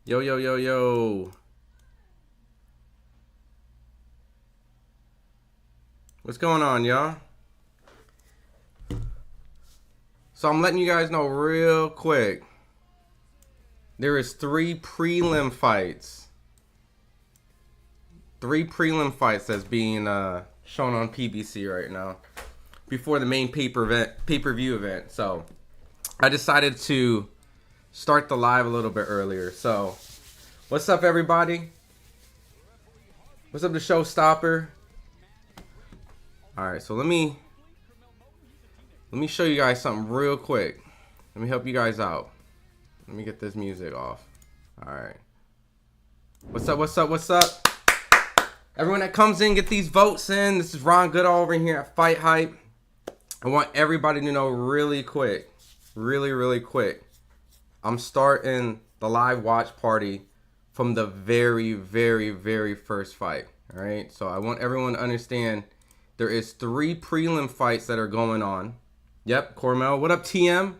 Yo, yo, yo, yo. What's going on, y'all? So I'm letting you guys know real quick. There is 3 prelim fights. 3 prelim fights that's being shown on PBC right now before the main pay-per-view event. So I decided to start the live a little bit earlier. So what's up, everybody? What's up, the showstopper? All right, so let me show you guys something real quick. Let me help you guys out. Let me get this music off. All right. What's up? What's up? What's up? Everyone that comes in, get these votes in. This is Ron Goodall over here at FightHype. I want everybody to know really quick, really quick. I'm starting the live watch party from the very first fight. All right. So I want everyone to understand there is 3 prelim fights that are going on. Yep, Cormel. What up, TM?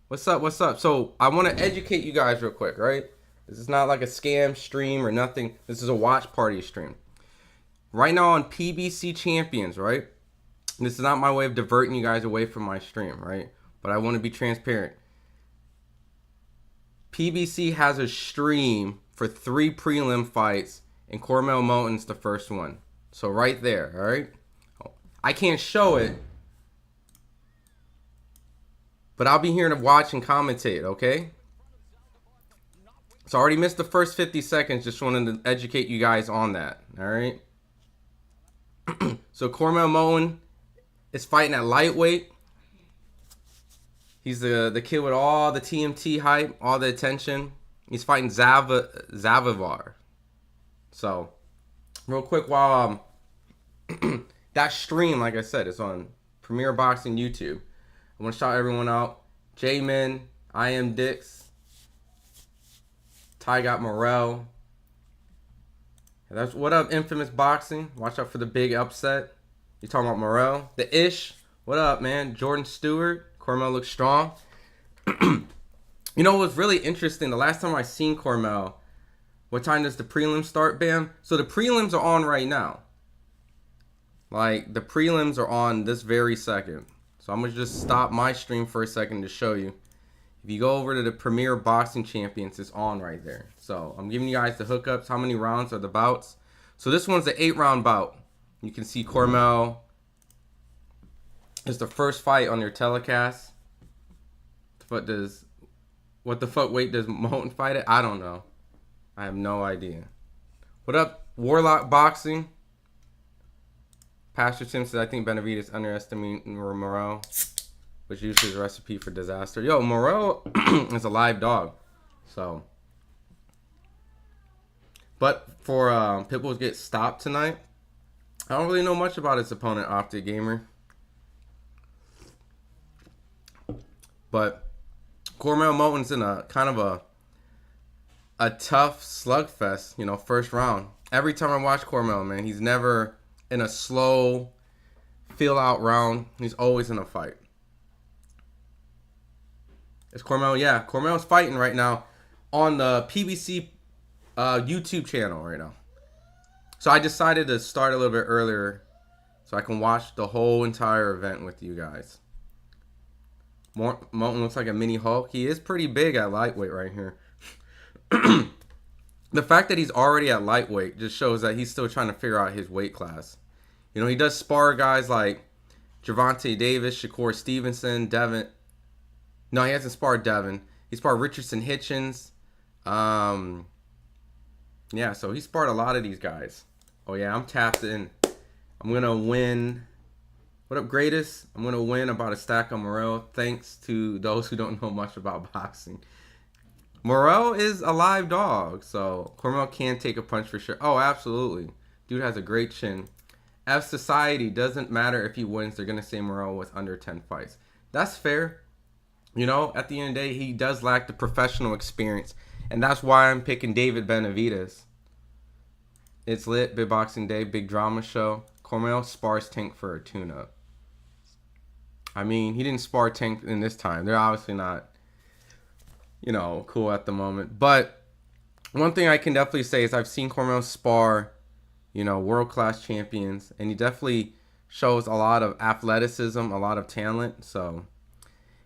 What's up? What's up? So I want to educate you guys real quick, right? This is not like a scam stream or nothing. This is a watch party stream. Right now on PBC Champions, right? This is not my way of diverting you guys away from my stream, right? But I want to be transparent. PBC has a stream for 3 prelim fights, and Cormel Moten's the first one. So right there, all right? I can't show it, but I'll be here to watch and commentate, okay? So I already missed the first 50 seconds. Just wanted to educate you guys on that, all right? So Cormel Moten is fighting at lightweight. He's the kid with all the TMT hype, all the attention. He's fighting Zavivar. So, real quick, while that stream, like I said, is on Premier Boxing YouTube. I want to shout everyone out. J-Min, I Am Dix, Ty got Morrell. That's what up, Infamous Boxing. Watch out for the big upset. You talking about Morrell? The Ish. What up, man? Jordan Stewart. Cormel looks strong. You know what's really interesting? The last time I seen Cormel, what time does the prelims start, Bam? So the prelims are on right now. Like, the prelims are on this very second. So I'm going to just stop my stream for a second to show you. If you go over to the Premier Boxing Champions, it's on right there. So I'm giving you guys the hookups. How many rounds are the bouts? So this one's the 8-round bout. You can see Cormel is the first fight on your telecast. What the fuck weight does Moten fight at? I don't know. I have no idea. What up, Warlock Boxing? Pastor Tim says, I think Benavidez underestimating Morrell, which usually is a recipe for disaster. Yo, Morrell is a live dog. So. But for Pitbull to get stopped tonight, I don't really know much about his opponent, Optic Gamer. But Cormel Moten's in a kind of a tough slugfest, you know, first round. Every time I watch Cormel, man, he's never in a slow, feel-out round. He's always in a fight. Is Cormel? Yeah, Cormel's fighting right now on the PBC YouTube channel right now. So I decided to start a little bit earlier so I can watch the whole entire event with you guys. Moten looks like a mini Hulk. He is pretty big at lightweight right here. The fact that he's already at lightweight just shows that he's still trying to figure out his weight class. You know, he does spar guys like Gervonta Davis, Shakur Stevenson, Devin. No, he hasn't sparred Devin. He sparred Richardson Hitchens. Yeah, so he sparred a lot of these guys. Oh, yeah, I'm tapped in. I'm going to win. What up, greatest? I'm going to win about a stack of Morrell, thanks to those who don't know much about boxing. Morrell is a live dog, so Cormel can take a punch for sure. Oh, absolutely. Dude has a great chin. F Society, doesn't matter if he wins, they're going to say Morrell was under 10 fights. That's fair. You know, at the end of the day, he does lack the professional experience, and that's why I'm picking David Benavidez. It's lit, Big Boxing Day, big drama show. Cormel spars Tank for a tune-up. I mean, he didn't spar Tank in this time. They're obviously not, you know, cool at the moment. But one thing I can definitely say is I've seen Cormel spar, world-class champions, and he definitely shows a lot of athleticism, a lot of talent. So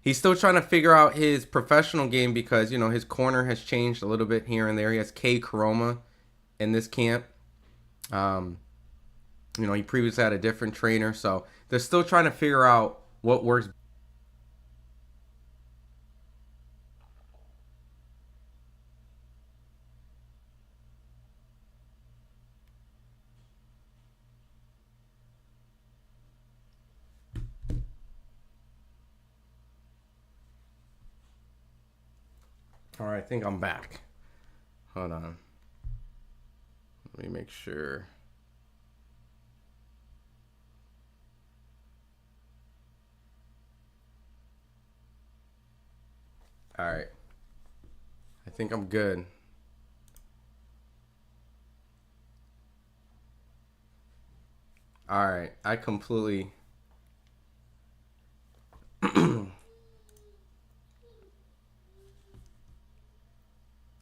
he's still trying to figure out his professional game because, his corner has changed a little bit here and there. He has K Karoma in this camp. He previously had a different trainer, so they're still trying to figure out what works. All right, I think I'm back. Hold on. Let me make sure. All right. I think I'm good. All right. I completely...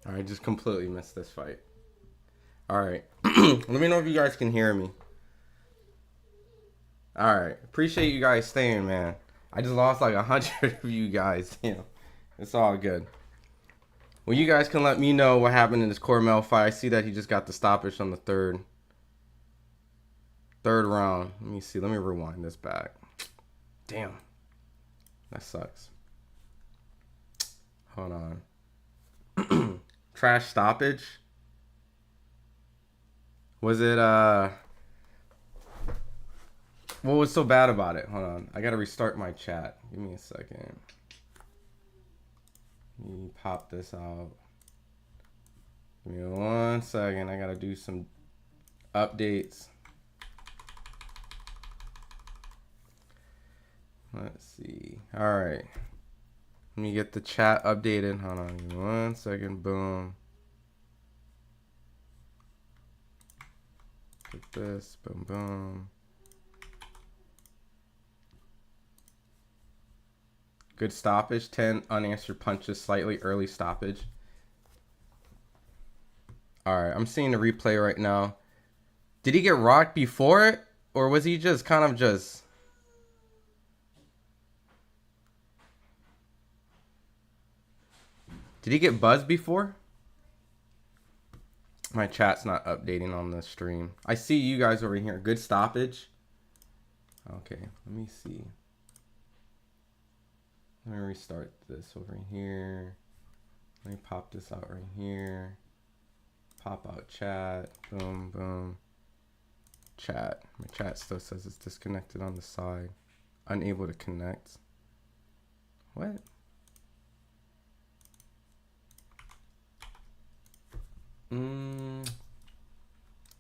I just completely missed this fight. All right. Let me know if you guys can hear me. All right. Appreciate you guys staying, man. I just lost like 100 of you guys. It's all good. Well, you guys can let me know what happened in this Cormel fight. I see that he just got the stoppage on the third round. Let me see. Let me rewind this back. Damn. That sucks. Hold on. Trash stoppage. Was it what was so bad about it? Hold on. I gotta restart my chat. Give me a second. Let me pop this out. Give me 1 second. I gotta do some updates. Let's see. All right. Let me get the chat updated. Hold on. Give me 1 second. Boom. Get this. Boom, boom. Good stoppage. 10 unanswered punches. Slightly early stoppage. All right. I'm seeing the replay right now. Did he get rocked before it? Or was he just kind of just... Did he get buzzed before? My chat's not updating on the stream. I see you guys over here. Good stoppage. Okay, let me see. Let me restart this over here. Let me pop this out right here. Pop out chat. Boom, boom. Chat. My chat still says it's disconnected on the side. Unable to connect. What? All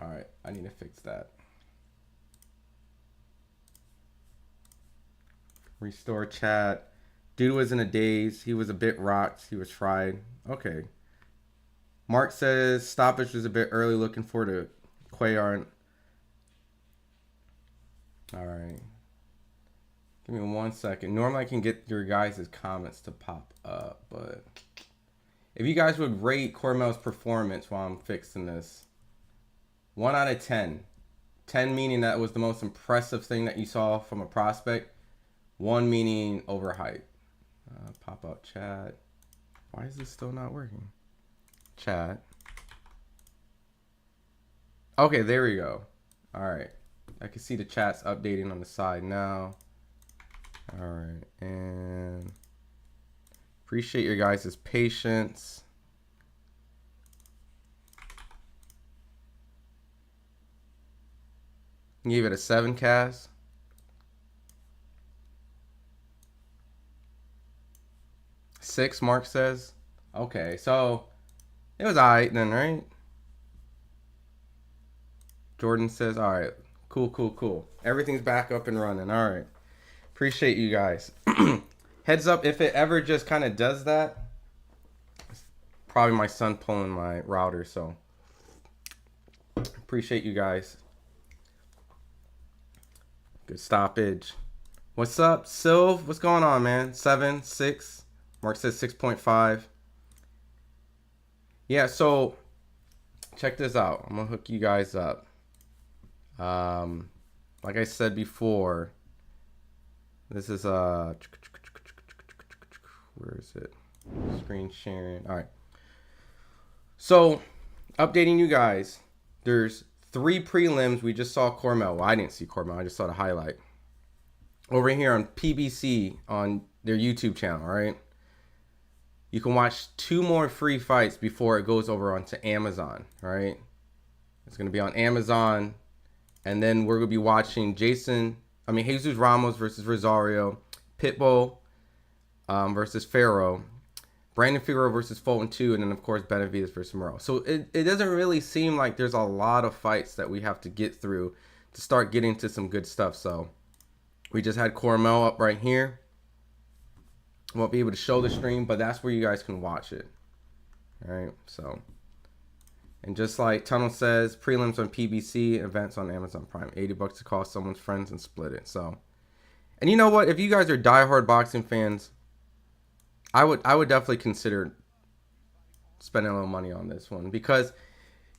right, I need to fix that. Restore chat. Dude was in a daze. He was a bit rocked. He was fried. Okay. Mark says stoppage was a bit early. Looking forward to Cuellar. All right. Give me 1 second. Normally I can get your guys' comments to pop up, but if you guys would rate Cormel's performance while I'm fixing this. 1 out of 10. 10 meaning that was the most impressive thing that you saw from a prospect. 1 meaning overhyped. Pop out chat. Why is this still not working? Chat. Okay, there we go. All right. I can see the chat's updating on the side now. All right. And appreciate your guys' patience. Gave it a 7 cast. 6, Mark says. Okay, so it was alright then, right? Jordan says, alright, cool. Everything's back up and running. Alright. Appreciate you guys. Heads up, if it ever just kind of does that, it's probably my son pulling my router, so appreciate you guys. Good stoppage. What's up, Sylv? What's going on, man? 7, 6. Mark says 6.5. Yeah, so check this out. I'm gonna hook you guys up. Like I said before, this is where is it? Screen sharing. All right. So, updating you guys. There's 3 prelims. We just saw Cormel. Well, I didn't see Cormel. I just saw the highlight. Over here on PBC on their YouTube channel, right? You can watch 2 more free fights before it goes over onto Amazon, right? It's going to be on Amazon. And then we're going to be watching Jesus Ramos versus Rosario, Pitbull versus Pharaoh, Brandon Figueroa versus Fulton 2, and then, of course, Benavidez versus Morrell. So it doesn't really seem like there's a lot of fights that we have to get through to start getting to some good stuff. So we just had Cormel up right here. Won't be able to show the stream, but that's where you guys can watch it. All right, so. And just like Tunnel says, prelims on PBC, events on Amazon Prime. $80 to call someone's friends and split it. So, and you know what? If you guys are diehard boxing fans, I would definitely consider spending a little money on this one, because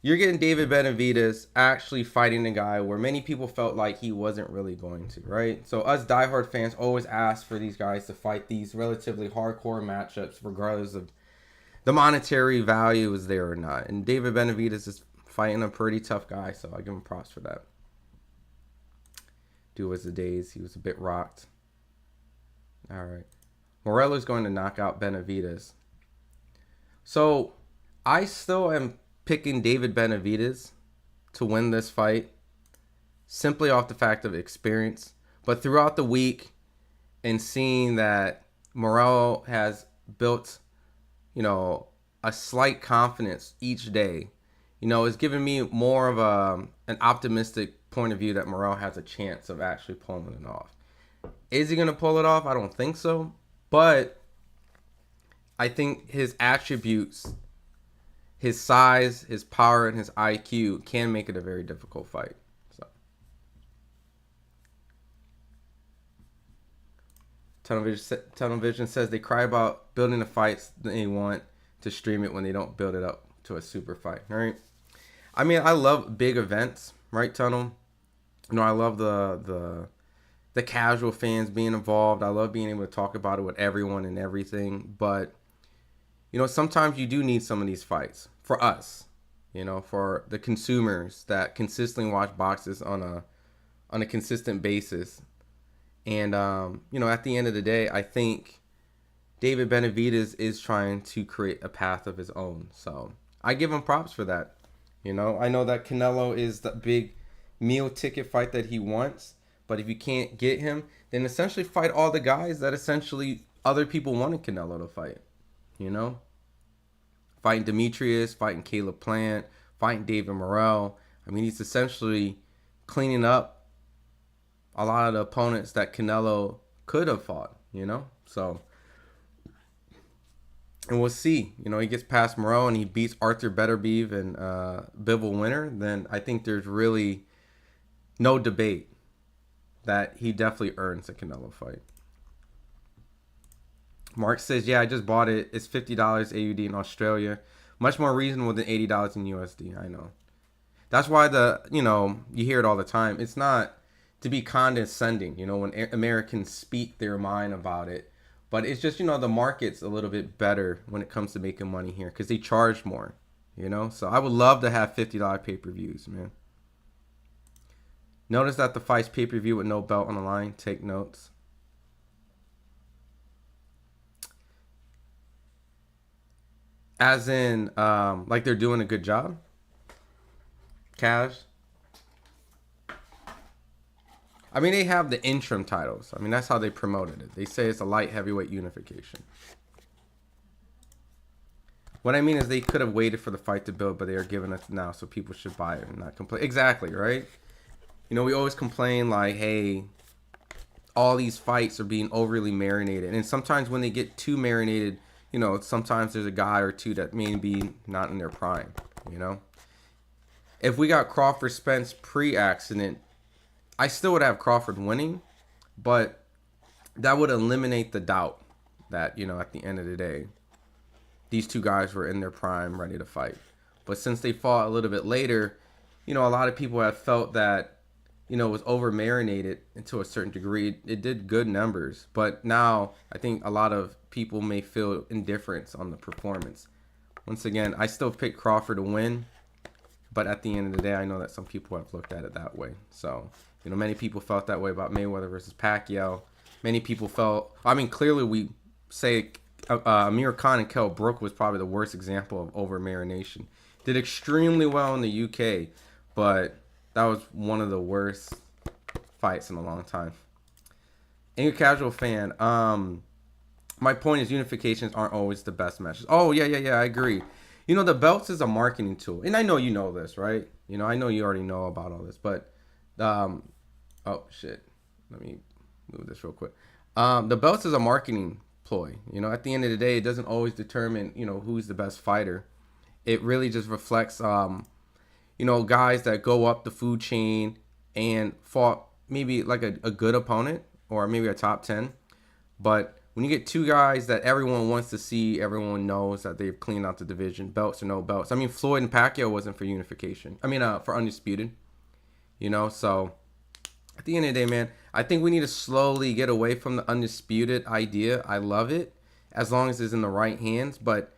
you're getting David Benavidez actually fighting a guy where many people felt like he wasn't really going to, right? So us diehard fans always ask for these guys to fight these relatively hardcore matchups, regardless of the monetary value is there or not. And David Benavidez is fighting a pretty tough guy, so I give him props for that. Dude was the days. He was a bit rocked. All right. Morrell is going to knock out Benavidez. So I still am picking David Benavidez to win this fight, simply off the fact of experience. But throughout the week, and seeing that Morrell has built, a slight confidence each day, is giving me more of an optimistic point of view that Morrell has a chance of actually pulling it off. Is he going to pull it off? I don't think so. But I think his attributes, his size, his power, and his IQ can make it a very difficult fight. So, Tunnel Vision says they cry about building the fights they want to stream it when they don't build it up to a super fight. All right. I mean, I love big events, right, Tunnel? I love the casual fans being involved. I love being able to talk about it with everyone and everything. But, sometimes you do need some of these fights for us, for the consumers that consistently watch boxes on a consistent basis. And, at the end of the day, I think David Benavidez is trying to create a path of his own. So I give him props for that. I know that Canelo is the big meal ticket fight that he wants. But if you can't get him, then essentially fight all the guys that essentially other people wanted Canelo to fight. Fighting Demetrius, fighting Caleb Plant, fighting David Morrell. I mean, he's essentially cleaning up a lot of the opponents that Canelo could have fought, So, and we'll see. He gets past Morrell and he beats Arthur Beterbiev and Bivol Winner. Then I think there's really no debate that he definitely earns a Canelo fight. Mark says, yeah, I just bought it. It's $50 AUD in Australia. Much more reasonable than $80 in USD. I know. That's why you hear it all the time. It's not to be condescending, when Americans speak their mind about it. But it's just, the market's a little bit better when it comes to making money here because they charge more, So I would love to have $50 pay-per-views, man. Notice that the fight's pay-per-view with no belt on the line. Take notes. As in, like they're doing a good job. Cash. I mean, they have the interim titles. I mean, that's how they promoted it. They say it's a light heavyweight unification. What I mean is they could have waited for the fight to build, but they are giving it now, so people should buy it and not complain. Exactly, right? We always complain like, hey, all these fights are being overly marinated. And sometimes when they get too marinated, sometimes there's a guy or two that may be not in their prime, If we got Crawford Spence pre-accident, I still would have Crawford winning, but that would eliminate the doubt that, at the end of the day, these two guys were in their prime, ready to fight. But since they fought a little bit later, a lot of people have felt that, it was over marinated to a certain degree. It did good numbers, but now I think a lot of people may feel indifference on the performance. Once again, I still pick Crawford to win, but at the end of the day, I know that some people have looked at it that way. So, many people felt that way about Mayweather versus Pacquiao. Many people felt, clearly we say Amir Khan and Kell Brook was probably the worst example of over marination. Did extremely well in the UK, but that was one of the worst fights in a long time. And you're a casual fan. My point is unifications aren't always the best matches. Oh, yeah, I agree. The belts is a marketing tool. And I know you know this, right? I know you already know about all this. But, oh, shit. Let me move this real quick. The belts is a marketing ploy. At the end of the day, it doesn't always determine, who's the best fighter. It really just reflects, guys that go up the food chain and fought maybe like a good opponent or maybe a top 10. But when you get two guys that everyone wants to see, everyone knows that they've cleaned out the division, belts or no belts. Floyd and Pacquiao wasn't for unification. For undisputed. So at the end of the day, man, I think we need to slowly get away from the undisputed idea. I love it as long as it's in the right hands. But,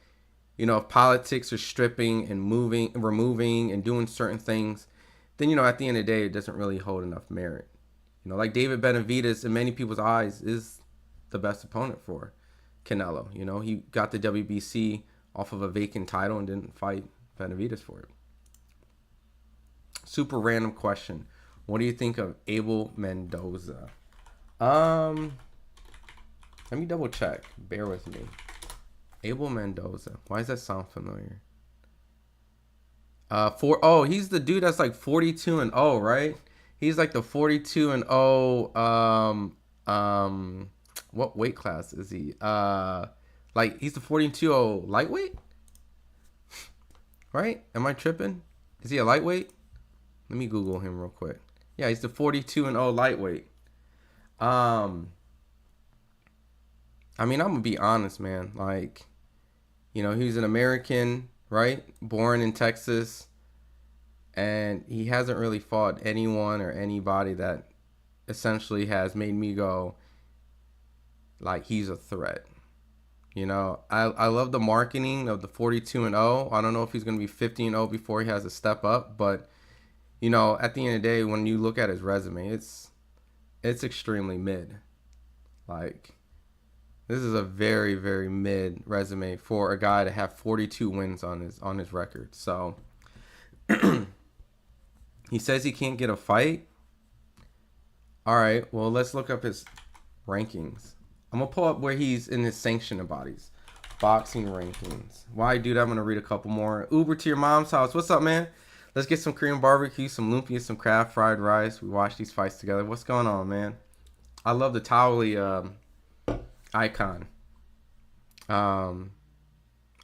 if politics are stripping and moving and removing and doing certain things, then, at the end of the day, it doesn't really hold enough merit. Like David Benavidez, in many people's eyes, is the best opponent for Canelo. He got the WBC off of a vacant title and didn't fight Benavidez for it. Super random question. What do you think of Abel Mendoza? Let me double check. Bear with me. Abel Mendoza. Why does that sound familiar? He's the dude that's like 42-0, right? He's like the 42-0. What weight class is he? He's the 42-0 lightweight, right? Am I tripping? Is he a lightweight? Let me Google him real quick. Yeah, he's the 42-0 lightweight. I'm gonna be honest, man. He's an American, right? Born in Texas, and he hasn't really fought anyone or anybody that essentially has made me go, like, he's a threat. I love the marketing of the 42-0. I don't know if he's gonna be 50-0 before he has to step up, but at the end of the day, when you look at his resume, it's extremely mid. This is a very, very mid resume for a guy to have 42 wins on his record. So he says he can't get a fight. All right, well, let's look up his rankings. I'm gonna pull up where he's in his sanctioned bodies, boxing rankings. Why, dude? I'm gonna read a couple more. Uber to your mom's house. What's up, man? Let's get some Korean barbecue, some lumpia, some Kraft fried rice. We watch these fights together. What's going on, man? I love the Towley icon. I'm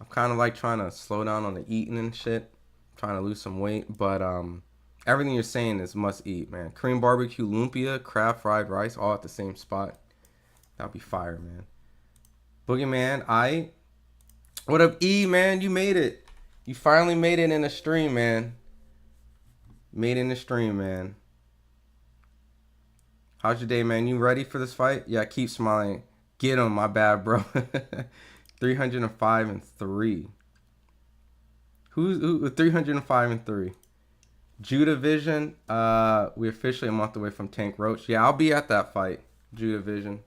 kind of trying to slow down on the eating and shit. I'm trying to lose some weight, but everything you're saying is must eat, man. Korean barbecue, lumpia, Kraft fried rice, all at the same spot. That'd be fire, man. Boogeyman, what up, E, man? You made it. You finally made it in the stream, man. Made in the stream, man. How's your day, man? You ready for this fight? Yeah, keep smiling. Get him, my bad, bro. 305-3. Who's 305-3? Judah Vision. We're officially a month away from Tank Roach. Yeah, I'll be at that fight. Judah Vision.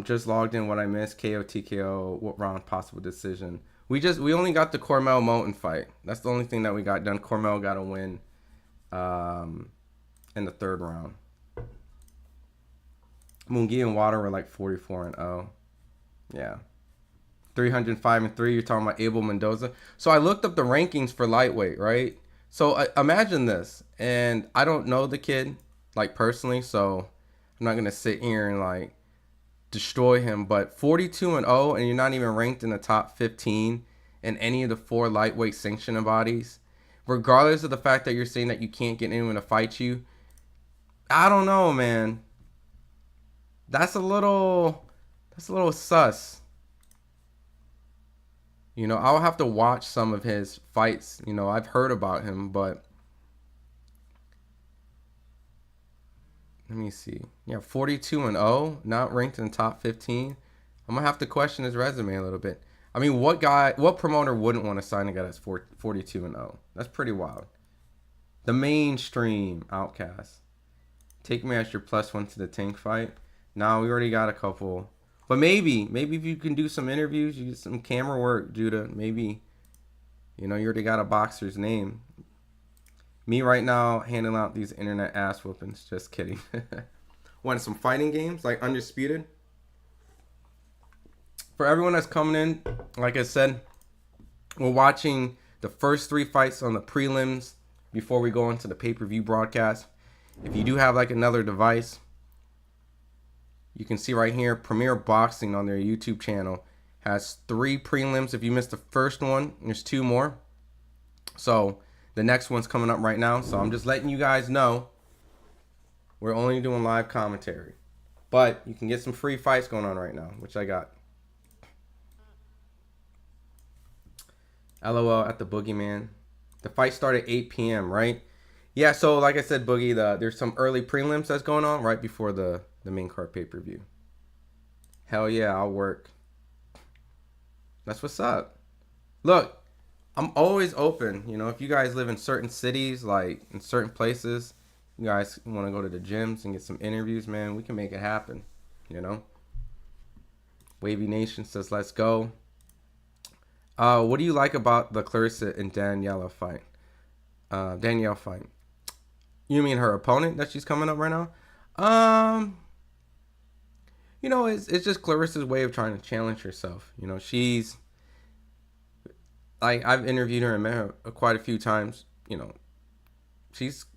Just logged in what I missed. KO, TKO, what round, possible decision. We only got the Cormel Moulton fight. That's the only thing that we got done. Cormel got a win in the third round. Mungi and Water were like 44-0. Yeah. 305-3. You're talking about Abel Mendoza. So I looked up the rankings for lightweight, right? So imagine this. And I don't know the kid, personally, so I'm not going to sit here and, destroy him. But 42-0, and you're not even ranked in the top 15 in any of the 4 lightweight sanctioning bodies, regardless of the fact that you're saying that you can't get anyone to fight you. I don't know, man. That's a little sus. You know, I'll have to watch some of his fights. You know, I've heard about him, but let me see. Yeah, 42-0, not ranked in the top 15. I'm gonna have to question his resume a little bit. I mean, what promoter wouldn't want to sign a guy that's 42-0? That's pretty wild. The mainstream outcast. Take me as your +1 to the Tank fight. Now we already got a couple. But maybe if you can do some interviews, you get some camera work, Judah. Maybe, you know, you already got a boxer's name. Me right now handing out these internet ass whoopings. Just kidding. Want some fighting games like Undisputed? For everyone that's coming in, like I said, we're watching the first 3 fights on the prelims before we go into the pay-per-view broadcast. If you do have like another device, you can see right here, Premier Boxing on their YouTube channel has 3 prelims. If you missed the first one, there's 2 more. So the next one's coming up right now. So I'm just letting you guys know we're only doing live commentary. But you can get some free fights going on right now, which I got. LOL at the Boogeyman. The fight started at 8 p.m., right? Yeah, so like I said, Boogie, there's some early prelims that's going on right before the main card pay-per-view. Hell yeah, I'll work. That's what's up. Look, I'm always open. You know, if you guys live in certain cities, like in certain places, you guys want to go to the gyms and get some interviews, man, we can make it happen, you know? Wavy Nation says, let's go. What do you like about the Clarissa and Danielle fight? You mean her opponent that she's coming up right now? You know, it's just Clarissa's way of trying to challenge herself. You know, she's like, I've interviewed her and met her quite a few times. You know, she's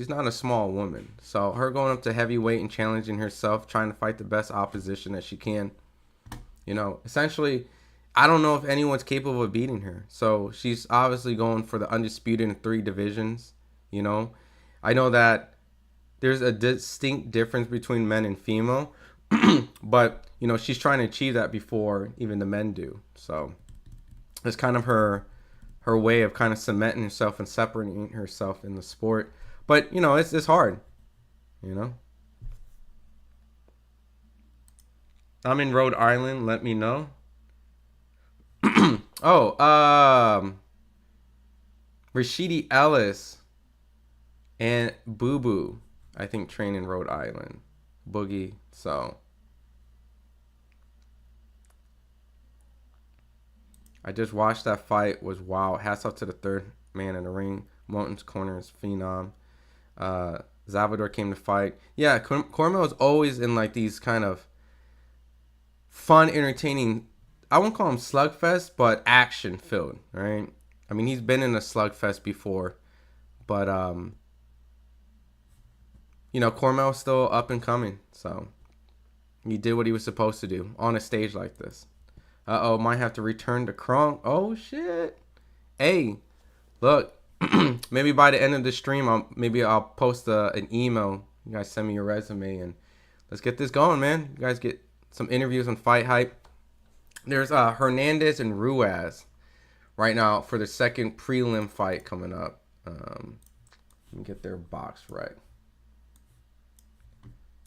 not a small woman. So her going up to heavyweight and challenging herself, trying to fight the best opposition that she can. You know, essentially, I don't know if anyone's capable of beating her. So she's obviously going for the undisputed in 3 divisions. You know, I know that there's a distinct difference between men and female, but you know, she's trying to achieve that before even the men do. So it's kind of her way of kind of cementing herself and separating herself in the sport. But you know, it's hard. You know, I'm in Rhode Island. Let me know. Rashidi Ellis and Boo Boo, I think, train in Rhode Island. Boogie, so I just watched that fight. Was wow. Hats off to the third man in the ring. Mountain's corner is phenom. Zavador came to fight. Yeah, Cormel is always in like these kind of fun, entertaining, I won't call them slugfest, but action filled, right? I mean, he's been in a slugfest before, but you know, Cormel's still up and coming, so he did what he was supposed to do on a stage like this. Might have to return to Kronk. Oh shit! Hey, look, maybe by the end of the stream, I'll post an email. You guys send me your resume and let's get this going, man. You guys get some interviews on FightHype. There's Hernandez and Ruiz right now for the second prelim fight coming up. Let me get their box right.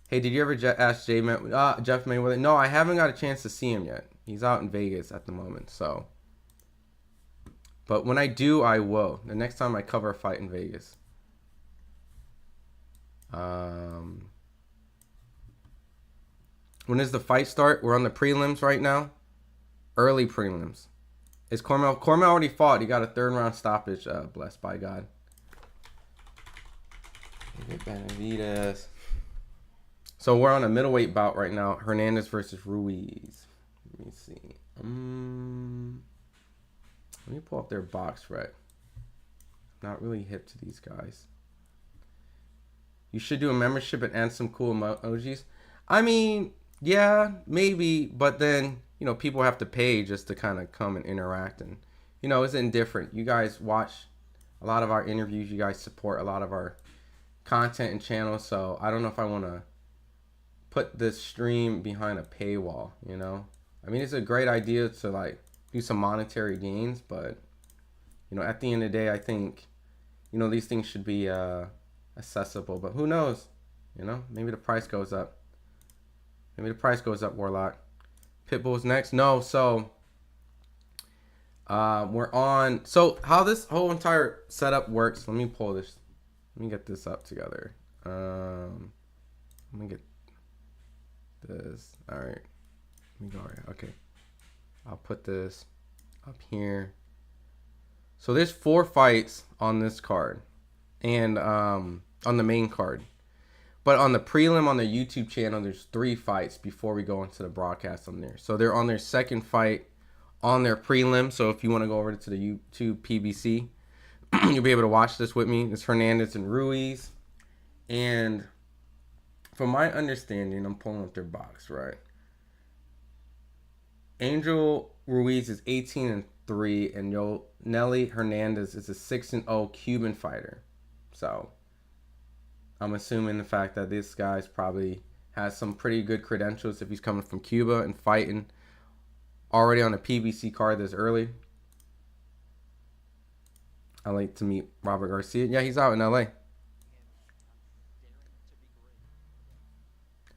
Hey, did you ever ask Jeff Mayweather? No, I haven't got a chance to see him yet. He's out in Vegas at the moment, so. But when I do, I will. The next time I cover a fight in Vegas. When does the fight start? We're on the prelims right now. Early prelims. Is Cormel already fought? He got a 3rd round stoppage. Blessed by God. Benavidez. So we're on a middleweight bout right now. Hernandez versus Ruiz. Let me see. Let me pull up their box right. I'm not really hip to these guys. You should do a membership and add some cool emojis. I mean, yeah, maybe, but then, you know, people have to pay just to kind of come and interact, and, you know, it's indifferent. You guys watch a lot of our interviews. You guys support a lot of our content and channels, so I don't know if I want to put this stream behind a paywall, you know? I mean, it's a great idea to, like, do some monetary gains, but you know, at the end of the day, I think, you know, these things should be accessible. But who knows? You know, maybe the price goes up. Maybe the price goes up, Warlock. Pitbull's next. No, so we're on. So how this whole entire setup works? Let me pull this. Let me get this up together. Let me get this. All right. Let me go. Right. Okay. I'll put this up here. So there's 4 fights on this card, and on the main card. But on the prelim on the YouTube channel, there's 3 fights before we go into the broadcast on there. So they're on their second fight on their prelim. So if you want to go over to the YouTube PBC, you'll be able to watch this with me. It's Hernandez and Ruiz. And from my understanding, I'm pulling up their box, right? Angel Ruiz is 18-3, and Nelly Hernandez is a 6-0 Cuban fighter. So I'm assuming the fact that this guy's probably has some pretty good credentials if he's coming from Cuba and fighting already on a PBC card this early. I like to meet Robert Garcia. Yeah, he's out in LA.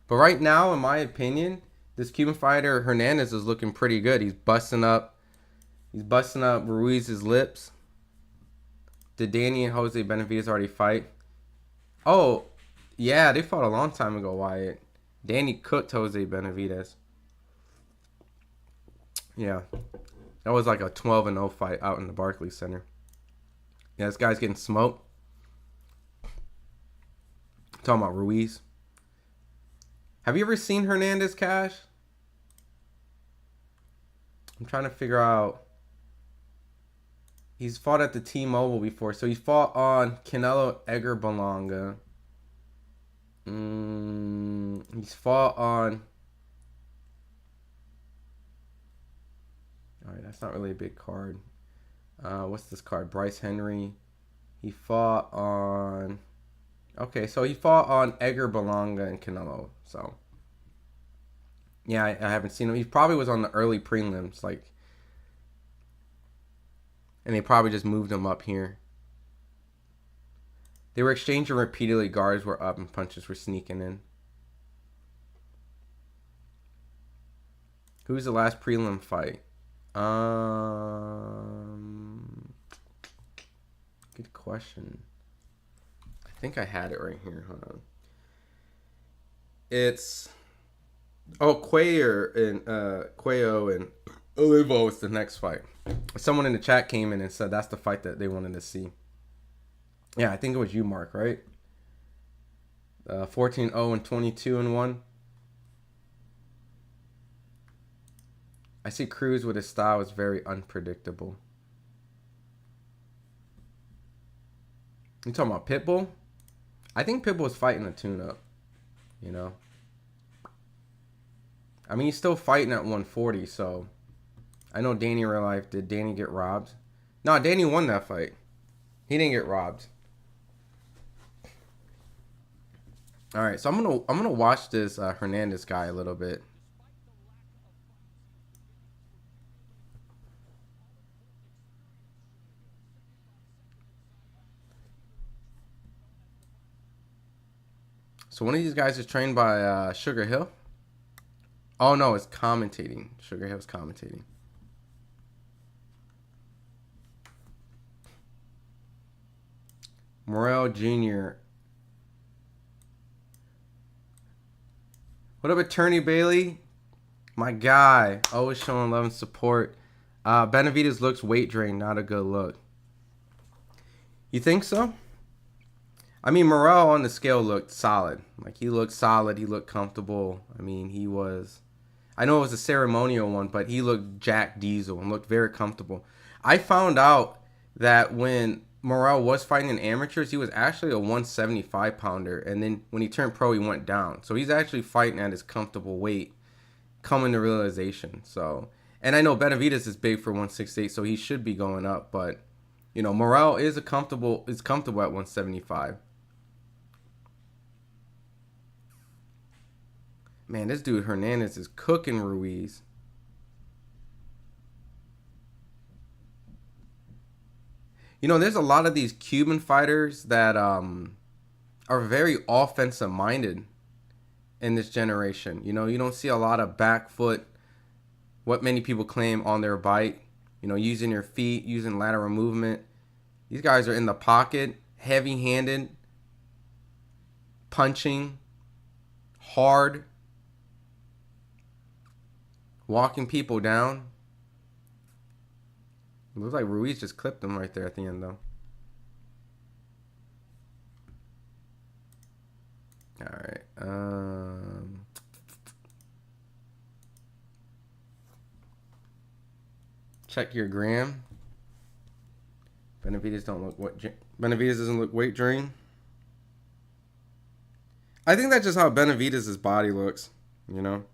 But right now, in my opinion, this Cuban fighter Hernandez is looking pretty good. He's busting up Ruiz's lips. Did Danny and Jose Benavidez already fight? Oh, yeah, they fought a long time ago, Wyatt. Danny cooked Jose Benavidez. Yeah, that was like a 12-0 fight out in the Barclays Center. Yeah, this guy's getting smoked. Talking about Ruiz. Have you ever seen Hernandez, Cash? I'm trying to figure out. He's fought at the T-Mobile before. So he fought on Canelo Edgar Berlanga. He's fought on... Alright, that's not really a big card. What's this card? Bryce Henry. He fought on... Okay, so he fought on Edgar Berlanga and Canelo. So, yeah, I haven't seen him. He probably was on the early prelims, like... And they probably just moved him up here. They were exchanging repeatedly. Guards were up and punches were sneaking in. Who's the last prelim fight? Good question. I think I had it right here. Hold on. It's Cuello and Olivo is the next fight. Someone in the chat came in and said that's the fight that they wanted to see. Yeah, I think it was you, Mark, right? 14-0 and 22-1. I see Cruz with his style is very unpredictable. You talking about Pitbull? I think Pitbull's fighting a tune-up. You know? I mean, he's still fighting at 140, so... I know Danny in real life. Did Danny get robbed? No, Danny won that fight. He didn't get robbed. All right, so I'm gonna watch this Hernandez guy a little bit. So one of these guys is trained by Sugar Hill. Oh no, it's commentating. Sugar Hill's commentating. Morrell Jr. What up, Attorney Bailey? My guy. Always showing love and support. Benavidez looks weight drained. Not a good look. You think so? I mean, Morrell on the scale looked solid. Like, he looked solid. He looked comfortable. I mean, he was... I know it was a ceremonial one, but he looked Jack Diesel and looked very comfortable. I found out that when Morrell was fighting in amateurs, he was actually a 175-pounder. And then when he turned pro, he went down. So he's actually fighting at his comfortable weight, coming to realization. So, and I know Benavidez is big for 168, so he should be going up. But, you know, Morrell is comfortable at 175. Man, this dude Hernandez is cooking Ruiz. You know, there's a lot of these Cuban fighters that are very offensive minded in this generation. You know, you don't see a lot of back foot, what many people claim on their bite. You know, using your feet, using lateral movement. These guys are in the pocket, heavy-handed, punching, hard, walking people down. It looks like Ruiz just clipped him right there at the end, though. All right. Check your gram. Benavidez doesn't look weight drained. I think that's just how Benavidez' body looks, you know.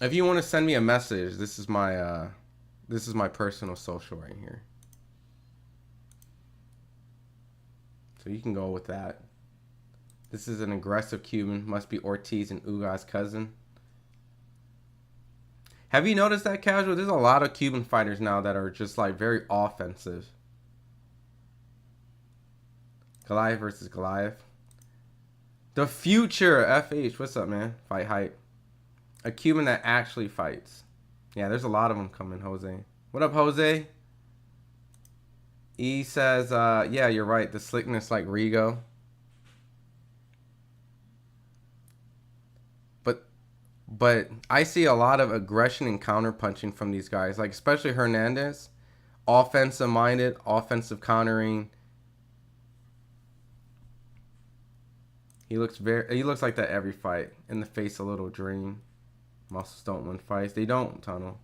If you want to send me a message, this is my personal social right here. So you can go with that. This is an aggressive Cuban. Must be Ortiz and Uga's cousin. Have you noticed that, Casual? There's a lot of Cuban fighters now that are just like very offensive. Goliath versus Goliath. The future, FH. What's up, man? FightHype. A Cuban that actually fights. Yeah, there's a lot of them coming, Jose. What up, Jose? E says, yeah, you're right. The slickness like Rigo. But I see a lot of aggression and counter-punching from these guys. Like, especially Hernandez. Offensive-minded, offensive countering. He looks like that every fight. In the face, a little dream. Muscles don't win fights. They don't, Tunnel.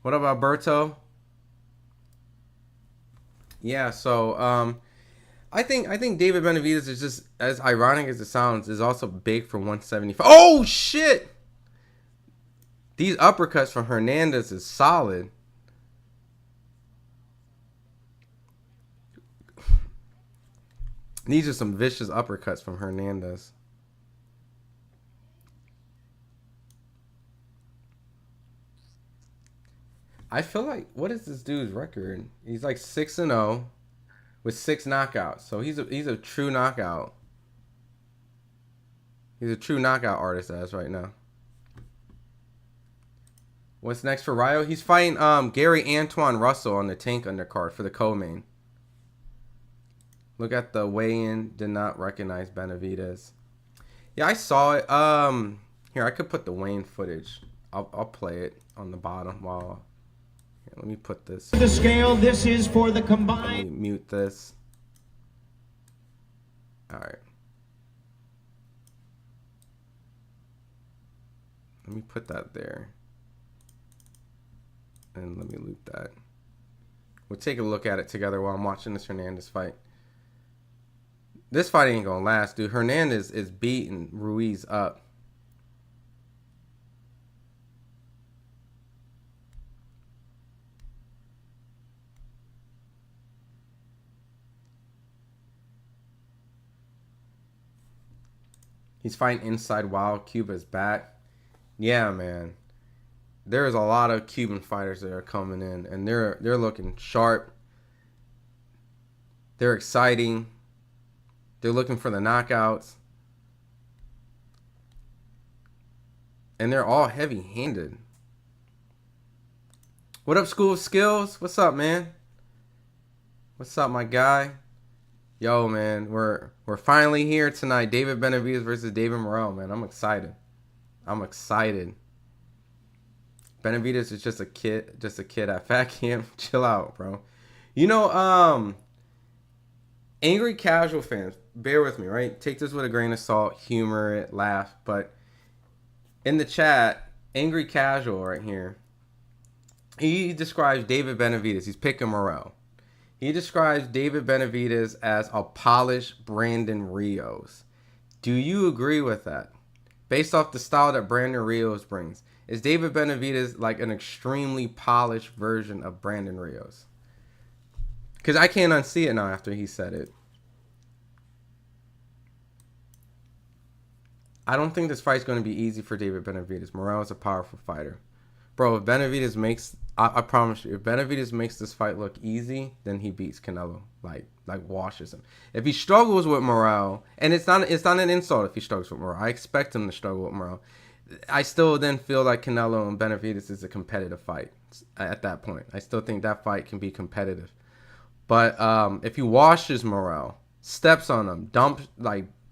What up, Alberto? Yeah, so I think David Benavidez is just, as ironic as it sounds, is also big for 175. Oh shit! These uppercuts from Hernandez is solid. These are some vicious uppercuts from Hernandez. I feel like, what is this dude's record? He's like 6-0 with 6 knockouts. So he's a true knockout. He's a true knockout artist as right now. What's next for Ryo? He's fighting Gary Antoine Russell on the Tank undercard for the co-main. Look at the weigh-in. Did not recognize Benavidez. Yeah, I saw it. Here, I could put the weigh-in footage. I'll play it on the bottom while. Here, let me put this. The scale. This is for the combined. Let me mute this. All right. Let me put that there. And let me loop that. We'll take a look at it together while I'm watching this Hernandez fight. This fight ain't gonna last, dude. Hernandez is beating Ruiz up. He's fighting inside while Cuba's back. Yeah, man. There's a lot of Cuban fighters that are coming in, and they're looking sharp. They're exciting. They're looking for the knockouts. And they're all heavy-handed. What up, School of Skills? What's up, man? What's up, my guy? Yo, man, we're finally here tonight. David Benavidez versus David Morrell, man. I'm excited. I'm excited. Benavidez is just a kid at fat camp. Chill out, bro. You know, angry casual fans, bear with me, right? Take this with a grain of salt, humor it, laugh. But in the chat, angry casual right here, he describes David Benavidez. He's picking Morrell. He describes David Benavidez as a polished Brandon Rios. Do you agree with that? Based off the style that Brandon Rios brings. Is David Benavidez like an extremely polished version of Brandon Rios? Because I can't unsee it now after he said it. I don't think this fight's going to be easy for David Benavidez. Morrell is a powerful fighter. Bro, if Benavidez makes... I promise you, if Benavidez makes this fight look easy, then he beats Canelo. Like washes him. If he struggles with Morrell, and it's not an insult if he struggles with Morrell. I expect him to struggle with Morrell. I still then feel like Canelo and Benavidez is a competitive fight at that point. I still think that fight can be competitive. But if he washes Morrell, steps on him,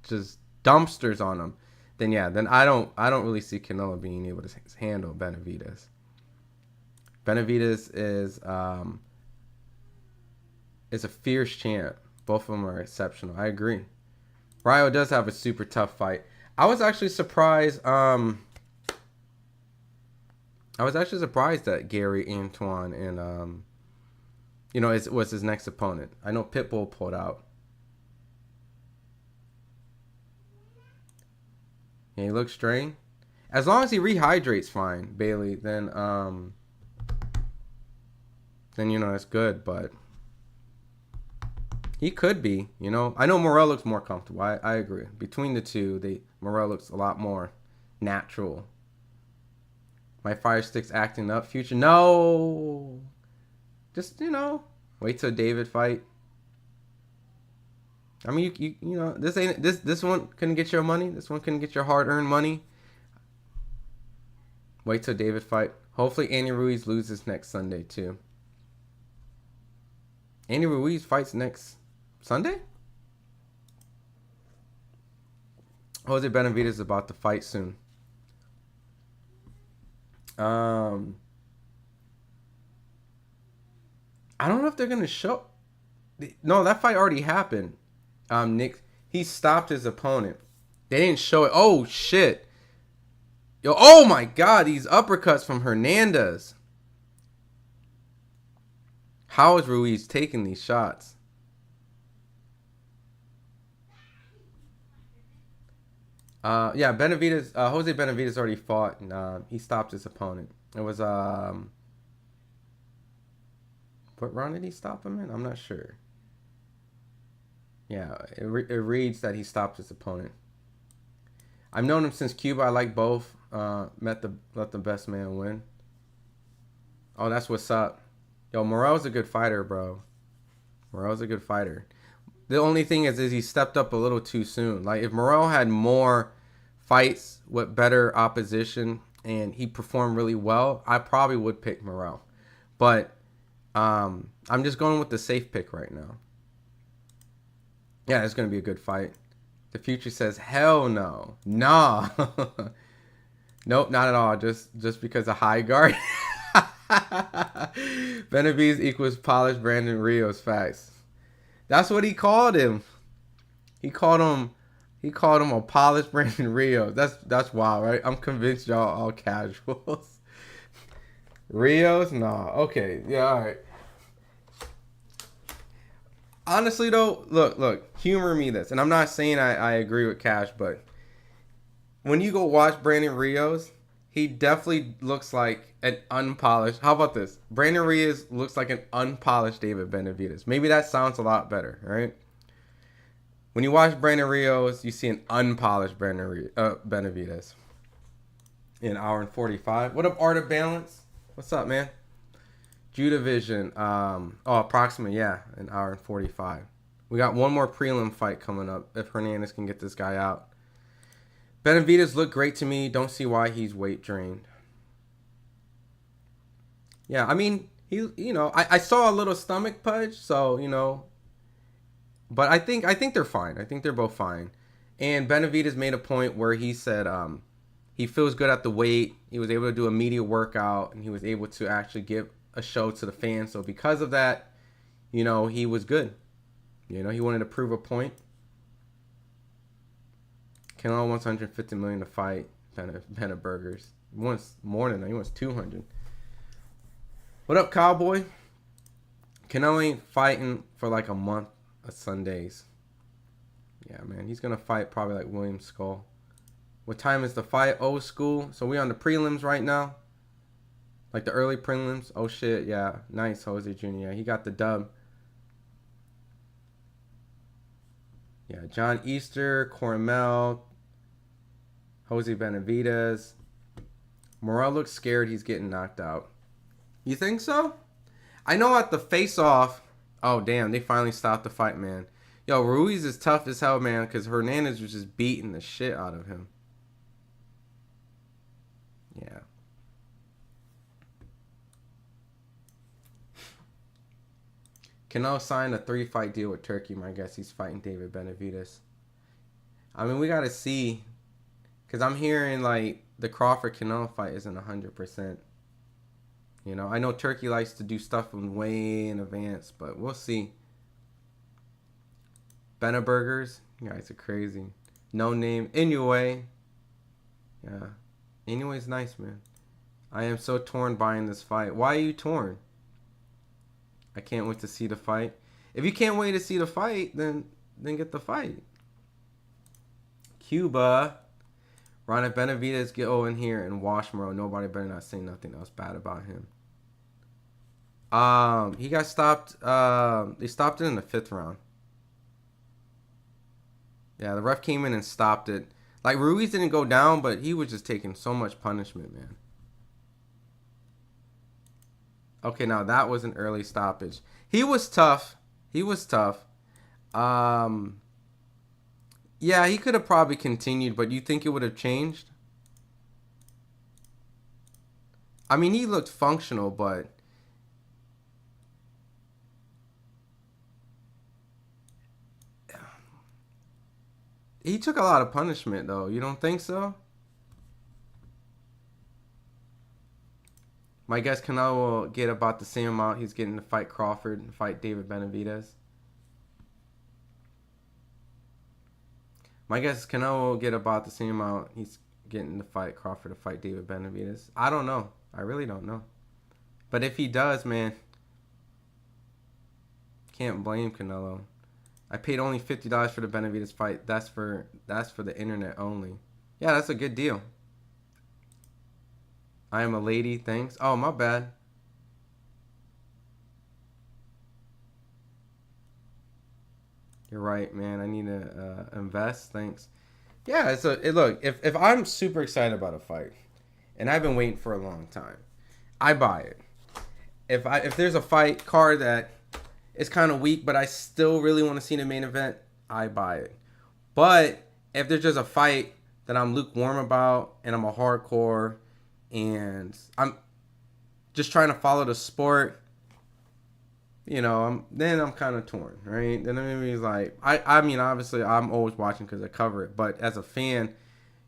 just dumpsters on him, then I don't really see Canelo being able to handle Benavidez. Benavidez is a fierce champ. Both of them are exceptional. I agree. Ryo does have a super tough fight. I was actually surprised. That Gary Antoine and was his next opponent. I know Pitbull pulled out. Yeah, he looks strained. As long as he rehydrates fine, Bailey, then it's good. But he could be, I know Morrell looks more comfortable. I agree. Between the two, Morrell looks a lot more natural. My fire stick's acting up. Future, no. Just, wait till David fight. I mean, this one couldn't get your money. This one couldn't get your hard-earned money. Wait till David fight. Hopefully Andy Ruiz loses next Sunday too. Andy Ruiz fights next Sunday? Jose Benavidez is about to fight soon. I don't know if they're gonna show. No, that fight already happened. Nick, he stopped his opponent. They didn't show it. Oh shit! Yo, oh my god, these uppercuts from Hernandez. How is Ruiz taking these shots? Benavidez, Jose Benavidez already fought, and he stopped his opponent. It was what round did he stop him in? I'm not sure. Yeah, it reads that he stopped his opponent. I've known him since Cuba. I like both. Let the best man win. Oh, that's what's up. Yo, Morrell's a good fighter, bro. Morrell's a good fighter. The only thing is he stepped up a little too soon. Like, if Morrell had more fights with better opposition and he performed really well, I probably would pick Morrell. But I'm just going with the safe pick right now. Yeah, it's going to be a good fight. The future says, hell no. Nah. Nope, not at all. Just because of high guard. Benavidez equals polished Brandon Rios. Facts. That's what he called him. He called him a polished Brandon Rios. That's wild, right? I'm convinced y'all all casuals. Rios? Nah. Okay. Yeah, all right. Honestly, though, look, humor me this. And I'm not saying I agree with Cash, but when you go watch Brandon Rios, he definitely looks like an unpolished. How about this? Brandon Rios looks like an unpolished David Benavidez. Maybe that sounds a lot better, right? When you watch Brandon Rios, you see an unpolished Benavidez. In 1:45. What up, Art of Balance? What's up, man? Judah Vision. Approximately, yeah, an 1:45. We got one more prelim fight coming up if Hernandez can get this guy out. Benavidez looked great to me. Don't see why he's weight drained. Yeah, I mean, I saw a little stomach pudge, so, but I think they're fine. I think they're both fine. And Benavidez made a point where he said he feels good at the weight. He was able to do a media workout, and he was able to actually give a show to the fans. So because of that, he was good. He wanted to prove a point. Canelo wants 150 million to fight Bennett Burgers. He wants more than that. He wants 200. What up, Cowboy? Canelo ain't fighting for like a month of Sundays. Yeah, man. He's going to fight probably like William Skull. What time is the fight? Old school. So we on the prelims right now. Like the early prelims. Oh shit, yeah. Nice, Jose Jr. Yeah, he got the dub. Yeah, John Easter, Cormel, Jose Benavidez. Morrell looks scared he's getting knocked out. You think so? I know at the face-off. Oh, damn, they finally stopped the fight, man. Yo, Ruiz is tough as hell, man, because Hernandez was just beating the shit out of him. Yeah. Canelo signed a 3-fight deal with Turkey. My guess he's fighting David Benavidez. I mean, we got to see. Because I'm hearing, like, the Crawford-Canelo fight isn't 100%. You know, I know Turkey likes to do stuff way in advance, but we'll see. Benaburgers. You guys are crazy. No name. Inoue. Yeah. Inoue's nice, man. I am so torn buying this fight. Why are you torn? I can't wait to see the fight. If you can't wait to see the fight, then get the fight. Cuba. Ron Benavidez go in here and wash Morrell. Nobody better not say nothing else bad about him. He got stopped. They stopped it in the 5th round. Yeah, the ref came in and stopped it. Like, Ruiz didn't go down, but he was just taking so much punishment, man. Okay, now that was an early stoppage. He was tough. Yeah, he could have probably continued, but you think it would have changed? I mean, he looked functional, but he took a lot of punishment, though. You don't think so? My guess Canelo will get about the same amount he's getting to fight Crawford and fight David Benavidez. My guess is Canelo will get about the same amount he's getting to fight Crawford to fight David Benavidez. I don't know. I really don't know. But if he does, man, can't blame Canelo. I paid only $50 for the Benavidez fight. That's for the internet only. Yeah, that's a good deal. I am a lady, thanks. Oh, my bad. You're right, man. I need to invest. Thanks. Yeah, look, if I'm super excited about a fight, and I've been waiting for a long time, I buy it. If there's a fight card that is kind of weak, but I still really want to see the main event, I buy it. But if there's just a fight that I'm lukewarm about, and I'm a hardcore, and I'm just trying to follow the sport, you know, I'm kind of torn, right? Then maybe it's like, I mean, obviously I'm always watching because I cover it, but as a fan,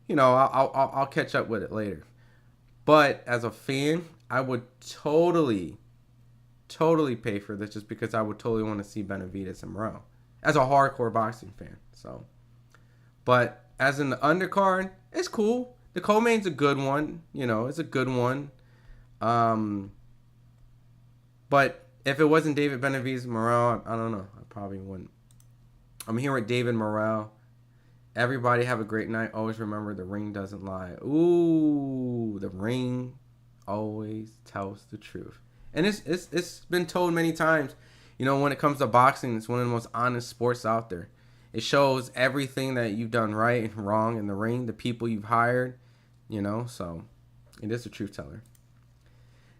you know, I'll catch up with it later. But as a fan, I would totally pay for this just because I would totally want to see Benavidez and Morrell as a hardcore boxing fan. So, but as in the undercard, it's cool. The co-main's a good one, you know, it's a good one. But if it wasn't David Benavidez and Morrell, I don't know. I probably wouldn't. I'm here with David Morrell. Everybody have a great night. Always remember the ring doesn't lie. Ooh, the ring always tells the truth. And it's been told many times, you know, when it comes to boxing, it's one of the most honest sports out there. It shows everything that you've done right and wrong in the ring, the people you've hired, you know, so it is a truth teller.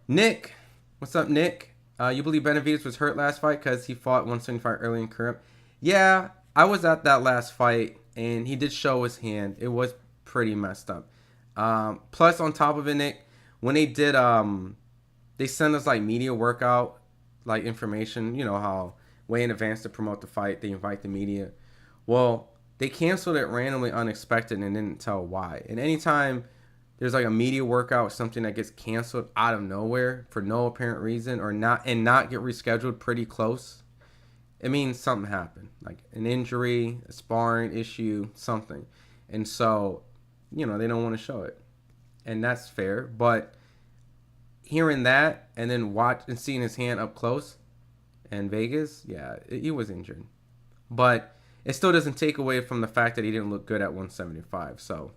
Nick, what's up, Nick? You believe Benavidez was hurt last fight because he fought 175 early in career? Yeah, I was at that last fight, and he did show his hand. It was pretty messed up. Plus, on top of it, Nick, when they did, they sent us, like, media workout, like, information. You know how way in advance to promote the fight, they invite the media. Well, they canceled it randomly, unexpected, and didn't tell why. And anytime there's like a media workout, something that gets canceled out of nowhere for no apparent reason, or not get rescheduled pretty close, it means something happened, like an injury, a sparring issue, something. And so, you know, they don't want to show it, and that's fair. But hearing that and then seeing his hand up close in Vegas, yeah, he was injured, but it still doesn't take away from the fact that he didn't look good at 175. So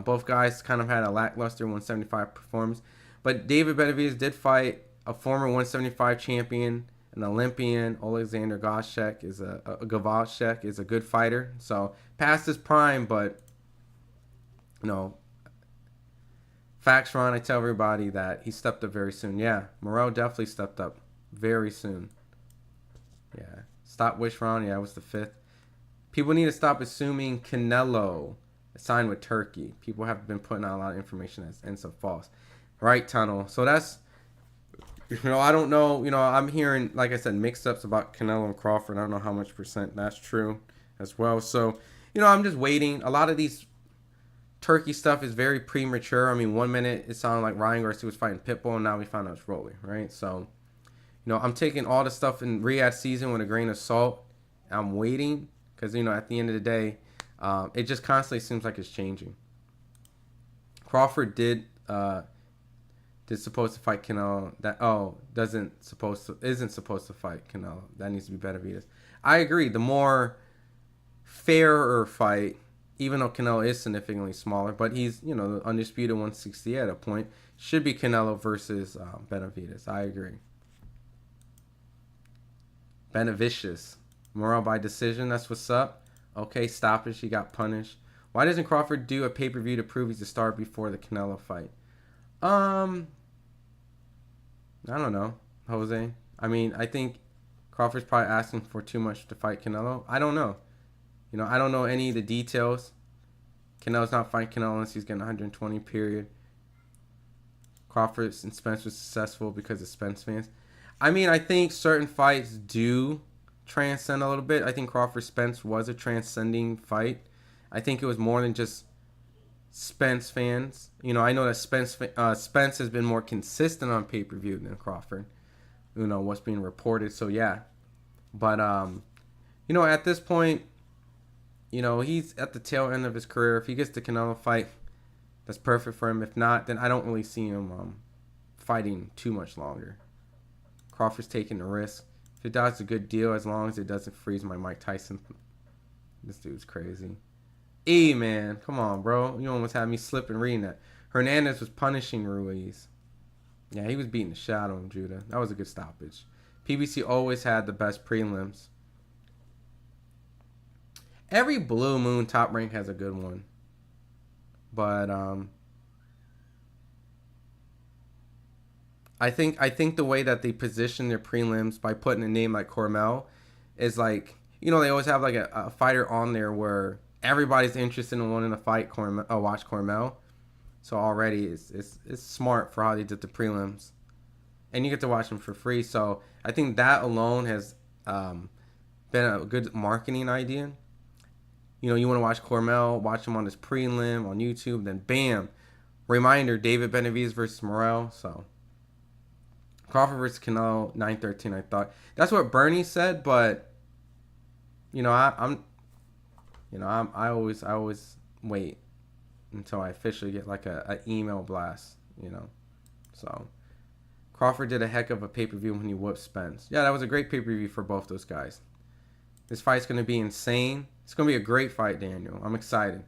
Both guys kind of had a lackluster 175 performance. But David Benavidez did fight a former 175 champion, an Olympian. Alexander Gavashek is a good fighter. So past his prime, but facts, Ron. I tell everybody that he stepped up very soon. Yeah, Morrell definitely stepped up very soon. Yeah, stop wish, Ron. Yeah, it was the 5th. People need to stop assuming Canelo signed with Turkey. People have been putting out a lot of information that's ends up false. Right, Tunnel. So that's, I don't know. I'm hearing, like I said, mixed ups about Canelo and Crawford. I don't know how much percent that's true as well. So, I'm just waiting. A lot of these Turkey stuff is very premature. I mean, 1 minute it sounded like Ryan Garcia was fighting Pitbull, and now we found out it's Rolly, right? So, I'm taking all the stuff in Riyadh season with a grain of salt. I'm waiting because, at the end of the day, it just constantly seems like it's changing. Crawford is supposed to fight Canelo. Isn't supposed to fight Canelo. That needs to be Benavidez. I agree. The more fairer fight, even though Canelo is significantly smaller, but he's the undisputed 160 at a point, should be Canelo versus Benavidez. I agree. Benavidez. Morrell by decision. That's what's up. Okay, stoppage. He got punished. Why doesn't Crawford do a pay-per-view to prove he's a star before the Canelo fight? I don't know, Jose. I mean, I think Crawford's probably asking for too much to fight Canelo. I don't know. I don't know any of the details. Canelo's not fighting Canelo unless he's getting 120 period. Crawford and Spence was successful because of Spence fans. I mean, I think certain fights do transcend a little bit. I think Crawford-Spence was a transcending fight. I think it was more than just Spence fans. I know that Spence has been more consistent on pay-per-view than Crawford. What's being reported. So, yeah. But, at this point, he's at the tail end of his career. If he gets the Canelo fight, that's perfect for him. If not, then I don't really see him fighting too much longer. Crawford's taking the risk. If it does, a good deal as long as it doesn't freeze my Mike Tyson. This dude's crazy. Man, come on, bro. You almost had me slipping reading that. Hernandez was punishing Ruiz. Yeah, he was beating the shit out of him, Judah. That was a good stoppage. PBC always had the best prelims. Every Blue Moon top rank has a good one. But I think the way that they position their prelims by putting a name like Cormel is like, they always have like a fighter on there where everybody's interested in wanting to fight watch Cormel. So already it's smart for how they did the prelims. And you get to watch them for free. So I think that alone has been a good marketing idea. You want to watch Cormel, watch him on his prelim on YouTube, then bam, reminder, David Benavidez versus Morrell. So Crawford versus Canelo, 9-13, I thought. That's what Bernie said, but I always wait until I officially get like a email blast, So Crawford did a heck of a pay-per-view when he whooped Spence. Yeah, that was a great pay-per-view for both those guys. This fight's going to be insane. It's going to be a great fight, Daniel. I'm excited.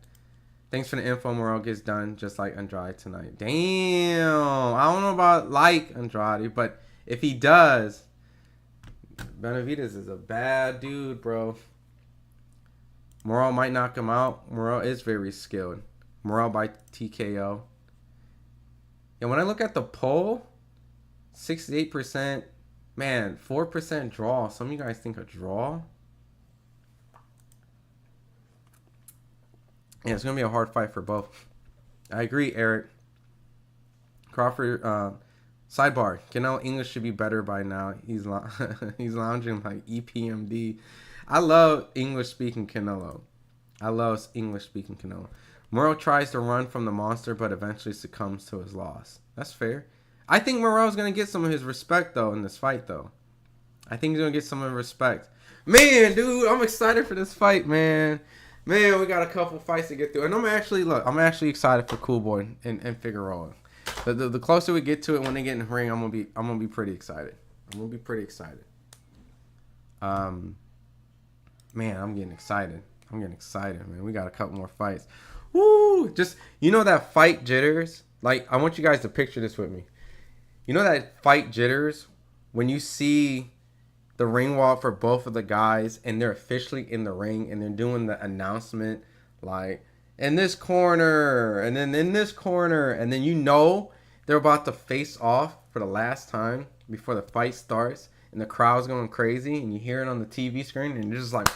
Thanks for the info. Morrell gets done just like Andrade tonight. Damn. I don't know about like Andrade, but if he does, Benavidez is a bad dude, bro. Morrell might knock him out. Morrell is very skilled. Morrell by TKO. And when I look at the poll, 68%, man, 4% draw. Some of you guys think a draw? Yeah, it's going to be a hard fight for both. I agree, Eric. Crawford, sidebar. Canelo English should be better by now. He's lounging like EPMD. I love English-speaking Canelo. Morrell tries to run from the monster, but eventually succumbs to his loss. That's fair. I think Morrell's going to get some of his respect, though, in this fight, though. I think he's going to get some of his respect. Man, dude, I'm excited for this fight, man. Man, we got a couple fights to get through. And I'm actually excited for Cool Boy and Figueroa. The closer we get to it, when they get in the ring, I'm gonna be pretty excited. Man, I'm getting excited, man. We got a couple more fights. Woo! Just, you know that fight jitters? Like, I want you guys to picture this with me. You know that fight jitters when you see the ring walk for both of the guys and they're officially in the ring and they're doing the announcement like in this corner and then in this corner, and then you know they're about to face off for the last time before the fight starts and the crowd's going crazy and you hear it on the TV screen and you're just like,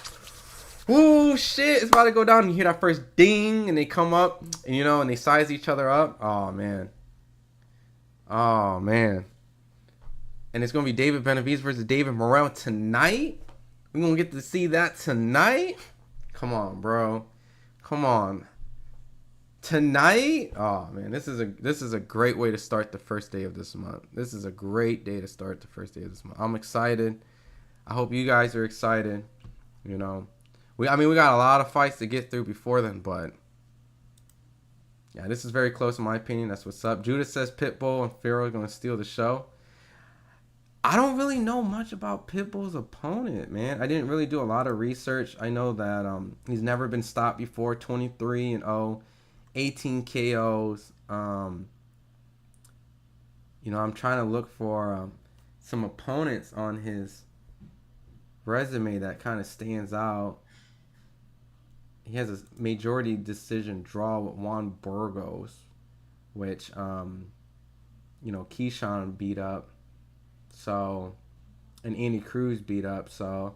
"Ooh, shit, it's about to go down." And you hear that first ding and they come up and you know and they size each other up. Oh man. Oh man. And it's going to be David Benavidez versus David Morrell tonight. We're going to get to see that tonight. Come on, bro. Come on. Tonight? Oh, man. This is a great way to start the first day of this month. This is a great day to start the first day of this month. I'm excited. I hope you guys are excited. You know, we got a lot of fights to get through before then, but yeah, this is very close in my opinion. That's what's up. Judas says Pitbull and Pharaoh are going to steal the show. I don't really know much about Pitbull's opponent, man. I didn't really do a lot of research. I know that he's never been stopped before, 23-0, 18 KOs. You know, I'm trying to look for some opponents on his resume that kind of stands out. He has a majority decision draw with Juan Burgos, which, you know, Keyshawn beat up. So, and Andy Cruz beat up. So,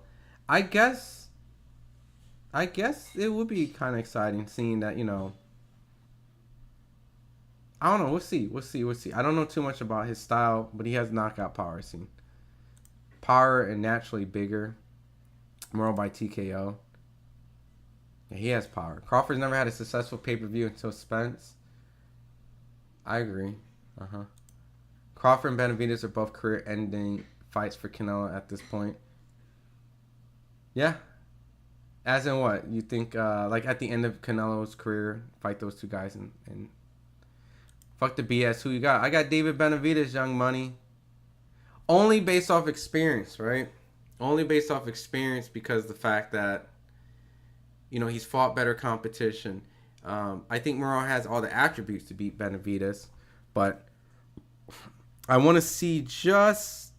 I guess it would be kind of exciting seeing that, you know. I don't know. We'll see. I don't know too much about his style, but he has knockout power. Seen power and naturally bigger. Morrell by TKO. Yeah, he has power. Crawford's never had a successful pay-per-view until Spence. I agree. Crawford and Benavidez are both career-ending fights for Canelo at this point. Yeah. As in what? You think, like, at the end of Canelo's career, fight those two guys and fuck the BS. Who you got? I got David Benavidez, Young Money. Only based off experience, right? Only based off experience because the fact that, you know, he's fought better competition. I think Morrell has all the attributes to beat Benavidez, but I want to see just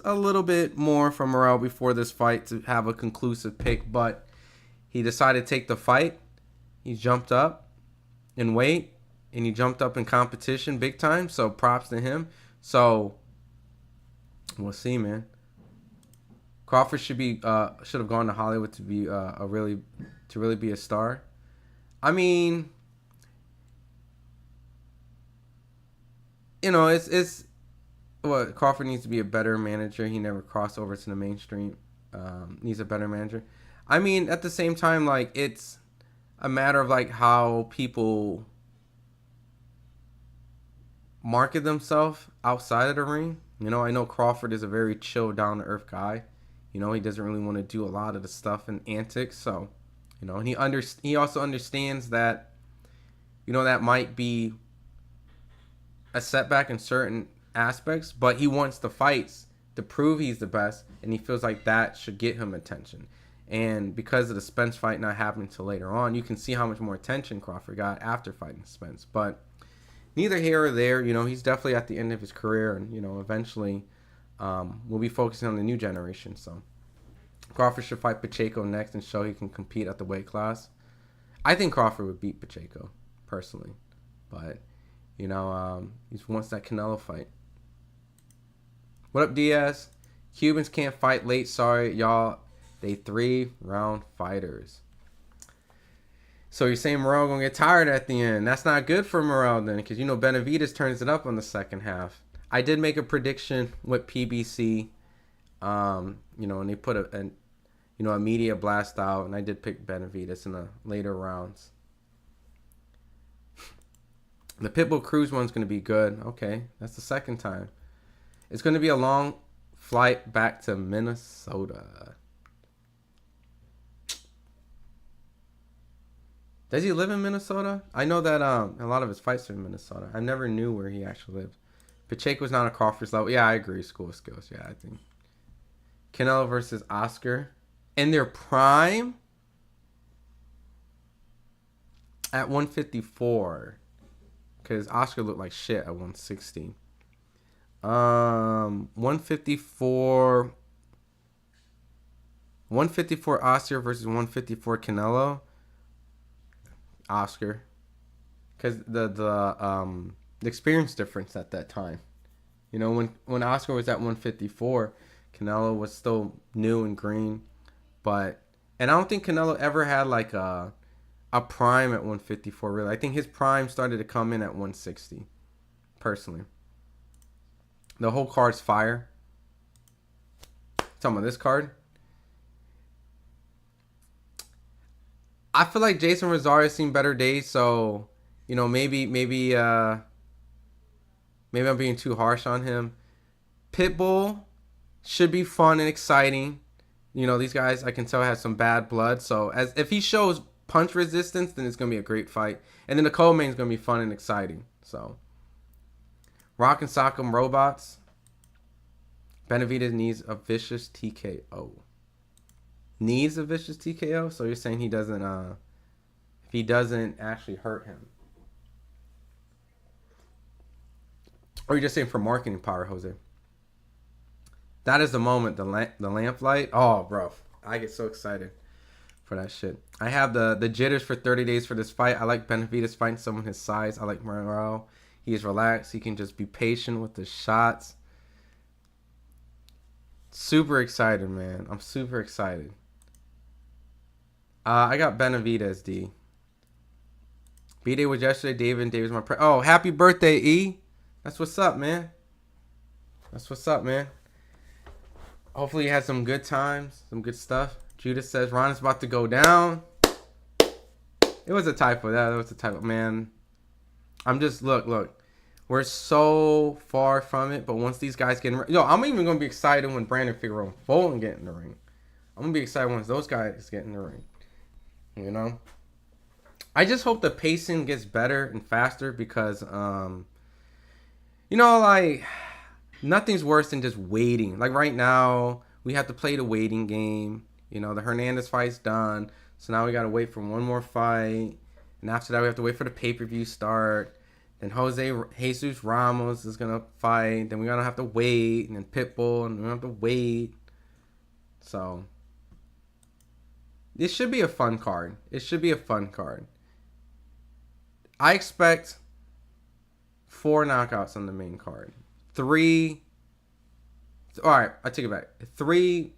a little bit more from Morrell before this fight to have a conclusive pick. But he decided to take the fight. He jumped up in weight, and he jumped up in competition big time. So props to him. So we'll see, man. Crawford should have gone to Hollywood to be really be a star. I mean, you know, it's what Crawford needs to be a better manager. He never crossed over to the mainstream. Needs a better manager. I mean, at the same time, like, it's a matter of like how people market themselves outside of the ring. You know, I know Crawford is a very chill, down to earth guy. You know, he doesn't really want to do a lot of the stuff and antics. So, you know, and he also understands that, you know, that might be a setback in certain aspects, but he wants the fights to prove he's the best, and he feels like that should get him attention. And because of the Spence fight not happening till later on, you can see how much more attention Crawford got after fighting Spence. But neither here or there, you know, he's definitely at the end of his career, and, you know, eventually we'll be focusing on the new generation. So Crawford should fight Pacheco next and show he can compete at the weight class. I think Crawford would beat Pacheco, personally. But, you know, he wants that Canelo fight. What up, Diaz? Cubans can't fight late. Sorry, y'all. They 3-round fighters. So you're saying Morrell going to get tired at the end. That's not good for Morrell then, because, you know, Benavidez turns it up on the second half. I did make a prediction with PBC, you know, and they put a media blast out, and I did pick Benavidez in the later rounds. The Pitbull Cruz one's going to be good. Okay, that's the second time. It's going to be a long flight back to Minnesota. Does he live in Minnesota? I know that a lot of his fights are in Minnesota. I never knew where he actually lived. Pacheco's not a Crawford's level. Yeah, I agree. School skills. Yeah, I think. Canelo versus Oscar. In their prime? at 154. Because Oscar looked like shit at 160. 154. 154 Oscar versus 154 Canelo. Oscar. Because the experience difference at that time. You know, when Oscar was at 154, Canelo was still new and green. And I don't think Canelo ever had like a prime at 154, really. I think his prime started to come in at 160, personally. The whole card's fire. Talking about this card. I feel like Jason Rosario's seen better days, so, you know, maybe I'm being too harsh on him. Pitbull should be fun and exciting. You know, these guys, I can tell, have some bad blood. So if he shows punch resistance, then it's going to be a great fight. And then the co-main is going to be fun and exciting. So, Rock and Sock'em Robots. Benavidez needs a vicious TKO. Needs a vicious TKO? So you're saying he doesn't, if he doesn't actually hurt him. Or you're just saying for marketing power, Jose. That is the moment, the lamplight. Oh, bro. I get so excited for that shit. I have the jitters for 30 days for this fight. I like Benavidez fighting someone his size. I like Morrell. He is relaxed. He can just be patient with the shots. Super excited, man. I'm super excited. I got Benavidez, D. B-Day was yesterday. David's my oh, happy birthday, E. That's what's up, man. That's what's up, man. Hopefully you had some good times, some good stuff. Judas says Ron is about to go down. It was a typo. That was a typo, man. I'm just look. We're so far from it, but once these guys get in, I'm even gonna be excited when Brandon Figueroa and Fulton get in the ring. I'm gonna be excited once those guys get in the ring. You know, I just hope the pacing gets better and faster because, you know, like, nothing's worse than just waiting. Like right now, we have to play the waiting game. You know, the Hernandez fight's done. So now we got to wait for one more fight. And after that, we have to wait for the pay-per-view start. Then Jesus Ramos is going to fight. Then we're going to have to wait. And then Pitbull. And we have to wait. So, it should be a fun card. It should be a fun card. I expect 4 knockouts on the main card. 3. All right, I take it back. 3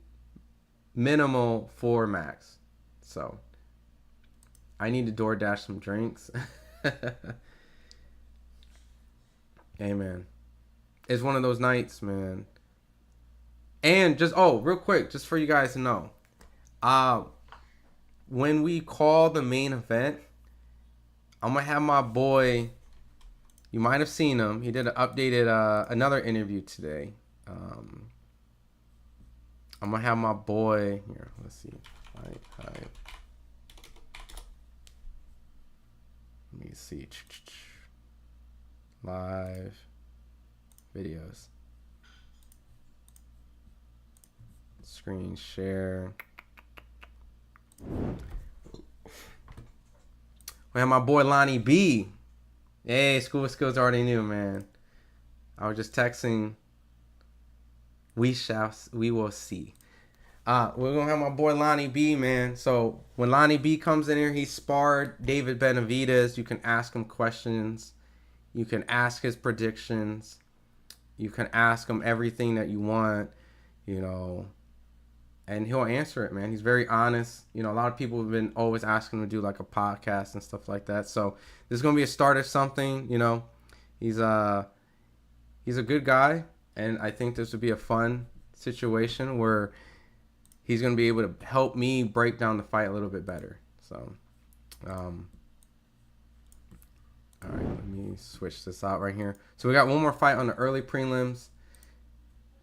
minimal, 4 max. So, I need to DoorDash some drinks. Hey, man. It's one of those nights, man. And just, real quick, just for you guys to know. When we call the main event, I'm going to have my boy, you might have seen him. He did an updated, another interview today. I'm going to have my boy, here, let's see. FightHype. Let me see. Live videos. Screen share. We have my boy Lonnie B. Hey, School of Skills already knew, man. I was just texting. We will see. We're gonna have my boy Lonnie B, man. So when Lonnie B comes in here, he sparred David Benavidez. You can ask him questions. You can ask his predictions. You can ask him everything that you want, you know, and he'll answer it, man. He's very honest. You know, a lot of people have been always asking him to do like a podcast and stuff like that. So this is gonna be a start of something, you know. He's a good guy, and I think this would be a fun situation where he's gonna be able to help me break down the fight a little bit better. So, all right, let me switch this out right here. So we got one more fight on the early prelims.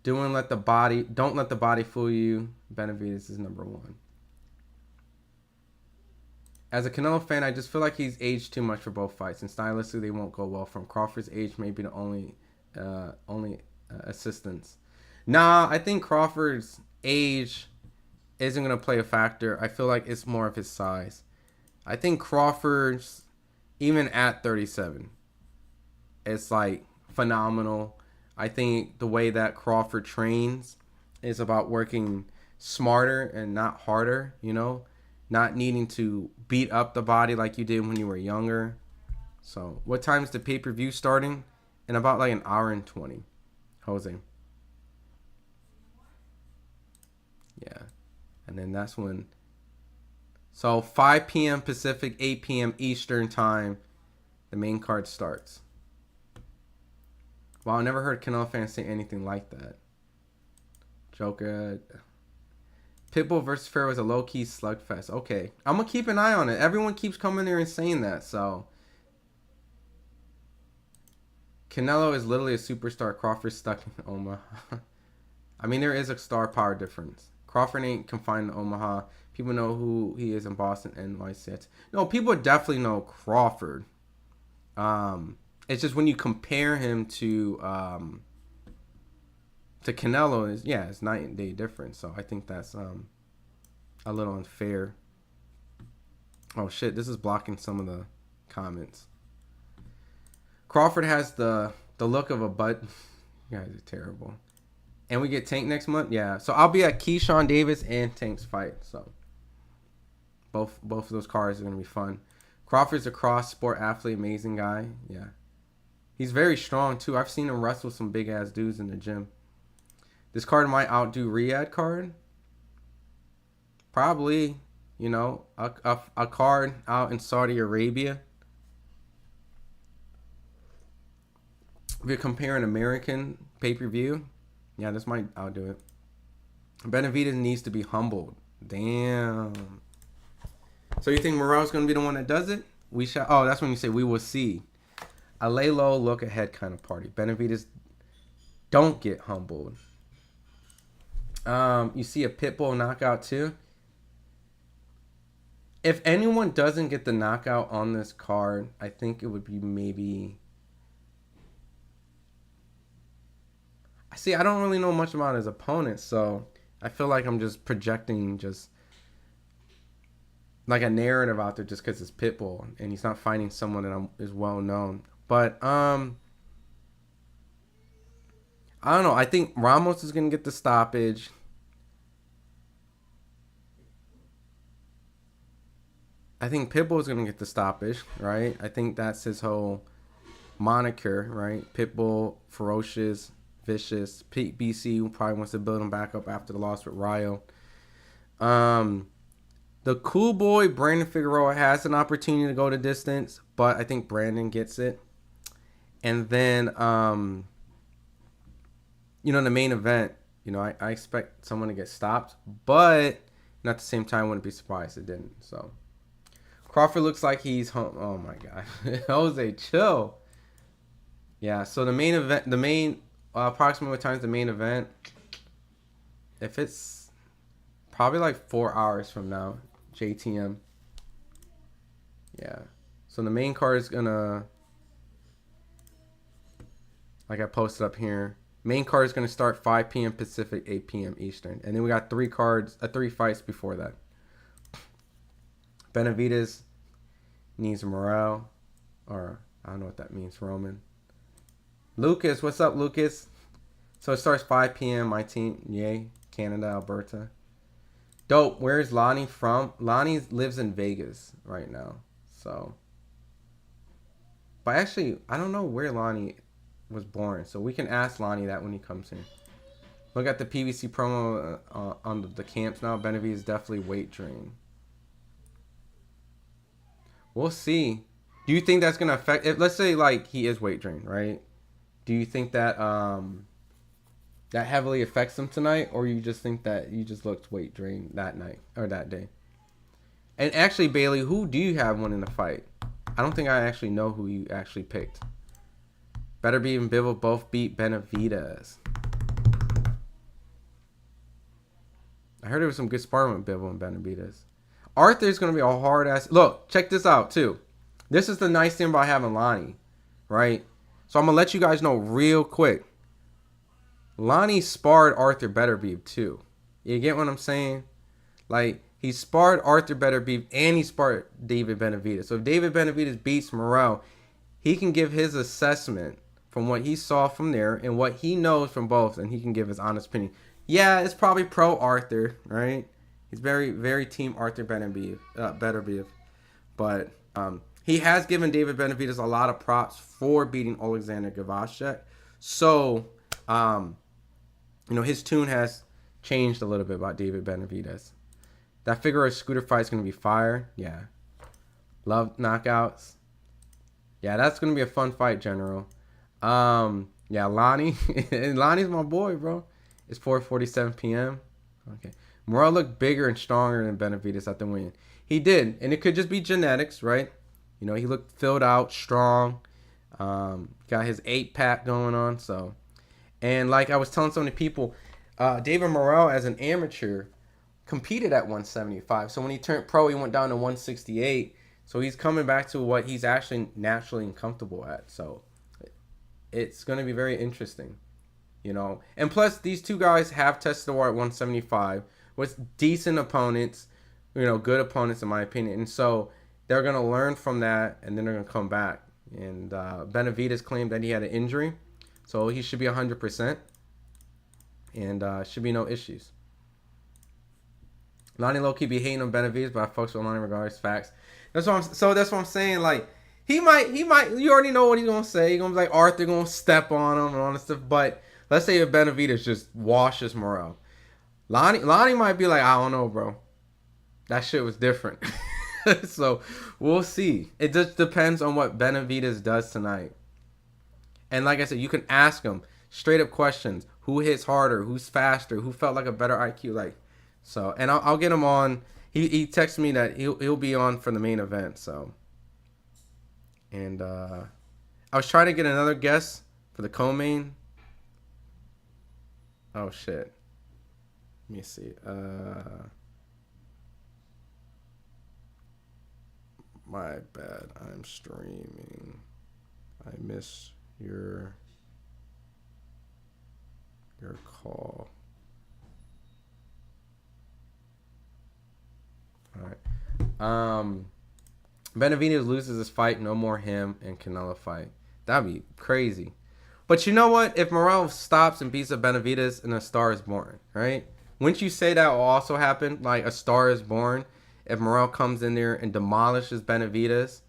Don't let the body fool you. Benavidez is number 1. As a Canelo fan, I just feel like he's aged too much for both fights, and stylistically they won't go well from Crawford's age. Maybe the only assistance. Nah, I think Crawford's age isn't gonna play a factor. I feel like it's more of his size. I think Crawford's even at 37. It's like phenomenal. I think the way that Crawford trains is about working smarter and not harder, you know, not needing to beat up the body like you did when you were younger. So, what time's the pay-per-view starting? In about like an hour and 20. Jose. Yeah. And then that's when. So, 5 p.m. Pacific, 8 p.m. Eastern time, the main card starts. Wow, I never heard Canelo fans say anything like that. Joker. Pitbull versus Fair was a low-key slugfest. Okay. I'm going to keep an eye on it. Everyone keeps coming there and saying that, so. Canelo is literally a superstar. Crawford's stuck in Omaha. I mean, there is a star power difference. Crawford ain't confined to Omaha. People know who he is in Boston and NYC. No, people definitely know Crawford. It's just when you compare him to Canelo, it's night and day difference. So I think that's a little unfair. Oh shit, this is blocking some of the comments. Crawford has the look of a butt. You guys are terrible. And we get Tank next month? Yeah. So I'll be at Keyshawn Davis and Tank's fight. So both of those cards are going to be fun. Crawford's a cross-sport athlete, amazing guy. Yeah. He's very strong, too. I've seen him wrestle some big-ass dudes in the gym. This card might outdo Riyadh card. Probably, you know, a card out in Saudi Arabia. If you're comparing American pay-per-view, yeah, this might outdo it. Benavidez needs to be humbled. Damn. So you think Morrell's going to be the one that does it? We shall. Oh, that's when you say we will see. A lay low, look ahead kind of party. Benavidez, don't get humbled. You see a Pitbull knockout too. If anyone doesn't get the knockout on this card, I think it would be maybe. See, I don't really know much about his opponent, so I feel like I'm just projecting just like a narrative out there just because it's Pitbull and he's not fighting someone that is well known. But I don't know. I think Ramos is gonna get the stoppage. I think Pitbull is gonna get the stoppage, right? I think that's his whole moniker, right? Pitbull, ferocious, vicious. Pete BC probably wants to build him back up after the loss with Ryo. The cool boy Brandon Figueroa has an opportunity to go the distance, but I think Brandon gets it. And then, you know, the main event, you know, I expect someone to get stopped, but at the same time, I wouldn't be surprised it didn't. So, Crawford looks like he's home. Oh my God, Jose, chill. Yeah. So the main event, approximately what time's the main event? If it's probably like 4 hours from now, JTM. Yeah. So the main card is gonna, like I posted up here, main card is gonna start 5 p.m. Pacific, 8 p.m. Eastern, and then we got 3 fights before that. Benavidez needs Morrell, or I don't know what that means, Roman. Lucas, what's up, Lucas? So it starts 5 p.m. My team, yay, Canada, Alberta. Dope. Where's Lonnie from? Lonnie lives in Vegas right now. So, but actually, I don't know where Lonnie was born. So we can ask Lonnie that when he comes in. Look at the PBC promo on the camps now. Benavidez is definitely weight drain. We'll see. Do you think that's gonna affect? Let's say like he is weight drained, right? Do you think that that heavily affects him tonight, or you just think that you just looked weight drained that night or that day? And actually, Bailey, who do you have winning the fight? I don't think I actually know who you actually picked. Better be and Bivol both beat Benavidez. I heard there was some good sparring with Bivol and Benavidez. Arthur's going to be a hard ass. Look, check this out too. This is the nice thing about having Lonnie, right? So I'm going to let you guys know real quick. Lonnie sparred Arthur Beterbiev too. You get what I'm saying? Like, he sparred Arthur Beterbiev and he sparred David Benavidez. So if David Benavidez beats Morrell, he can give his assessment from what he saw from there and what he knows from both, and he can give his honest opinion. Yeah, it's probably pro Arthur, right? He's very, very team Arthur Beterbiev. But he has given David Benavidez a lot of props for beating Alexander Gavashek. So, his tune has changed a little bit about David Benavidez. That Figueroa Scooter fight is going to be fire. Yeah. Love knockouts. Yeah, that's going to be a fun fight, General. Yeah, Lonnie. Lonnie's my boy, bro. It's 4:47 p.m. Okay. Morrell looked bigger and stronger than Benavidez at the win. He did. And it could just be genetics, right? He looked filled out, strong. Got his 8-pack going on. So, and like I was telling so many people, David Morrell as an amateur competed at 175. So when he turned pro, he went down to 168. So he's coming back to what he's actually naturally and comfortable at. So it's going to be very interesting, And plus, these two guys have tested the water at 175 with decent opponents, good opponents in my opinion. And so they're going to learn from that, and then they're going to come back. And Benavidez claimed that he had an injury, so he should be 100%, and should be no issues. Lonnie low-key be hating on Benavidez, but I fucks with Lonnie regardless. Facts. That's what I'm saying. Like, he might. You already know what he's gonna say. He's gonna be like Arthur gonna step on him and all that stuff. But let's say if Benavidez just washes Morrell, Lonnie might be like, I don't know, bro. That shit was different. So we'll see. It just depends on what Benavidez does tonight. And like I said, you can ask him straight up questions: who hits harder? Who's faster? Who felt like a better IQ? Like, so. And I'll get him on. He texted me that he'll be on for the main event. So. And I was trying to get another guest for the co-main. Oh shit. Let me see. My bad. I'm streaming. I miss your call. All right. Benavidez loses his fight, no more him and Canelo fight. That'd be crazy. But you know what? If Morrell stops and beats a Benavidez, and a star is born, right? Wouldn't you say that will also happen? Like a star is born. If Morrell comes in there and demolishes Benavidez,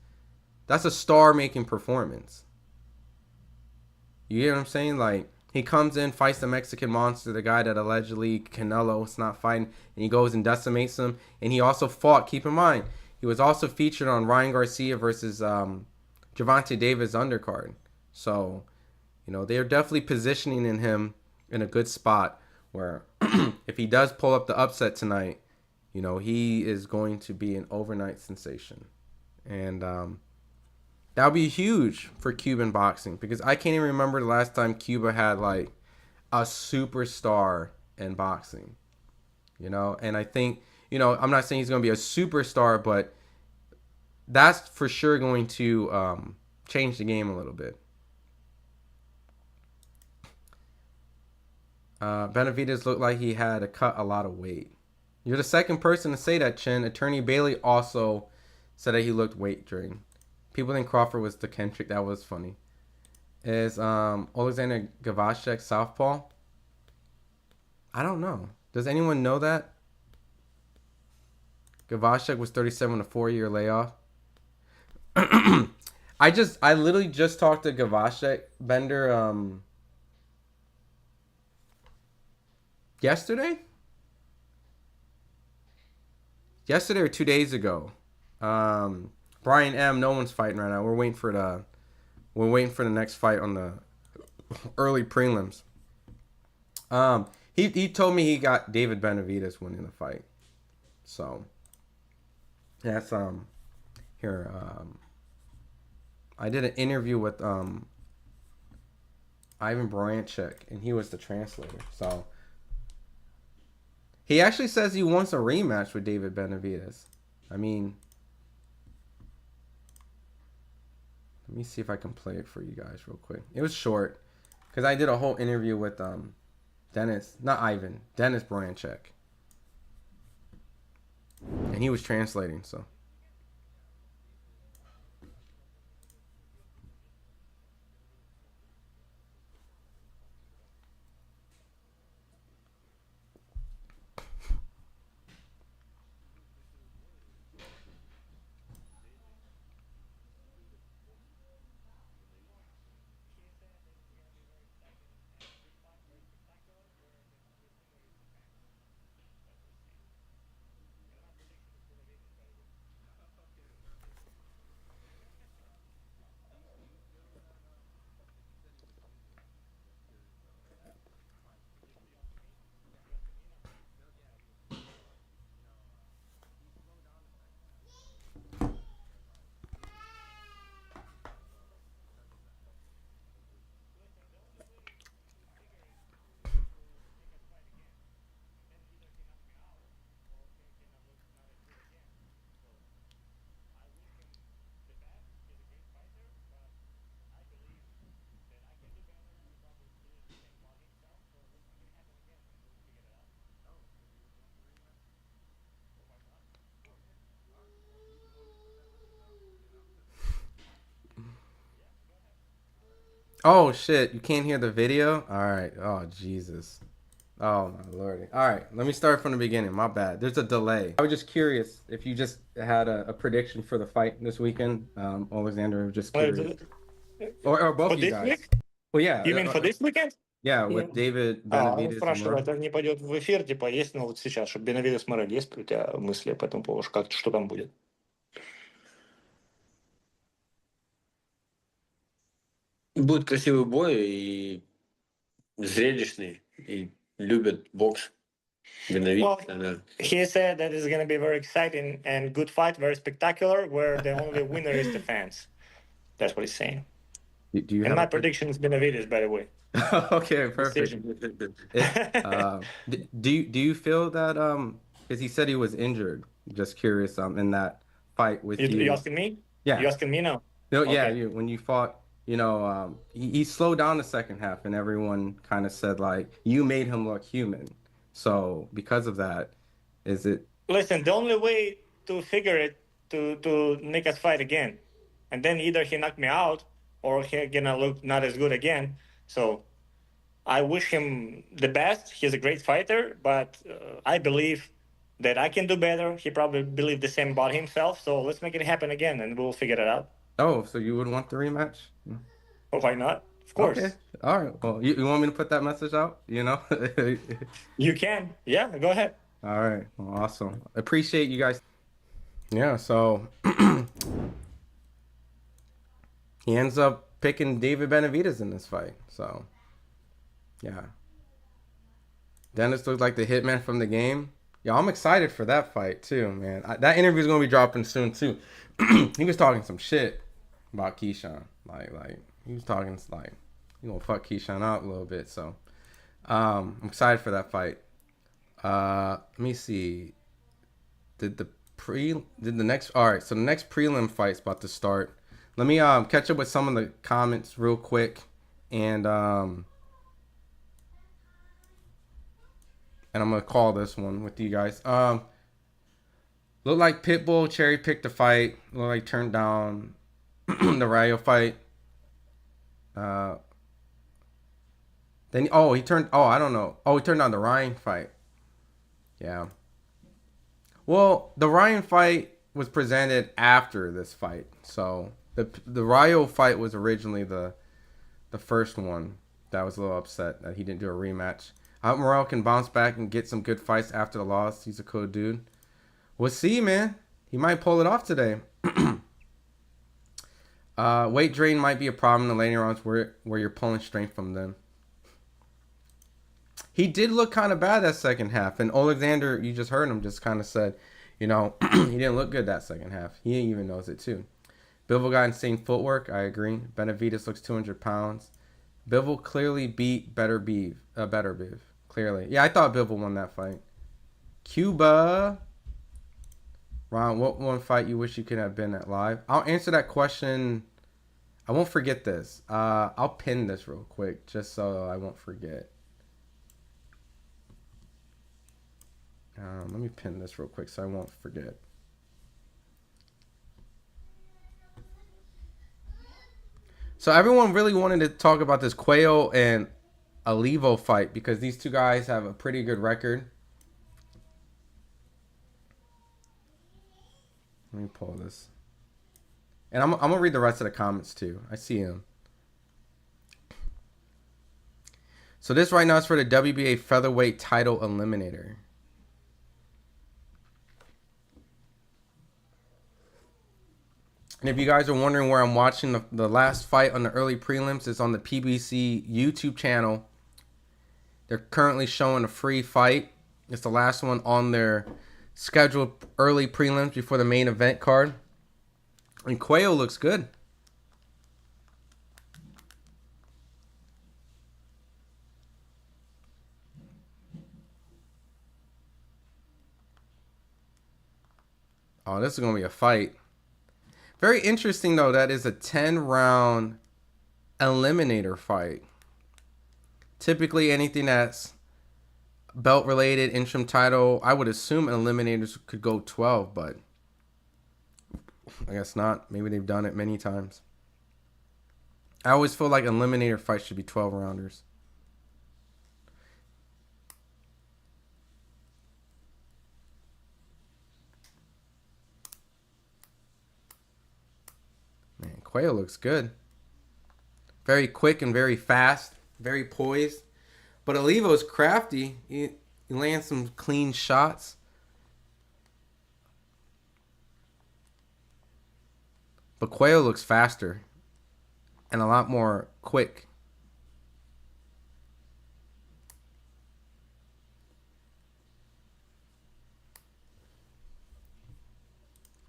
that's a star-making performance. You get what I'm saying? Like, he comes in, fights the Mexican monster, the guy that allegedly Canelo's not fighting, and he goes and decimates him. And he also fought, keep in mind, he was also featured on Ryan Garcia versus Gervonta Davis undercard. So, they're definitely positioning him in a good spot where if he does pull up the upset tonight, he is going to be an overnight sensation. And that would be huge for Cuban boxing, because I can't even remember the last time Cuba had like a superstar in boxing. And I think, I'm not saying he's going to be a superstar, but that's for sure going to change the game a little bit. Benavidez looked like he had to cut a lot of weight. You're the second person to say that, Chin. Attorney Bailey also said that he looked weight drained. People think Crawford was the Kendrick. That was funny. Is Alexander Gavashek southpaw? I don't know. Does anyone know that? Gavashek was 37 with a 4-year layoff. I literally just talked to Gavashek Bender yesterday or 2 days ago. Brian M, no one's fighting right now. We're waiting for the next fight on the early prelims. He told me he got David Benavidez winning the fight. So that's here. I did an interview with Ivan Branchek, and he was the translator. So he actually says he wants a rematch with David Benavidez. I mean, let me see if I can play it for you guys real quick. It was short because I did a whole interview with Dennis Branchek. And he was translating, so. Oh shit! You can't hear the video. All right. Oh Jesus. Oh my lordy. All right. Let me start from the beginning. My bad. There's a delay. I was just curious if you just had a prediction for the fight this weekend. Alexander, I'm just curious. Or both For of you this guys. week? Well, yeah. You mean for this weekend? Yeah, with David Он Benavidez and спрашивает, Morrell. это не пойдет в эфир, типа, есть, ну вот сейчас, чтобы Benavidez Morrell, есть у тебя мысли по этому поводу, как, что там будет? Будет красивый бой и зрелищный, и любят бокс. Well, Benavidez, he said that it's going to be very exciting and good fight, very spectacular, where the only winner is the fans. That's what he's saying. Do you And have my a prediction is Benavidez, by the way. Okay, perfect. Decision. Do you feel that because he said he was injured? Just curious in that fight with You you. asking me? Yeah. You asking me now? No, yeah, Okay. when you fought, he slowed down the second half, and everyone kind of said like you made him look human. So because of that, is it? Listen, the only way to figure it to make us fight again, and then either he knocked me out or he gonna look not as good again. So I wish him the best. He's a great fighter, but I believe that I can do better. He probably believe the same about himself. So let's make it happen again, and we'll figure it out. Oh, so you would want the rematch? Oh, why not? Of course. Okay, all right. Well, you want me to put that message out? You can. Yeah, go ahead. All right. Well, awesome. Appreciate you guys. Yeah, so he ends up picking David Benavidez in this fight. So, yeah. Dennis looked like the hitman from the game. Yeah, I'm excited for that fight too, man. That interview is gonna be dropping soon too. He was talking some shit about Keyshawn. Like he was talking like he gonna fuck Keyshawn out a little bit. So, I'm excited for that fight. Let me see. Did the next? All right, so the next prelim fight's about to start. Let me catch up with some of the comments real quick, and I'm gonna call this one with you guys. Looked like Pitbull cherry picked the fight. Looked like turned down the Rayo fight. Then he turned. Oh, I don't know. Oh, he turned down the Ryan fight. Yeah. Well, the Ryan fight was presented after this fight, so the Rayo fight was originally the first one. That was a little upset that he didn't do a rematch. Morrell can bounce back and get some good fights after the loss. He's a cool dude. We'll see, man. He might pull it off today. Weight drain might be a problem in the later rounds where you're pulling strength from them. He did look kind of bad that second half. And Alexander, you just heard him, just kind of said, he didn't look good that second half. He even knows it too. Bivol got insane footwork. I agree. Benavidez looks 200 pounds. Bivol clearly beat Better Biv. Clearly. Yeah, I thought Bivol won that fight. Cuba. Ron, what one fight you wish you could have been at live? I'll answer that question. I won't forget this. I'll pin this real quick just so I won't forget. Let me pin this real quick so I won't forget. So everyone really wanted to talk about this Cuello and Olivo fight because these two guys have a pretty good record. Let me pull this. And I'm going to read the rest of the comments too. I see them. So this right now is for the WBA featherweight title eliminator. And if you guys are wondering where I'm watching the last fight on the early prelims, it's on the PBC YouTube channel. They're currently showing a free fight. It's the last one on their scheduled early prelims before the main event card. And Cuello looks good. Oh, this is going to be a fight. Very interesting, though. That is a 10-round eliminator fight. Typically, anything that's belt-related, interim title, I would assume eliminators could go 12, but I guess not. Maybe they've done it many times. I always feel like eliminator fights should be 12-rounders. Man, Cuello looks good. Very quick and very fast. Very poised. But Olivo's crafty. He lands some clean shots. But Cuello looks faster. And a lot more quick.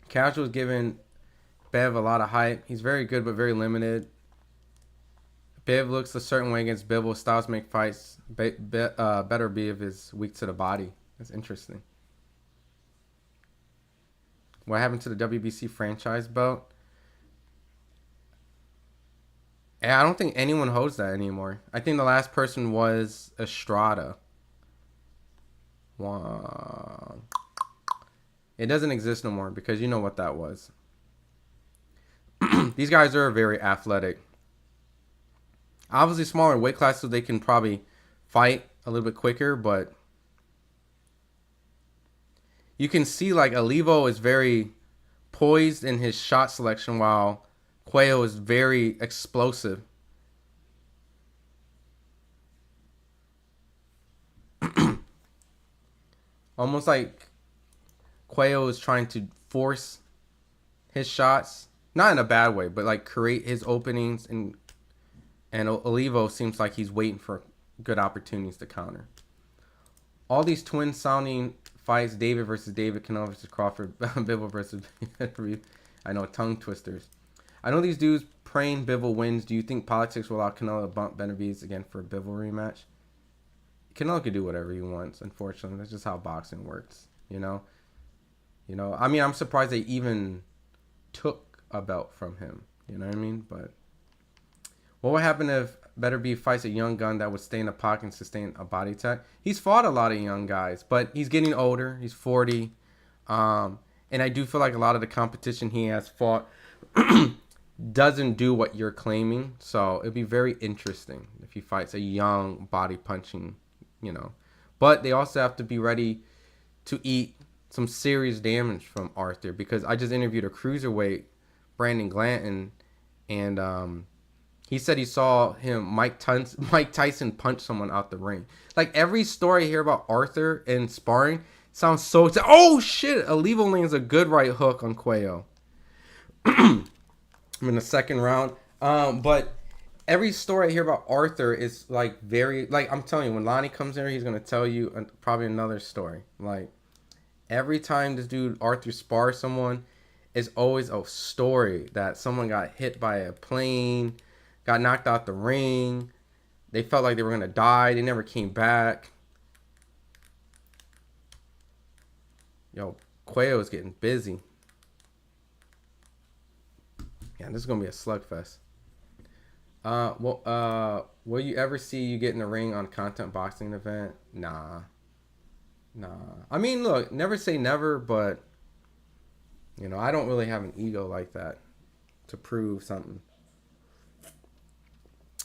Casual's giving Bev a lot of hype. He's very good, but very limited. Bev looks a certain way against Bivol. Styles make fights better Bev is weak to the body. That's interesting. What happened to the WBC franchise belt? I don't think anyone holds that anymore. I think the last person was Estrada. Wow. It doesn't exist no more because you know what that was. These guys are very athletic. Obviously smaller weight class so they can probably fight a little bit quicker, but you can see like Olivo is very poised in his shot selection while Cuello is very explosive. Almost like Cuello is trying to force his shots. Not in a bad way, but like create his openings, and Olivo seems like he's waiting for good opportunities to counter. All these twin sounding fights, David versus David, Canelo versus Crawford, Bivol versus I know, tongue twisters. I know these dudes praying Bivol wins. Do you think politics will allow Canelo to bump Benavidez again for a Bivol rematch? Canelo can do whatever he wants, unfortunately. That's just how boxing works, you know? I mean, I'm surprised they even took a belt from him. You know what I mean? But what would happen if Better Be fights a young gun that would stay in the pocket and sustain a body attack? He's fought a lot of young guys, but he's getting older. He's 40. And I do feel like a lot of the competition he has fought doesn't do what you're claiming. So it'd be very interesting if he fights a young body punching, But they also have to be ready to eat some serious damage from Arthur, because I just interviewed a cruiserweight, Brandon Glanton, and he said he saw Mike Tyson punch someone out the ring. Like every story I hear about Arthur and sparring sounds so. Oh shit! Olivo lands a good right hook on Cuello. I'm in the second round. But every story I hear about Arthur is like very, like I'm telling you, when Lonnie comes in here, he's gonna tell you probably another story. Like every time this dude Arthur spars someone, it's always a story that someone got hit by a plane, got knocked out the ring. They felt like they were gonna die. They never came back. Yo, Cuello is getting busy. Yeah, this is gonna be a slugfest. Will you ever see you get in the ring on content boxing event? Nah. Nah. I mean, look, never say never, but you know, I don't really have an ego like that to prove something.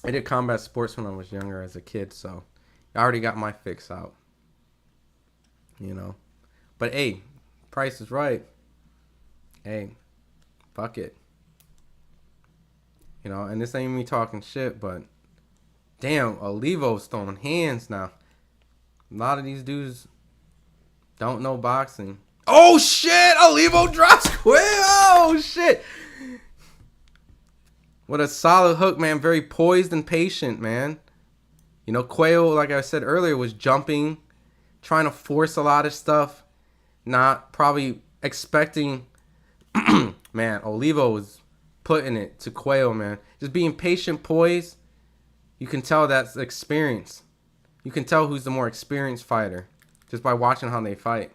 I did combat sports when I was younger as a kid, so I already got my fix out. You know. But hey, price is right. Hey, fuck it. You know, and this ain't me talking shit, but damn, Olivo's throwing hands now. A lot of these dudes don't know boxing. Oh shit! Olivo drops quick. Oh shit! What a solid hook, man. Very poised and patient, man. You know, Quayle, like I said earlier, was jumping, trying to force a lot of stuff, not probably expecting. Man, Olivo was putting it to Quayle, man. Just being patient, poised. You can tell that's experience. You can tell who's the more experienced fighter just by watching how they fight.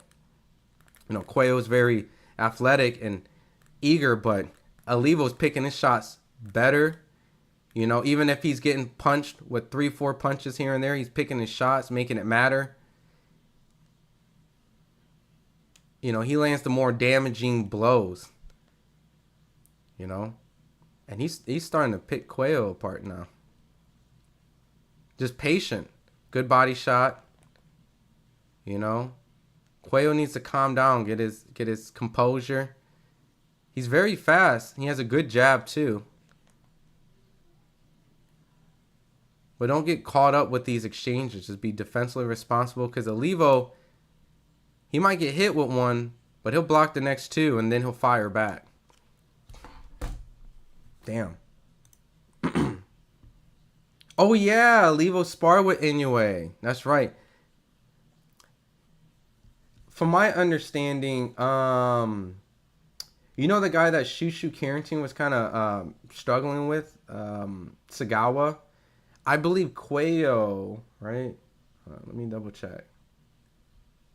You know, Quayo's very athletic and eager, but Olivo's picking his shots better. You know, even if he's getting punched with 3-4 punches here and there, he's picking his shots, making it matter. You know, he lands the more damaging blows. You know, and he's starting to pick Quayle apart now. Just patient, good body shot. You know, Quayle needs to calm down, get his composure. He's very fast. He has a good jab too. But don't get caught up with these exchanges. Just be defensively responsible, because Olivo, he might get hit with one, but he'll block the next two and then he'll fire back. Damn. Oh yeah, Olivo sparred with Inoue. That's right. From my understanding, you know the guy that Shushu Carrington was kind of struggling with, Sagawa. I believe Quayo, right? Let me double check.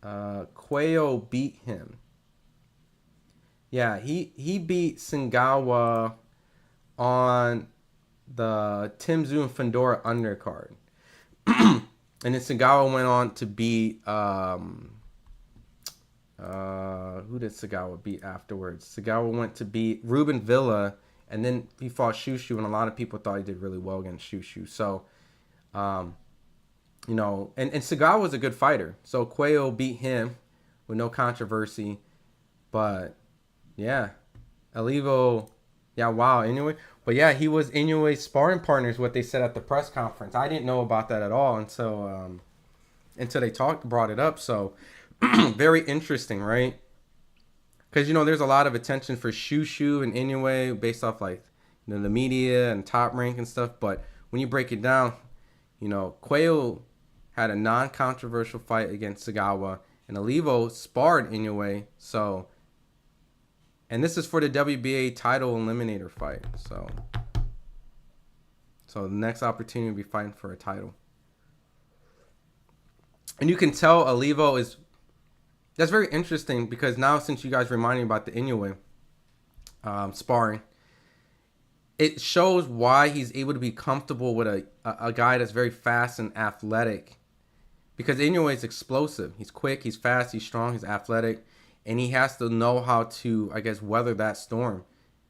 Quayo beat him. Yeah, he beat Sagawa on the Tim Tszyu and Fedora undercard. And then Sagawa went on to beat who did Sagawa beat afterwards? Sagawa went to beat Ruben Villa, and then he fought Shushu, and a lot of people thought he did really well against Shushu. So, you know, and Sagawa was a good fighter. So Quayo beat him with no controversy. But yeah, Olivo, yeah, wow, anyway. But yeah, he was Inoue's sparring partners, what they said at the press conference. I didn't know about that at all until they brought it up. So very interesting, right? Because, you know, there's a lot of attention for Shushu and Inoue based off, like, you know, the media and Top Rank and stuff. But when you break it down, you know, Quayle had a non-controversial fight against Sagawa, and Olivo sparred Inoue. So, and this is for the WBA title eliminator fight. So the next opportunity will be fighting for a title. And you can tell Olivo is... That's very interesting, because now, since you guys reminded me about the Inoue sparring, it shows why he's able to be comfortable with a guy that's very fast and athletic. Because Inoue is explosive. He's quick, he's fast, he's strong, he's athletic. And he has to know how to, I guess, weather that storm.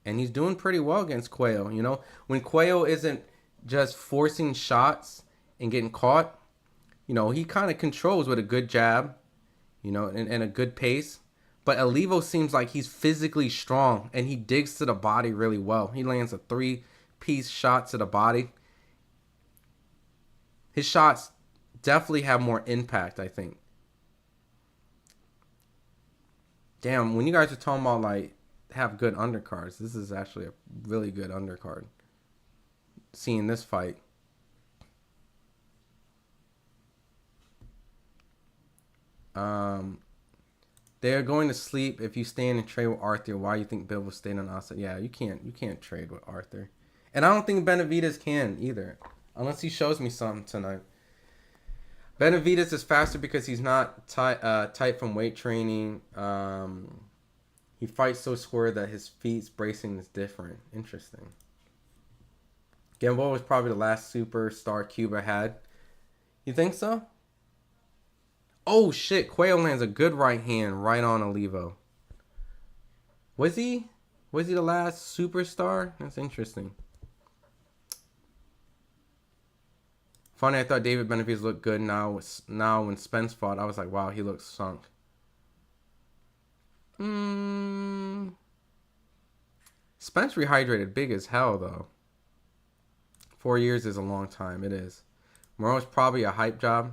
And he's doing pretty well against Quayle. You know, when Quayle isn't just forcing shots and getting caught, you know, he kind of controls with a good jab, you know, and a good pace. But Olivo seems like he's physically strong, and he digs to the body really well. He lands a 3-piece shot to the body. His shots definitely have more impact, I think. Damn, when you guys are talking about, like, have good undercards, this is actually a really good undercard. Seeing this fight. They are going to sleep if you stand and trade with Arthur. Why you think Bill will stay on outside? Yeah, you can't trade with Arthur. And I don't think Benavidez can either. Unless he shows me something tonight. Benavidez is faster because he's not tight from weight training. He fights so square that his feet's bracing is different. Interesting. Gamboa was probably the last superstar Cuba had. You think so? Oh shit, Quayle lands a good right hand right on Olivo. Was he the last superstar? That's interesting. Funny, I thought David Benavidez looked good. Now when Spence fought, I was like, wow, he looks sunk. Spence rehydrated big as hell, though. 4 years is a long time. It is. Morrell's probably a hype job.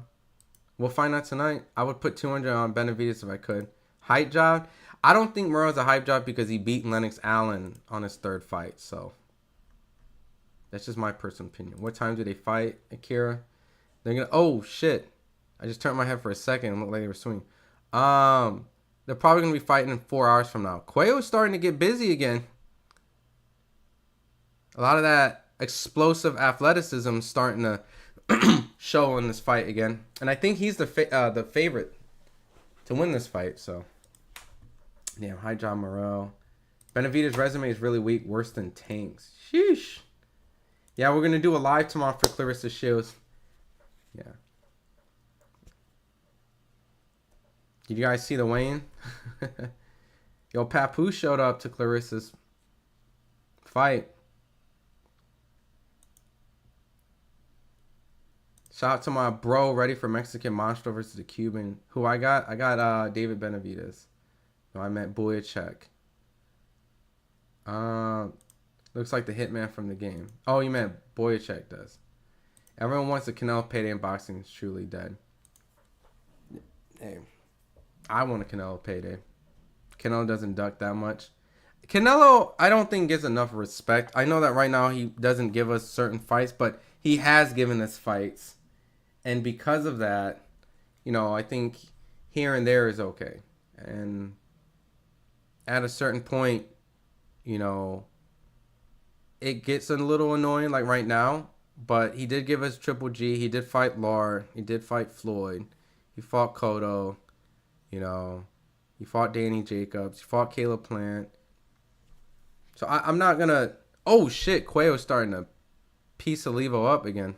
We'll find out tonight. I would put 200 on Benavidez if I could. Hype job? I don't think Morrell's a hype job because he beat Lennox Allen on his third fight. So that's just my personal opinion. What time do they fight, Akira? They're gonna. Oh shit! I just turned my head for a second and looked like they were swinging. They're probably gonna be fighting in 4 hours from now. Quayo's starting to get busy again. A lot of that explosive athleticism starting to show in this fight again, and I think he's the favorite to win this fight. So, damn, hi John Morrell. Benavidez' resume is really weak, worse than Tank's. Sheesh. Yeah, we're gonna do a live tomorrow for Clarissa Shields. Yeah. Did you guys see the weigh-in? Yo, Papoose showed up to Clarissa's fight. Shout out to my bro, ready for Mexican Monstro versus the Cuban. Who I got? I got David Benavidez. No, I meant Boyacek. Looks like the hitman from the game. Oh, you meant Boyacek does. Everyone wants a Canelo payday, and boxing is truly dead. Hey, I want a Canelo payday. Canelo doesn't duck that much. Canelo, I don't think gets enough respect. I know that right now he doesn't give us certain fights, but he has given us fights. And because of that, you know, I think here and there is okay. And at a certain point, you know, it gets a little annoying, like right now. But he did give us Triple G. He did fight Lar. He did fight Floyd. He fought Cotto. You know, he fought Danny Jacobs. He fought Caleb Plant. So I'm not going to... Oh, shit. Quayo's starting to piece Olivo up again.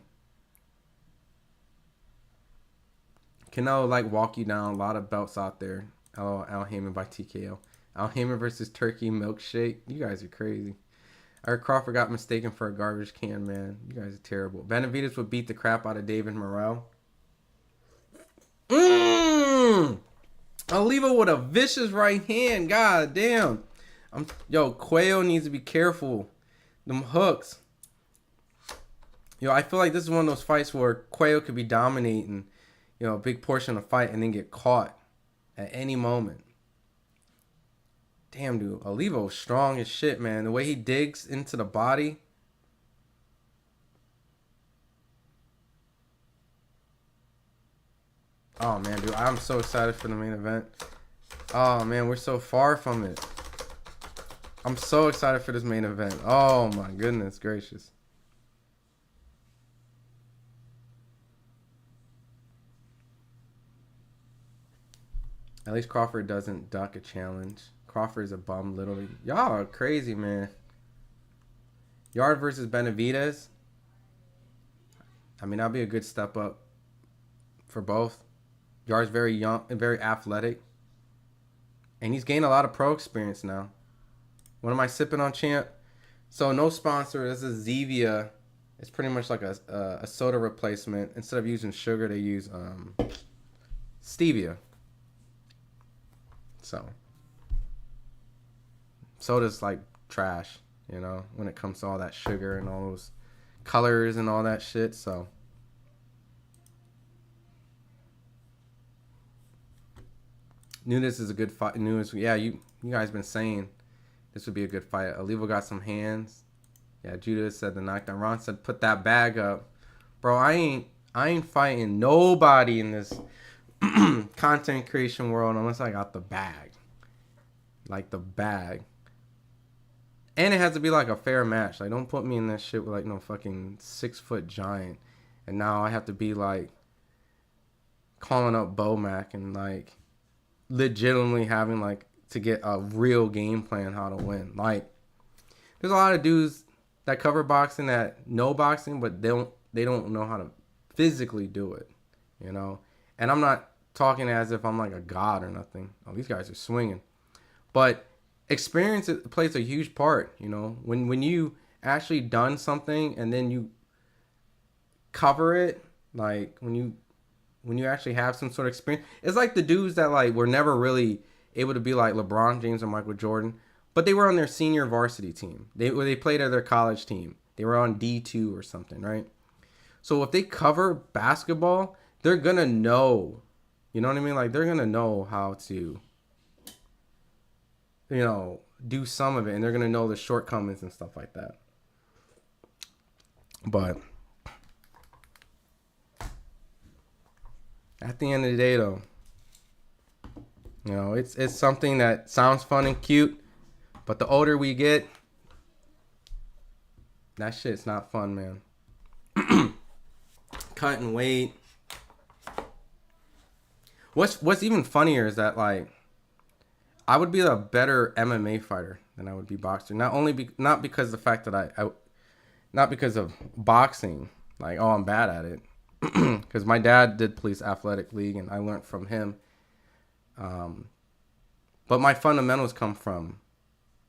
Canelo, like, walk you down. A lot of belts out there. Al Heyman by TKO. Al Heyman versus Turkey Milkshake. You guys are crazy. Eric Crawford got mistaken for a garbage can, man. You guys are terrible. Benavidez would beat the crap out of David Morrell. Olivo with a vicious right hand. God damn. Yo, Quayo needs to be careful. Them hooks. Yo, I feel like this is one of those fights where Quayo could be dominating, you know, a big portion of the fight and then get caught at any moment. Damn, dude. Olivo's strong as shit, man. The way he digs into the body. Oh, man, dude. I'm so excited for the main event. Oh, man, we're so far from it. I'm so excited for this main event. Oh, my goodness gracious. At least Crawford doesn't duck a challenge. Crawford's a bum, literally. Y'all are crazy, man. Yard versus Benavidez. I mean, that'll be a good step up for both. Yard's very young and very athletic. And he's gained a lot of pro experience now. What am I sipping on, champ? So, no sponsor. This is Zevia. It's pretty much like a soda replacement. Instead of using sugar, they use stevia. So, soda's like trash, you know, when it comes to all that sugar and all those colors and all that shit. So, Nunes is a good fight. Nunes, yeah, you guys been saying this would be a good fight. Olivo got some hands. Yeah, Judah said the knockdown. Ron said put that bag up, bro. I ain't fighting nobody in this content creation world unless I got the bag, like the bag. And it has to be like a fair match. Like, don't put me in that shit with like no fucking 6-foot giant, and now I have to be like calling up Bomac and like legitimately having like to get a real game plan how to win. Like, there's a lot of dudes that cover boxing that know boxing, but they don't know how to physically do it, you know. And I'm not talking as if I'm like a god or nothing. Oh, these guys are swinging. But experience plays a huge part, you know. When you actually done something and then you cover it, like when you actually have some sort of experience. It's like the dudes that like were never really able to be like LeBron James or Michael Jordan, but they were on their senior varsity team. They played at their college team. They were on D2 or something, right? So if they cover basketball, they're gonna know, you know what I mean? Like they're gonna know how to, do some of it, and they're gonna know the shortcomings and stuff like that. But at the end of the day, though, it's something that sounds fun and cute, but the older we get, that shit's not fun, man. Cutting weight. What's even funnier is that like I would be a better MMA fighter than I would be boxer. Not because of the fact that I not because of boxing, like I'm bad at it. Because my dad did police athletic league and I learned from him. But my fundamentals come from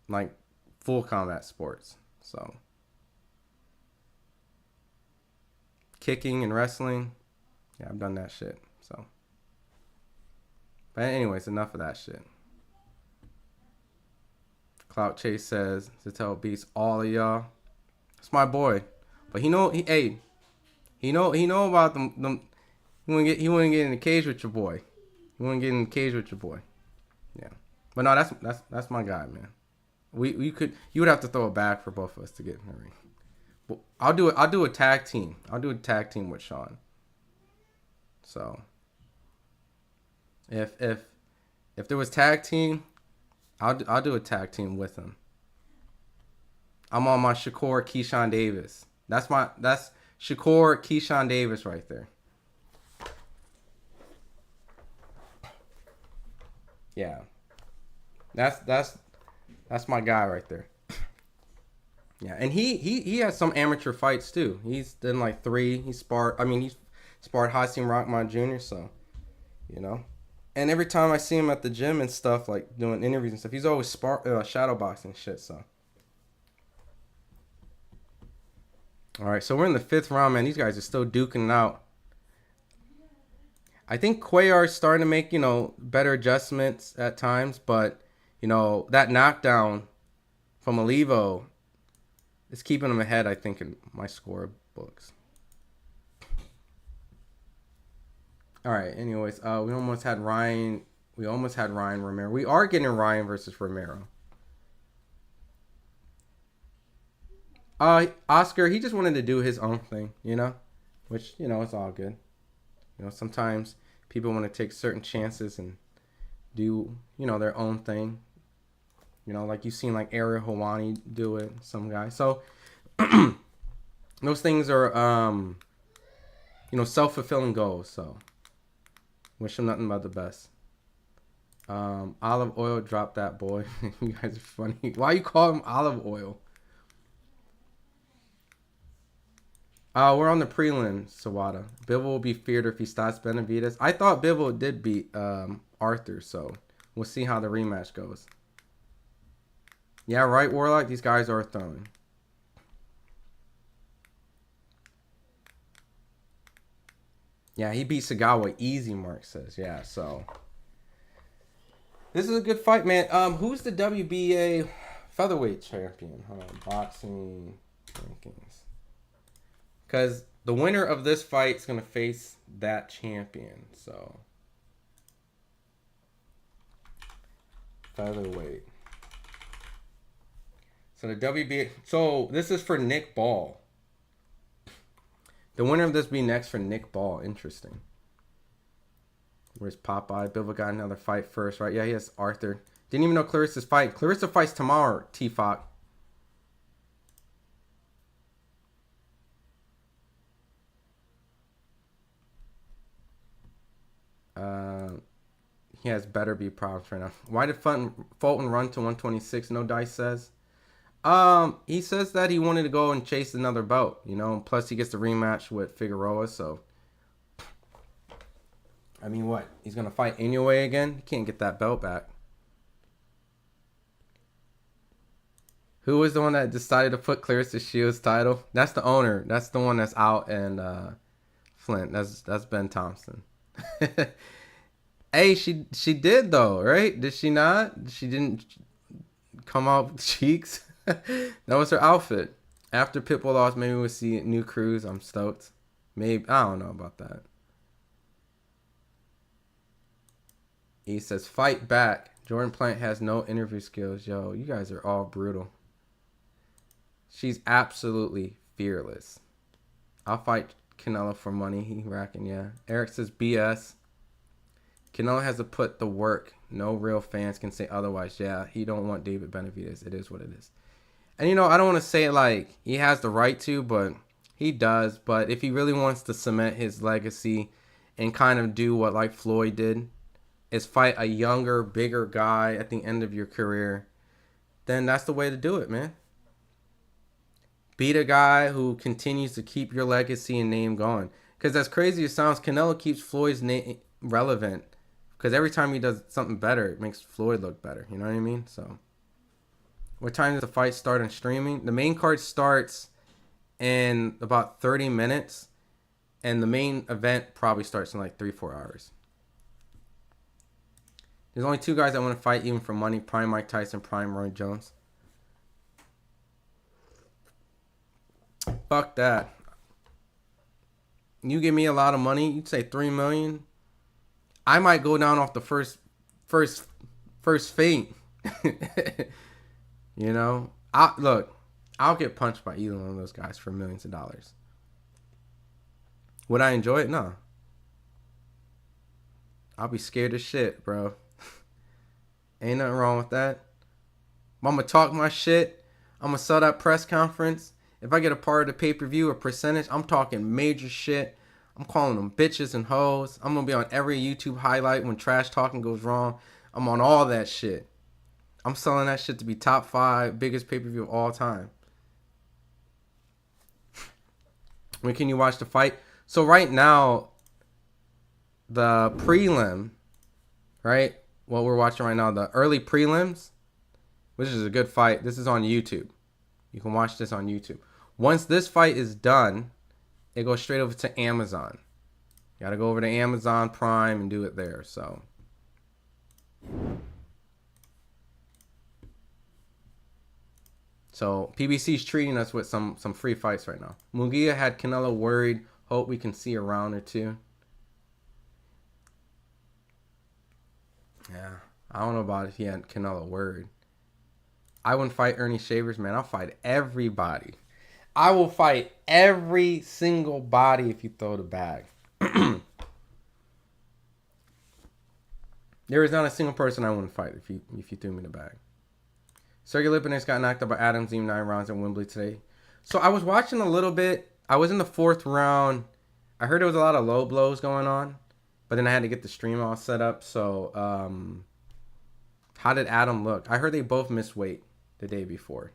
like full combat sports. So kicking and wrestling, yeah, I've done that shit. So, but anyways, enough of that shit. Clout Chase says Zattel beats all of y'all. It's my boy, but he know about them. He wouldn't get in the cage with your boy. He wouldn't get in the cage with your boy. Yeah, but no, that's my guy, man. You would have to throw it back for both of us to get in the ring. But I'll do a tag team. I'll do a tag team with Sean. So if there was tag team, I'll do a tag team with him. I'm on my Shakur Keyshawn Davis. That's Shakur Keyshawn Davis right there. Yeah. That's my guy right there. Yeah, and he has some amateur fights too. He's done like 3. He sparred Hasim Rahman Jr. So, and every time I see him at the gym and stuff, like doing interviews and stuff, he's always shadow boxing shit. So, all right, so we're in the 5th round, man. These guys are still duking it out. I think Cuellar's starting to make better adjustments at times, but that knockdown from Olivo is keeping him ahead, I think, in my score books. All right. Anyways, we almost had Ryan Romero. We are getting Ryan versus Romero. Oscar, he just wanted to do his own thing, which it's all good. Sometimes people want to take certain chances and do their own thing. Like you've seen like Ariel Helwani do it, some guy. So those things are self-fulfilling goals. So wish him nothing but the best. Olive oil, drop that boy. You guys are funny. Why you call him olive oil? We're on the prelim, Sawada. Bivol will be feared if he stops Benavidez. I thought Bivol did beat Arthur, so we'll see how the rematch goes. Yeah, right, Warlock? These guys are throwing. Yeah, he beat Sagawa easy, Mark says. Yeah, so this is a good fight, man. Who's the WBA featherweight champion? Hold on, boxing rankings. Because the winner of this fight is going to face that champion. So, featherweight. So, the WBA. So, this is for Nick Ball. The winner of this be next for Nick Ball. Interesting. Where's Popeye? Bivol got another fight first, right? Yeah, he has Arthur. Didn't even know Clarissa's fight. Clarissa fights tomorrow, T-Fock. He has better be problems right now. Why did Fulton run to 126? No Dice says. He says that he wanted to go and chase another bout, Plus he gets the rematch with Figueroa, so I mean, what? He's going to fight anyway again? He can't get that belt back. Who was the one that decided to put Clarissa Shields' title? That's the owner. That's the one that's out in Flint. That's Ben Thompson. Hey, she did though, right? Did she not? She didn't come out with cheeks. That was her outfit. After Pitbull lost, maybe we'll see new crews. I'm stoked. Maybe I don't know about that. He says, "Fight back." Jordan Plant has no interview skills. Yo, you guys are all brutal. She's absolutely fearless. I'll fight Canelo for money. He racking, yeah. Eric says, BS. Canelo has to put the work. No real fans can say otherwise. Yeah, he don't want David Benavidez. It is what it is. And, you know, I don't want to say it like he has the right to, but he does. But if he really wants to cement his legacy and kind of do what like Floyd did, is fight a younger, bigger guy at the end of your career, then that's the way to do it, man. Beat a guy who continues to keep your legacy and name going. Because as crazy as it sounds, Canelo keeps Floyd's name relevant. Because every time he does something better, it makes Floyd look better. You know what I mean? So, what time does the fight start on streaming? The main card starts in about 30 minutes. And the main event probably starts in like 3-4 hours. There's only 2 guys that want to fight even for money. Prime Mike Tyson, Prime Roy Jones. Fuck that. You give me a lot of money, you'd say $3 million. I might go down off the first faint. You know? I'll get punched by either one of those guys for millions of dollars. Would I enjoy it? No. I'll be scared as shit, bro. Ain't nothing wrong with that. I'm gonna talk my shit. I'm gonna sell that press conference. If I get a part of the pay-per-view or percentage, I'm talking major shit. I'm calling them bitches and hoes. I'm going to be on every YouTube highlight when trash talking goes wrong. I'm on all that shit. I'm selling that shit to be top 5 biggest pay-per-view of all time. When can you watch the fight? So right now, the prelim, right? What we're watching right now, the early prelims, which is a good fight. This is on YouTube. You can watch this on YouTube. Once this fight is done, it goes straight over to Amazon. You gotta go over to Amazon Prime and do it there. So PBC's treating us with some free fights right now. Munguia had Canelo worried. Hope we can see a round or 2. Yeah, I don't know about if he had Canelo worried. I wouldn't fight Ernie Shavers, man. I'll fight everybody. I will fight every single body if you throw the bag. There is not a single person I wouldn't fight if you threw me the bag. Sergey Lipinets got knocked out by Adam Ziem 9 rounds at Wembley today. So I was watching a little bit. I was in the 4th round. I heard there was a lot of low blows going on, but then I had to get the stream all set up. So how did Adam look? I heard they both missed weight the day before.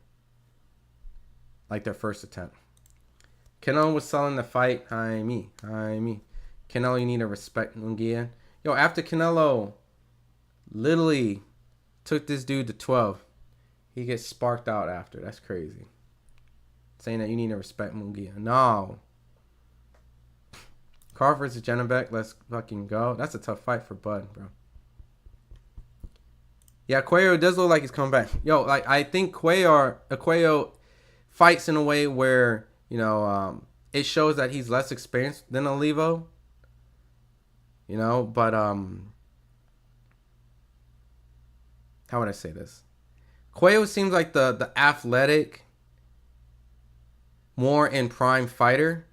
Like their first attempt. Canelo was selling the fight. Hi me. Canelo, you need to respect Munguia. Yo, after Canelo literally took this dude to 12, he gets sparked out after. That's crazy. Saying that you need to respect Munguia. No. Crawford versus Janabek. Let's fucking go. That's a tough fight for Bud, bro. Yeah, Cuellar does look like he's coming back. Yo, like I think Cuellar fights in a way where, you know, it shows that he's less experienced than Olivo. You know, but how would I say this? Cuellar seems like the athletic, more in prime fighter,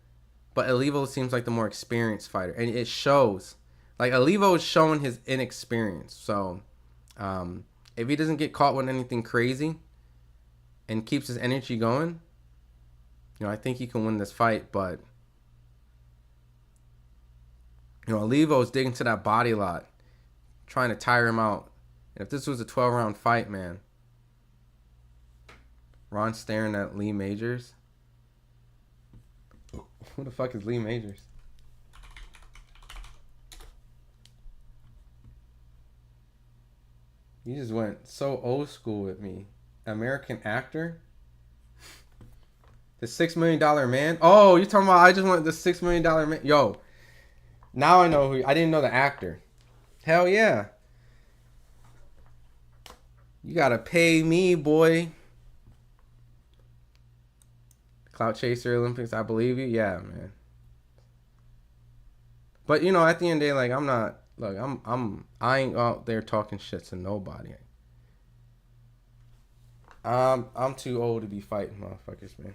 but Olivo seems like the more experienced fighter, and it shows. Like Olivo is showing his inexperience. So, if he doesn't get caught with anything crazy and keeps his energy going, you know, I think he can win this fight. But, you know, Olivo's digging to that body a lot, trying to tire him out. And if this was a 12-round fight, man, Ron staring at Lee Majors. Who the fuck is Lee Majors? You just went so old school with me. American actor? The $6 million man? Oh, you talking about I just want the $6 million man? Yo, now I know who. I didn't know the actor. Hell yeah. You gotta pay me, boy. Clout Chaser Olympics, I believe you. Yeah, man. But you know, at the end of the day, like I'm not. Look, I ain't out there talking shit to nobody. I'm too old to be fighting motherfuckers, man.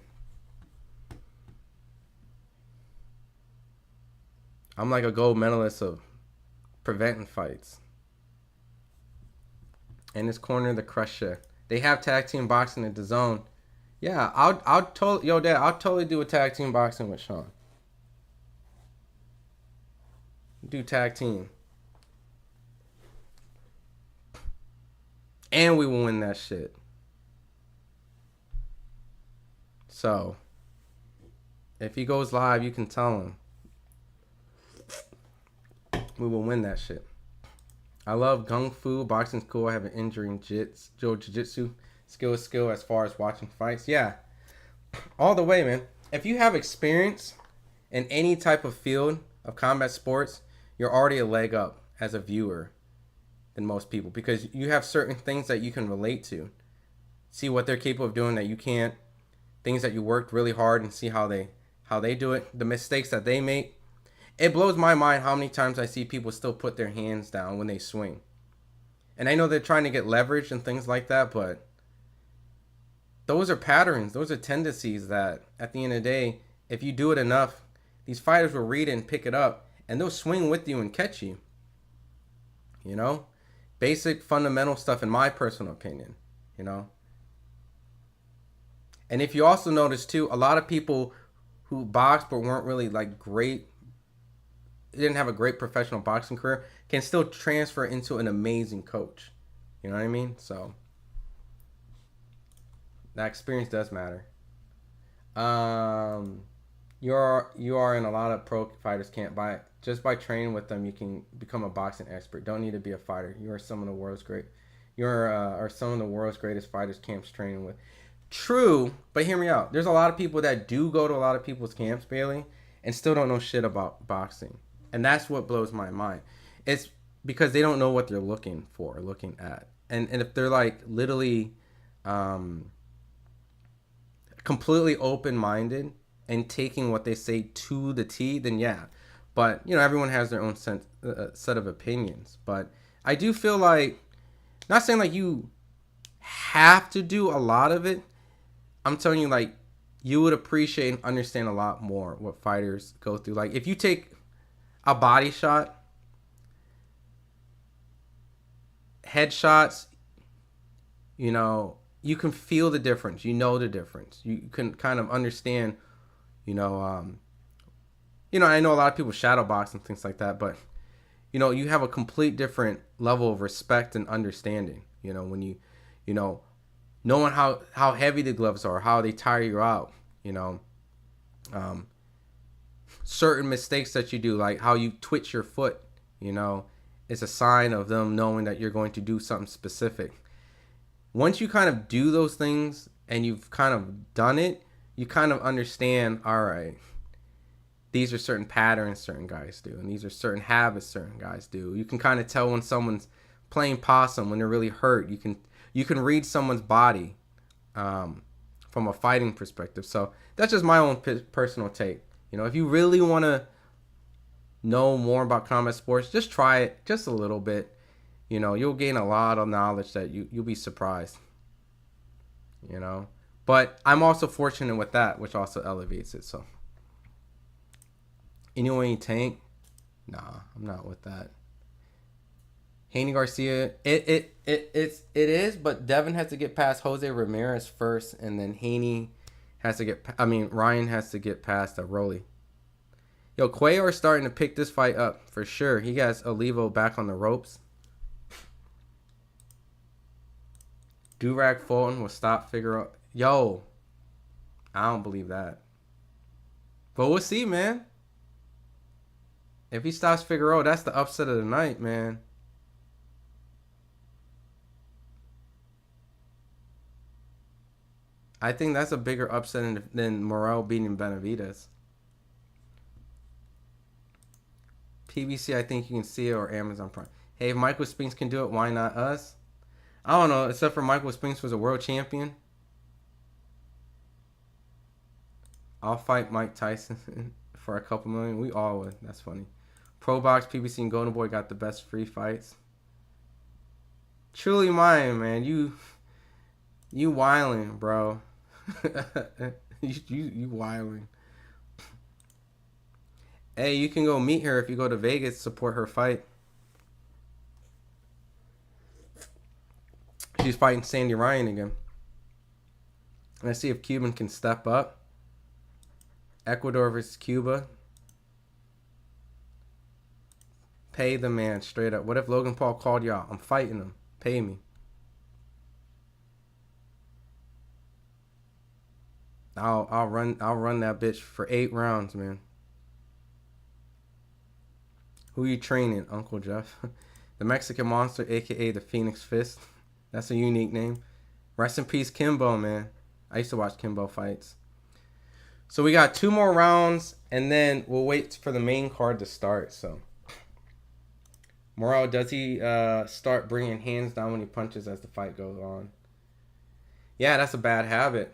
I'm like a gold medalist of preventing fights. In this corner, the Crusher. They have tag team boxing at the Zone. Yeah, I'll totally, yo, Dad, I'll totally do a tag team boxing with Sean. Do tag team, and we will win that shit. So, if he goes live, you can tell him we will win that shit. I love Kung Fu. Boxing's cool. I have an injury in Jiu-Jitsu. Skill is skill as far as watching fights. Yeah. All the way, man. If you have experience in any type of field of combat sports, you're already a leg up as a viewer than most people because you have certain things that you can relate to. See what they're capable of doing that you can't. Things that you worked really hard and see how they do it. The mistakes that they make. It blows my mind how many times I see people still put their hands down when they swing. And I know they're trying to get leverage and things like that, but those are patterns. Those are tendencies that, at the end of the day, if you do it enough, these fighters will read it and pick it up, and they'll swing with you and catch you. You know? Basic, fundamental stuff, in my personal opinion. You know? And if you also notice, too, a lot of people who boxed but weren't really, like, great, didn't have a great professional boxing career, can still transfer into an amazing coach. You know what I mean? So that experience does matter. You are in a lot of pro fighters can't buy it. Just by training with them, you can become a boxing expert. Don't need to be a fighter. You are some of the world's some of the world's greatest fighters camps training with. True, but hear me out. There's a lot of people that do go to a lot of people's camps, Bailey, and still don't know shit about boxing. And that's what blows my mind. It's because they don't know what they're looking for, looking at. And if they're like literally completely open-minded and taking what they say to the T, then yeah. But, you know, everyone has their own set of opinions. But I do feel like, not saying like you have to do a lot of it. I'm telling you, like, you would appreciate and understand a lot more what fighters go through. Like, if you take a body shot, headshots, you know, you can feel the difference. You know the difference. You can kind of understand, I know a lot of people shadow box and things like that, but, you know, you have a complete different level of respect and understanding, you know, when knowing how heavy the gloves are, how they tire you out, you know, certain mistakes that you do, like how you twitch your foot, you know, is a sign of them knowing that you're going to do something specific. Once you kind of do those things and you've kind of done it, you kind of understand, all right, these are certain patterns certain guys do, and these are certain habits certain guys do. You can kind of tell when someone's playing possum, when they're really hurt. You can read someone's body from a fighting perspective. So that's just my own personal take. You know, if you really want to know more about combat sports, just try it just a little bit. You know, you'll gain a lot of knowledge that you'll be surprised. You know, but I'm also fortunate with that, which also elevates it. So, anyone tank? Nah, I'm not with that. Haney Garcia, it is, but Devin has to get past Jose Ramirez first, and then Ryan has to get past Rolly. Yo, Cuellar starting to pick this fight up for sure. He has Olivo back on the ropes. Durag Fulton will stop Figueroa. Yo, I don't believe that. But we'll see, man. If he stops Figueroa, that's the upset of the night, man. I think that's a bigger upset than Morrell beating Benavidez. PBC, I think you can see it, or Amazon Prime. Hey, if Michael Spinks can do it, why not us? I don't know, except for Michael Spinks was a world champion. I'll fight Mike Tyson for a couple million. We all would. That's funny. Pro Box, PBC, and Golden Boy got the best free fights. Truly mine, man. You wildin', bro. you wildin'. Hey, you can go meet her if you go to Vegas, support her fight. She's fighting Sandy Ryan again. Let's see if Cuban can step up. Ecuador versus Cuba. Pay the man straight up. What if Logan Paul called y'all? I'm fighting him. Pay me. I'll run that bitch for 8 rounds, man. Who you training, Uncle Jeff? The Mexican Monster, aka the Phoenix Fist. That's a unique name. Rest in peace, Kimbo, man. I used to watch Kimbo fights. So we got 2 more rounds, and then we'll wait for the main card to start. So, Morrell, does he start bringing hands down when he punches as the fight goes on? Yeah, that's a bad habit.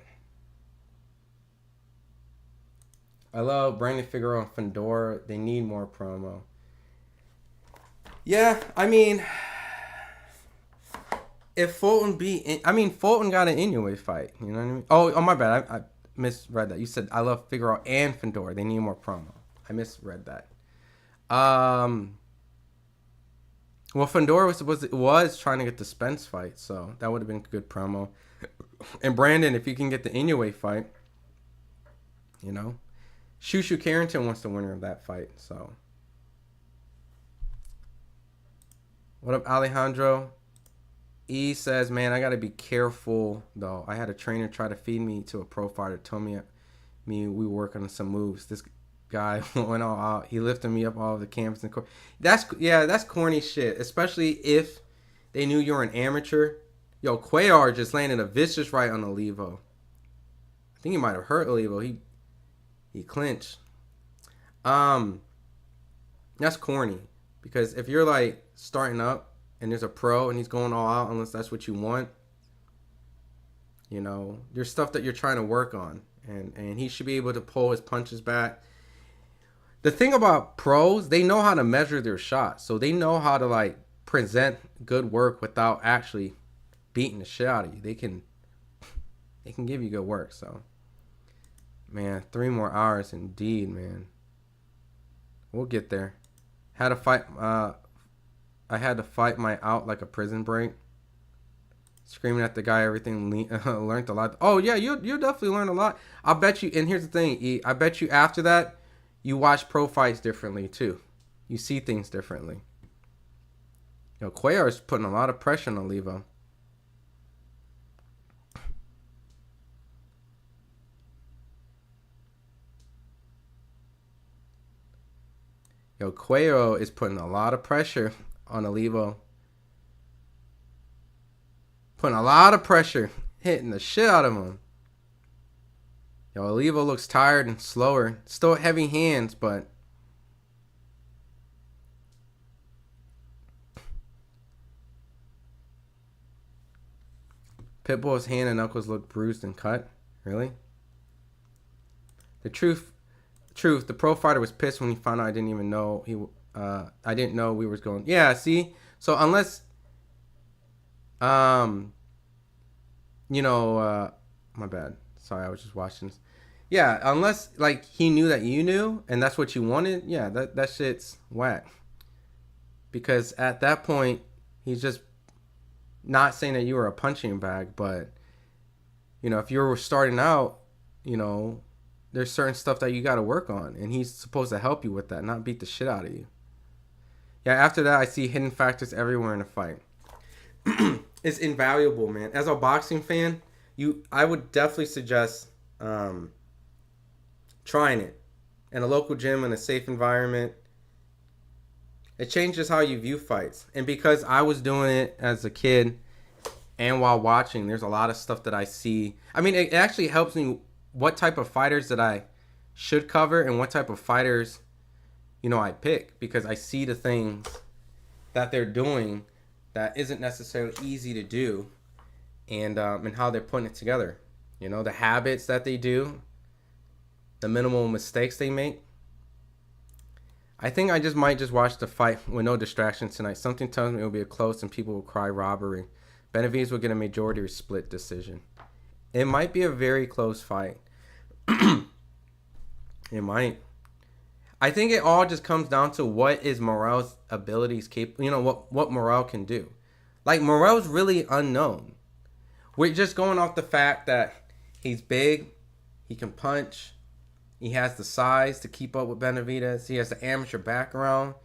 I love Brandon Figueroa and Fedor. They need more promo. Yeah, I mean, if Fulton Fulton got an Inoue fight. You know what I mean? Oh, my bad. I misread that. You said I love Figueroa and Fedor. They need more promo. I misread that. Well, Fedor was trying to get the Spence fight, so that would have been a good promo. And Brandon, if you can get the Inoue fight, you know, Shushu Carrington wants the winner of that fight. So, what up, Alejandro? E says, man, I got to be careful, though. I had a trainer try to feed me to a pro fighter. Told me we were working on some moves. This guy went all out. He lifted me up all of the campus and court. That's corny shit, especially if they knew you were an amateur. Yo, Cuellar just landed a vicious right on Olivo. I think he might have hurt Olivo. He clinched. That's corny, because if you're like starting up and there's a pro and he's going all out, unless that's what you want, you know, there's stuff that you're trying to work on, and he should be able to pull his punches back. The thing about pros, they know how to measure their shots, so they know how to like present good work without actually beating the shit out of you. They can give you good work. So, man, 3 more hours indeed, man. We'll get there. I had to fight my out like a prison break. Screaming at the guy, everything. Learned a lot. Oh yeah, you'll definitely learn a lot. I bet you. And here's the thing, E. I bet you after that, you watch pro fights differently too. You see things differently. Yo, Cuellar is putting a lot of pressure on Olivo. Yo, Cuellar is putting a lot of pressure on Olivo. Putting a lot of pressure, hitting the shit out of him. Yo, Olivo looks tired and slower. Still heavy hands, but Pitbull's hand and knuckles look bruised and cut. Really? The truth, the pro fighter was pissed when he found out I didn't even know I didn't know we was going. Yeah, see? So unless you know, my bad. Sorry, I was just watching this. Yeah, unless like he knew that you knew and that's what you wanted, yeah, that shit's whack. Because at that point, he's just not saying that you were a punching bag, but you know, if you were starting out, you know, there's certain stuff that you got to work on, and he's supposed to help you with that, not beat the shit out of you. Yeah, after that, I see hidden factors everywhere in a fight. It's invaluable, man. As a boxing fan, I would definitely suggest trying it in a local gym in a safe environment. It changes how you view fights. And because I was doing it as a kid, and while watching, there's a lot of stuff that I see. I mean, it actually helps me what type of fighters that I should cover and what type of fighters, I pick, because I see the things that they're doing that isn't necessarily easy to do, and how they're putting it together. The habits that they do, the minimal mistakes they make. I think I might just watch the fight with no distractions tonight. Something tells me it will be a close and people will cry robbery. Benavidez will get a majority or split decision. It might be a very close fight. It might. I think it all just comes down to what is Morrell's abilities capable. What Morrell can do. Like, Morrell's really unknown. We're just going off the fact that he's big, he can punch, he has the size to keep up with Benavidez, he has the amateur background,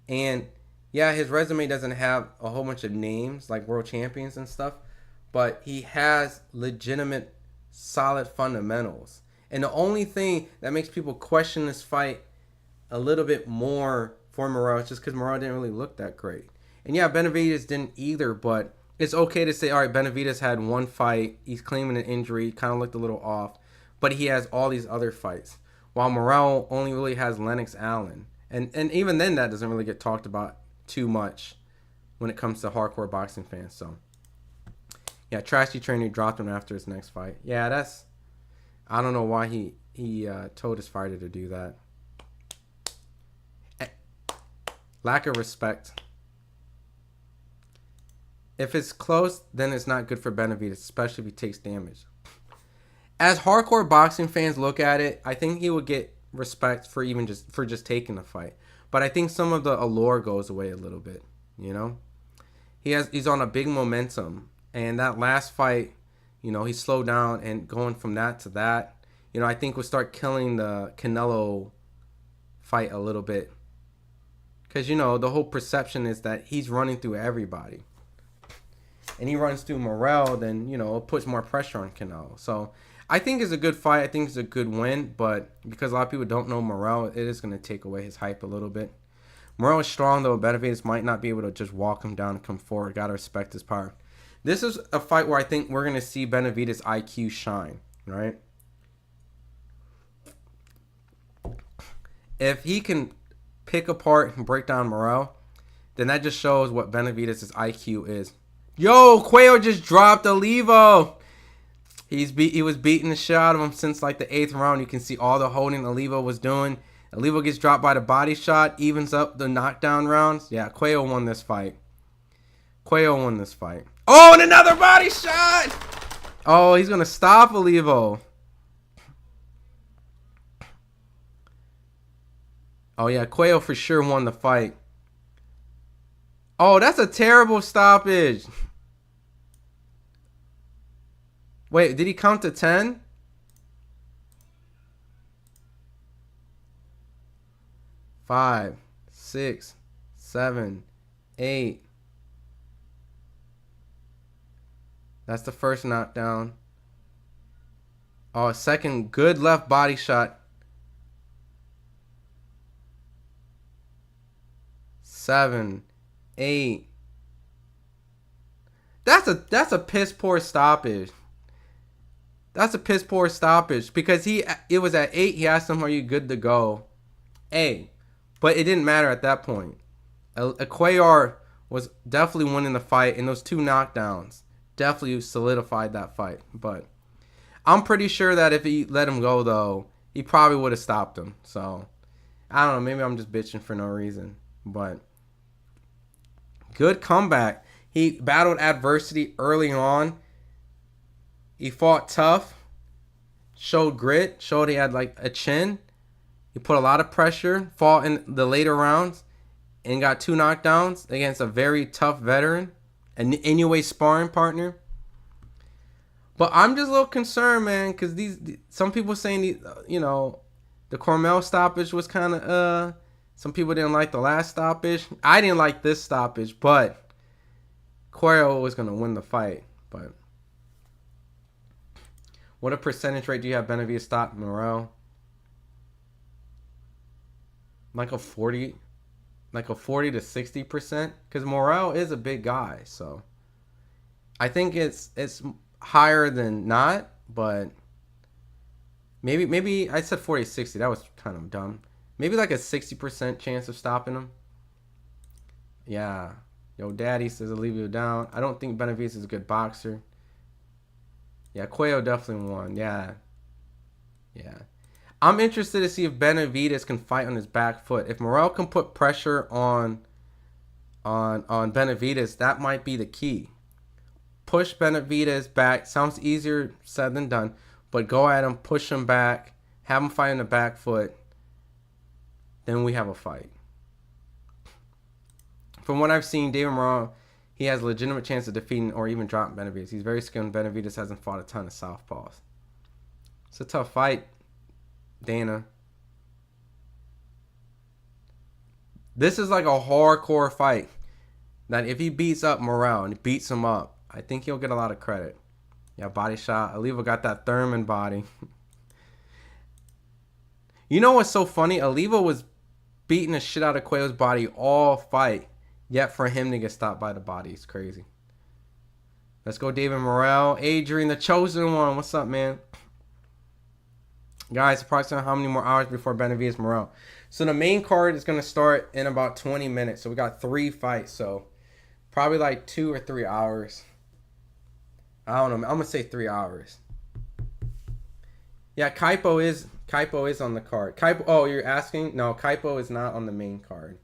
and yeah, his resume doesn't have a whole bunch of names like world champions and stuff, but he has legitimate, solid fundamentals. And the only thing that makes people question this fight a little bit more for Morrell is just because Morrell didn't really look that great. And yeah, Benavidez didn't either, but it's okay to say, all right, Benavidez had one fight, he's claiming an injury, kind of looked a little off, but he has all these other fights, while Morrell only really has Lennox Allen. And even then, that doesn't really get talked about too much when it comes to hardcore boxing fans. So, yeah, Trashy Trainer dropped him after his next fight. Yeah, I don't know why he told his fighter to do that. Lack of respect. If it's close, then it's not good for Benavidez, especially if he takes damage. As hardcore boxing fans look at it, I think he would get respect for just taking the fight. But I think some of the allure goes away a little bit, He's on a big momentum, and that last fight, he slowed down, and going from that to that, I think will start killing the Canelo fight a little bit. Because, the whole perception is that he's running through everybody. And he runs through Morrell, then, it puts more pressure on Canelo. So, I think it's a good fight. I think it's a good win. But because a lot of people don't know Morrell, it is going to take away his hype a little bit. Morrell is strong, though. Benavidez might not be able to just walk him down and come forward. Got to respect his power. This is a fight where I think we're going to see Benavidez' IQ shine, right? If he can pick apart and break down Morrell, then that just shows what Benavidez' IQ is. Yo, Cuello just dropped Olivo. He was beating the shit out of him since like the 8th round. You can see all the holding Olivo was doing. Olivo gets dropped by the body shot, evens up the knockdown rounds. Yeah, Cuello won this fight. Oh, and another body shot. Oh, he's going to stop Olivo. Oh, yeah, Cuello for sure won the fight. Oh, that's a terrible stoppage. Wait, did he count to 10? Five, 6, 7, 8. That's the first knockdown. Oh, a second good left body shot. 7, 8. That's a piss poor stoppage. That's a piss poor stoppage because it was at 8. He asked him, "Are you good to go?" But it didn't matter at that point. Cuellar was definitely winning the fight, and those 2 knockdowns definitely solidified that fight. But I'm pretty sure that if he let him go, though, he probably would have stopped him. So I don't know. Maybe I'm just bitching for no reason. But good comeback. He battled adversity early on. He fought tough, showed grit, showed he had like a chin. He put a lot of pressure, fought in the later rounds, and got 2 knockdowns against a very tough veteran, an Inoue sparring partner. But I'm just a little concerned, man, because some people saying the Cormel stoppage was kind of some people didn't like the last stoppage. I didn't like this stoppage, but Cuellar was gonna win the fight. But what a percentage rate do you have Benavidez stop Morrell? Like a 40 to 60%, because Morrell is a big guy. So I think it's higher than not, but maybe I said 40-60. That was kind of dumb. Maybe like a 60% chance of stopping him. Yeah. Yo, Daddy says I'll leave you down. I don't think Benavidez is a good boxer. Yeah, Cuello definitely won. Yeah. I'm interested to see if Benavidez can fight on his back foot. If Morrell can put pressure on Benavidez, that might be the key. Push Benavidez back. Sounds easier said than done, but go at him, push him back, have him fight on the back foot. Then we have a fight. From what I've seen, David Morrell, he has a legitimate chance of defeating or even dropping Benavidez. He's very skilled. Benavidez hasn't fought a ton of southpaws. It's a tough fight, Dana. This is like a hardcore fight. That if he beats up Morrell and beats him up, I think he'll get a lot of credit. Yeah, body shot. Oliva got that Thurman body. You know what's so funny? Oliva was beating the shit out of Cuello's body all fight. Yet for him to get stopped by the body is crazy. Let's go David Morrell. Adrian, the chosen one. What's up, man? Guys, approximately how many more hours before Benavidez Morrell? So the main card is going to start in about 20 minutes. So we got 3 fights. So probably like 2 or 3 hours. I don't know. I'm going to say 3 hours. Yeah, Kaipo is on the card. Kaipo, oh, you're asking? No, Kaipo is not on the main card.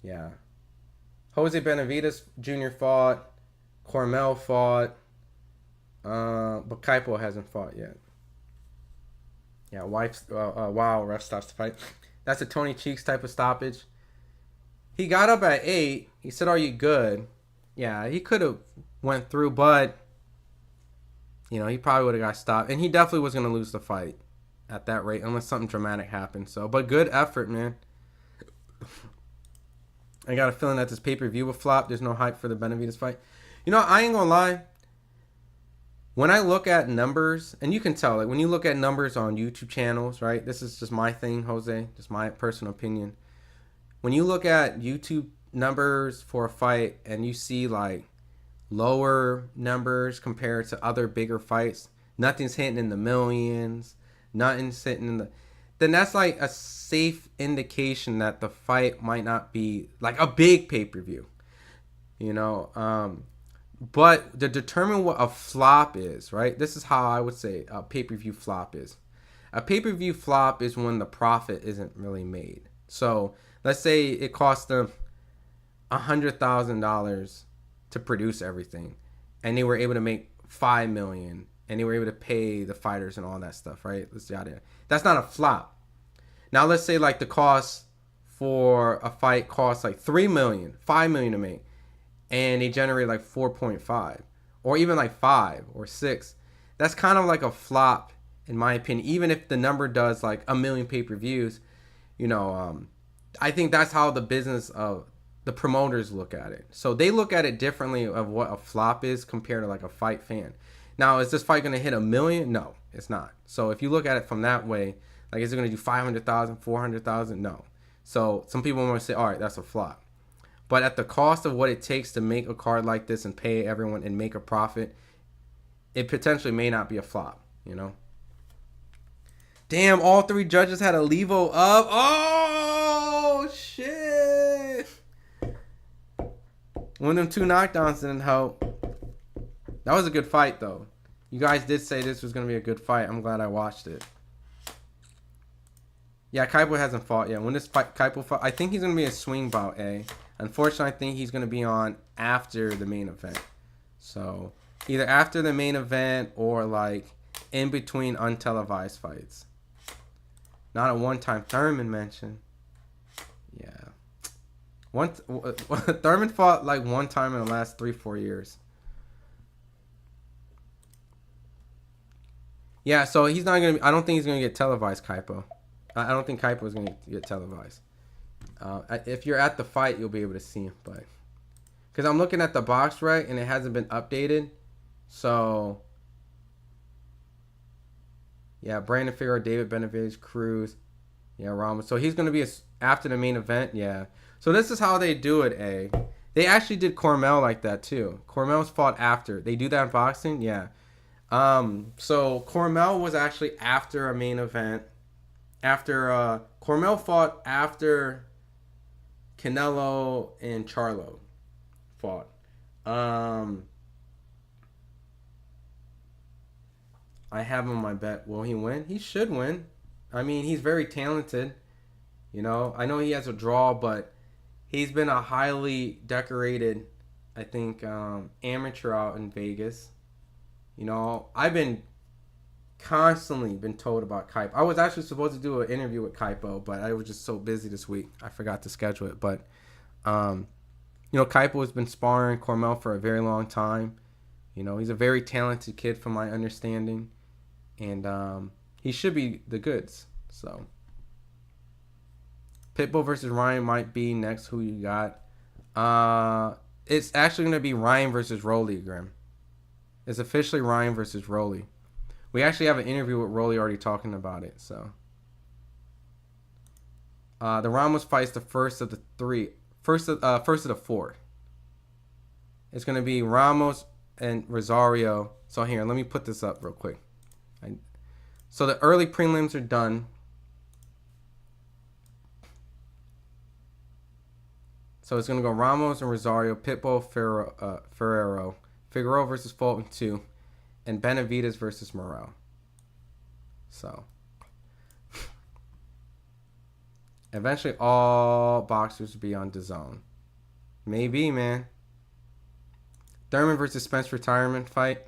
Yeah. Jose Benavidez Jr. fought. Cormel fought. But Kaipo hasn't fought yet. Yeah, wow, ref stops the fight. That's a Tony Cheeks type of stoppage. He got up at 8. He said, "Are you good?" Yeah, he could have went through, but you know, he probably would have got stopped. And he definitely was going to lose the fight at that rate unless something dramatic happened. So, but good effort, man. I got a feeling that this pay-per-view will flop. There's no hype for the Benavidez fight. You know, I ain't going to lie. When I look at numbers, and you can tell, like when you look at numbers on YouTube channels, right? This is just my thing, Jose. Just my personal opinion. When you look at YouTube numbers for a fight and you see like lower numbers compared to other bigger fights, nothing's hitting in the millions, nothing's hitting in the, then that's like a safe indication that the fight might not be like a big pay-per-view, you know. But to determine what a flop is, right? This is how I would say a pay-per-view flop is. A pay-per-view flop is when the profit isn't really made. So let's say it cost them $100,000 to produce everything, and they were able to make $5 million, and they were able to pay the fighters and all that stuff, right? That's not a flop. Now let's say like the cost for a fight costs like $3 million, $5 million to make, and they generate like 4.5, or even like 5 or 6. That's kind of like a flop in my opinion. Even if the number does like 1 million pay-per-views, you know, I think that's how the business of the promoters look at it. So they look at it differently of what a flop is compared to like a fight fan. Now, is this fight going to hit 1 million? No, it's not. So if you look at it from that way, like is it going to do 500,000, 400,000? No. So some people want to say, all right, that's a flop. But at the cost of what it takes to make a card like this and pay everyone and make a profit, it potentially may not be a flop, you know? Damn, all 3 judges had a Levo up. Oh, shit. One of them 2 knockdowns didn't help. That was a good fight, though. You guys did say this was going to be a good fight. I'm glad I watched it. Yeah, Kaipo hasn't fought yet. When this fight, Kaipo fought, I think he's going to be a swing bout, eh? Unfortunately, I think he's going to be on after the main event. So, either after the main event or, like, in between untelevised fights. Not a one-time Thurman mention. Yeah. Thurman fought, like, one time in the last 3-4 years. Yeah, so he's not going to be... I don't think he's going to get televised, Kaipo. I don't think Kaipo is going to get televised. If you're at the fight, you'll be able to see him, but because I'm looking at the box right and it hasn't been updated, so yeah, Brandon Figueroa, David Benavidez, Cruz, yeah, Ramos. So he's gonna be after the main event, yeah. So this is how they do it. They actually did Cormel like that too. Cormel's fought after. They do that in boxing, yeah. So Cormel was actually after a main event. After Cormel fought after Canelo and Charlo fought. I have him on my bet. Will he win? He should win. I mean, he's very talented. You know, I know he has a draw, but he's been a highly decorated, I think, amateur out in Vegas. You know, I've been constantly been told about Kaipo. I was actually supposed to do an interview with Kaipo, but I was just so busy this week. I forgot to schedule it. But, you know, Kaipo has been sparring Cormel for a very long time. You know, he's a very talented kid from my understanding. And he should be the goods. So, Pitbull versus Ryan might be next. Who you got? It's actually going to be Ryan versus Rolly, Grim. It's officially Ryan versus Rolly. We actually have an interview with Rolly already talking about it. So, the Ramos fight's the first of the four. It's going to be Ramos and Rosario. So here, let me put this up real quick. So the early prelims are done. So it's going to go Ramos and Rosario, Pitbull, Ferrero, Figueroa versus Fulton 2, and Benavidez versus Morrell. So eventually all boxers will be on DAZN. Maybe, man. Thurman versus Spence retirement fight.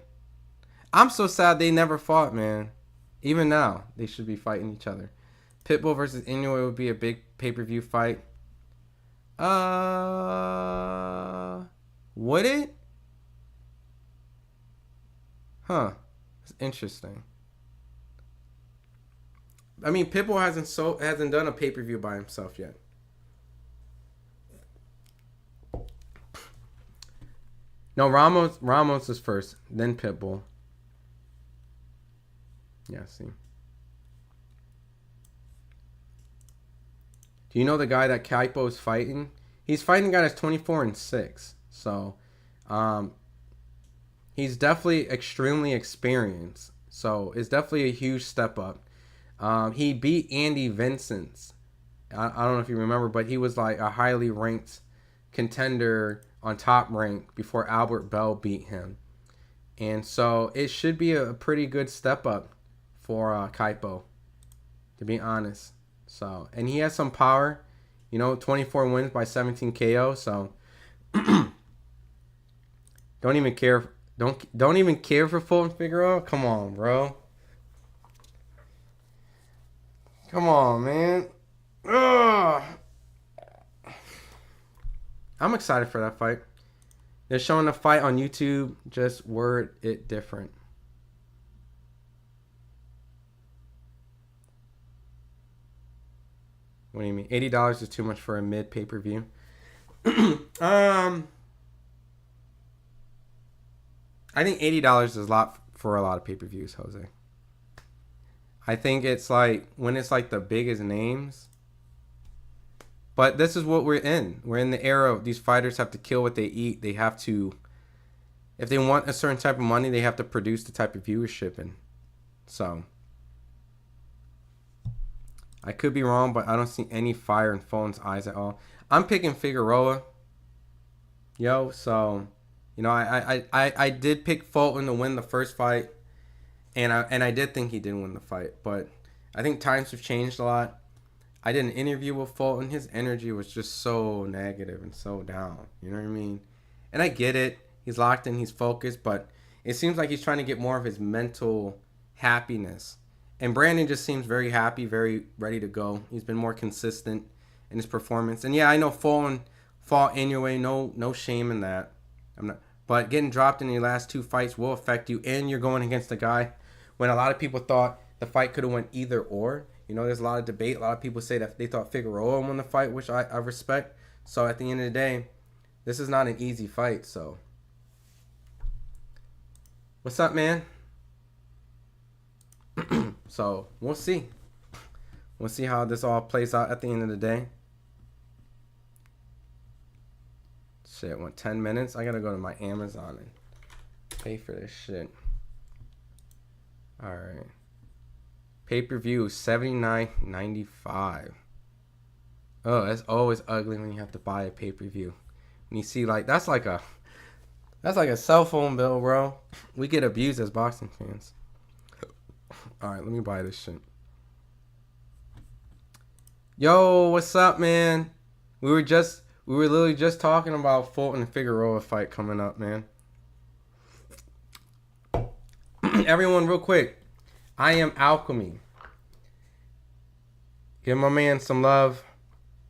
I'm so sad they never fought, man. Even now, they should be fighting each other. Pitbull versus Inoue would be a big pay-per-view fight. Would it? Huh. It's interesting. I mean, Pitbull hasn't done a pay-per-view by himself yet. No, Ramos is first, then Pitbull. Yeah, see. Do you know the guy that Kaipo is fighting? He's fighting a guy that's 24-6. So, he's definitely extremely experienced. So, it's definitely a huge step up. He beat Andy Vincent. I don't know if you remember, but he was like a highly ranked contender on Top Rank before Albert Bell beat him. And so, it should be a pretty good step up for Kaipo, to be honest. So, and he has some power, you know, 24 wins by 17 KO. So, don't even care for Fulton Figueroa. Come on, bro. Come on, man. Ugh. I'm excited for that fight. They're showing the fight on YouTube. Just word it different. What do you mean? $80 is too much for a mid pay-per-view. I think $80 is a lot for a lot of pay-per-views, Jose. I think it's like when it's like the biggest names. But this is what we're in. We're in the era of these fighters have to kill what they eat. They have to, if they want a certain type of money, they have to produce the type of viewership. And so, I could be wrong, but I don't see any fire in Fulton's eyes at all. I'm picking Figueroa. So, you know, I did pick Fulton to win the first fight. And I did think he did win the fight. But I think times have changed a lot. I did an interview with Fulton. His energy was just so negative and so down. You know what I mean? And I get it. He's locked in. He's focused. But it seems like he's trying to get more of his mental happiness. And Brandon just seems very happy, very ready to go. He's been more consistent in his performance. And yeah, I know Fulton fought Inoue. No shame in that. But getting dropped in your last two fights will affect you. And you're going against a guy when a lot of people thought the fight could have went either or. You know, there's a lot of debate. A lot of people say that they thought Figueroa won the fight, which I respect. So at the end of the day, this is not an easy fight. So, what's up, man? So, we'll see. We'll see how this all plays out at the end of the day. Shit, what, 10 minutes? I gotta go to my Amazon and pay for this shit. Alright. Pay-per-view, $79.95. Oh, that's always ugly when you have to buy a pay-per-view. When you see, like, that's like a cell phone bill, bro. We get abused as boxing fans. Alright, let me buy this shit. Yo, what's up, man? We were literally just talking about Fulton and Figueroa fight coming up, man. Everyone, real quick. I am Alchemy. Give my man some love.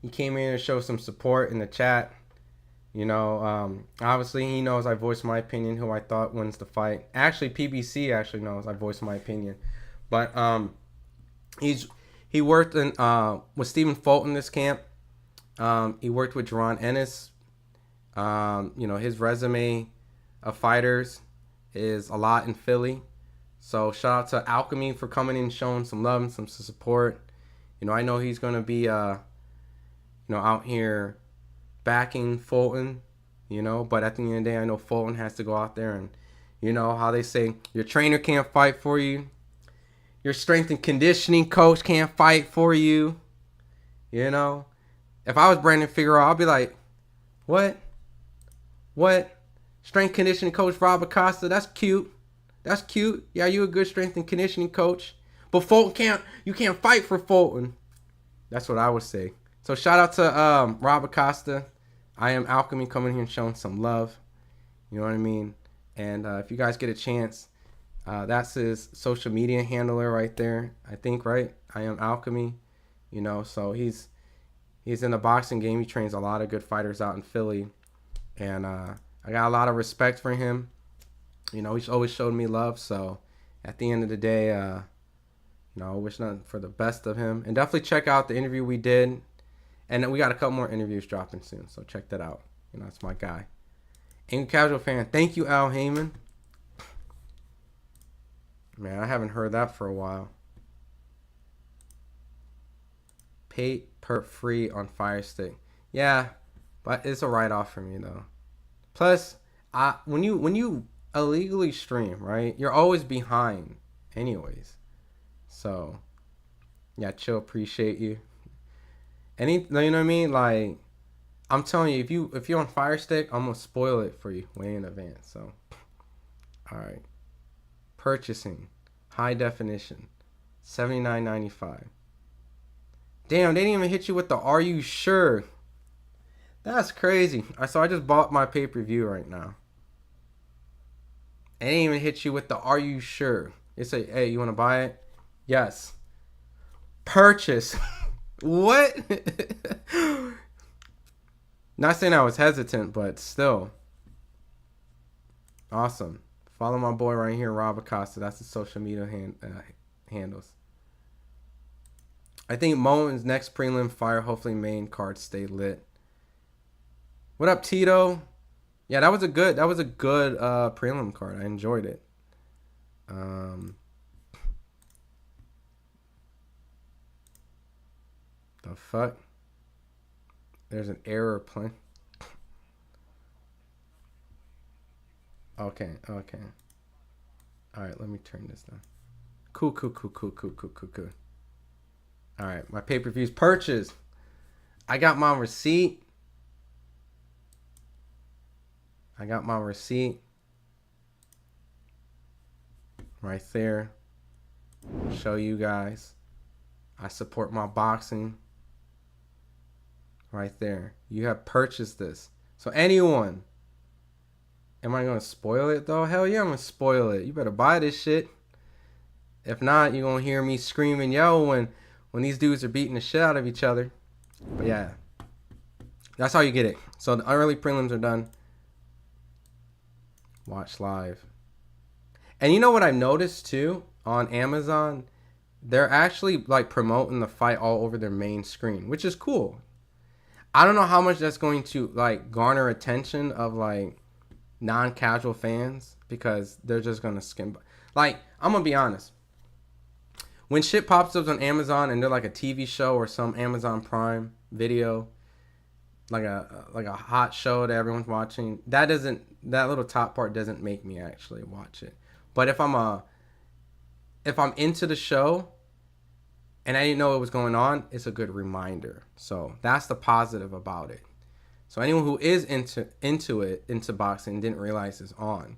He came in to show some support in the chat. You know, obviously he knows I voiced my opinion, who I thought wins the fight. Actually, PBC actually knows I voiced my opinion. But he worked in with Stephen Fulton this camp. He worked with Jerron Ennis. You know, his resume of fighters is a lot in Philly. So shout out to Alchemy for coming in, showing some love and some support. You know, I know he's going to be, you know, out here backing Fulton, you know. But at the end of the day, I know Fulton has to go out there and, you know, how they say, your trainer can't fight for you. Your strength and conditioning coach can't fight for you. You know. If I was Brandon Figueroa, I'd be like, what? What? Strength conditioning coach Rob Acosta, that's cute. That's cute. Yeah, you a good strength and conditioning coach. But Fulton you can't fight for Fulton. That's what I would say. So shout out to Rob Acosta. I am Alchemy coming here and showing some love. You know what I mean? And if you guys get a chance, that's his social media handler right there. I think, right? I am Alchemy. You know, so he's in the boxing game. He trains a lot of good fighters out in Philly. And I got a lot of respect for him. You know, he's always showed me love. So at the end of the day, you know, I wish nothing for the best of him. And definitely check out the interview we did. And we got a couple more interviews dropping soon. So check that out. You know, it's my guy. Angry Casual Fan. Thank you, Al Heyman. Man, I haven't heard that for a while. Pay per free on Fire Stick. Yeah, but it's a write-off for me, though. Plus, when you illegally stream, right, you're always behind anyways. So, yeah, chill, appreciate you. You know what I mean? Like, I'm telling you, if you're on Fire Stick, I'm going to spoil it for you way in advance. So, all right. Purchasing. High definition. $79.95. Damn, they didn't even hit you with the "Are you sure?" That's crazy. So I just bought my pay-per-view right now. They didn't even hit you with the "Are you sure?" They say, "Hey, you want to buy it?" Yes. Purchase. What? Not saying I was hesitant, but still. Awesome. Follow my boy right here, Rob Acosta. That's the social media handles. I think Moen's next prelim fire. Hopefully main card stay lit. What up, Tito? Yeah, that was a good prelim card. I enjoyed it. The fuck? There's an error playing. Okay. Alright, let me turn this down. Cool. Alright, my pay-per-view's purchased. I got my receipt. Right there. Show you guys. I support my boxing. Right there. You have purchased this. So anyone. Am I going to spoil it though? Hell yeah, I'm going to spoil it. You better buy this shit. If not, you're going to hear me scream and yell when these dudes are beating the shit out of each other. But yeah. That's how you get it. So the early prelims are done. Watch live. And you know what I noticed too? On Amazon, they're actually like promoting the fight all over their main screen, which is cool. I don't know how much that's going to like garner attention of like non-casual fans, because they're just going to skim. Like, I'm going to be honest. When shit pops up on Amazon and they're like a TV show or some Amazon Prime video, like a hot show that everyone's watching, that little top part doesn't make me actually watch it. But if I'm into the show and I didn't know what was going on, it's a good reminder. So that's the positive about it. So anyone who is into boxing, didn't realize it's on,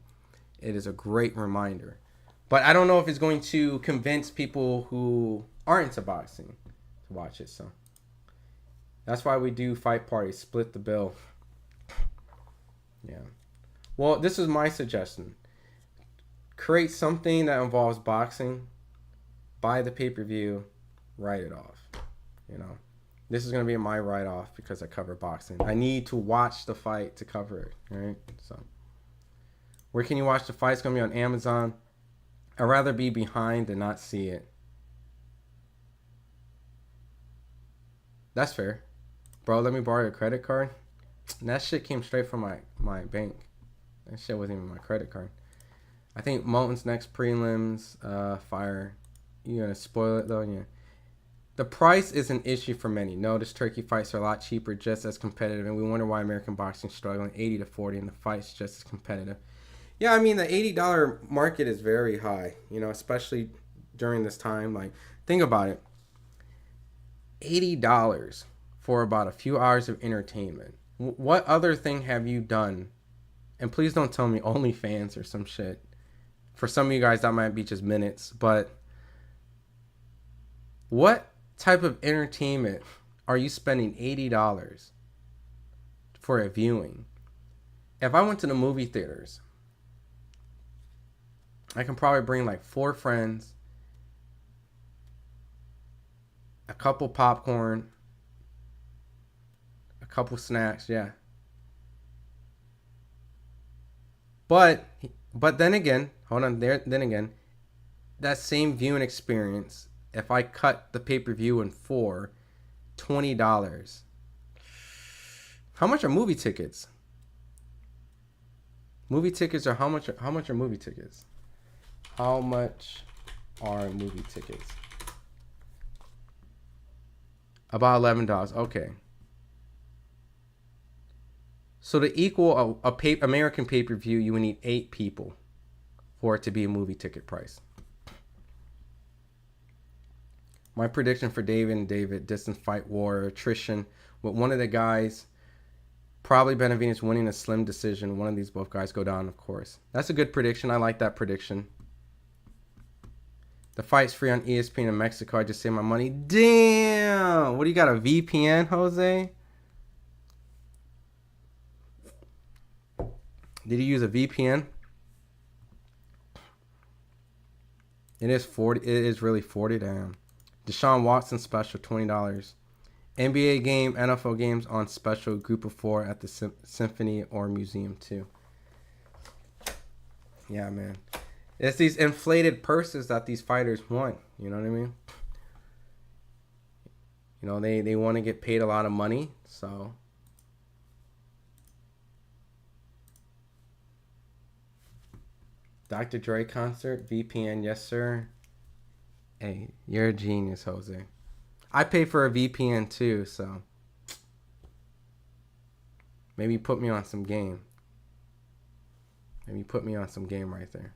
it is a great reminder. But I don't know if it's going to convince people who aren't into boxing to watch it. So that's why we do fight parties, split the bill. Yeah. Well, this is my suggestion. Create something that involves boxing, buy the pay-per-view, write it off. You know, this is going to be my write-off because I cover boxing. I need to watch the fight to cover it, right? So where can you watch the fight? It's going to be on Amazon. I'd rather be behind than not see it. That's fair. Bro, let me borrow your credit card. And that shit came straight from my bank. That shit wasn't even my credit card. I think Moulton's next prelims, fire. You're going to spoil it, though? Yeah. The price is an issue for many. Notice Turkey fights are a lot cheaper, just as competitive, and we wonder why American boxing is struggling 80 to 40, and the fight's just as competitive. Yeah, I mean, the $80 market is very high, you know, especially during this time. Like, think about it. $80 for about a few hours of entertainment. What other thing have you done? And please don't tell me OnlyFans or some shit. For some of you guys, that might be just minutes. But what type of entertainment are you spending $80 for a viewing? If I went to the movie theaters, I can probably bring like 4 friends, a couple popcorn, a couple snacks, yeah. But then again, hold on, then again, that same viewing experience, if I cut the pay-per-view in 4, $20. How much are movie tickets? Movie tickets are how much are movie tickets? How much are movie tickets? About $11. Okay. So to equal American pay-per-view, you would need 8 people for it to be a movie ticket price. My prediction for David and David, distance fight war, attrition with one of the guys, probably Benavidez winning a slim decision. One of these both guys go down, of course. That's a good prediction. I like that prediction. The fight's free on ESPN in Mexico. I just saved my money. Damn! What do you got, a VPN, Jose? Did you use a VPN? It is 40. It is really 40. Damn. Deshaun Watson special, $20. NBA game, NFL games on special, group of 4 at the Symphony or Museum too. Yeah, man. It's these inflated purses that these fighters want. You know what I mean? You know, they want to get paid a lot of money, so. Dr. Dre concert, VPN, yes sir. Hey, you're a genius, Jose. I pay for a VPN too, so maybe put me on some game. Maybe put me on some game right there.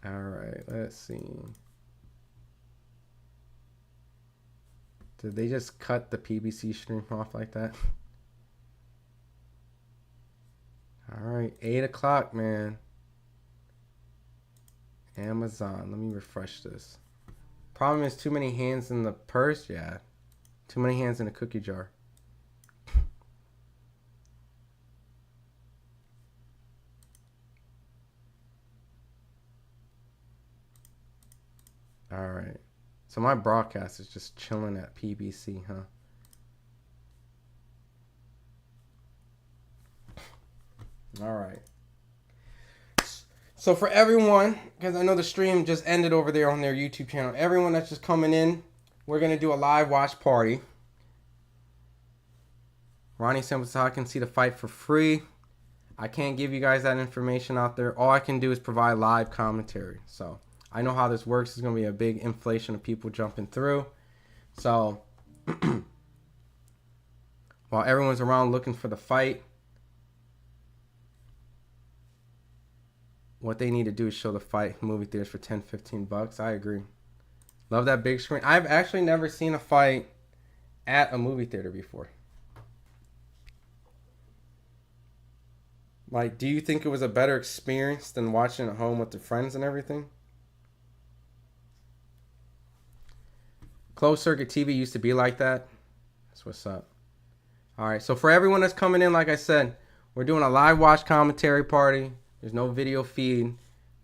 All right, let's see. Did they just cut the PBC stream off like that? All right, 8 o'clock, man. Amazon. Let me refresh this. Problem is too many hands in the purse. Yeah. Too many hands in the cookie jar. All right. So my broadcast is just chilling at PBC, huh? All right. So for everyone, because I know the stream just ended over there on their YouTube channel, everyone that's just coming in, we're going to do a live watch party. Ronnie said, I can see the fight for free. I can't give you guys that information out there. All I can do is provide live commentary. So I know how this works. There's going to be a big inflation of people jumping through. So While everyone's around looking for the fight, what they need to do is show the fight in movie theaters for $10-15. I agree. Love that big screen. I've actually never seen a fight at a movie theater before. Like, do you think it was a better experience than watching at home with the friends and everything? Closed circuit TV used to be like that. That's what's up. All right, so for everyone that's coming in, like I said, we're doing a live watch commentary party. There's no video feed.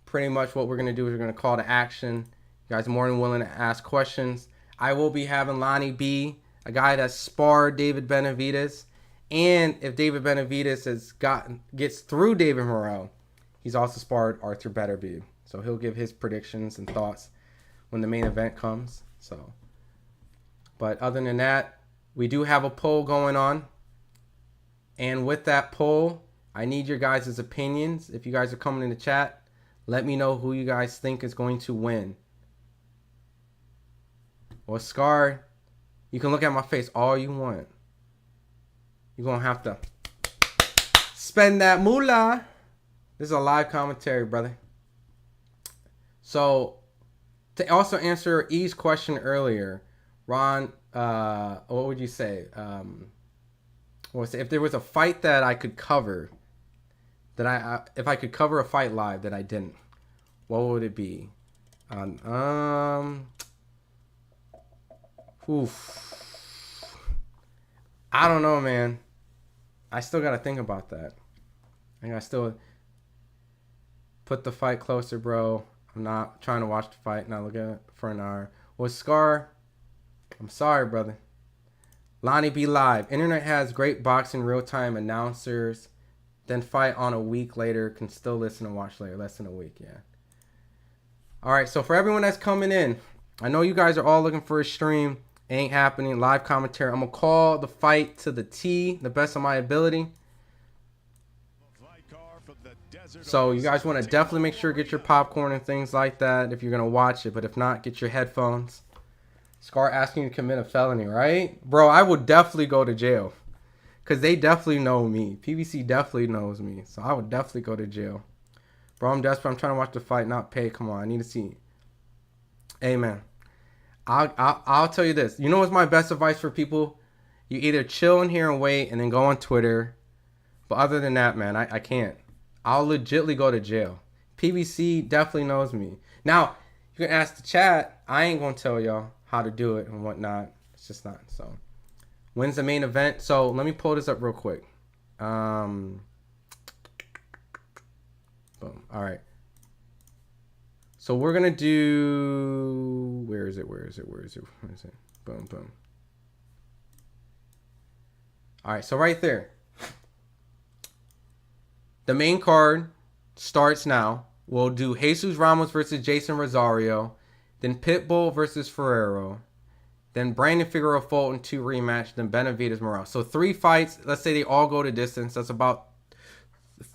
Pretty much what we're going to do is we're going to call to action. You guys are more than willing to ask questions. I will be having Lonnie B, a guy that sparred David Benavidez. And if David Benavidez gets through David Morrell, he's also sparred Arthur Beterbiev. So he'll give his predictions and thoughts when the main event comes. So, but other than that, we do have a poll going on. And with that poll, I need your guys' opinions. If you guys are coming in the chat, let me know who you guys think is going to win. Well, Scar, you can look at my face all you want. You're going to have to spend that moolah. This is a live commentary, brother. So, to also answer E's question earlier, Ron, what would you say? If there was a fight that I could cover, if I could cover a fight live that I didn't, what would it be? I don't know, man. I still got to think about that. I think I still put the fight closer, bro. I'm not trying to watch the fight, not look at it for an hour. Well, Scar, I'm sorry, brother. Lonnie B Live. Internet has great boxing real-time announcers. Then fight on a week later. Can still listen and watch later. Less than a week, yeah. All right, so for everyone that's coming in, I know you guys are all looking for a stream. Ain't happening. Live commentary. I'm going to call the fight to the T, the best of my ability. So you guys want to definitely make sure to get your popcorn and things like that if you're going to watch it. But if not, get your headphones. Scar asking you to commit a felony, right? Bro, I would definitely go to jail. Because they definitely know me. PBC definitely knows me. So I would definitely go to jail. Bro, I'm desperate. I'm trying to watch the fight, not pay. Come on, I need to see. Amen. I'll tell you this. You know what's my best advice for people? You either chill in here and wait and then go on Twitter. But other than that, man, I can't. I'll legitly go to jail. PBC definitely knows me. Now, you can ask the chat. I ain't going to tell y'all how to do it and whatnot. It's just not. So, when's the main event? So, let me pull this up real quick. Boom. All right. So we're going to do, where is it? Boom, boom. All right, so right there. The main card starts now. We'll do Jesus Ramos versus Jason Rosario. Then Pitbull versus Ferrero. Then Brandon Figueroa Fulton 2 rematch. Then Benavidez Morrell. So 3 fights. Let's say they all go to distance. That's about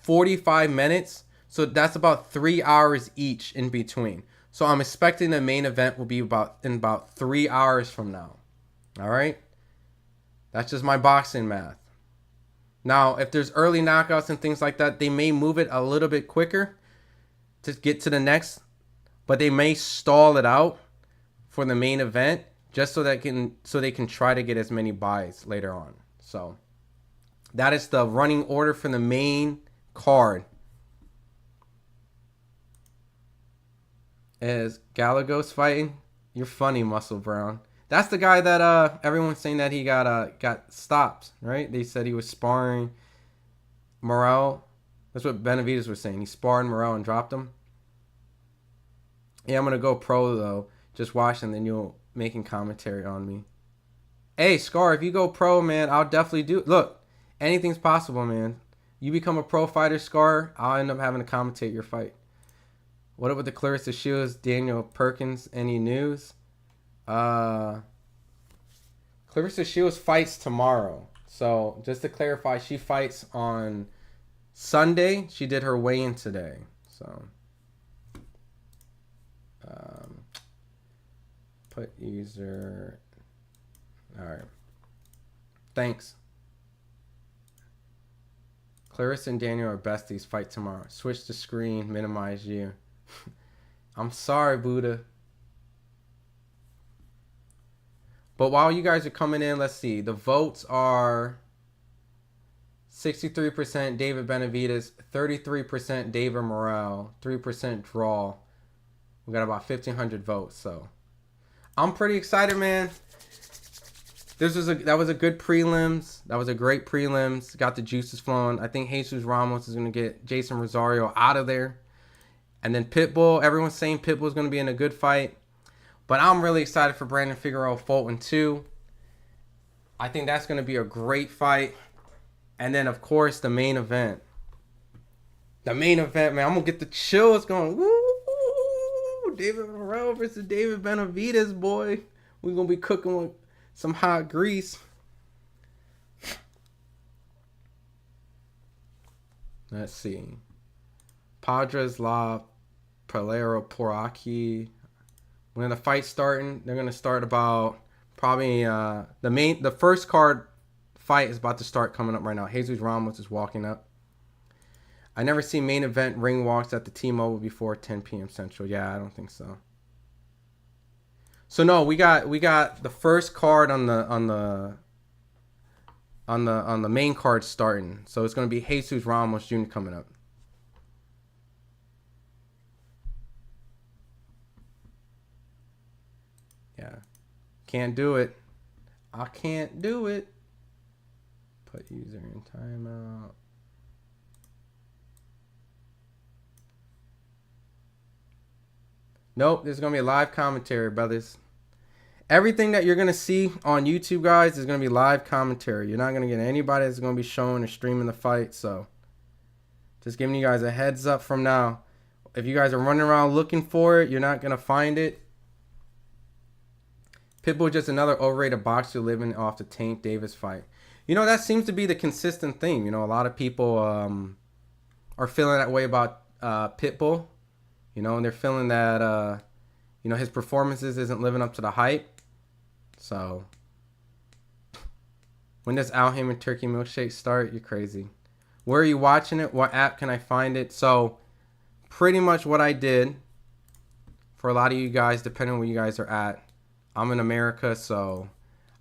45 minutes. So that's about 3 hours each in between. So I'm expecting the main event will be in about 3 hours from now. All right? That's just my boxing math. Now, if there's early knockouts and things like that, they may move it a little bit quicker to get to the next. But they may stall it out for the main event just so they can try to get as many buys later on. So that is the running order for the main card. Is Galagos fighting? You're funny, Muscle Brown. That's the guy that everyone's saying that he got stopped, right? They said he was sparring Morrell. That's what Benavidez was saying. He sparred Morrell and dropped him. Yeah, I'm gonna go pro though. Just watch and then you'll making commentary on me. Hey, Scar, if you go pro, man, I'll definitely do it. Look, anything's possible, man. You become a pro fighter, Scar, I'll end up having to commentate your fight. What up with the Clarissa Shields, Daniel Perkins? Any news? Clarissa Shields fights tomorrow. So just to clarify, she fights on Sunday. She did her weigh-in today. So put user. All right. Thanks. Clarissa and Daniel are besties. Fight tomorrow. Switch the screen. Minimize you. I'm sorry, Buddha. But while you guys are coming in, let's see. The votes are 63% David Benavidez, 33% David Morrell, 3% draw. We got about 1,500 votes, so I'm pretty excited, man. That was a good prelims. That was a great prelims. Got the juices flowing. I think Jesus Ramos is gonna get Jason Rosario out of there, and then Pitbull. Everyone's saying Pitbull is gonna be in a good fight. But I'm really excited for Brandon Figueroa Fulton too. I think that's going to be a great fight. And then, of course, the main event. The main event, man. I'm going to get the chills going. Woo! David Morrell versus David Benavidez, boy. We're going to be cooking with some hot grease. Let's see. Padres La Palero Poraki. When the fight's starting, they're gonna start about probably the first card fight is about to start coming up right now. Jesus Ramos is walking up. I never see main event ring walks at the T-Mobile before 10 p.m. Central. Yeah, I don't think so. So no, we got the first card on the main card starting. So it's gonna be Jesus Ramos Jr. coming up. Yeah. Can't do it. I can't do it. Put user in timeout. Nope, there's going to be a live commentary, brothers. Everything that you're going to see on YouTube, guys, is going to be live commentary. You're not going to get anybody that's going to be showing or streaming the fight. So, just giving you guys a heads up from now. If you guys are running around looking for it, you're not going to find it. Pitbull just another overrated boxer living off the Tank Davis fight. You know, that seems to be the consistent theme. You know, a lot of people are feeling that way about Pitbull. You know, and they're feeling that, you know, his performances isn't living up to the hype. So, when does Al Haymon Turkey Milkshake start? You're crazy. Where are you watching it? What app can I find it? So, pretty much what I did for a lot of you guys, depending on where you guys are at. I'm in America, so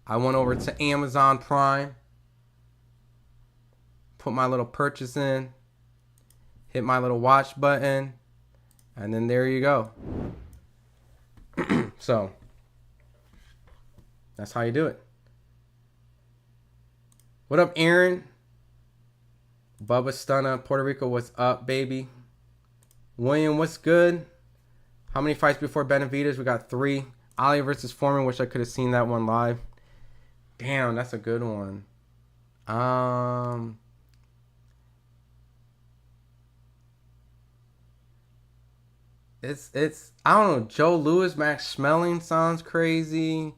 I went over to Amazon Prime, put my little purchase in, hit my little watch button, and then there you go. So, that's how you do it. What up, Aaron? Bubba Stunna, Puerto Rico, what's up, baby? William, what's good? How many fights before Benavidez? We got 3. Ali versus Foreman, wish I could have seen that one live. Damn, that's a good one. It's I don't know. Joe Louis, Max Schmeling sounds crazy.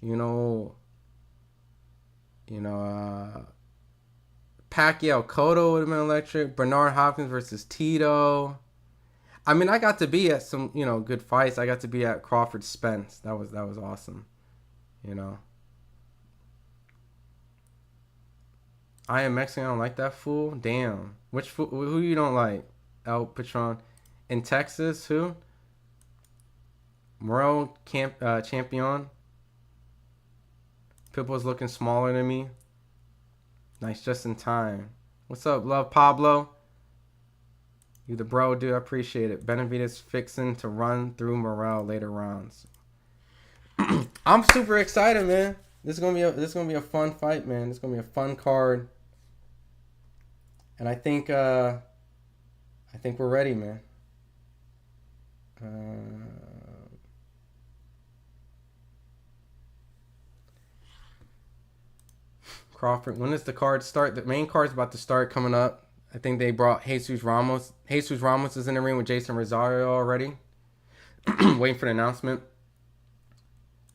You know, Pacquiao Cotto would have been electric. Bernard Hopkins versus Tito. I mean, I got to be at some, you know, good fights. I got to be at Crawford Spence. That was awesome. You know. I am Mexican. I don't like that fool. Damn. Which fool? Who you don't like? El Patron. In Texas, who? Morrell Champion. Pitbull's looking smaller than me. Nice, just in time. What's up, love Pablo? You the bro, dude. I appreciate it. Benavidez fixing to run through Morrell later rounds. I'm super excited, man. This is gonna be a fun fight, man. This is gonna be a fun card, and I think we're ready, man. Crawford. When does the card start? The main card's about to start coming up. I think they brought Jesus Ramos. Jesus Ramos is in the ring with Jason Rosario already. Waiting for the announcement.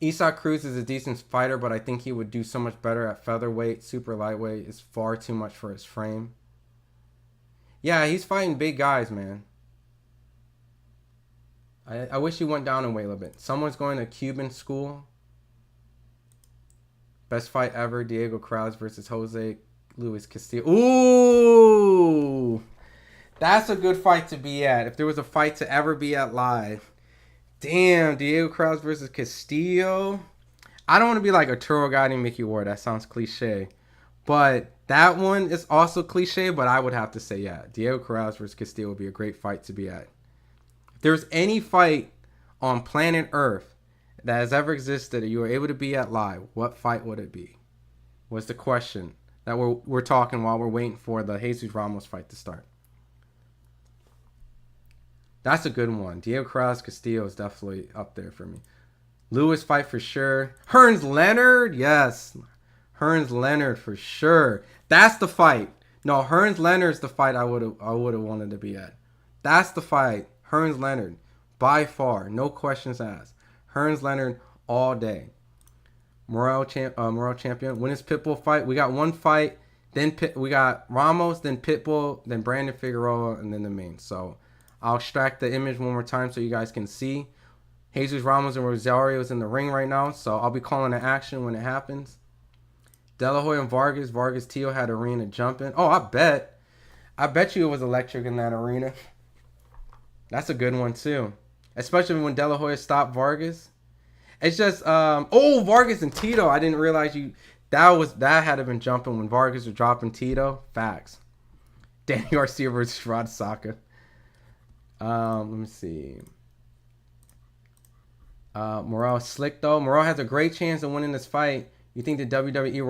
Isaac Cruz is a decent fighter, but I think he would do so much better at featherweight. Super lightweight is far too much for his frame. Yeah, he's fighting big guys, man. I wish he went down in weight a little bit. Someone's going to Cuban school. Best fight ever, Diego Cruz versus Jose Luis Castillo. Ooh! That's a good fight to be at. If there was a fight to ever be at live. Damn, Diego Cruz versus Castillo. I don't want to be like Arturo Gatti and Mickey Ward. That sounds cliche. But that one is also cliche, but I would have to say, yeah, Diego Cruz versus Castillo would be a great fight to be at. If there's any fight on planet Earth that has ever existed that you were able to be at live, what fight would it be? Was the question that we're talking while we're waiting for the Jesus Ramos fight to start. That's a good one. Diego Cruz Castillo is definitely up there for me. Lewis fight for sure. Hearns Leonard, yes. Hearns Leonard for sure. That's the fight. No, Hearns Leonard's the fight I would have wanted to be at. That's the fight. Hearns Leonard, by far, no questions asked. Hearns Leonard all day. Morrell champion. When is Pitbull fight? We got one fight. Then we got Ramos, then Pitbull, then Brandon Figueroa, and then the main. So I'll extract the image one more time so you guys can see. Jesus Ramos and Rosario is in the ring right now, so I'll be calling the action when it happens. De La Hoya and Vargas. Vargas Tio had arena jumping. Oh, I bet you it was electric in that arena. That's a good one too. Especially when De La Hoya stopped Vargas. It's just Vargas and Tito. I didn't realize that had to been jumping when Vargas was dropping Tito. Facts. Danny Garcia versus Rod Saka. Let me see. Morrell slick though. Morrell has a great chance of winning this fight. You think the WWE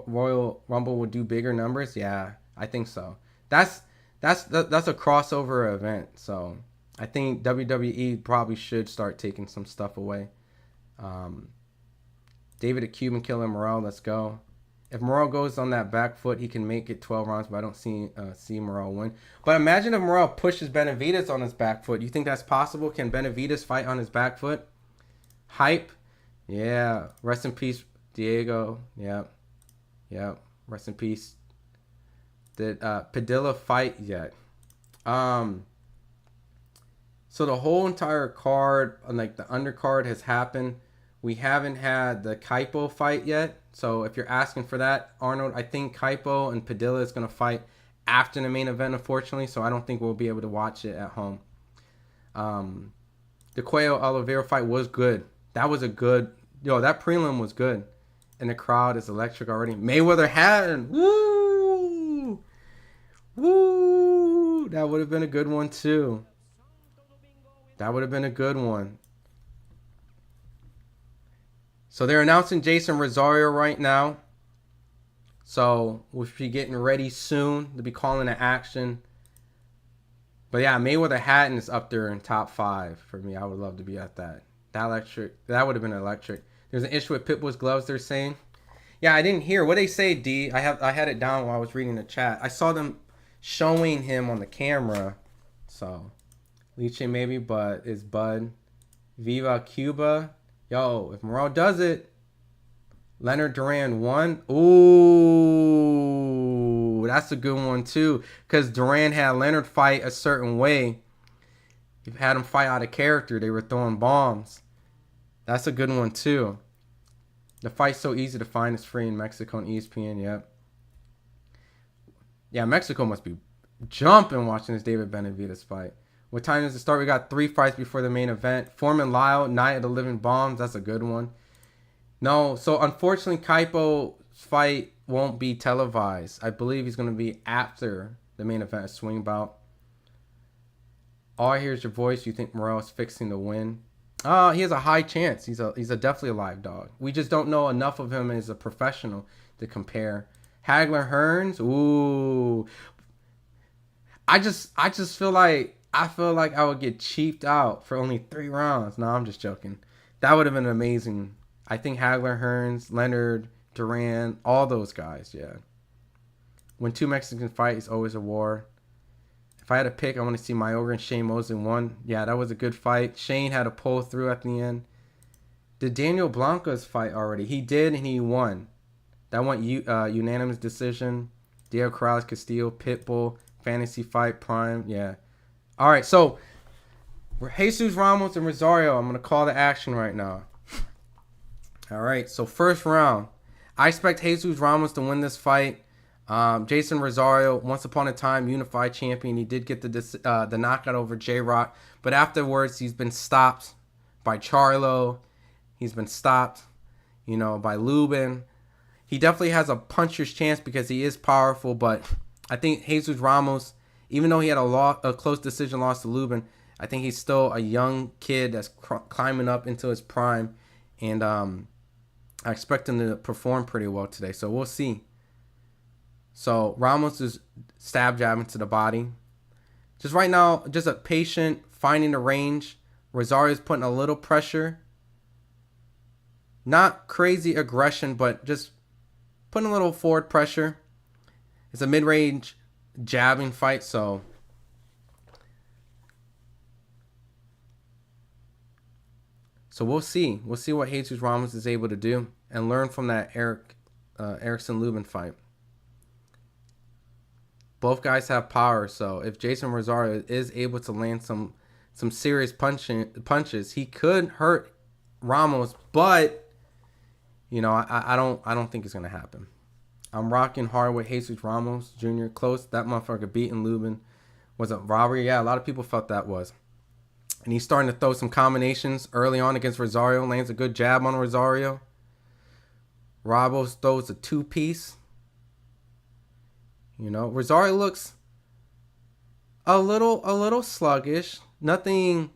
Royal Rumble would do bigger numbers? Yeah, I think so. That's a crossover event, so I think WWE probably should start taking some stuff away. David a Cuban killer Morrell, let's go. If Morrell goes on that back foot, he can make it 12 rounds, but I don't see Morrell win. But imagine if Morrell pushes Benavidez on his back foot. You think that's possible? Can Benavidez fight on his back foot? Hype? Yeah. Rest in peace, Diego. Yep. Rest in peace. Did Padilla fight yet? So the whole entire card, like the undercard, has happened. We haven't had the Kaipo fight yet. So if you're asking for that, Arnold, I think Kaipo and Padilla is going to fight after the main event, unfortunately. So I don't think we'll be able to watch it at home. The Cuello Oliveira fight was good. That was a good... that prelim was good. And the crowd is electric already. Mayweather Hatton. Woo! Woo! That would have been a good one, too. That would have been a good one. So they're announcing Jason Rosario right now. So we'll be getting ready soon to be calling an action. But yeah, Mayweather Hatton is up there in top 5 for me. I would love to be at that. That would have been electric. There's an issue with Pitbull's gloves, they're saying. Yeah, I didn't hear. What they say, D? I had it down while I was reading the chat. I saw them showing him on the camera. So, Liche maybe, but it's Bud. Viva Cuba. Yo, if Morrell does it, Leonard Duran won. Ooh, that's a good one too. Because Duran had Leonard fight a certain way. You've had him fight out of character. They were throwing bombs. That's a good one too. The fight's so easy to find. It's free in Mexico and ESPN. Yep. Yeah, Mexico must be jumping watching this David Benavidez fight. What time does it start? We got 3 fights before the main event. Foreman Lyle, Night of the Living Bombs. That's a good one. No, so unfortunately, Kaipo's fight won't be televised. I believe he's going to be after the main event, a swing bout. All I hear is your voice. You think Morrell is fixing the win? He has a high chance. He's a definitely a live dog. We just don't know enough of him as a professional to compare. Hagler Hearns, ooh. I just feel like I would get cheaped out for only 3 rounds. No, I'm just joking. That would have been amazing. I think Hagler Hearns, Leonard, Duran, all those guys, yeah. When 2 Mexicans fight, it's always a war. If I had to pick, I want to see Mayorga and Shane Mosley won. Yeah, that was a good fight. Shane had to pull through at the end. Did Daniel Blanco's fight already? He did, and he won. That went unanimous decision. Diego Cruz, Castillo, Pitbull, fantasy fight, Prime. Yeah. All right, so Jesus Ramos and Rosario. I'm going to call the action right now. All right, so first round. I expect Jesus Ramos to win this fight. Jason Rosario, once upon a time unified champion, he did get the knockout over J-Rock, but afterwards he's been stopped by Charlo. He's been stopped, by Lubin. He definitely has a puncher's chance because he is powerful, but I think Jesus Ramos, even though he had a close decision loss to Lubin, I think he's still a young kid that's climbing up into his prime, and I expect him to perform pretty well today, so we'll see. So Ramos is stab jabbing to the body. Just right now, just a patient finding the range. Rosario's putting a little pressure. Not crazy aggression, but just putting a little forward pressure. It's a mid-range jabbing fight, so we'll see. We'll see what Jesus Ramos is able to do and learn from that Erickson Lubin fight. Both guys have power, so if Jason Rosario is able to land some serious punches, he could hurt Ramos, but I don't think it's gonna happen. I'm rocking hard with Jesus Ramos Jr. Close. That motherfucker beating Lubin was a robbery. Yeah, a lot of people felt that was. And he's starting to throw some combinations early on against Rosario. Lands a good jab on Rosario. Ramos throws a two-piece. Rosario looks a little sluggish. Nothing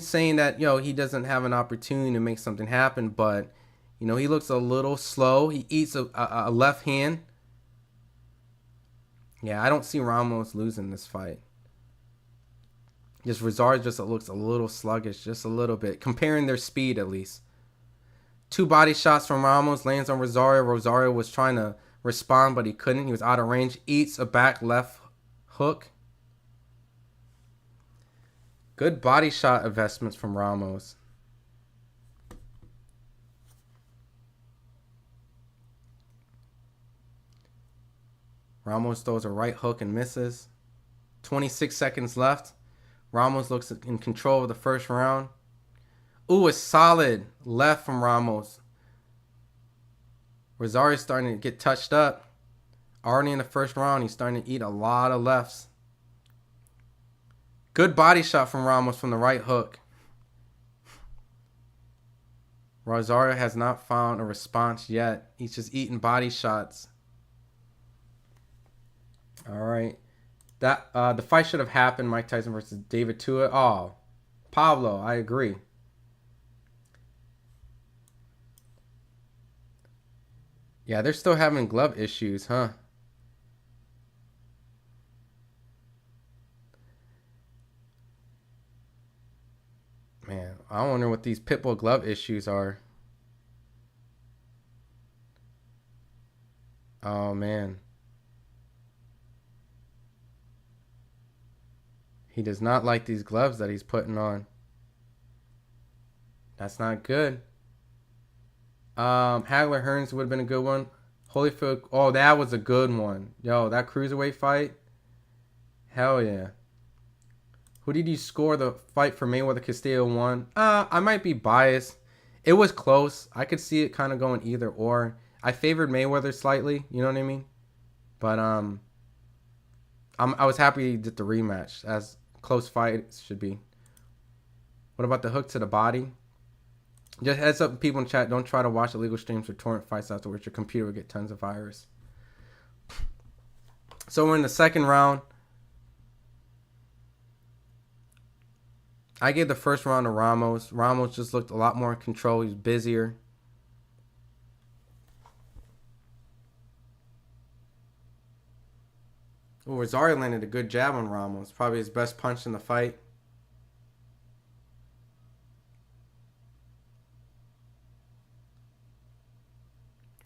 saying that he doesn't have an opportunity to make something happen, but he looks a little slow. He eats a left hand. Yeah, I don't see Ramos losing this fight. Just Rosario just looks a little sluggish, just a little bit, comparing their speed at least. 2 body shots from Ramos, lands on Rosario. Rosario was trying to respond, but he couldn't. He was out of range. Eats a back left hook. Good body shot investments from Ramos. Ramos throws a right hook and misses. 26 seconds left. Ramos looks in control of the first round. Ooh, a solid left from Ramos. Rosario's starting to get touched up. Already in the first round, he's starting to eat a lot of lefts. Good body shot from Ramos from the right hook. Rosario has not found a response yet. He's just eating body shots. All right. The fight should have happened. Mike Tyson versus David Tua. Oh, Pablo, I agree. Yeah, they're still having glove issues, huh? Man, I wonder what these Pitbull glove issues are. Oh, man. He does not like these gloves that he's putting on. That's not good. Hagler Hearns would have been a good one. Holyfield, oh, that was a good one. Yo, that cruiserweight fight. Hell yeah. Who did you score the fight for Mayweather Castillo won? I might be biased. It was close. I could see it kind of going either or. I favored Mayweather slightly, you know what I mean? But I was happy he did the rematch, as close fights should be. What about the hook to the body? Just heads up, people in chat, don't try to watch illegal streams or torrent fights afterwards. Your computer will get tons of virus. So we're in the second round. I gave the first round to Ramos. Ramos just looked a lot more in control. He was busier. Ooh, Rosario landed a good jab on Ramos. Probably his best punch in the fight.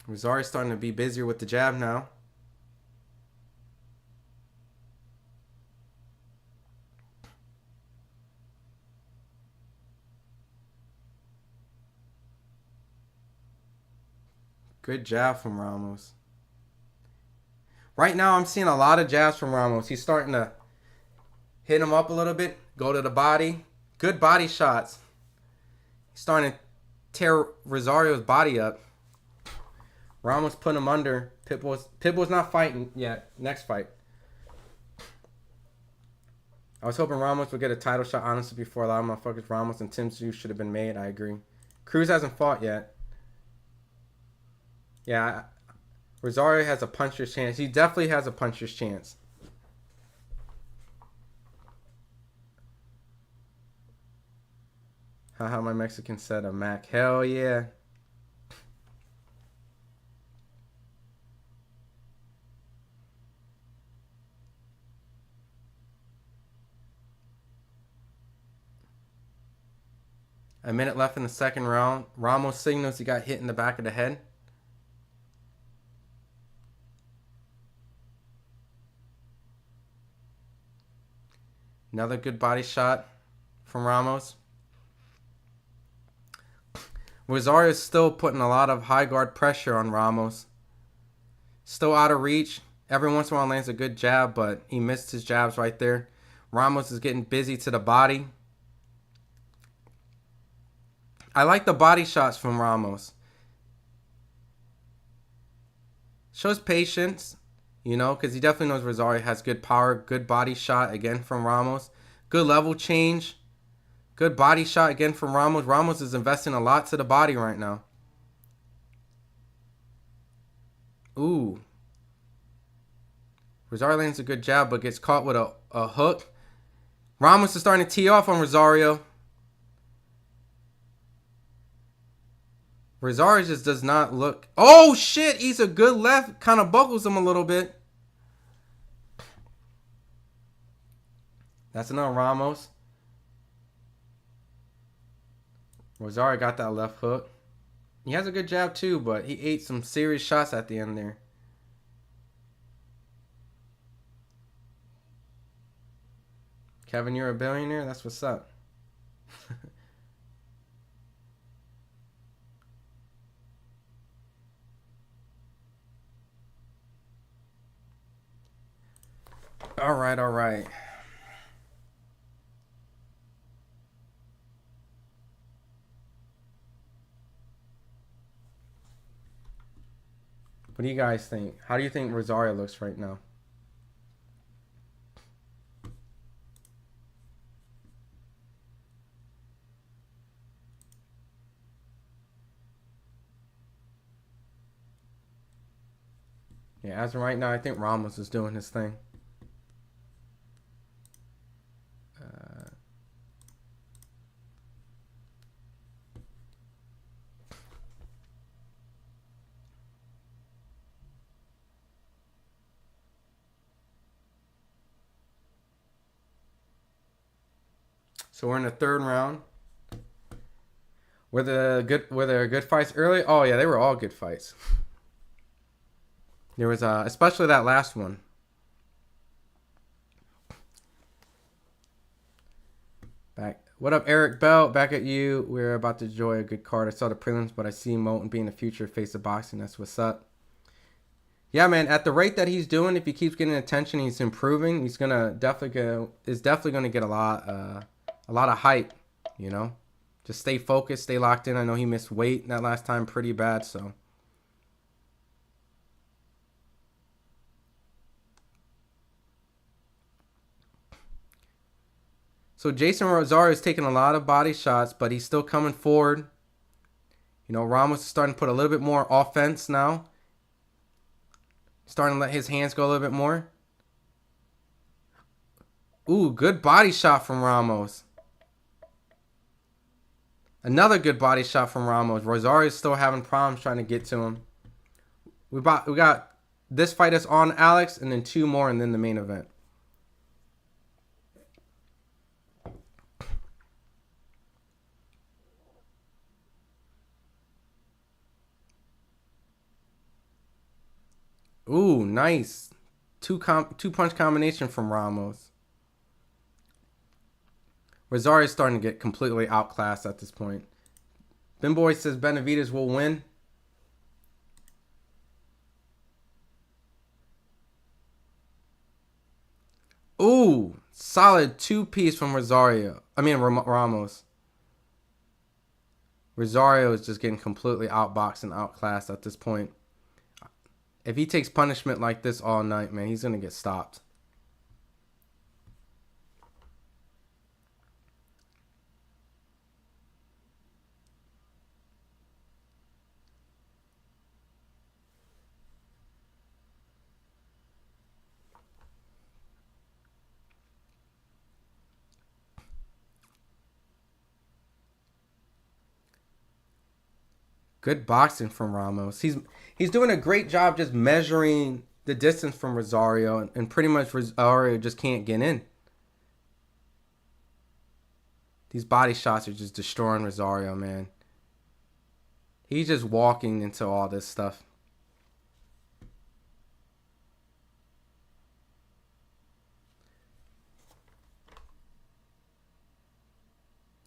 Rosario's starting to be busier with the jab now. Good jab from Ramos. Right now, I'm seeing a lot of jabs from Ramos. He's starting to hit him up a little bit, go to the body. Good body shots. He's starting to tear Rosario's body up. Ramos put him under. Pitbull's not fighting yet. Next fight. I was hoping Ramos would get a title shot, honestly, before a lot of motherfuckers. Ramos and Tim Tszyu should have been made. I agree. Cruz hasn't fought yet. Yeah, Rosario has a puncher's chance. He definitely has a puncher's chance. Haha, my Mexican said a Mac. Hell yeah. A minute left in the second round. Ramos signals he got hit in the back of the head. Another good body shot from Ramos. Rosario is still putting a lot of high guard pressure on Ramos. Still out of reach. Every once in a while lands a good jab, but he missed his jabs right there. Ramos is getting busy to the body. I like the body shots from Ramos. Shows patience, you know, because he definitely knows Rosario has good power. Good body shot again from Ramos. Good level change. Good body shot again from Ramos. Ramos is investing a lot to the body right now. Ooh. Rosario lands a good jab, but gets caught with a hook. Ramos is starting to tee off on Rosario. Rosario just does not look... Oh, shit! He's a good left. Kind of buckles him a little bit. That's another Ramos. Rosario got that left hook. He has a good jab too, but he ate some serious shots at the end there. Kevin, you're a billionaire? That's what's up. All right, all right. What do you guys think? How do you think Rosario looks right now? Yeah, as of right now, I think Ramos is doing his thing. So we're in the third round. Were there good fights early? Oh yeah, they were all good fights. There was especially that last one. Back. What up, Eric Bell? Back at you. We're about to enjoy a good card. I saw the prelims, but I see Moulton being the future face of boxing. That's what's up. Yeah, man. At the rate that he's doing, if he keeps getting attention, he's improving. He's definitely gonna get a lot of hype. You know, just stay focused, stay locked in. I know he missed weight that last time pretty bad, so. So Jason Rosario is taking a lot of body shots, but he's still coming forward. You know, Ramos is starting to put a little bit more offense now. Starting to let his hands go a little bit more. Ooh, good body shot from Ramos. Another good body shot from Ramos. Rosario is still having problems trying to get to him. We got this fight is on Alex, and then 2 more, and then the main event. Ooh, nice. Two punch combination from Ramos. Rosario's starting to get completely outclassed at this point. Ben Boy says Benavidez will win. Ooh, solid 2-piece from Ramos. Rosario is just getting completely outboxed and outclassed at this point. If he takes punishment like this all night, man, he's going to get stopped. Good boxing from Ramos. He's doing a great job just measuring the distance from Rosario, and pretty much Rosario just can't get in. These body shots are just destroying Rosario, man. He's just walking into all this stuff.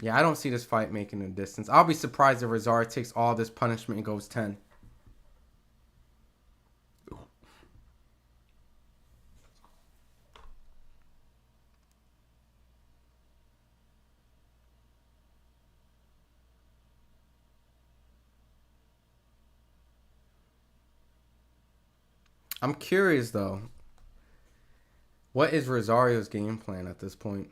Yeah, I don't see this fight making a distance. I'll be surprised if Rosario takes all this punishment and goes 10. I'm curious, though. What is Rosario's game plan at this point?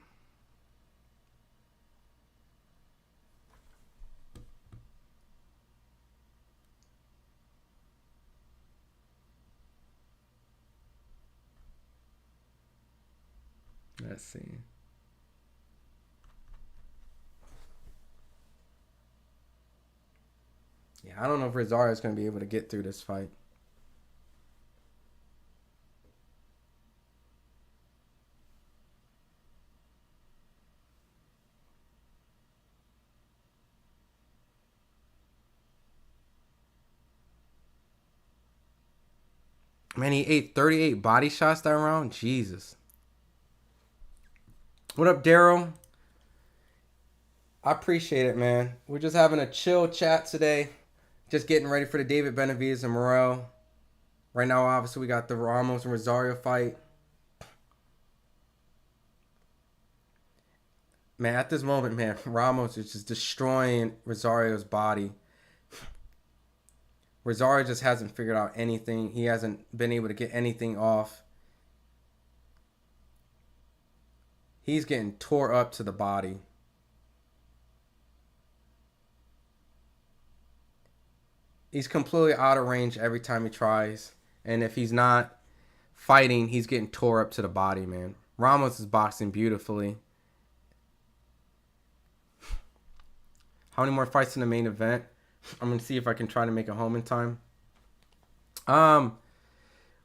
Let's see. Yeah, I don't know if Rosario's going to be able to get through this fight. Man, he ate 38 body shots that round. Jesus. What up, Daryl? I appreciate it, man. We're just having a chill chat today. Just getting ready for the David Benavidez and Morrell. Right now, obviously, we got the Ramos and Rosario fight. Man, at this moment, man, Ramos is just destroying Rosario's body. Rosario just hasn't figured out anything. He hasn't been able to get anything off. He's getting tore up to the body. He's completely out of range every time he tries. And if he's not fighting, he's getting tore up to the body, man. Ramos is boxing beautifully. How many more fights in the main event? I'm going to see if I can try to make it home in time.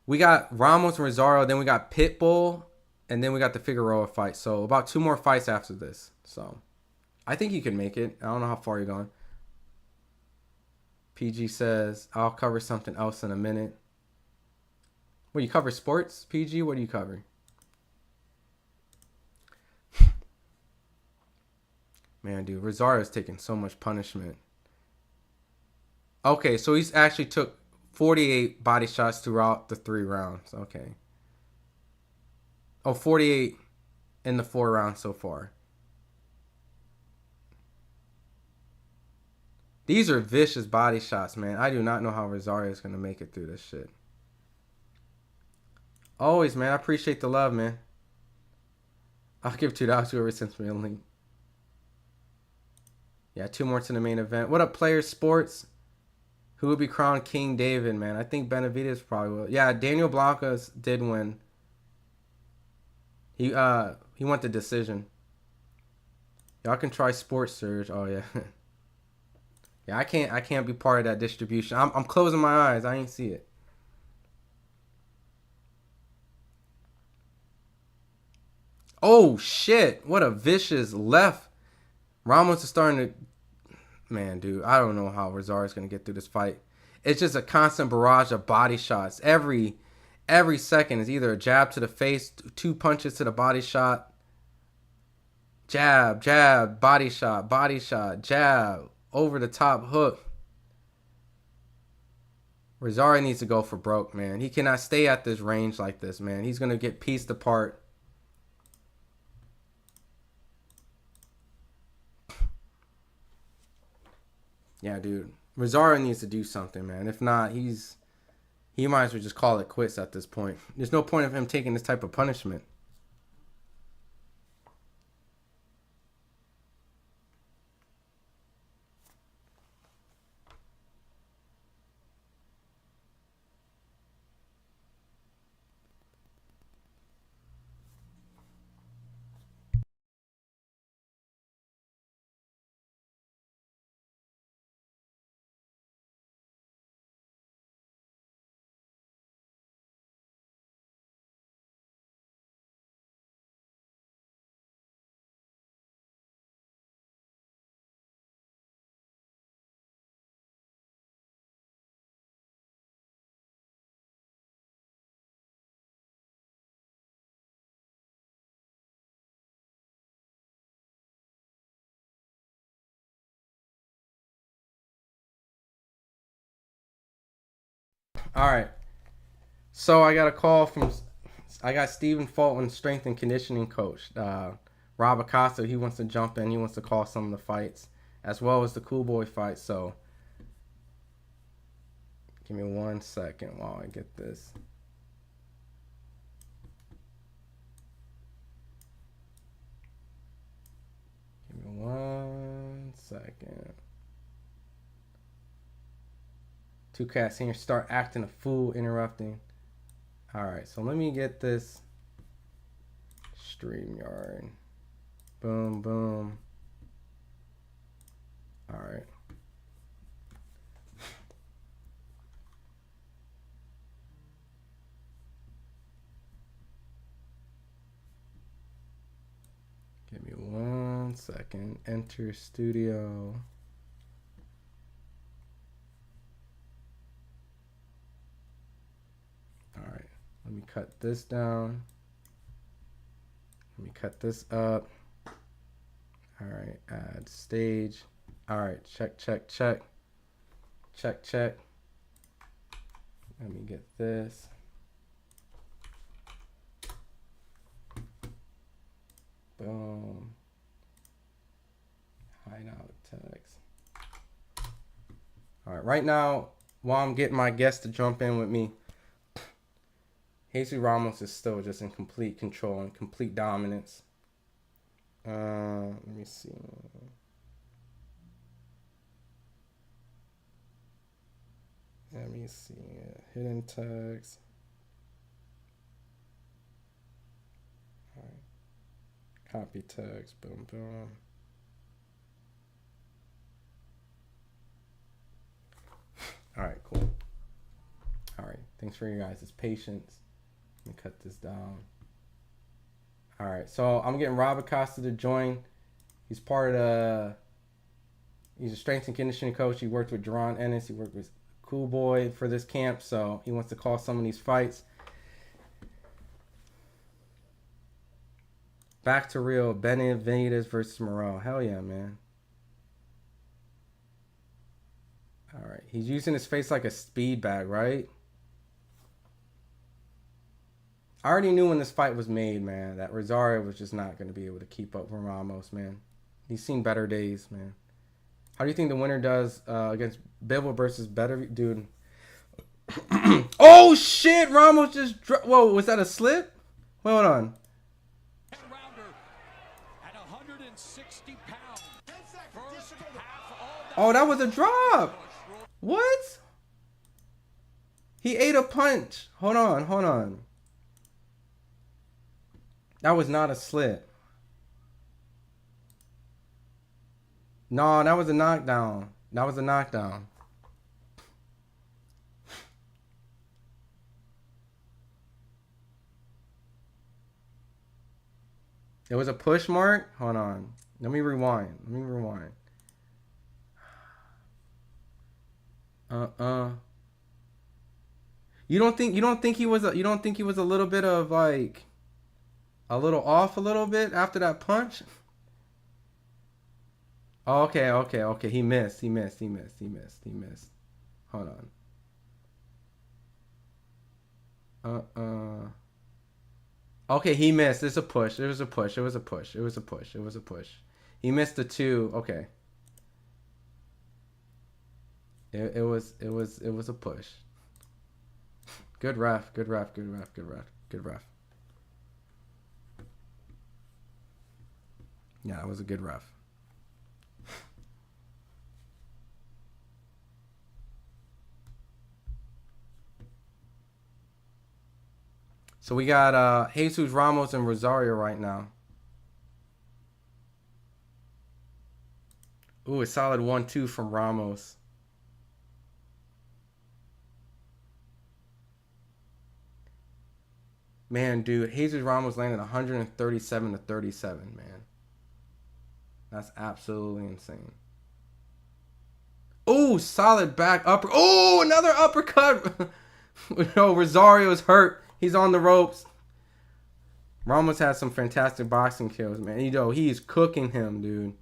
We got Ramos and Rosario, then we got Pitbull, and then we got the Figueroa fight. So about 2 more fights after this. So I think you can make it. I don't know how far you're going. PG says, I'll cover something else in a minute. What, you cover sports, PG? What do you cover? Man, dude, Rosario's taking so much punishment. Okay, so he's actually took 48 body shots throughout the 3 rounds. Okay. Oh, 48 in the 4 rounds so far. These are vicious body shots, man. I do not know how Rosario is going to make it through this shit. Always, man. I appreciate the love, man. I'll give $2 to whoever sends me a link. Yeah, 2 more to the main event. What up, Players Sports? Who would be crowned King David, man? I think Benavidez probably will. Yeah, Daniel Blancas did win. He won the decision. Y'all can try Sports Surge. Oh yeah. Yeah, I can't be part of that distribution. I'm closing my eyes. I ain't see it. Oh shit. What a vicious left. Ramos is starting to, man, dude, I don't know how Rosario's going to get through this fight. It's just a constant barrage of body shots. Every second is either a jab to the face, 2 punches to the body shot, jab, jab, body shot, jab, over the top hook. Rosario needs to go for broke, man. He cannot stay at this range like this, man. He's going to get pieced apart. Yeah, dude. Rosario needs to do something, man. If not, he's He might as well just call it quits at this point. There's no point of him taking this type of punishment. All right. So I got a call from, I got Stephen Fulton, strength and conditioning coach. Rob Acosta, he wants to jump in. He wants to call some of the fights, as well as the Cool Boy fight. So give me 1 second while I get this. Give me 1 second. Two cats here start acting a fool, interrupting. All right, so let me get this StreamYard. Boom, boom. All right. Give me 1 second. Enter studio. All right, let me cut this down. Let me cut this up. All right, add stage. All right, check, check, check. Check, check. Let me get this. Boom. Hideout text. All right, right now, while I'm getting my guest to jump in with me, Jesus Ramos is still just in complete control and complete dominance. Let me see. Let me see. Hidden tags. All right. Copy text. Boom, boom. All right, cool. All right. Thanks for your guys' patience. Let me cut this down. All right, so I'm getting Rob Acosta to join. He's part of he's a strength and conditioning coach. He worked with Jerron Ennis. He worked with Cool Boy for this camp, so he wants to call some of these fights. Back to real. Benavidez versus Morrell. Hell yeah, man. All right, he's using his face like a speed bag, right? I already knew when this fight was made, man, that Rosario was just not going to be able to keep up with Ramos, man. He's seen better days, man. How do you think the winner does against Bivol versus Better? Dude. Oh, shit! Ramos just... Whoa, was that a slip? Hold on. Oh, that was a drop. What? He ate a punch. Hold on, hold on. That was not a slip. No, that was a knockdown. That was a knockdown. It was a push mark? Hold on. Let me rewind. Let me rewind. You don't think he was a little bit of like a little off a little bit after that punch? Oh, okay. He missed. Hold on. Okay, he missed. It's a push. It was a push. He missed the two. Okay. It was a push. Good ref. Good ref. Good ref. Good ref. Good ref. Yeah, that was a good ref. So we got Jesus Ramos and Rosario right now. Ooh, a solid 1-2 from Ramos. Man, dude, Jesus Ramos landed 137 to 37, man. That's absolutely insane. Oh, solid back upper. Oh, another uppercut. No, Rosario's hurt. He's on the ropes. Ramos has some fantastic boxing kills, man. You know, he's cooking him, dude.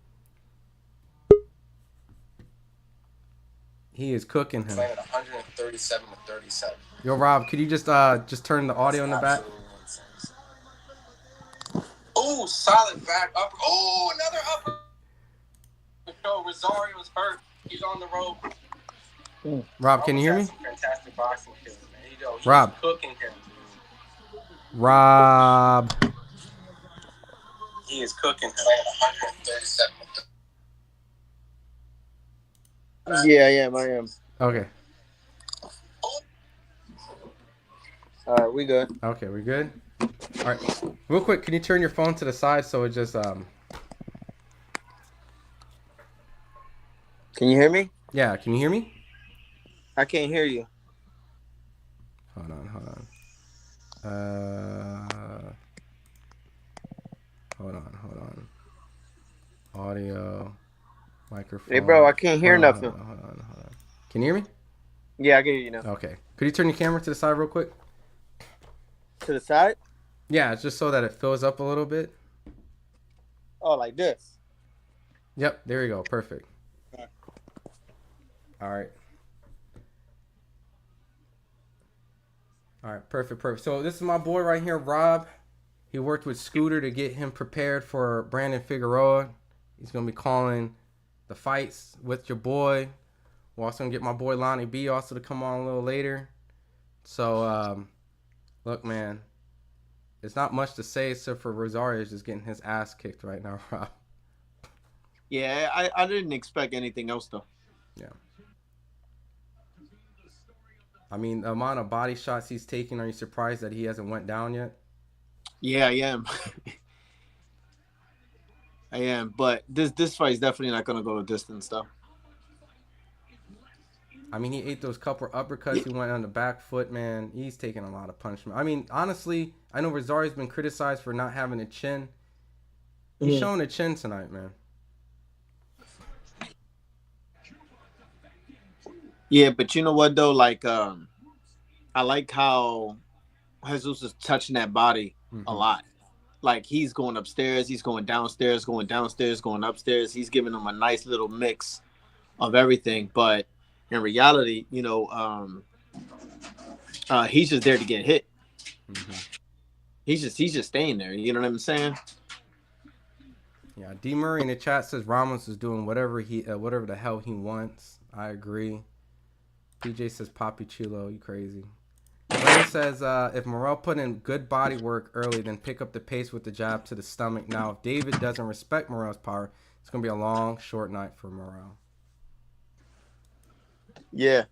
He is cooking him. 137 to 37. Yo, Rob, could you just turn the audio in the back? Oh, solid back upper. Oh, another upper. No, Rosario's hurt. He's on the rope. Rob, can you hear me? Some fantastic boxing kills, man. You know, he's Rob. cooking him. Rob. He is cooking him. 137. Yeah, I am. Okay. All right, we good. Okay, we good? All right. Real quick, can you turn your phone to the side so it just Can you hear me? Yeah, can you hear me? I can't hear you. Hold on. Hold on. Audio, microphone. Hey, bro, I can't hear nothing. Hold on. Can you hear me? Yeah, I can hear you now. Okay. Could you turn your camera to the side real quick? To the side? Yeah, it's just so that it fills up a little bit. Oh, like this? Yep, there you go. Perfect. Okay. All right. All right, perfect. So this is my boy right here, Rob. He worked with Scooter to get him prepared for Brandon Figueroa. He's going to be calling the fights with your boy. We're also going to get my boy Lonnie B also to come on a little later. So, look, man, it's not much to say except for Rosario is just getting his ass kicked right now, Rob. Yeah, I didn't expect anything else, though. Yeah. I mean, the amount of body shots he's taking, are you surprised that he hasn't went down yet? Yeah, I am. I am, but this fight is definitely not going to go a distance, though. I mean, he ate those couple uppercuts. He went on the back foot, man. He's taking a lot of punishment. I mean, honestly, I know Rosario's been criticized for not having a chin. He's showing a chin tonight, man. Yeah, but you know what, though? Like, I like how Jesus is touching that body a lot. Like, he's going upstairs, he's going downstairs, going upstairs. He's giving them a nice little mix of everything. But in reality, you know, he's just there to get hit. He's just staying there. You know what I'm saying? Yeah, D Murray in the chat says Ramos is doing whatever the hell he wants. I agree. PJ says Papi Chulo, you crazy. Blaine says if Morrell put in good body work early, then pick up the pace with the jab to the stomach. Now, if David doesn't respect Morrell's power, it's gonna be a long, short night for Morrell. Yeah.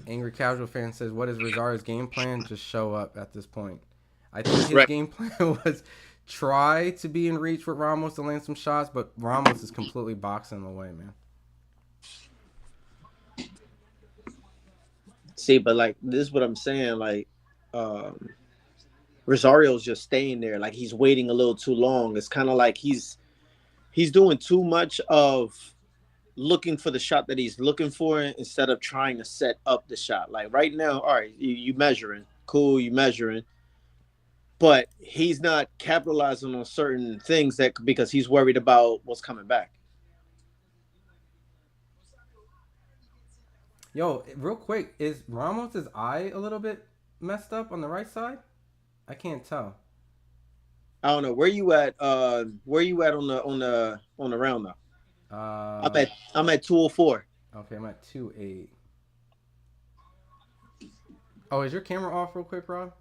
Angry Casual Fan says, what is Rosario's game plan? Just show up at this point. I think his game plan was try to be in reach with Ramos to land some shots, but Ramos is completely boxing him away, man. See, but like this is what I'm saying. Like, Rosario's just staying there. Like he's waiting a little too long. It's kind of like he's doing too much of looking for the shot that he's looking for instead of trying to set up the shot. Like right now, all right, you measuring, cool, you measuring, but he's not capitalizing on certain things because he's worried about what's coming back. Yo, real quick, is Ramos' eye a little bit messed up on the right side? I can't tell. I don't know. Where you at on the round though? I'm at 204. Okay, I'm at 2-8. Oh, is your camera off real quick, Rob?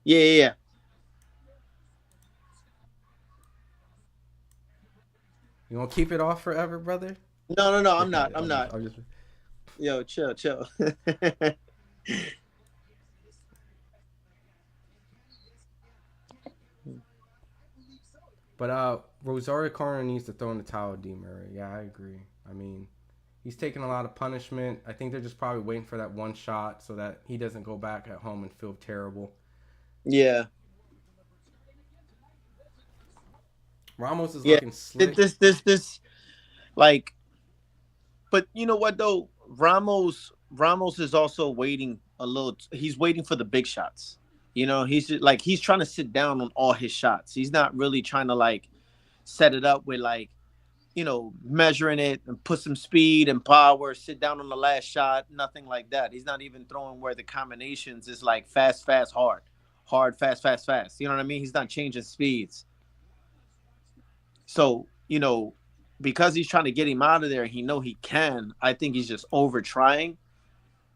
Yeah. You want to keep it off forever, brother? No. I'm Okay, not. I'm not. I'm just... Yo, chill. But Rosario Corner needs to throw in the towel, D. Murray. Yeah, I agree. I mean, he's taking a lot of punishment. I think they're just probably waiting for that one shot so that he doesn't go back at home and feel terrible. Yeah. Ramos is looking slick. This like, but you know what though? Ramos is also waiting a little. He's waiting for the big shots. You know, he's trying to sit down on all his shots. He's not really trying to like set it up with like, you know, measuring it and put some speed and power, sit down on the last shot, nothing like that. He's not even throwing where the combinations is like fast, hard, fast. You know what I mean? He's not changing speeds. So, you know, because he's trying to get him out of there, he know he can. I think he's just over trying,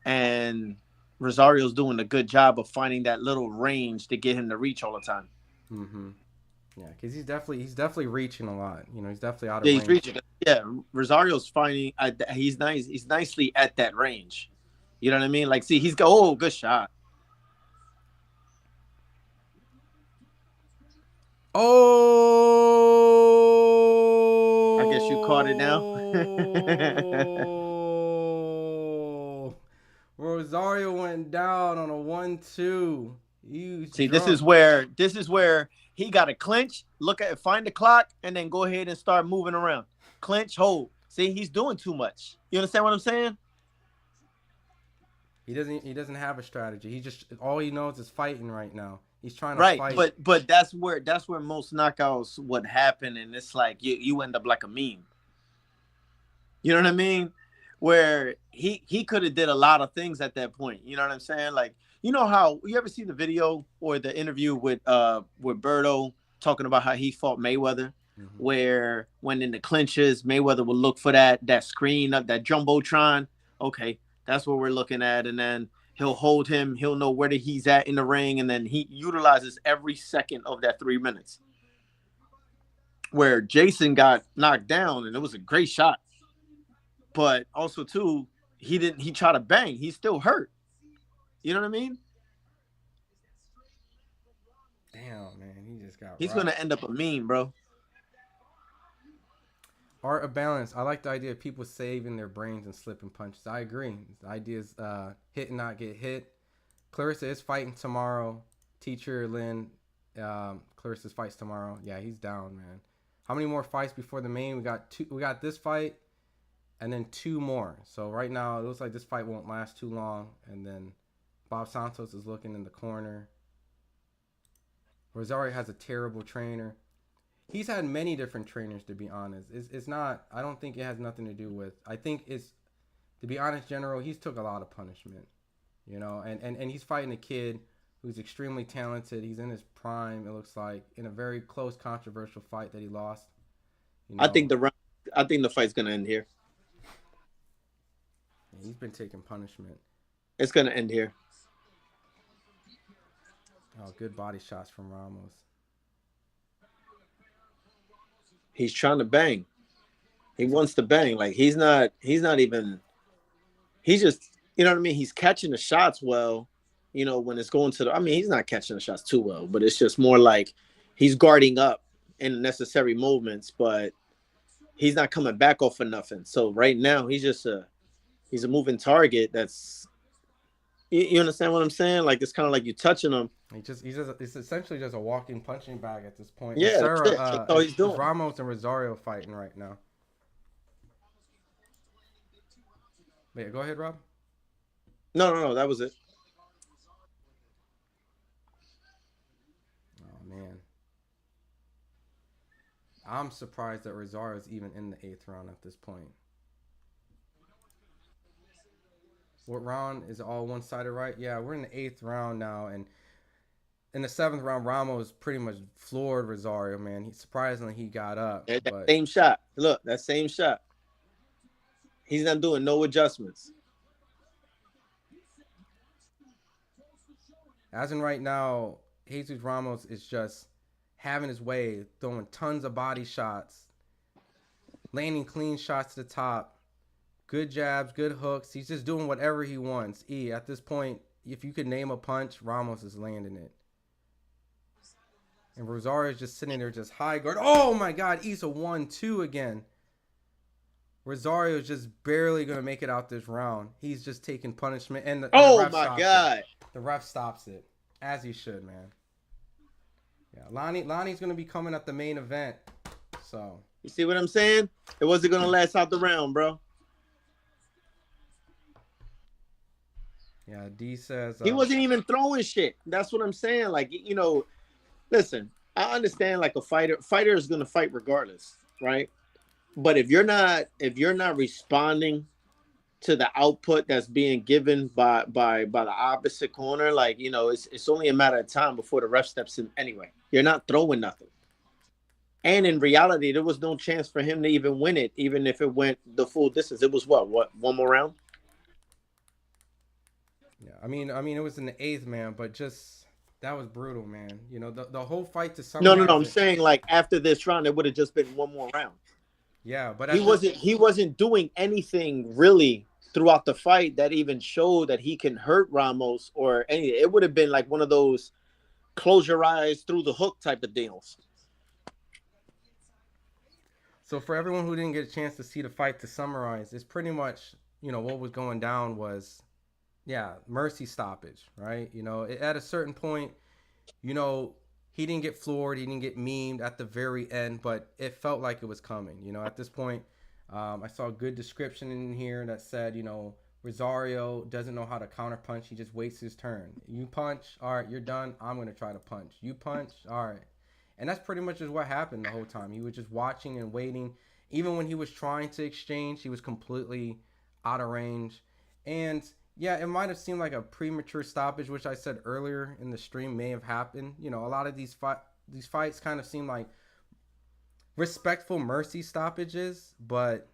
and Rosario's doing a good job of finding that little range to get him to reach all the time. Mm-hmm. Yeah, because he's definitely reaching a lot. You know, he's definitely out of range. He's reaching. Yeah, Rosario's finding. He's nice. He's nicely at that range. You know what I mean? Like, see, good shot. Oh! I guess you caught it now. Rosario went down on a 1-2. See, this is where he got to clinch, find the clock, and then go ahead and start moving around. Clinch, hold. See, he's doing too much. You understand what I'm saying? He doesn't have a strategy. All he knows is fighting right now. He's trying to fight. Right, but that's where most knockouts would happen, and it's like you end up like a meme. You know what I mean? Where he could have did a lot of things at that point. You know what I'm saying? Like, you know how you ever see the video or the interview with Berto talking about how he fought Mayweather, where when in the clinches, Mayweather will look for that screen up, that jumbotron. Okay, that's what we're looking at, and then he'll hold him. He'll know where he's at in the ring, and then he utilizes every second of that 3 minutes. Where Jason got knocked down, and it was a great shot. But also, too, he tried to bang. He's still hurt. You know what I mean? Damn, man. He just got He's going to end up a meme, bro. Art of balance. I like the idea of people saving their brains and slipping punches. I agree. The idea is hit and not get hit. Clarissa is fighting tomorrow. Teacher Lynn, Clarissa's fights tomorrow. Yeah, he's down, man. How many more fights before the main? We got this fight. And then 2 more. So right now, it looks like this fight won't last too long. And then Bob Santos is looking in the corner. Rosario has a terrible trainer. He's had many different trainers, to be honest. It's not, I don't think it has nothing to do with, I think it's, to be honest, General, he's took a lot of punishment. You know, and he's fighting a kid who's extremely talented. He's in his prime, it looks like, in a very close, controversial fight that he lost. You know, I think the fight's going to end here. He's been taking punishment. It's going to end here. Oh, good body shots from Ramos. He's trying to bang. He wants to bang. Like, he's not even, he's just, you know what I mean? He's catching the shots well, you know, when it's going to the, I mean, he's not catching the shots too well, but it's just more like he's guarding up in necessary moments, but he's not coming back off of nothing. So right now, he's a moving target. That's, you understand what I'm saying? Like, it's kind of like you touching him. It's essentially just a walking punching bag at this point. Yeah, that's all he's doing. Ramos and Rosario fighting right now. Wait, go ahead, Rob. No, that was it. Oh man, I'm surprised that Rosario's even in the 8th round at this point. What round is it all one-sided, right? Yeah, we're in the 8th round now, and in the 7th round, Ramos pretty much floored Rosario, man. Surprisingly, he got up. That same shot. Look, that same shot. He's not doing no adjustments. As in right now, Jesus Ramos is just having his way, throwing tons of body shots, landing clean shots to the top, good jabs, good hooks. He's just doing whatever he wants. At this point, if you could name a punch, Ramos is landing it. And Rosario's just sitting there just high guard. Oh my God, E's a 1-2 again. Rosario's just barely going to make it out this round. He's just taking punishment. And the ref stops it. The ref stops it. As he should, man. Yeah, Lonnie's going to be coming at the main event. So. You see what I'm saying? It wasn't going to last out the round, bro. Yeah, D says. He wasn't even throwing shit. That's what I'm saying. Like, you know, listen, I understand like a fighter is going to fight regardless, right? But if you're not responding to the output that's being given by the opposite corner, like, you know, it's only a matter of time before the ref steps in anyway. You're not throwing nothing. And in reality, there was no chance for him to even win it, even if it went the full distance. It was what, one more round? Yeah, I mean, it was in the 8th, man, but just that was brutal, man. You know, the whole fight to some. No. I'm saying like after this round, it would have just been one more round. Yeah, but he wasn't doing anything really throughout the fight that even showed that he can hurt Ramos or anything. It would have been like one of those close your eyes through the hook type of deals. So for everyone who didn't get a chance to see the fight, to summarize, it's pretty much, you know, what was going down was, yeah, mercy stoppage, right? You know, at a certain point, you know, he didn't get floored, he didn't get memed at the very end, but it felt like it was coming. You know, at this point, I saw a good description in here that said, you know, Rosario doesn't know how to counterpunch. He just waits his turn. You punch, all right, you're done. I'm going to try to punch. You punch, all right. And that's pretty much just what happened the whole time. He was just watching and waiting. Even when he was trying to exchange, he was completely out of range. And yeah, it might have seemed like a premature stoppage, which I said earlier in the stream may have happened. You know, a lot of these fights kind of seem like respectful mercy stoppages, but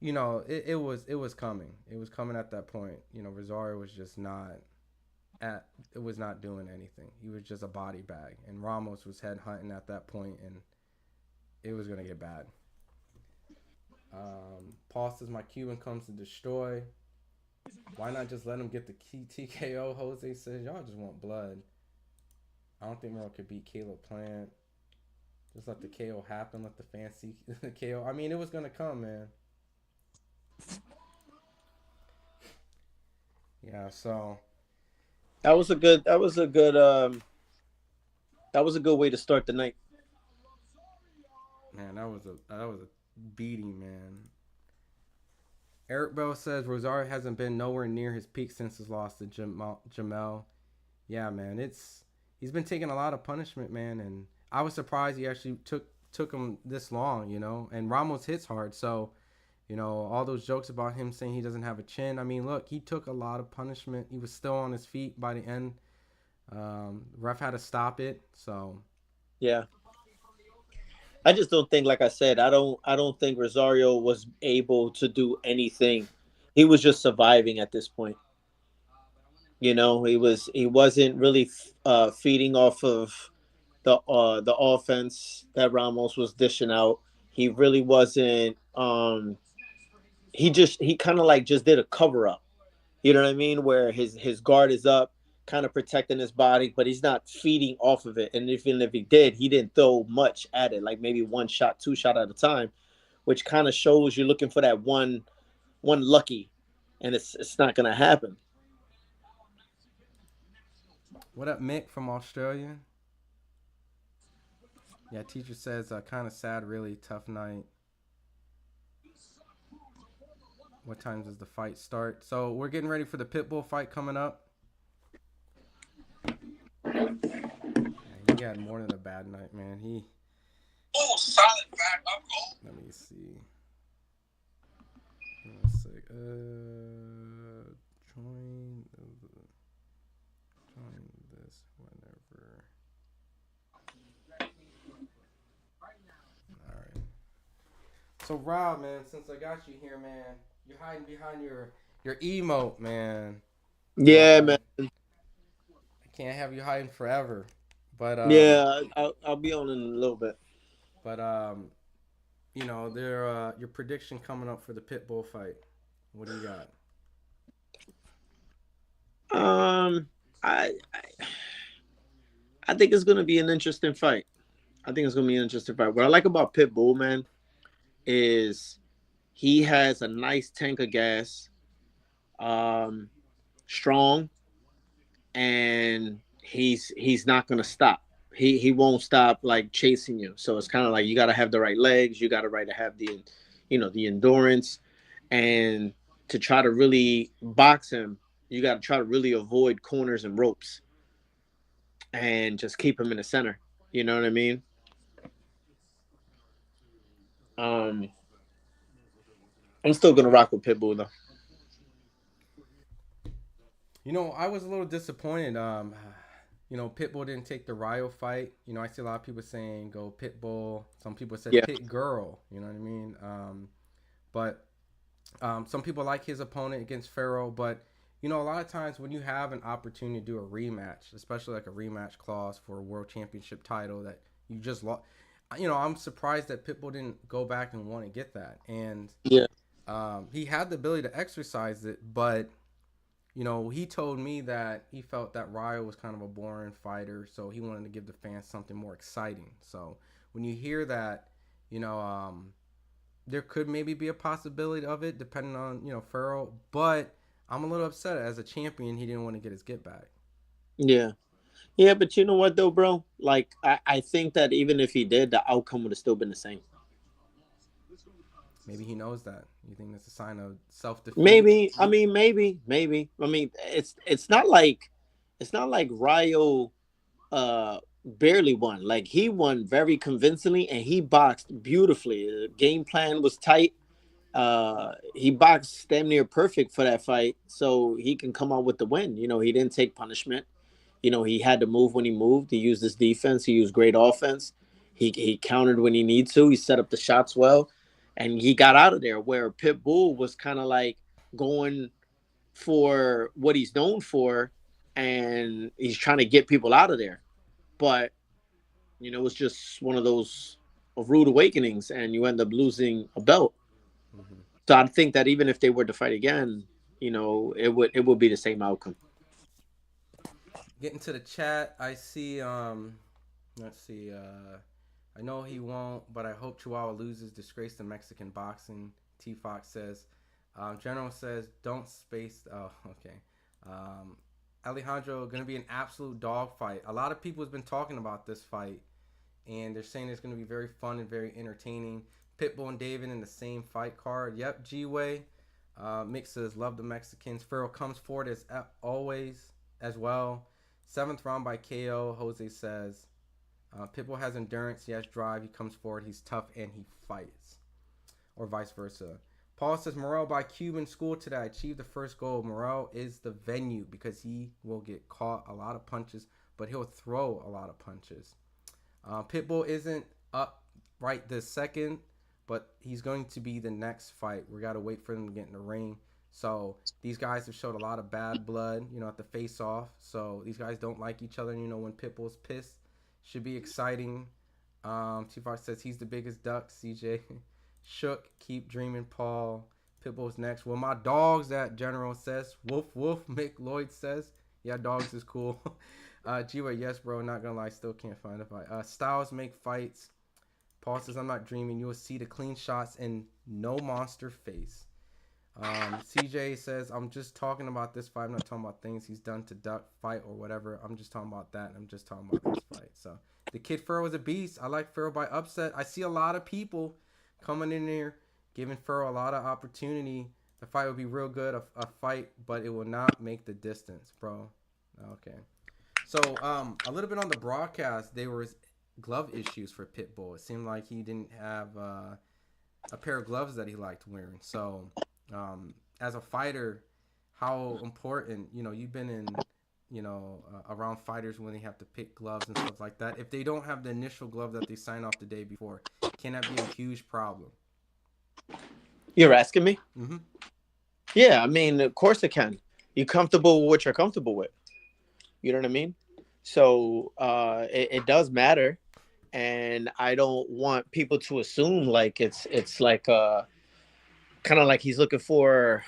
you know, it was coming. It was coming at that point. You know, Rosario was just not doing anything. He was just a body bag, and Ramos was head hunting at that point, and it was gonna get bad. Paul says my Cuban comes to destroy. Why not just let him get the key TKO? Jose says y'all just want blood. I don't think Morrell could beat Caleb Plant. Just let the KO happen. Let the fans see the KO. I mean, it was gonna come, man. Yeah. So that was a good way to start the night. Man, that was a beating, man. Eric Bell says Rosario hasn't been nowhere near his peak since his loss to Jamel. Yeah, man, he's been taking a lot of punishment, man, and I was surprised he actually took him this long, you know. And Ramos hits hard, so you know all those jokes about him saying he doesn't have a chin. I mean, look, he took a lot of punishment. He was still on his feet by the end. Ref had to stop it, so yeah. I just don't think, like I said, I don't think Rosario was able to do anything. He was just surviving at this point. You know, he wasn't really feeding off of the offense that Ramos was dishing out. He really wasn't. He kind of like just did a cover up. You know what I mean? Where his guard is up, kind of protecting his body, but he's not feeding off of it. And even if he did, he didn't throw much at it, like maybe one shot, two shot at a time, which kind of shows you're looking for that one lucky, and it's not gonna happen. What up, Mick from Australia? Yeah, teacher says kind of sad, really tough night. What time does the fight start? So we're getting ready for the Pitbull fight coming up. Yeah, he had more than a bad night, man. Solid back up. Let me see. Let's see. Join this whenever. All right. So Rob, man, since I got you here, man, you're hiding behind your emote, man. Yeah, man. Can't have you hiding forever. But Yeah, I'll be on in a little bit. but your prediction coming up for the Pitbull fight. What do you got? Um, I think it's gonna be an interesting fight. I think it's gonna be an interesting fight. What I like about Pitbull, man, is he has a nice tank of gas, um, strong, and he's not gonna stop. He won't stop like chasing you. So it's kind of like you got to have the right legs. You got to right to have the, the endurance, and to try to really box him, you got to try to really avoid corners and ropes, and just keep him in the center. You know what I mean? Um, I'm still gonna rock with Pitbull though. I was a little disappointed. Pitbull didn't take the Ryo fight. I see a lot of people saying go Pitbull. Some people said Yeah, Pit Girl. You know what I mean? But some people like his opponent against Farrell. But a lot of times when you have an opportunity to do a rematch, especially like a rematch clause for a world championship title that you just lost, I'm surprised that Pitbull didn't go back and want to get that. And yeah, he had the ability to exercise it, but he told me that he felt that Ryo was kind of a boring fighter, so he wanted to give the fans something more exciting. So when you hear that, there could maybe be a possibility of it, depending on Farrell. But I'm a little upset as a champion, he didn't want to get his get back. yeah. Yeah, but you know what though, bro? Like I think that even if he did, the outcome would have still been the same. Maybe he knows that. You think that's a sign of self defeat? Maybe. I mean, maybe. I mean, it's not like Ryo barely won. Like he won very convincingly, and he boxed beautifully. The game plan was tight. He boxed damn near perfect for that fight, so he can come out with the win. He didn't take punishment. He had to move when he moved. He used his defense. He used great offense. He countered when he needed to. He set up the shots well, and he got out of there. Where Pitbull was kind of like going for what he's known for, and he's trying to get people out of there. But it's just one of those rude awakenings, and you end up losing a belt. Mm-hmm. So I think that even if they were to fight again, it would be the same outcome. Getting to the chat, I see. Let's see. I know he won't, but I hope Chihuahua loses. Disgrace to Mexican boxing. T Fox says. General says, don't space. Oh, okay. Alejandro, going to be an absolute dogfight. A lot of people have been talking about this fight, and they're saying it's going to be very fun and very entertaining. Pitbull and David in the same fight card. Yep, G-Way. Mick says, love the Mexicans. Farrell comes forward as always as well. 7th round by KO. Jose says, Pitbull has endurance. He has drive. He comes forward. He's tough, and he fights. Or vice versa. Paul says, Morrell by Cuban school today achieved the first goal. Morrell is the venue because he will get caught a lot of punches, but he'll throw a lot of punches. Pitbull isn't up right this second, but he's going to be the next fight. We got to wait for them to get in the ring. So these guys have showed a lot of bad blood, at the face-off. So these guys don't like each other. When Pitbull's pissed, should be exciting. T-Fox says he's the biggest duck. CJ shook. Keep dreaming, Paul. Pitbull's next. Well, my dogs, that General says. Woof, woof. Mick Lloyd says. Yeah, dogs is cool. G-Way, yes, bro. Not going to lie. Still can't find a fight. Styles make fights. Paul says, I'm not dreaming. You will see the clean shots and no monster face. CJ says, I'm just talking about this fight. I'm not talking about things he's done to duck, fight, or whatever. I'm just talking about that. I'm just talking about this fight. So the kid Farrell is a beast. I like Farrell by upset. I see a lot of people coming in there, giving Farrell a lot of opportunity. The fight would be real good, a fight, but it will not make the distance, bro. Okay. So a little bit on the broadcast, there was glove issues for Pitbull. It seemed like he didn't have a pair of gloves that he liked wearing. So as a fighter, how important, you've been in, around fighters when they have to pick gloves and stuff like that. If they don't have the initial glove that they signed off the day before, can that be a huge problem? You're asking me? Mm-hmm. Yeah, I mean, of course it can. You're comfortable with what you're comfortable with. You know what I mean? So it does matter, and I don't want people to assume like it's like kind of like he's looking for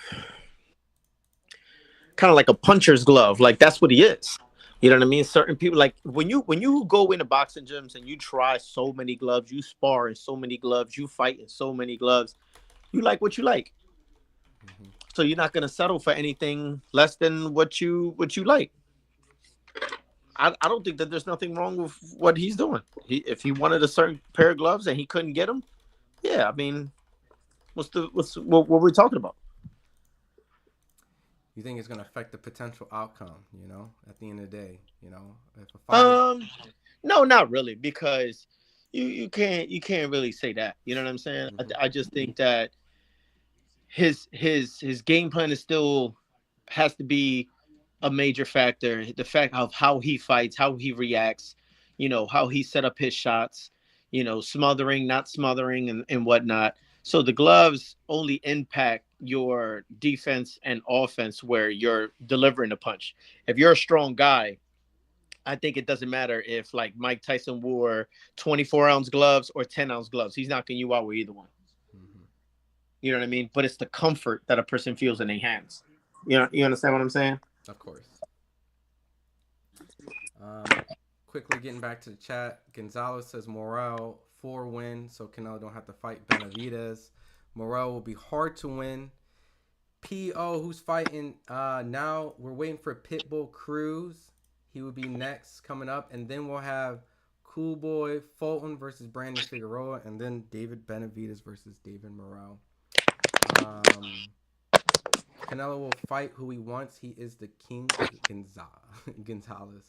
kind of like a puncher's glove. Like that's what he is. You know what I mean? Certain people like when you go into boxing gyms and you try so many gloves, you spar in so many gloves, you fight in so many gloves, you like what you like. Mm-hmm. So you're not gonna settle for anything less than what you like. I don't think that there's nothing wrong with what he's doing. If he wanted a certain pair of gloves and he couldn't get them, yeah, I mean, what we're talking about? You think it's gonna affect the potential outcome? You know, at the end of the day, you know, if a fighter. Um, no, not really, because you can't really say that. You know what I'm saying? Mm-hmm. I just think that his game plan is still has to be a major factor. The fact of how he fights, how he reacts, how he set up his shots, smothering, not smothering, and whatnot. So the gloves only impact your defense and offense where you're delivering the punch. If you're a strong guy, I think it doesn't matter if like Mike Tyson wore 24-ounce gloves or 10-ounce gloves. He's knocking you out with either one. Mm-hmm. You know what I mean? But it's the comfort that a person feels in their hands. You understand what I'm saying? Of course. Quickly getting back to the chat. Gonzalez says Morrell 4 wins, so Canelo don't have to fight Benavidez. Morrell will be hard to win. PO, who's fighting now? We're waiting for Pitbull Cruz. He would be next coming up, and then we'll have Cool Boy Fulton versus Brandon Figueroa, and then David Benavidez versus David Morrell. Canelo will fight who he wants. He is the king. Gonzalez.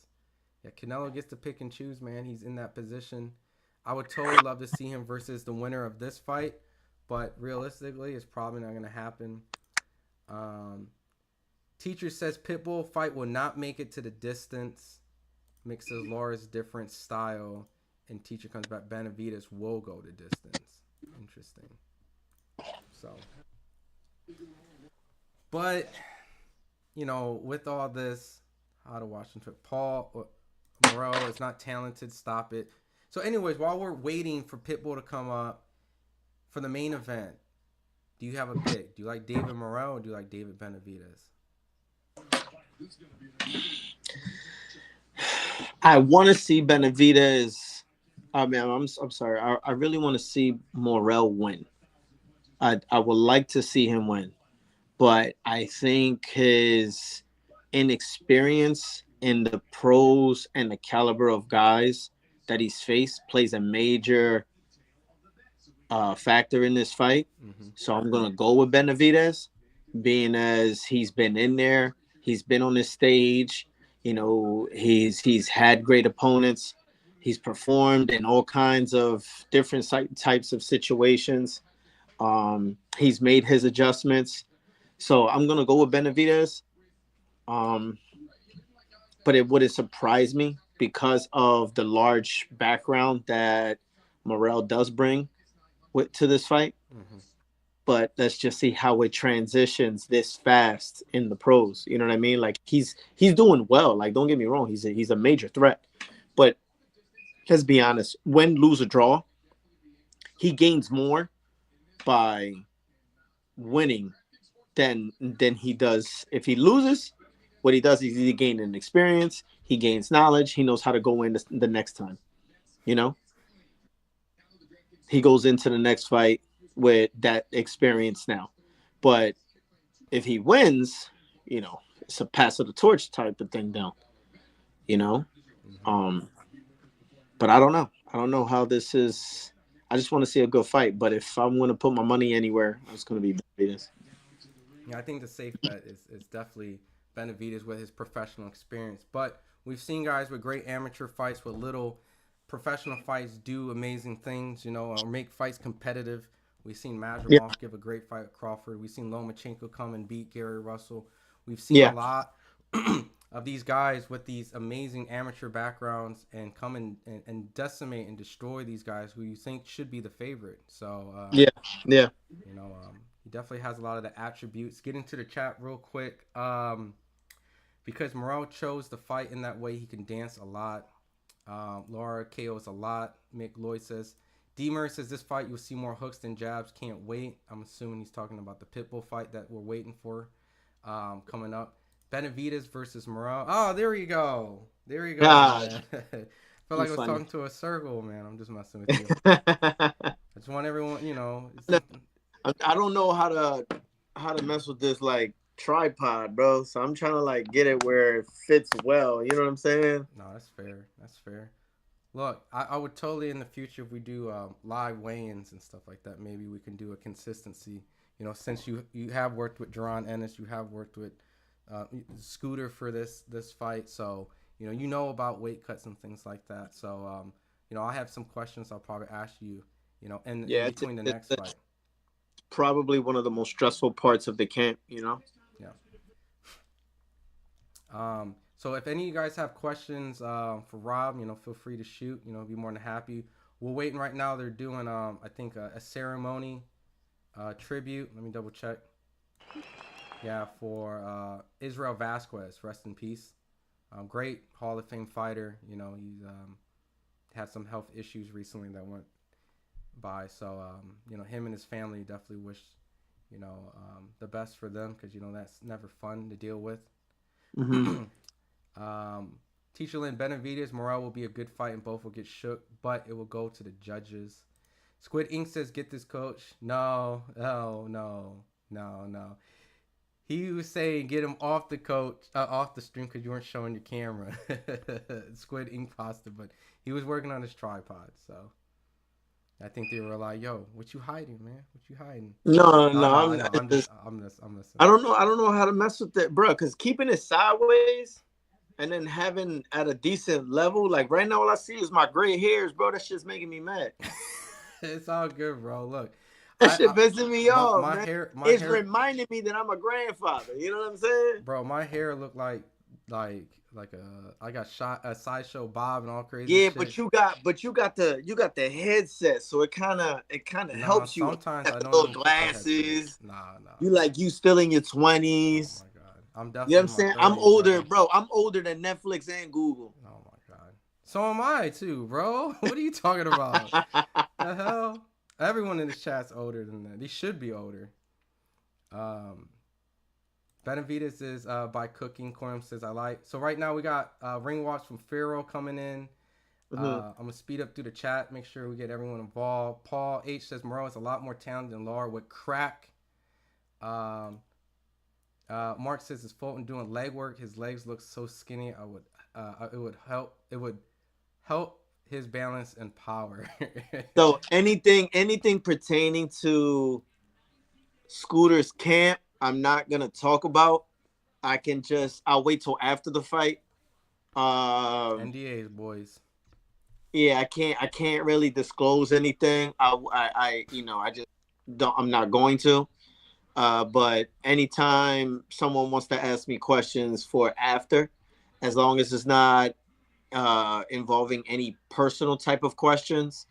Yeah, Canelo gets to pick and choose, man. He's in that position. I would totally love to see him versus the winner of this fight, but realistically, it's probably not going to happen. Teacher says Pitbull fight will not make it to the distance. Mixes Laura's different style, and teacher comes back. Benavidez will go to distance. Interesting. So, but with all this, how to Washington, Paul Morrell is not talented. Stop it. So, anyways, while we're waiting for Pitbull to come up for the main event, do you have a pick? Do you like David Morrell or do you like David Benavidez? I want to see Benavidez. I mean, I'm sorry. I really want to see Morrell win. I would like to see him win, but I think his inexperience in the pros and the caliber of guys that he's faced plays a major factor in this fight. Mm-hmm. So I'm gonna go with Benavidez, being as he's been in there, he's been on this stage. He's had great opponents. He's performed in all kinds of different types of situations. He's made his adjustments. So I'm gonna go with Benavidez. But it wouldn't surprise me because of the large background that Morrell does bring to this fight. Mm-hmm. But let's just see how it transitions this fast in the pros. You know what I mean? Like he's doing well. Like don't get me wrong, he's a major threat. But let's be honest, win, lose, or draw, he gains more by winning than he does if he loses. What he does is he gains an experience, he gains knowledge, he knows how to go in the next time. He goes into the next fight with that experience now. But if he wins, it's a pass of the torch type of thing down. Mm-hmm. But I don't know. I don't know how this is. I just want to see a good fight. But if I'm going to put my money anywhere, it's going to be Benavidez. Yeah, I think the safe bet is definitely Benavidez with his professional experience. But we've seen guys with great amateur fights with little professional fights do amazing things, or make fights competitive. We've seen Mazurov give a great fight with Crawford. We've seen Lomachenko come and beat Gary Russell. We've seen a lot of these guys with these amazing amateur backgrounds and come and decimate and destroy these guys who you think should be the favorite. So, yeah. He definitely has a lot of the attributes. Get into the chat real quick. Because Morrell chose to fight in that way, he can dance a lot. Laura KOs a lot. Mick Lloyd says, D-Murray says this fight you'll see more hooks than jabs. Can't wait. I'm assuming he's talking about the Pitbull fight that we're waiting for coming up. Benavidez versus Morrell. Oh, there you go. There you go, man. I feel like I was talking to a circle, man. I'm just messing with you. I just want everyone, you know. I don't know how to mess with this like tripod, bro. So I'm trying to like get it where it fits well. You know what I'm saying? No, that's fair. That's fair. Look, I would totally in the future if we do live weigh-ins and stuff like that. Maybe we can do a consistency. You know, since you have worked with Jerron Ennis, you have worked with Scooter for this fight, so you know about weight cuts and things like that. So I have some questions I'll probably ask you. In between the next fight. Probably one of the most stressful parts of the camp. Yeah. So if any of you guys have questions for Rob, feel free to shoot. Be more than happy. We're waiting right now. They're doing I think a ceremony tribute. Let me double check. Yeah, for Israel Vasquez, rest in peace. Great Hall of Fame fighter. He's had some health issues recently that went by. So him and his family definitely wish the best for them, because that's never fun to deal with. Mm-hmm. Teacher Lynn Benavidez, Morrell will be a good fight and both will get shook, but it will go to the judges. Squid Ink says, get this, coach. No. He was saying get him off the off the stream because you weren't showing your camera. Squid Ink pasta, but he was working on his tripod, so I think they were like, "Yo, what you hiding, man? What you hiding?" No, I'm listening. I don't know how to mess with that, bro. Because keeping it sideways and then having at a decent level, like right now, all I see is my gray hairs, bro. That shit's making me mad. It's all good, bro. Look. That shit pissing me off, my man. Hair, it's reminding me that I'm a grandfather. You know what I'm saying? Bro, my hair looked like I got shot a sideshow Bob and all crazy. Yeah, shit. but you got the headset, so it kind of helps you. Sometimes I don't those glasses. Nah. You still in your 20s. Oh my god, I'm definitely. You know what I'm saying? 30s, I'm older, bro. I'm older than Netflix and Google. Oh my god. So am I too, bro. What are you talking about? The hell? Everyone in this chat's older than that. They should be older. Benavidez is by Cooking. Quorum says I like. So right now we got ring walks from Pharaoh coming in. Mm-hmm. I'm gonna speed up through the chat. Make sure we get everyone involved. Paul H says Morrell is a lot more talented than Laura with crack. Mark says is Fulton doing leg work. His legs look so skinny. It would help his balance and power. So anything pertaining to Scooter's camp, I'm not gonna talk about. I'll wait till after the fight. NDAs, boys. Yeah, I can't really disclose anything. I just don't. I'm not going to. But anytime someone wants to ask me questions for after, as long as it's not involving any personal type of questions,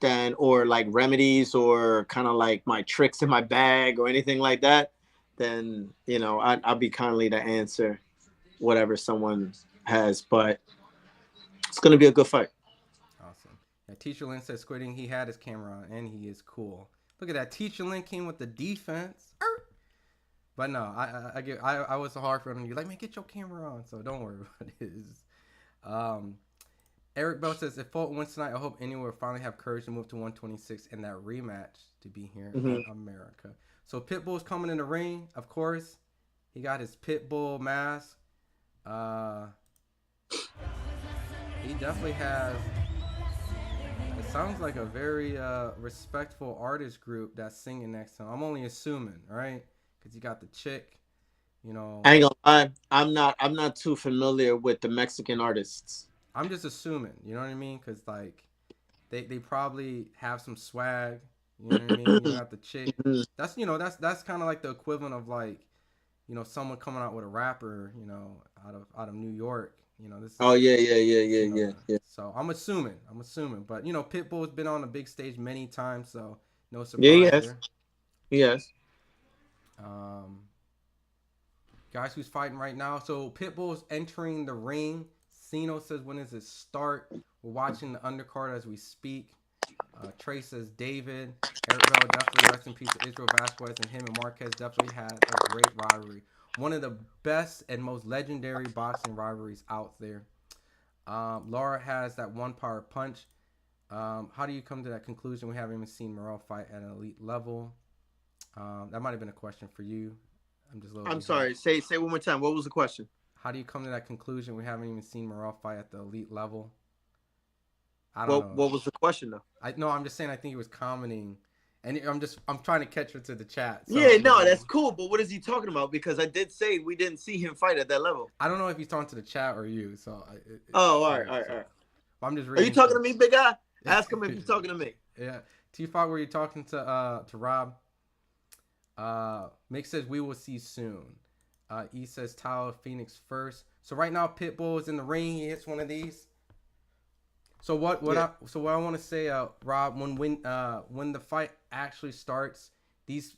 then or like remedies or kind of like my tricks in my bag or anything like that, then I'll be kindly to answer whatever someone has. But it's gonna be a good fight. Awesome. Yeah, Teacher Lynn says Squidding, he had his camera on and he is cool. Look at that. Teacher Lynn came with the defense. But no, I was hard for him. You're like, man, get your camera on. So don't worry about it. Eric Bell says, if Fulton wins tonight, I hope anyone will finally have courage to move to 126 in that rematch to be here in America. So Pitbull's coming in the ring, of course. He got his Pitbull mask. He definitely has. It sounds like a very respectful artist group that's singing next to him. I'm only assuming, right? Because you got the chick, I ain't gonna lie. I'm not too familiar with the Mexican artists. I'm just assuming, you know what I mean? Because like they probably have some swag. You know what I mean? You got the chick. That's that's kind of like the equivalent of like someone coming out with a rapper out of New York. This. Oh yeah. So I'm assuming, but Pitbull's been on a big stage many times, so no surprise. Yes. Guys who's fighting right now. So Pitbull's entering the ring. Sino says, when does it start? We're watching the undercard as we speak. Trey says, David. Eric Bell, definitely rest in peace to Israel Vasquez, and him and Marquez definitely had a great rivalry. One of the best and most legendary boxing rivalries out there. Laura has that one power punch. How do you come to that conclusion? We haven't even seen Morrell fight at an elite level. That might have been a question for you. I'm sorry. Say one more time. What was the question? How do you come to that conclusion? We haven't even seen Morrell fight at the elite level. I don't know. What was the question though? I'm just saying. I think he was commenting, and I'm trying to catch her to the chat. So, yeah, no, that's cool. But what is he talking about? Because I did say we didn't see him fight at that level. I don't know if he's talking to the chat or you. So. All right. I'm just reading. Are you talking to me, big guy? Ask him if he's talking to me. Yeah. T5, were you talking to Rob? Mick says we will see soon. E says Tyler Phoenix first. So right now Pitbull is in the ring. He hits one of these. So what I want to say, Rob, when the fight actually starts, these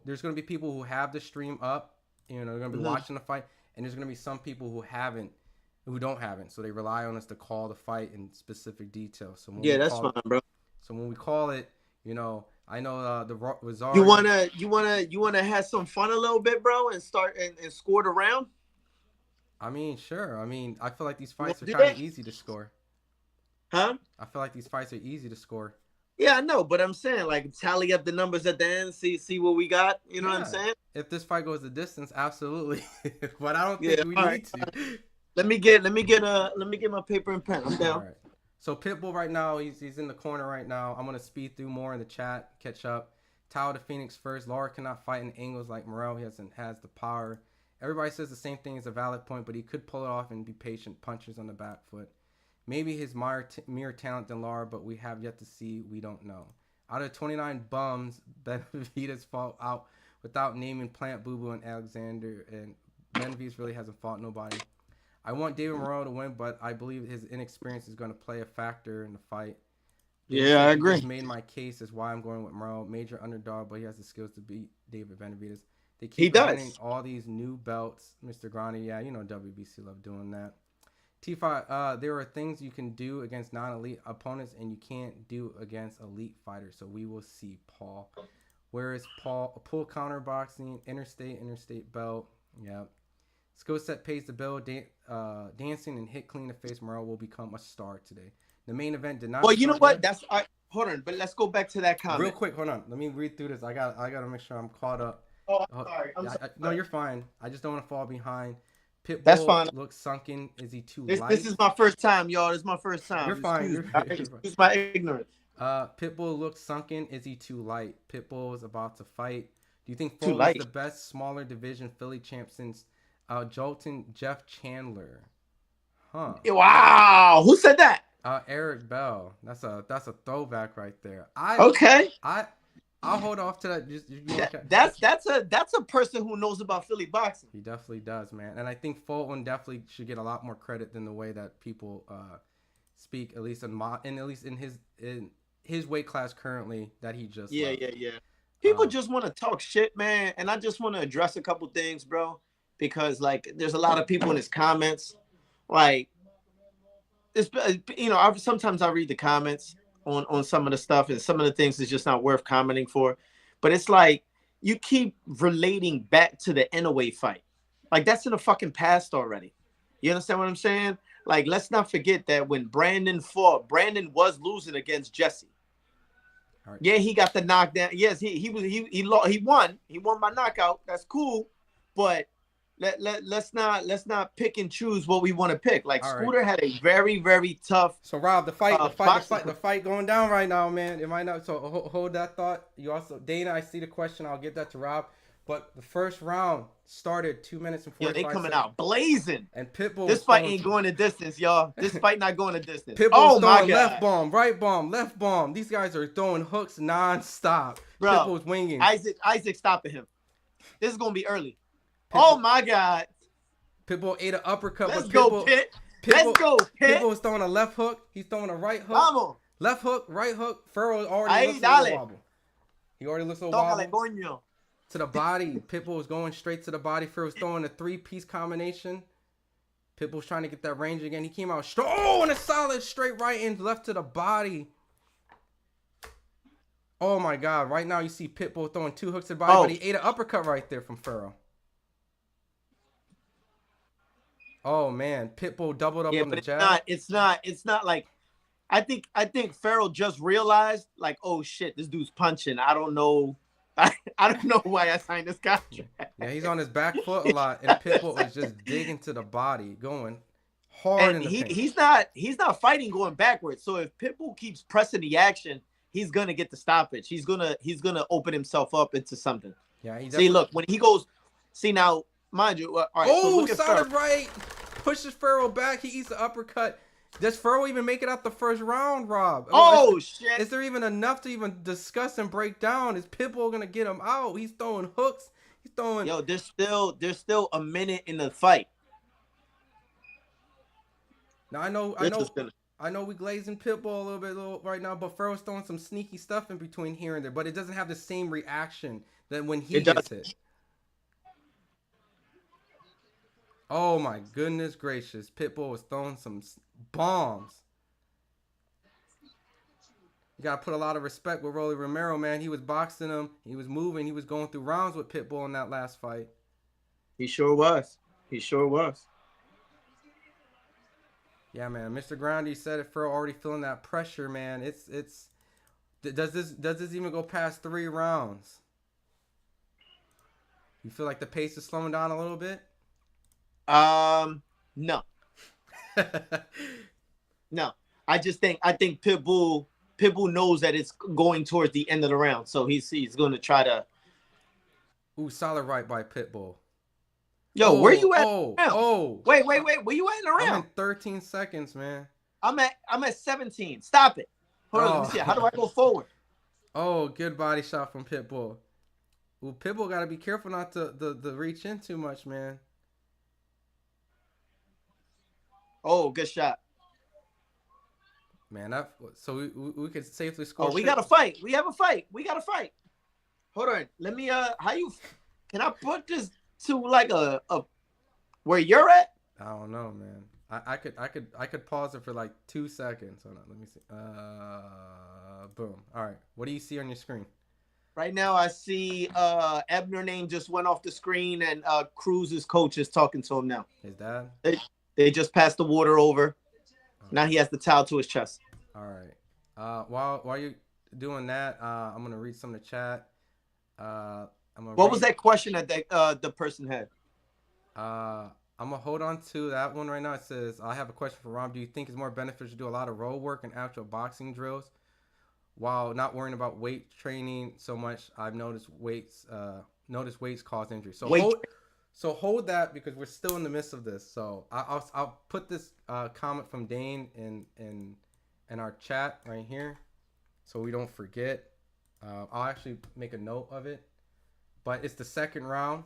there's gonna be people who have the stream up, they're gonna be watching the fight, and there's gonna be some people who don't have it, so they rely on us to call the fight in specific details. So that's fine, bro. So when we call it, I know the Rosario. You wanna have some fun a little bit, bro, and start and score the round. I mean, sure. I mean, I feel like these fights are kind of easy to score. Huh? I feel like these fights are easy to score. Yeah, I know, but I'm saying like tally up the numbers at the end, see what we got. You know what I'm saying? If this fight goes the distance, absolutely. But I don't think we need to. Let me get my paper and pen. I'm down. All right. So Pitbull right now, he's in the corner right now. I'm gonna speed through more in the chat, catch up. Tyler the Phoenix first. Laura cannot fight in angles like Morrell. He has the power. Everybody says the same thing is a valid point, but he could pull it off and be patient. Punches on the back foot. Maybe his mere talent than Laura, but we have yet to see. We don't know. Out of 29 bums, Benavidez fought out without naming Plant, Boo Boo, and Alexander, and Benavidez really hasn't fought nobody. I want David Morrell to win, but I believe his inexperience is going to play a factor in the fight. Yeah, I agree. Just made my case as why I'm going with Morrell. Major underdog, but he has the skills to beat David Benavidez. They keep winning all these new belts, Mr. Grani. Yeah, WBC love doing that. T5, there are things you can do against non-elite opponents and you can't do against elite fighters. So we will see, Paul. Where is Paul? Pull counter boxing, interstate belt. Yeah. Skill set pays the bill. Dancing and hit clean to face Morrell will become a star today. The main event did not. Well, you know what? Hold on, but let's go back to that comment. Real quick, hold on. Let me read through this. I got to make sure I'm caught up. Oh, I'm sorry. I'm sorry. No, you're fine. I just don't want to fall behind. Pitbull That's fine. Looks sunken. Is he too light? This is my first time, y'all. This is my first time. You're fine. Excuse my ignorance. Pitbull looks sunken. Is he too light? Pitbull is about to fight. Do you think Fulton is the best smaller division Philly champ since Jolton Jeff Chandler? Huh. Wow. Who said that? Eric Bell. That's a throwback right there. I'll hold off to that. That's a person who knows about Philly boxing. He definitely does, man. And I think Fulton definitely should get a lot more credit than the way that people speak. At least in his weight class currently that he just left. Yeah. People just want to talk shit, man. And I just want to address a couple things, bro, because like there's a lot of people in his comments, like it's sometimes I read the comments on some of the stuff, and some of the things is just not worth commenting for. But it's like you keep relating back to the Inouye fight. Like that's in the fucking past already. You understand what I'm saying? Like, let's not forget that when Brandon fought, Brandon was losing against Jesse. Right. Yeah, he got the knockdown. Yes, he won. He won by knockout. That's cool. But let's not pick and choose what we want to pick. Like all Scooter had a very, very tough. So Rob, the fight going down right now, man. It might not. So hold that thought. You also, Dana, I see the question. I'll get that to Rob. But the first round started 2 minutes and 45 seconds. They coming out blazing. And Pitbull. This fight ain't going the distance, y'all. This fight not going the distance. Pitbull's throwing left bomb, right bomb, left bomb. These guys are throwing hooks nonstop. Bro, Pitbull's winging. Isaac stopping him. This is gonna be early. Oh my God. Pitbull ate an uppercut. Let's go, Pit. Pitbull is throwing a left hook. He's throwing a right hook. Vamos. Left hook, right hook. Furrow already looks a little wobble. He already looks a little wobble. to the body. Pitbull was going straight to the body. Pharaoh was throwing a 3-piece combination. Pitbull was trying to get that range again. He came out strong. Oh, and a solid straight right and left to the body. Oh, my God. Right now, you see Pitbull throwing 2 hooks to the body, but he ate an uppercut right there from Pharaoh. Oh, man. Pitbull doubled up on the jab. It's not like, I think Pharaoh just realized, like, oh, shit, this dude's punching. I don't know. I don't know why I signed this contract. Yeah, he's on his back foot a lot, and Pitbull is just digging to the body, going hard in the paint. He's not fighting going backwards. So if Pitbull keeps pressing the action, he's gonna get the stoppage. He's gonna open himself up into something. Yeah, he see. Look, when he goes, see now, mind you. All right, oh, so look at solid right, pushes Pharaoh back. He eats the uppercut. Does Pharaoh even make it out the first round, Rob? Oh, shit! Is there even enough to even discuss and break down? Is Pitbull gonna get him out? He's throwing hooks. He's throwing. Yo, there's still a minute in the fight. Now I know we glazing Pitbull a little bit right now, but Pharaoh's throwing some sneaky stuff in between here and there, but it doesn't have the same reaction that when he gets hit. Oh my goodness gracious. Pitbull was throwing some bombs. You gotta put a lot of respect with Rolly Romero, man. He was boxing him. He was moving. He was going through rounds with Pitbull in that last fight. He sure was. Yeah, man. Mr. Grandy said it. Pharaoh already feeling that pressure, man. Does this even go past 3 rounds? You feel like the pace is slowing down a little bit? No. No. I think Pitbull knows that it's going towards the end of the round, so he's going to try to. Ooh, solid right by Pitbull. Yo, where you at? Wait. Where you at in the round? I'm in 13 seconds, man. I'm at 17. Stop it. Hold on, let me see. How do I go forward? Oh, good body shot from Pitbull. Ooh, Pitbull got to be careful not to reach in too much, man. Oh, good shot. Man, so we could safely score. Oh, we got to fight. We have a fight. We got to fight. Hold on. Let me can I put this to like a where you're at? I don't know, man. I could pause it for like 2 seconds. Hold on, let me see. Boom. All right. What do you see on your screen? Right now I see Ebner name just went off the screen and Cruz's coach is talking to him now. His dad? They just passed the water over. Now he has the towel to his chest. All right. While you're doing that, I'm gonna read some of the chat. What was that question that the person had? I'm gonna hold on to that one right now. It says, "I have a question for Rom. Do you think it's more beneficial to do a lot of road work and actual boxing drills, while not worrying about weight training so much? I've noticed weights cause injury. So hold that because we're still in the midst of this. So I'll put this comment from Dane in our chat right here, so we don't forget. I'll actually make a note of it. But it's the second round.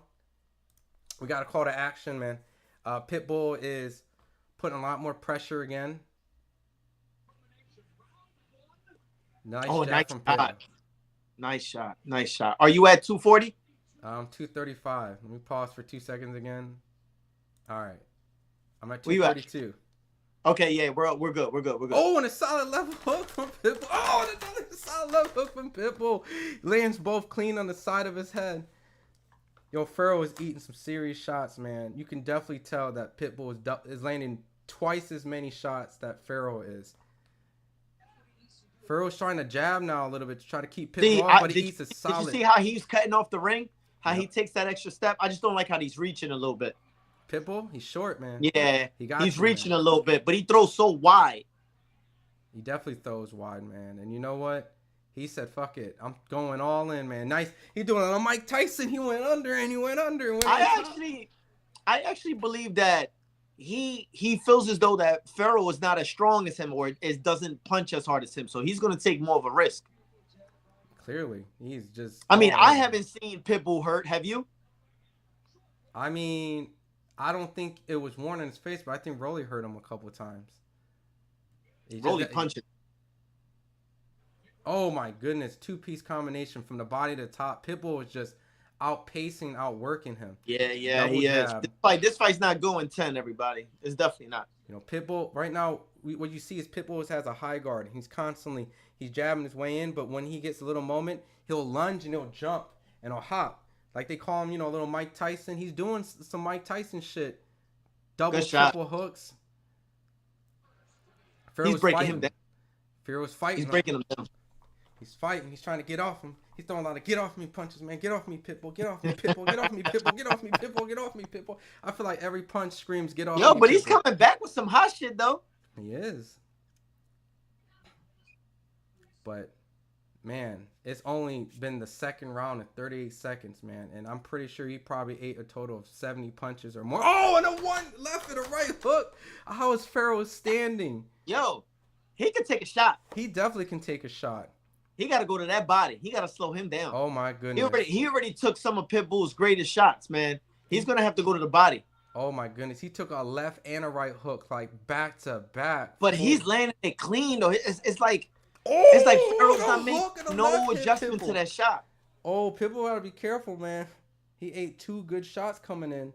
We got a call to action, man. Pitbull is putting a lot more pressure again. Nice shot. Nice shot. Are you at 240? 235. Let me pause for 2 seconds again. All right. I'm at 232. Okay, yeah, we're good. Oh, and a solid left hook from Pitbull. Oh, and another solid left hook from Pitbull. Lands both clean on the side of his head. Yo, Pharaoh is eating some serious shots, man. You can definitely tell that Pitbull is landing twice as many shots that Pharaoh is. Pharaoh's trying to jab now a little bit to try to keep Pitbull off, but he eats a solid. Did you see how he's cutting off the ring? How he takes that extra step? I just don't like how he's reaching a little bit. Pitbull, he's short, man. Yeah, he's reaching a little bit, but he throws so wide. He definitely throws wide, man. And you know what? He said, fuck it. I'm going all in, man. Nice. He's doing it on Mike Tyson. He went under and he went under. I actually believe that he feels as though that Pharaoh is not as strong as him or doesn't punch as hard as him. So he's going to take more of a risk. Clearly. He's just... I mean, I haven't seen Pitbull hurt. Have you? I mean, I don't think it was worn in his face, but I think Rolly hurt him a couple of times. Rolly punched him. Oh my goodness, 2-piece combination from the body to the top. Pitbull was just, outpacing, outworking him. Yeah, Double he is. jab. This fight's not going 10, everybody. It's definitely not. You know, Pitbull right now. What you see is Pitbull has a high guard. He's jabbing his way in, but when he gets a little moment, he'll lunge and he'll jump and he'll hop. Like they call him, you know, little Mike Tyson. He's doing some Mike Tyson shit. Double, triple hooks. He's breaking him down. Pharaoh's fighting. He's breaking him down. He's fighting. He's trying to get off him. He's throwing a lot of get off me punches, man. Get off me, Pitbull. Get off me, Pitbull. Get off me, Pitbull. Get off me, Pitbull. Get off me, Pitbull. I feel like every punch screams get off me. Yo, but Pitbull. he's coming back with some hot shit, though. He is. But, man, it's only been the second round in 38 seconds, man. And I'm pretty sure he probably ate a total of 70 punches or more. Oh, and a one left and a right hook. How is Pharaoh standing? Yo, he can take a shot. He definitely can take a shot. He got to go to that body. He got to slow him down. Oh, my goodness. He already took some of Pitbull's greatest shots, man. He's going to have to go to the body. Oh, my goodness. He took a left and a right hook, like, back to back. But he's landing it clean, though. It's like Pharaoh's not making no adjustment to that shot. Oh, Pitbull got to be careful, man. He ate 2 good shots coming in.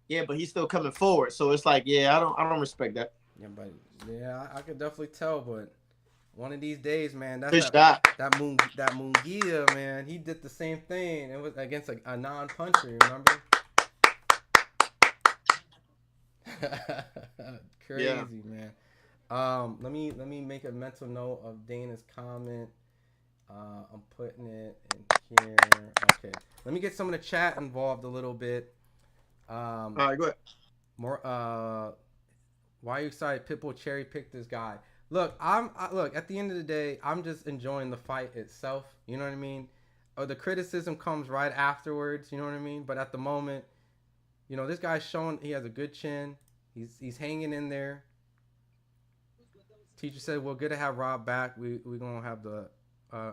Yeah, but he's still coming forward. So it's like, yeah, I don't respect that. Yeah, but, yeah, I can definitely tell, but one of these days, man, Good shot. That Munguia, man, he did the same thing. It was against a non-puncher, remember? Crazy, man. Let me make a mental note of Dana's comment. I'm putting it in here. Okay. Let me get some of the chat involved a little bit. All right, go ahead. Why are you excited? Pitbull cherry picked this guy. Look, look, at the end of the day, I'm just enjoying the fight itself. You know what I mean? The criticism comes right afterwards. You know what I mean? But at the moment, you know, this guy's showing he has a good chin. He's hanging in there. Teacher said, well, good to have Rob back. We're going to have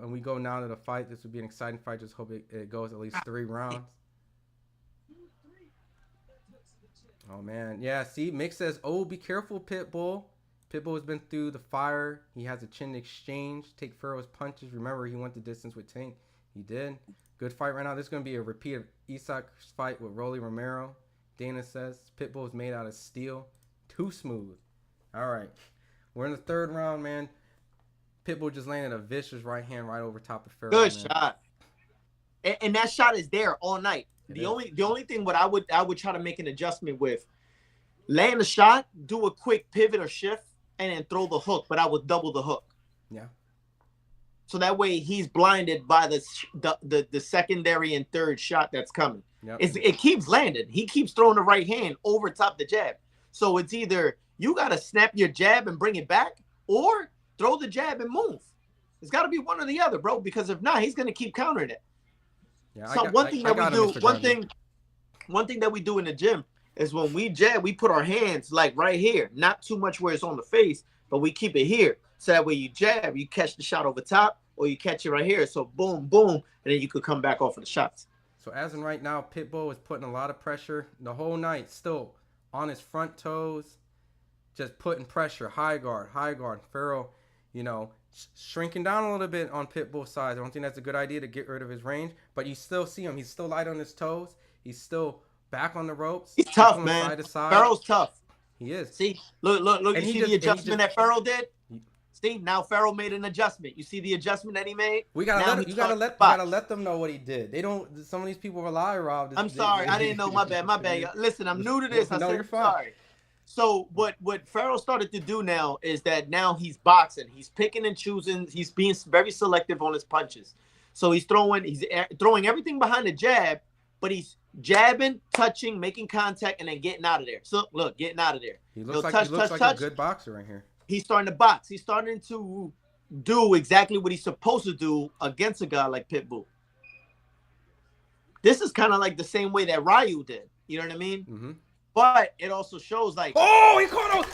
and we go now to the fight. This would be an exciting fight. Just hope it goes at least 3 rounds. Oh, man. Yeah, see, Mick says, oh, be careful, Pitbull. Pitbull has been through the fire. He has a chin exchange. Take Pharaoh's punches. Remember, he went the distance with Tank. He did. Good fight right now. This is going to be a repeat of Isak's fight with Rolly Romero. Dana says Pitbull is made out of steel. Too smooth. All right. We're in the 3rd round, man. Pitbull just landed a vicious right hand right over top of Pharaoh. Good shot. And that shot is there all night. The only thing what I would try to make an adjustment with, land the shot, do a quick pivot or shift, and then throw the hook. But I would double the hook. Yeah. So that way he's blinded by the secondary and third shot that's coming. Yep. It keeps landing. He keeps throwing the right hand over top the jab. So it's either you got to snap your jab and bring it back, or throw the jab and move. It's got to be one or the other, bro. Because if not, he's gonna keep countering it. Yeah. So one thing that we do in the gym is when we jab, we put our hands like right here, not too much where it's on the face, but we keep it here. So that way you jab, you catch the shot over top, or you catch it right here. So boom, boom, and then you could come back off of the shots. So as in right now, Pitbull is putting a lot of pressure the whole night, still on his front toes, just putting pressure, high guard. Pharaoh, you know, shrinking down a little bit on Pitbull's side. I don't think that's a good idea to get rid of his range, but you still see him. He's still light on his toes. He's still back on the ropes. He's tough, man. man. Side to side. Pharaoh's tough. He is. See, look. You see the adjustment that Pharaoh did? See, now Pharaoh made an adjustment. You see the adjustment that he made? You gotta let them know what he did. They don't. Some of these people rely, Rob. I'm sorry, I didn't know. My bad. Listen, I'm new to this. No, you're fine. Sorry. So what Pharaoh started to do now is that now he's boxing. He's picking and choosing. He's being very selective on his punches. So he's throwing everything behind the jab, but he's jabbing, touching, making contact, and then getting out of there. So look, getting out of there. He looks like a good boxer right here. He's starting to box. He's starting to do exactly what he's supposed to do against a guy like Pitbull. This is kind of like the same way that Ryu did. You know what I mean? Mm-hmm. But it also shows like, oh,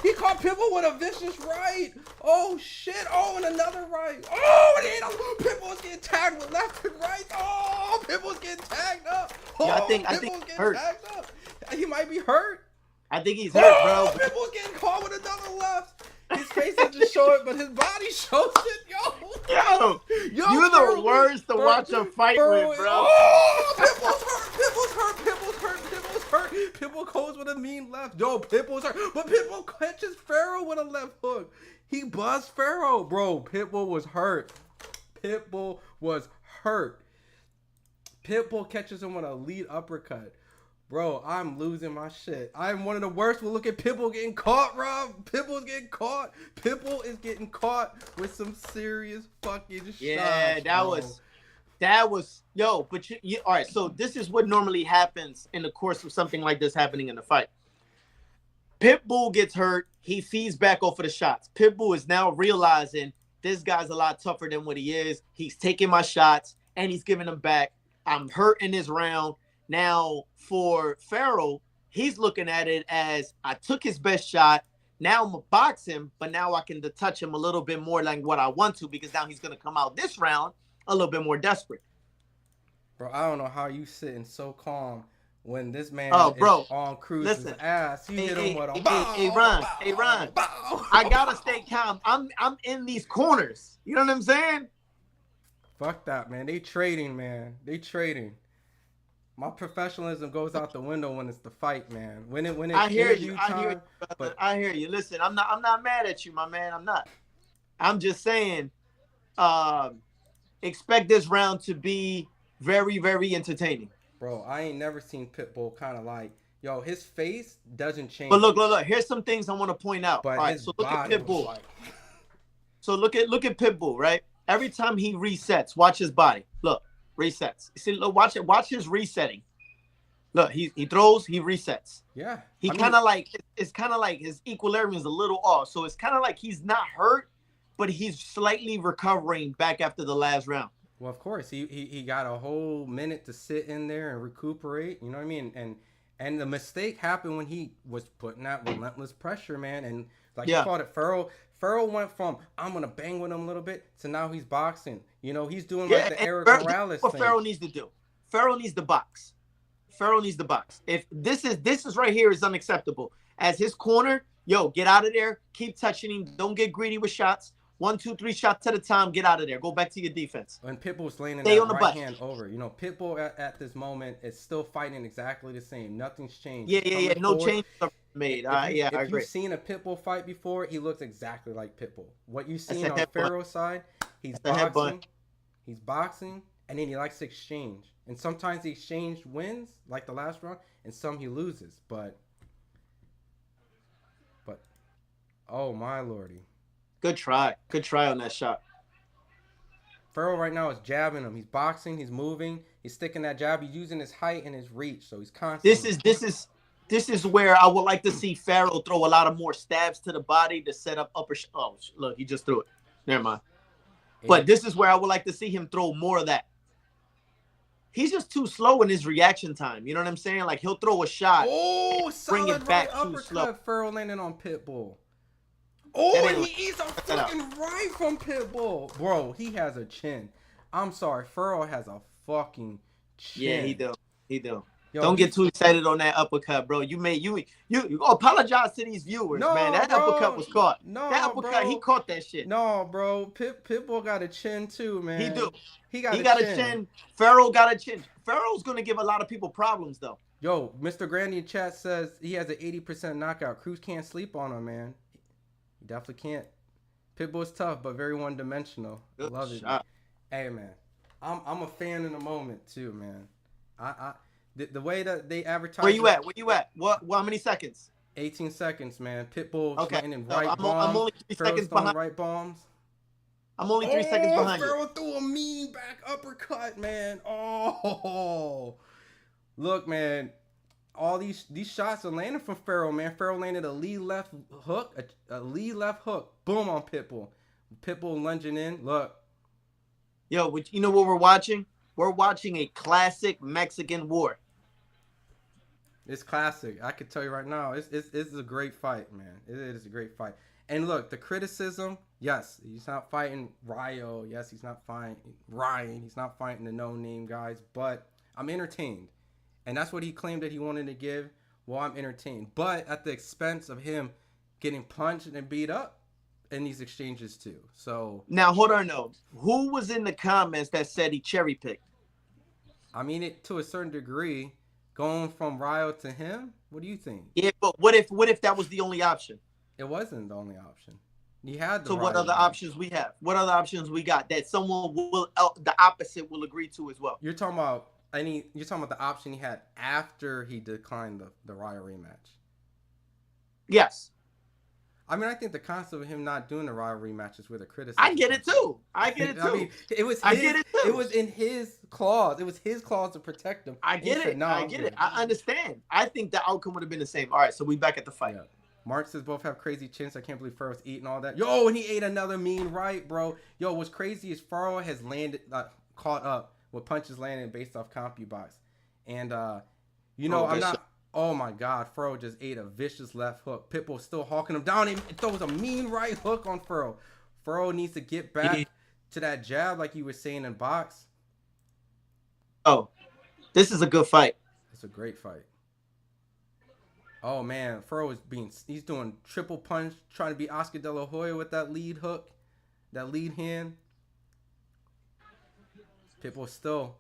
he caught Pitbull with a vicious right. Oh shit! Oh, and another right. Oh, and Pitbull's getting tagged with left and right. Oh, Pitbull's getting tagged up. Oh, yeah, I think Pitbull's hurt. Tagged up. He might be hurt. I think he's hurt, bro. Pitbull's getting caught with another left. His face doesn't show it, but his body shows it. Yo, you're the worst to watch a fight with, bro. Oh, Pitbull's hurt. Pitbull goes with a mean left. Yo, Pitbull's hurt. But Pitbull catches Pharaoh with a left hook. He buzzed Pharaoh. Bro, Pitbull was hurt. Pitbull was hurt. Pitbull catches him with a lead uppercut. Bro, I'm losing my shit. I'm one of the worst. We'll look at Pitbull getting caught, Rob. Pitbull's getting caught. Pitbull is getting caught with some serious fucking shots. Yeah, bro. that was yo. But you all right? So this is what normally happens in the course of something like this happening in the fight. Pitbull gets hurt. He feeds back off of the shots. Pitbull is now realizing this guy's a lot tougher than what he is. He's taking my shots and he's giving them back. I'm hurt in this round. Now, for Pharaoh, he's looking at it as I took his best shot. Now I'm going to box him, but now I can touch him a little bit more like what I want to because now he's going to come out this round a little bit more desperate. Bro, I don't know how you sitting so calm when this man bro, is on Cruz's ass. You hit him with a Ron. I got to stay calm. I'm in these corners. You know what I'm saying? Fuck that, man. They trading, man. They trading. My professionalism goes out the window when it's the fight, man. When it's I hear you. I hear you. Listen, I'm not mad at you, my man. I'm not. I'm just saying, expect this round to be very, very entertaining. Bro, I ain't never seen Pitbull kind of like, yo, his face doesn't change. But look. Here's some things I want to point out. But all right, so look at Pitbull. Like... So look at Pitbull, right? Every time he resets, watch his body. Look. Resets. See, look, watch his resetting. Look, he throws, he resets. Yeah. He kind of like it's kind of like his equilibrium is a little off. So it's kind of like he's not hurt, but he's slightly recovering back after the last round. Well, of course, he got a whole minute to sit in there and recuperate. You know what I mean? And the mistake happened when he was putting that relentless pressure, man. And like you called it, Pharaoh went from I'm gonna bang with him a little bit to now he's boxing. You know, he's doing like the Eric Morales what thing. Pharaoh needs to do. Pharaoh needs to box. Pharaoh needs to box. If this is right here is unacceptable. As his corner, yo, get out of there. Keep touching him. Don't get greedy with shots. 1, 2, 3 shots at a time. Get out of there. Go back to your defense. And Pitbull's laying in Stay that on the right butt. hand over. You know, Pitbull at this moment is still fighting exactly the same. Nothing's changed. Yeah. No changes are made. I agree. If you've seen a Pitbull fight before, he looks exactly like Pitbull. What you've seen on Pharaoh's side, he's boxing, and then he likes to exchange. And sometimes the exchange wins, like the last round, and some he loses. But oh my lordy. Good try on that shot. Pharaoh right now is jabbing him. He's boxing. He's moving. He's sticking that jab. He's using his height and his reach, so he's constantly. This is where I would like to see Pharaoh throw a lot of more stabs to the body to set up upper. Oh, look, he just threw it. Never mind. But this is where I would like to see him throw more of that. He's just too slow in his reaction time. You know what I'm saying? Like he'll throw a shot, bring it back too slow. Pharaoh landing on Pitbull. Oh, and he eats a fucking right from Pitbull. Bro, he has a chin. I'm sorry, Pharaoh has a fucking chin. Yeah, he do. Yo, don't get too excited on that uppercut, bro. You apologize to these viewers, man. That uppercut was caught. That uppercut, he caught that shit. No, bro. Pitbull got a chin too, man. He do. He got a chin. Pharaoh got a chin. Pharaoh's gonna give a lot of people problems though. Yo, Mr. Grandy in chat says he has an 80% knockout. Cruz can't sleep on him, man. He definitely can't. Pitbull's tough, but very one-dimensional. Love it. Hey, man. I'm a fan in the moment too, man. The way that they advertise. Where you at? What? How many seconds? 18 seconds, man. Pitbull landing so right bombs. I'm only 3 seconds behind. Right bombs. I'm only 3 seconds behind Pharaoh threw a mean back uppercut, man. Oh, look, man. All these shots are landing from Pharaoh, man. Pharaoh landed a lead left hook, a lead left hook. Boom on Pitbull. Pitbull lunging in. Look. Yo, you know what we're watching? We're watching a classic Mexican war. It's classic. I can tell you right now, it's a great fight, man. It is a great fight. And look, the criticism, yes, he's not fighting Rayo. Yes, he's not fighting Ryan. He's not fighting the no-name guys. But I'm entertained. And that's what he claimed that he wanted to give. Well, I'm entertained. But at the expense of him getting punched and beat up in these exchanges too. So now, hold on, no. Who was in the comments that said he cherry-picked? I mean, it to a certain degree. going from Ryo to him. What do you think? Yeah, but what if that was the only option? It wasn't the only option. He had the So what Ryo other rematch. options we have? What other options we got that someone will the opposite will agree to as well? You're talking about the option he had after he declined the Ryo rematch. Yes. I mean, I think the concept of him not doing the Ryo rematch is where the criticism. I get it too. I get it too. I mean, I get it too. It was in his clause. It was his clause to protect him. I get it. I get it. I understand. I think the outcome would have been the same. All right, so we back at the fight. Yeah. Mark says both have crazy chins. I can't believe Furrow's eating all that. Yo, and he ate another mean right, bro. Yo, what's crazy is Furrow has landed, caught up with punches landing based off CompuBox. And, I'm not. Oh my God, Furrow just ate a vicious left hook. Pitbull still hawking him down. He throws a mean right hook on Furrow. Furrow needs to get back to that jab like you were saying in box. Oh, this is a good fight. It's a great fight. Oh man, Furrow he's doing triple punch, trying to be Oscar De La Hoya with that lead hook, that lead hand. Pitbull still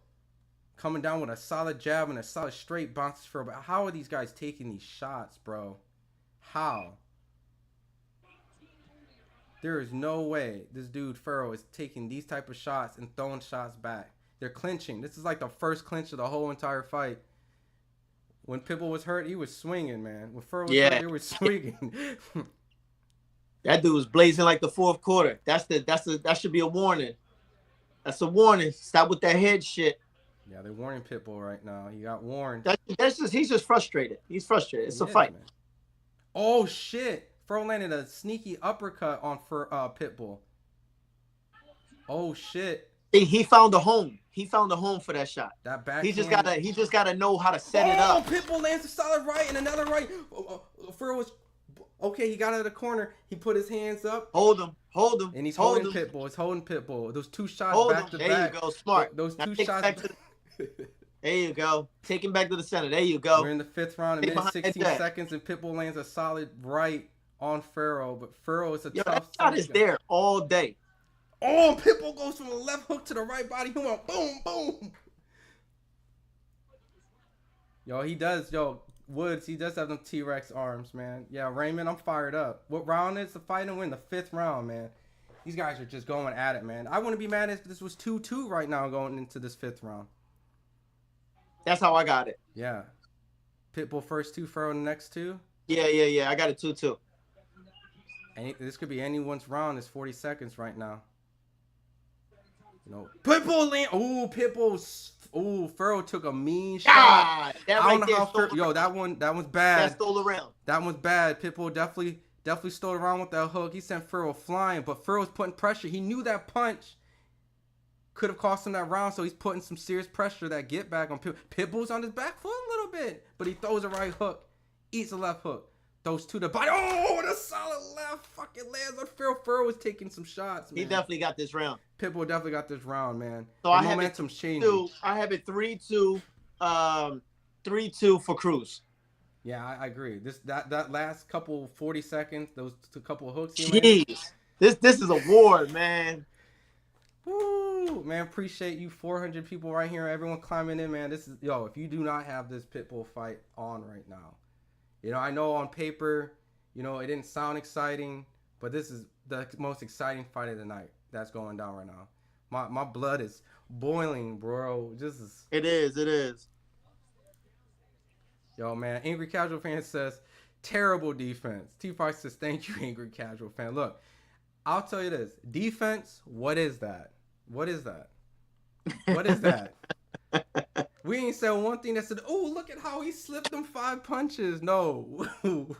coming down with a solid jab and a solid straight bounces Furrow. But how are these guys taking these shots, bro? How? There is no way this dude Furrow is taking these type of shots and throwing shots back. They're clinching. This is like the first clinch of the whole entire fight. When Pitbull was hurt, he was swinging, man. When Furrow was hurt, he was swinging. That dude was blazing like the fourth quarter. That should be a warning. That's a warning. Stop with that head shit. Yeah, they're warning Pitbull right now. He got warned. He's just frustrated. He's frustrated. It's a fight. Man. Oh shit! Furrow landed a sneaky uppercut on Pitbull. Oh shit! He found a home. He found a home for that shot. That back. He just gotta know how to set it up. Pitbull lands a solid right and another right. Furrow was okay. He got out of the corner. He put his hands up. Hold him. And he's holding Pitbull. He's holding Pitbull. Those two shots back to back. There you go. Smart. Those two shots. There you go. Take him back to the center. There you go. We're in the fifth round, a minute 16 seconds, and Pitbull lands a solid right on Furrow. But Furrow is a tough. That shot is there all day. Oh, Pitbull goes from the left hook to the right body. He went boom, boom. Yo, he does. Yo, Woods, he does have them T-Rex arms, man. Yeah, Raymond, I'm fired up. What round is the fight and win? The fifth round, man. These guys are just going at it, man. I wouldn't be mad if this was 2-2 right now going into this fifth round. That's how I got it. Yeah. Pitbull first two, Furrow the next two. Yeah. I got it 2-2. This could be anyone's round. It's 40 seconds right now. Pitbull land. Ooh, Pitbull. Ooh, Furrow took a mean shot. God, that I don't know how that one's bad. That stole around. That one's bad. Pitbull definitely stole around with that hook. He sent Furrow flying, but Furrow's putting pressure. He knew that punch could have cost him that round, so he's putting some serious pressure, that get back on Pitbull. Pitbull's on his back foot a little bit, but he throws a right hook, eats a left hook. Those two to body. Oh, what a solid left fucking lands on Furrow. Furrow was taking some shots, man. He definitely got this round. Pitbull definitely got this round, man. So the momentum's changing. I have it 3-2, 3-2 for Cruz. Yeah, I agree. That last couple 40 seconds, those couple of hooks. Jeez, this is a war, man. Woo, man! Appreciate you, 400 people right here. Everyone climbing in, man. This is if you do not have this Pitbull fight on right now. I know on paper, it didn't sound exciting, but this is the most exciting fight of the night that's going down right now. My blood is boiling, bro. It is. Yo, man, Angry Casual Fan says, terrible defense. T-Fox says, thank you, Angry Casual Fan. Look, I'll tell you this. Defense, what is that? What is that? What is that? We ain't said one thing that said, oh, look at how he slipped them 5 punches. No.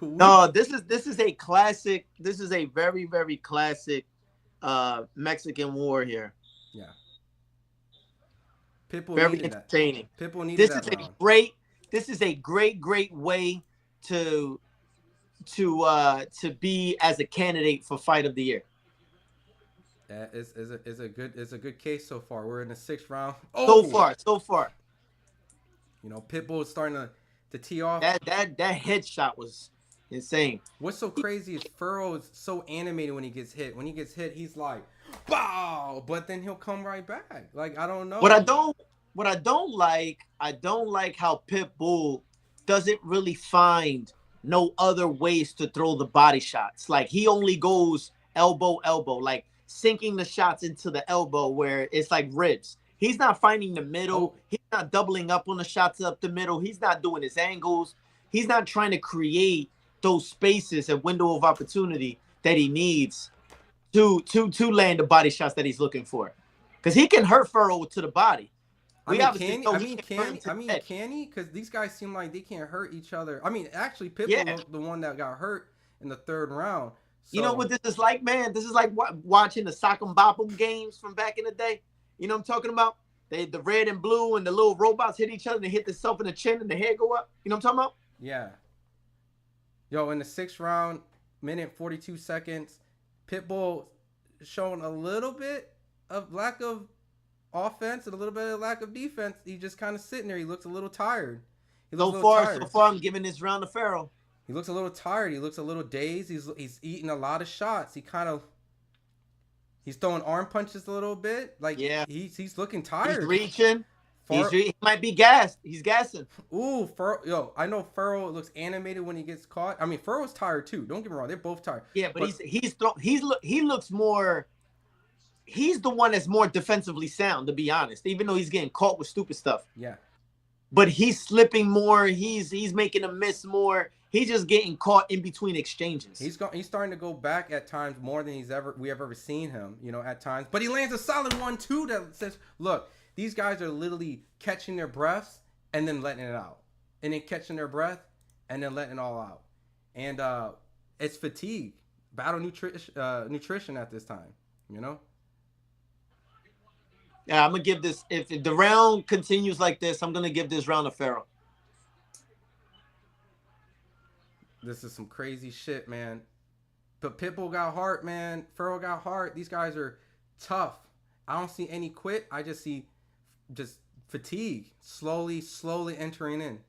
No, this is a classic. This is a very, very classic Mexican war here. Yeah. Pitbull very needed entertaining. That. Pitbull needed that round. This is a great way to be as a candidate for Fight of the Year. That is a good case so far. We're in the 6th round. Oh! So far. Pitbull is starting to tee off. That headshot was insane. What's so crazy is Furrow is so animated when he gets hit. When he gets hit, he's like, "Bow!" But then he'll come right back. Like, I don't know. what I don't like how Pitbull doesn't really find no other ways to throw the body shots. Like he only goes elbow, like sinking the shots into the elbow where it's like ribs. He's not finding the middle. Oh. He's not doubling up on the shots up the middle. He's not doing his angles. He's not trying to create those spaces and window of opportunity that he needs to land the body shots that he's looking for. Because he can hurt Furrow to the body. Can he? Because these guys seem like they can't hurt each other. I mean, actually, Pitbull looked the one that got hurt in the third round. So. You know what this is like, man? This is like watching the Sock'em Bop'em games from back in the day. You know what I'm talking about? The red and blue and the little robots hit each other and they hit themselves in the chin and the head go up. You know what I'm talking about? Yeah. Yo, in the 6th round, minute 42 seconds, Pitbull showing a little bit of lack of offense and a little bit of lack of defense. He's just kind of sitting there. He looks a little tired. So far, I'm giving this round to Pharaoh. He looks a little tired. He looks a little dazed. He's eating a lot of shots. He's throwing arm punches a little bit. Like he's looking tired. He's reaching. He might be gassed. He's gassing. Ooh, I know Furrow looks animated when he gets caught. I mean, Furrow's tired too. Don't get me wrong; they're both tired. Yeah, but he looks more. He's the one that's more defensively sound, to be honest. Even though he's getting caught with stupid stuff. Yeah. But he's slipping more. He's making a miss more. He's just getting caught in between exchanges. He's starting to go back at times more than we have ever seen him. You know, at times. But he lands a solid one too that says, "Look, these guys are literally catching their breaths and then letting it out, and then catching their breath and then letting it all out." And it's fatigue, battle nutrition at this time. You know. Yeah, I'm gonna give this. If the round continues like this, I'm gonna give this round to Pharaoh. This is some crazy shit, man. But Pitbull got heart, man. Furrow got heart. These guys are tough. I don't see any quit. I just see just fatigue slowly entering in.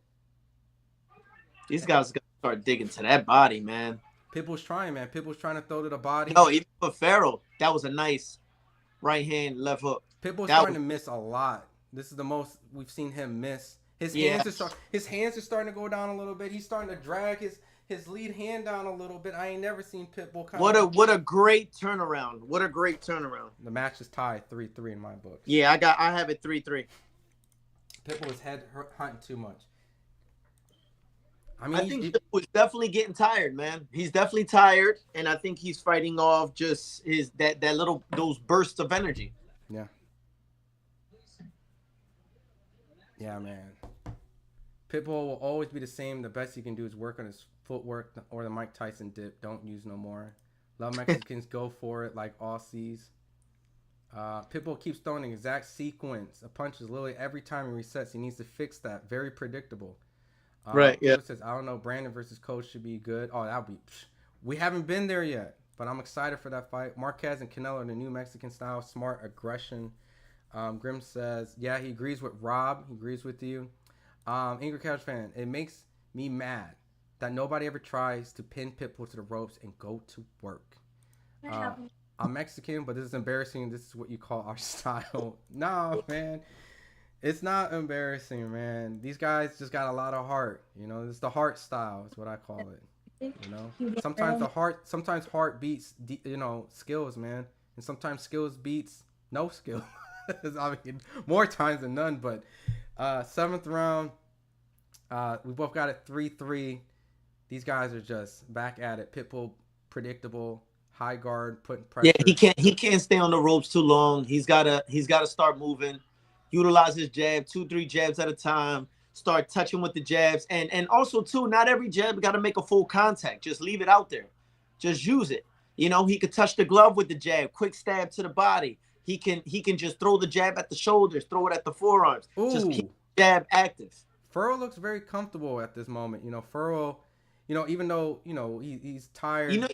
These guys gotta start digging to that body, man. Pitbull's trying, man. Pitbull's trying to throw to the body. No, even for Pharaoh, that was a nice right hand, left hook. Pitbull's starting to miss a lot. This is the most we've seen him miss. His hands are starting to go down a little bit. He's starting to drag his lead hand down a little bit. I ain't never seen Pitbull What a great turnaround. What a great turnaround. The match is tied 3-3 in my book. Yeah, I have it 3-3. Pitbull is head hunting too much. I think Pitbull is definitely getting tired, man. He's definitely tired, and I think he's fighting off just those bursts of energy. Yeah. Yeah, man. Pitbull will always be the same. The best he can do is work on his footwork or the Mike Tyson dip. Don't use no more. Love Mexicans, go for it like Aussies. Pitbull keeps throwing the exact sequence of punches literally every time he resets. He needs to fix that. Very predictable. Right, yeah. Says, I don't know, Brandon versus Coach should be good. Oh, that'll be... We haven't been there yet, but I'm excited for that fight. Marquez and Canelo are the new Mexican style. Smart aggression. Grim says, yeah, he agrees with Rob. He agrees with you. Angry Couch fan, it makes me mad that nobody ever tries to pin Pitbull to the ropes and go to work. I'm Mexican, but this is embarrassing. This is what you call our style. No, man. It's not embarrassing, man. These guys just got a lot of heart. You know, it's the heart style. Is what I call it. You know, sometimes heart beats, skills, man, and sometimes skills beats no skill. I mean, more times than none. But 7th round, we both got it 3-3. These guys are just back at it. Pitbull, predictable, high guard, putting pressure. Yeah, he can't stay on the ropes too long. He's gotta start moving. Utilize his jab, 2-3 jabs at a time. Start touching with the jabs. And also, too, not every jab got to make a full contact. Just leave it out there. Just use it. You know, he could touch the glove with the jab, quick stab to the body. He can just throw the jab at the shoulders, throw it at the forearms. Ooh. Just keep the jab active. Furrow looks very comfortable at this moment. You know, Furrow, even though, he's tired.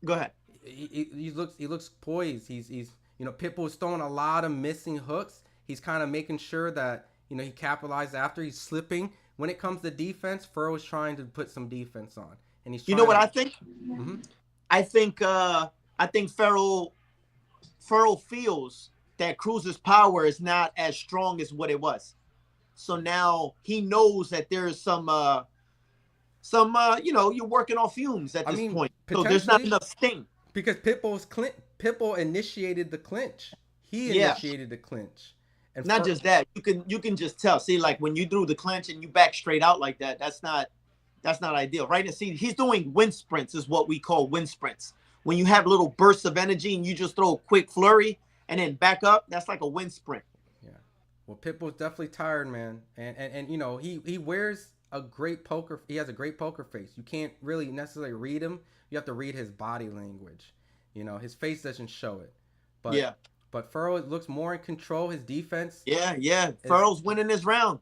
Go ahead. He looks poised. He's Pitbull's throwing a lot of missing hooks. He's kind of making sure that, he capitalized after. He's slipping. When it comes to defense, Furrow's trying to put some defense on. And he's what I think? Mm-hmm. I think Furrow feels that Cruz's power is not as strong as what it was. So now he knows that there's some you're working off fumes at this point. So there's not enough sting. Because Pitbull initiated the clinch. He initiated the clinch. And not just that, you can just tell. See, like when you do the clinch and you back straight out like that, that's not ideal, right? And see, he's doing wind sprints, is what we call wind sprints. When you have little bursts of energy and you just throw a quick flurry and then back up, that's like a wind sprint. Yeah. Well, Pitbull's definitely tired, man, and you know he wears a great poker. He has a great poker face. You can't really necessarily read him. You have to read his body language. You know, his face doesn't show it. But yeah. But Furrow looks more in control. His defense. Yeah. Furrow's winning this round.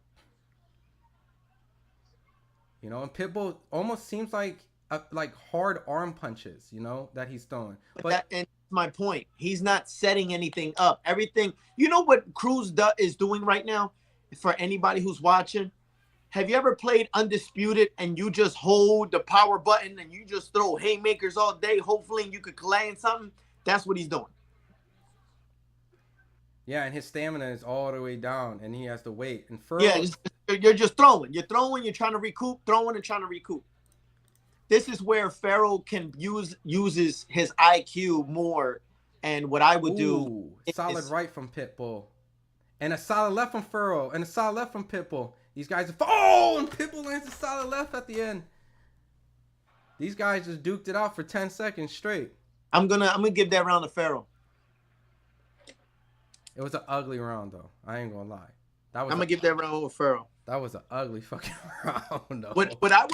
You know, and Pitbull almost seems like hard arm punches, you know, that he's throwing. But and my point, he's not setting anything up. Everything, you know what Cruz is doing right now? For anybody who's watching, have you ever played Undisputed and you just hold the power button and you just throw haymakers all day, hopefully you could land something? That's what he's doing. Yeah, and his stamina is all the way down, and he has to wait. And Furrow, you're just throwing. You're throwing. You're trying to recoup. Throwing and trying to recoup. This is where Furrow can uses his IQ more, and what I would do. Solid right from Pitbull, and a solid left from Furrow, and a solid left from Pitbull. These guys and Pitbull lands a solid left at the end. These guys just duked it out for 10 seconds straight. I'm gonna give that round to Furrow. It was an ugly round, though. I ain't gonna lie. I'm gonna give that round with Furrow. That was an ugly fucking round, though. What I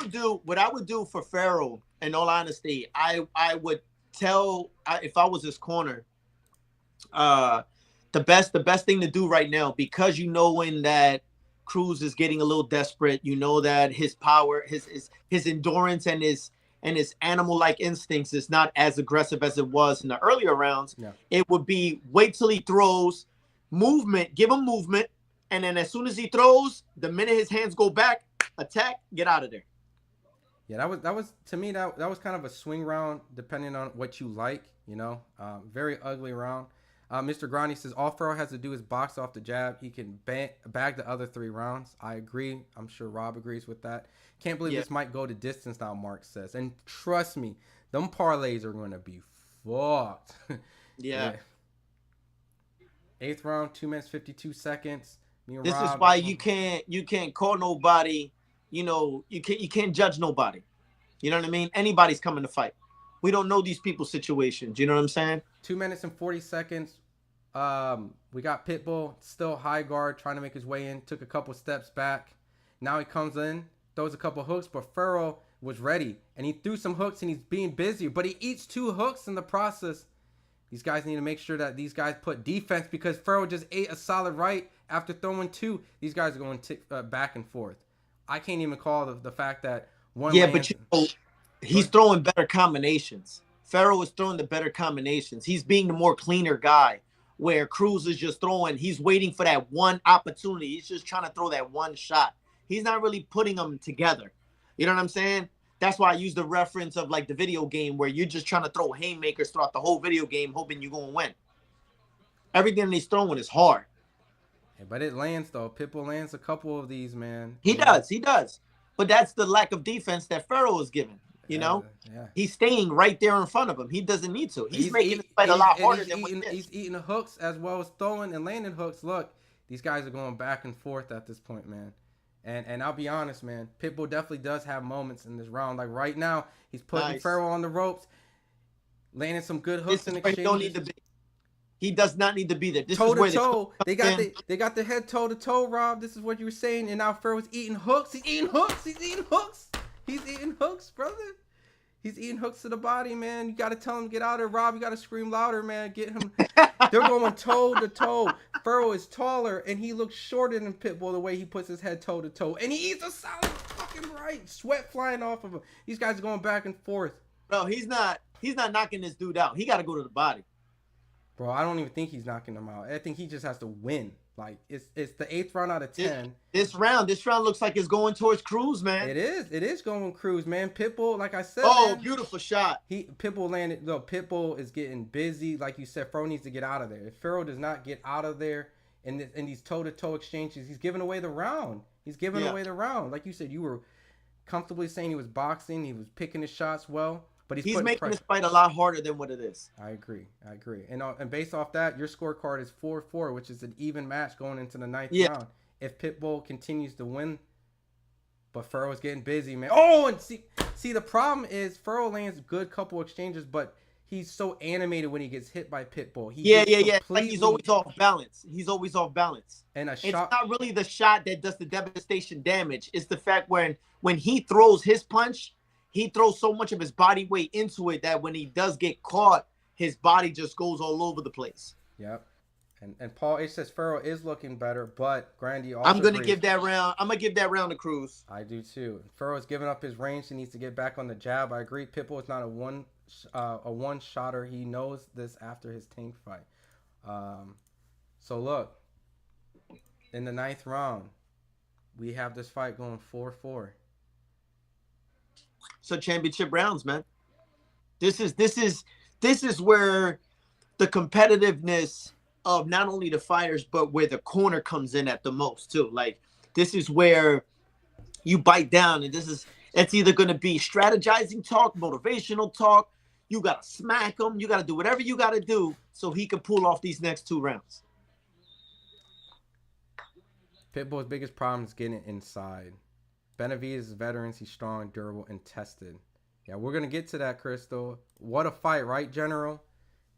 would do for Furrow, in all honesty, I would tell if I was his corner, the best thing to do right now, because you know when that Cruz is getting a little desperate, you know that his power, his endurance, and his animal-like instincts is not as aggressive as it was in the earlier rounds. Yeah. It would be wait till he throws, movement, give him movement, and then as soon as he throws, the minute his hands go back, attack, get out of there. Yeah, that was to me that was kind of a swing round, depending on what you like. You know, very ugly round. Mr. Grani says all Furrow has to do is box off the jab. He can bag the other 3 rounds. I agree. I'm sure Rob agrees with that. Can't believe this might go to distance now, Mark says. And trust me, them parlays are going to be fucked. Yeah. 8th round, 2 minutes, 52 seconds. This is why you can't call nobody, you know, you can't judge nobody. You know what I mean? Anybody's coming to fight. We don't know these people's situations. You know what I'm saying? 2 minutes and 40 seconds. We got Pitbull, still high guard, trying to make his way in. Took a couple steps back. Now he comes in, throws a couple hooks, but Furrow was ready. And he threw some hooks, and he's being busy. But he eats 2 hooks in the process. These guys need to make sure that these guys put defense, because Furrow just ate a solid right after throwing 2. These guys are going back and forth. I can't even call the fact that one. Yeah, but you know, he's throwing better combinations. Furrow is throwing the better combinations. He's being the more cleaner guy, where Cruz is just throwing. He's waiting for that one opportunity. He's just trying to throw that one shot. He's not really putting them together. You know what I'm saying? That's why I use the reference of like the video game, where you're just trying to throw haymakers throughout the whole video game, hoping you're going to win. Everything he's throwing is hard. Yeah, but it lands, though. Pitbull lands a couple of these, man. He does. But that's the lack of defense that Furrow is giving. You know? Yeah. He's staying right there in front of him. He doesn't need to. He's making it fight a lot harder than what he's eating the hooks as well as throwing and landing hooks. Look, these guys are going back and forth at this point, man. And I'll be honest, man, Pitbull definitely does have moments in this round. Like right now, he's putting Furrow on the ropes, landing some good hooks in exchange. He does not need to be there. This toe to toe. They got the head toe to toe, Rob. This is what you were saying. And now Furrow's eating hooks. He's eating hooks. He's eating hooks, brother. He's eating hooks to the body, man. You got to tell him to get out of there, Rob. You got to scream louder, man. Get him. They're going toe to toe. Furrow is taller, and he looks shorter than Pitbull the way he puts his head toe to toe. And he eats a solid fucking right. Sweat flying off of him. These guys are going back and forth. Bro, he's not knocking this dude out. He got to go to the body. Bro, I don't even think he's knocking him out. I think he just has to win. Like it's the 8th round out of 10. This round looks like it's going towards Cruz, man. It is going Cruz, man. Pitbull, like I said, man, beautiful shot. Pitbull landed. No, Pitbull is getting busy, like you said. Ferro needs to get out of there. If Ferro does not get out of there in these toe-to-toe exchanges, he's giving away the round. Away the round. Like you said, you were comfortably saying he was boxing. He was picking his shots well. But he's making this fight a lot harder than what it is. I agree. And based off that, your scorecard is 4-4, which is an even match going into the 9th round. If Pitbull continues to win, but Ferro's getting busy, man. Oh, and see the problem is Ferro lands good couple exchanges, but he's so animated when he gets hit by Pitbull. Like he's always off balance. And it's not really the shot that does the devastation damage. It's the fact when he throws his punch, he throws so much of his body weight into it that when he does get caught, his body just goes all over the place. Yep. And Paul H says Ferro is looking better, but Grandy also I'm gonna give that round to Cruz. I do too. Ferro's giving up his range. He needs to get back on the jab. I agree. Pitbull is not a one shotter. He knows this after his Tank fight. So look, in the 9th round, we have this fight going 4-4. So championship rounds, man. This is where the competitiveness of not only the fighters, but where the corner comes in at the most too. Like this is where you bite down, and it's either going to be strategizing talk, motivational talk. You got to smack him. You got to do whatever you got to do so he can pull off these next 2 rounds. Pitbull's biggest problem is getting inside. Benavidez is veterans. He's strong, durable, and tested. Yeah, we're going to get to that, Crystal. What a fight, right, General?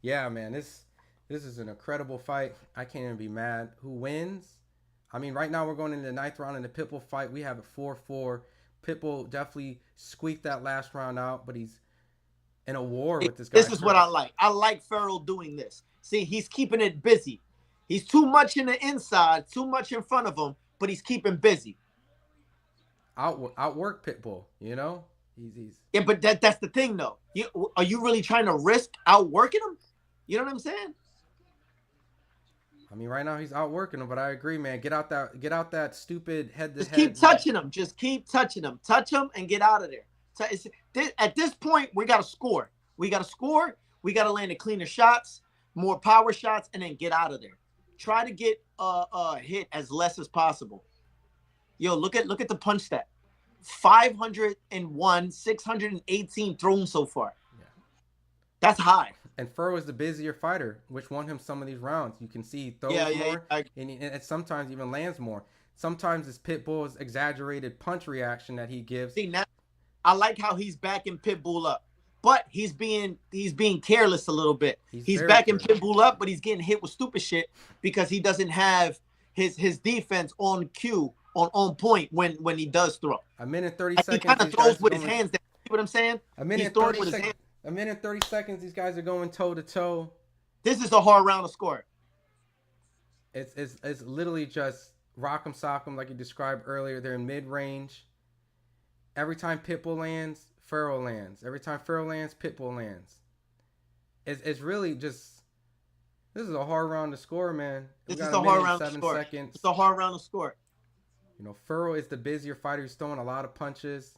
Yeah, man, this is an incredible fight. I can't even be mad. Who wins? I mean, right now we're going into the 9th round in the Pitbull fight. We have it 4-4. Pitbull definitely squeaked that last round out, but he's in a war with this guy. This is what I like. I like Ferro doing this. See, he's keeping it busy. He's too much in the inside, too much in front of him, but he's keeping busy. Outwork Pitbull, you know? He's Yeah, but that's the thing, though. Are you really trying to risk outworking him? You know what I'm saying? I mean, right now he's outworking him, but I agree, man. Get out that stupid head-to-head. Just keep touching him. Just keep touching him. Touch him and get out of there. At this point, we got to score. We got to land the cleaner shots, more power shots, and then get out of there. Try to get hit as less as possible. Yo, look at the punch stat. 501, 618 thrown so far. Yeah. That's high. And Ferro is the busier fighter, which won him some of these rounds. You can see he throws more, and sometimes even lands more. Sometimes it's Pitbull's exaggerated punch reaction that he gives. See, now I like how he's backing Pitbull up, but he's being careless a little bit. He's backing Pitbull up, but he's getting hit with stupid shit because he doesn't have his defense on cue, on point when he does throw. A minute 30 seconds. He kind of throws with his hands. You know what I'm saying? A minute 30 seconds. A minute 30 seconds. These guys are going toe to toe. This is a hard round to score. It's literally just rock 'em, sock 'em, like you described earlier. They're in mid range. Every time Pitbull lands, Ferro lands. Every time Ferro lands, Pitbull lands. It's really just. This is a hard round to score, man. This is a hard round to score. It's a hard round to score. You know, Ferro is the busier fighter. He's throwing a lot of punches.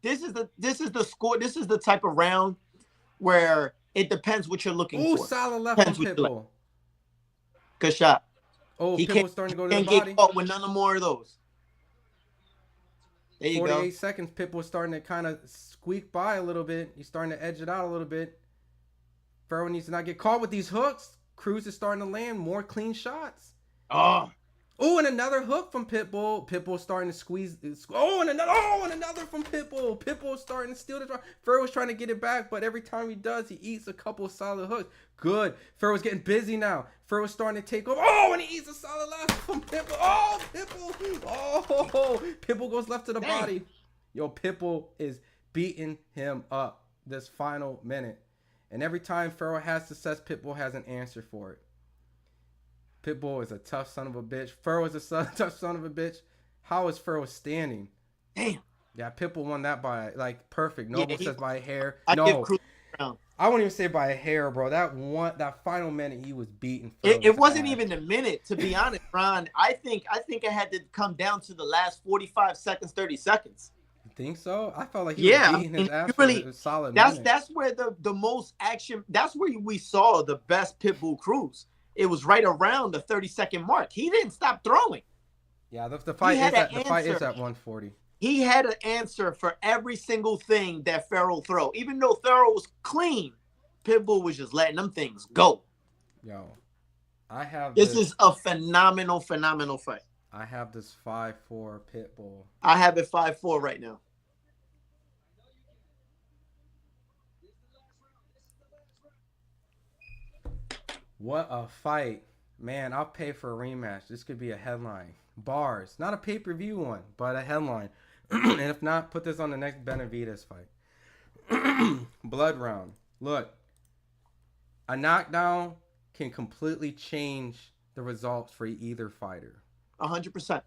This is the score. This is the type of round where it depends what you're looking for. Ooh, solid left from Pitbull. Good shot. Oh, Pitbull's starting to go to the body. Can't get caught with none more of those. There you 48 seconds. Pitbull's starting to kind of squeak by a little bit. He's starting to edge it out a little bit. Ferro needs to not get caught with these hooks. Cruz is starting to land more clean shots. Oh, and another hook from Pitbull. Pitbull starting to squeeze. And another from Pitbull. Pitbull starting to steal the draw. Ferro's trying to get it back, but every time he does, he eats a couple of solid hooks. Good. Ferro's getting busy now. Ferro's starting to take over. Oh, and he eats a solid left from Pitbull. Oh, Pitbull. Oh, Pitbull goes left to the body. Yo, Pitbull is beating him up this final minute. And every time Ferro has success, Pitbull has an answer for it. Pitbull is a tough son of a bitch. Ferro is a tough son of a bitch. How is Ferro standing? Damn. Yeah, Pitbull won that by, like, perfect. Noble says by a hair. Give Cruz a round. I won't even say by a hair, bro. That final minute he was beating. It wasn't even a minute, to be honest, Ron. I think it had to come down to the last 45 seconds, 30 seconds. You think so? I felt like he was beating his ass for a solid minute. That's where the most action. That's where we saw the best Pitbull cruise. It was right around the 30-second mark. He didn't stop throwing. Yeah, the fight is at 140. He had an answer for every single thing that Farrell threw. Even though Farrell was clean, Pitbull was just letting them things go. Yo, I have this is a phenomenal fight. I have this 5-4 Pitbull. I have it 5-4 right now. What a fight. Man, I'll pay for a rematch. This could be a headline. Bars. Not a pay-per-view one, but a headline. And if not, put this on the next Benavidez fight. Blood round. Look, a knockdown can completely change the results for either fighter. 100%.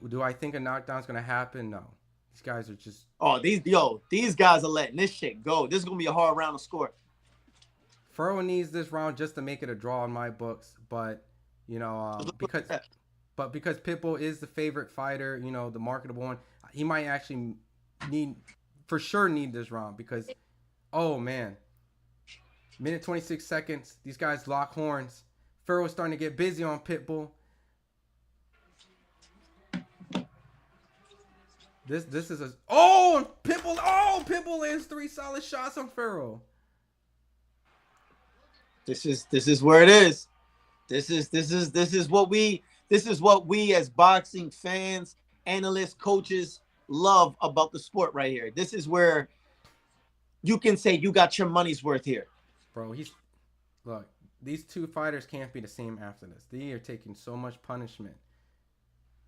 Do I think a knockdown is going to happen? No. These guys are just... Oh, these guys are letting this shit go. This is going to be a hard round to score. Furrow needs this round just to make it a draw in my books, but, you know, because Pitbull is the favorite fighter, you know, the marketable one, he might actually need this round because, oh, man. Minute 26 seconds. These guys lock horns. Furrow's starting to get busy on Pitbull. This is a... Oh, Pitbull. Oh, Pitbull lands 3 solid shots on Furrow. This is where it is. This is what we as boxing fans, analysts, coaches love about the sport right here. This is where you can say you got your money's worth here. Bro, look, these two fighters can't be the same after this. They are taking so much punishment.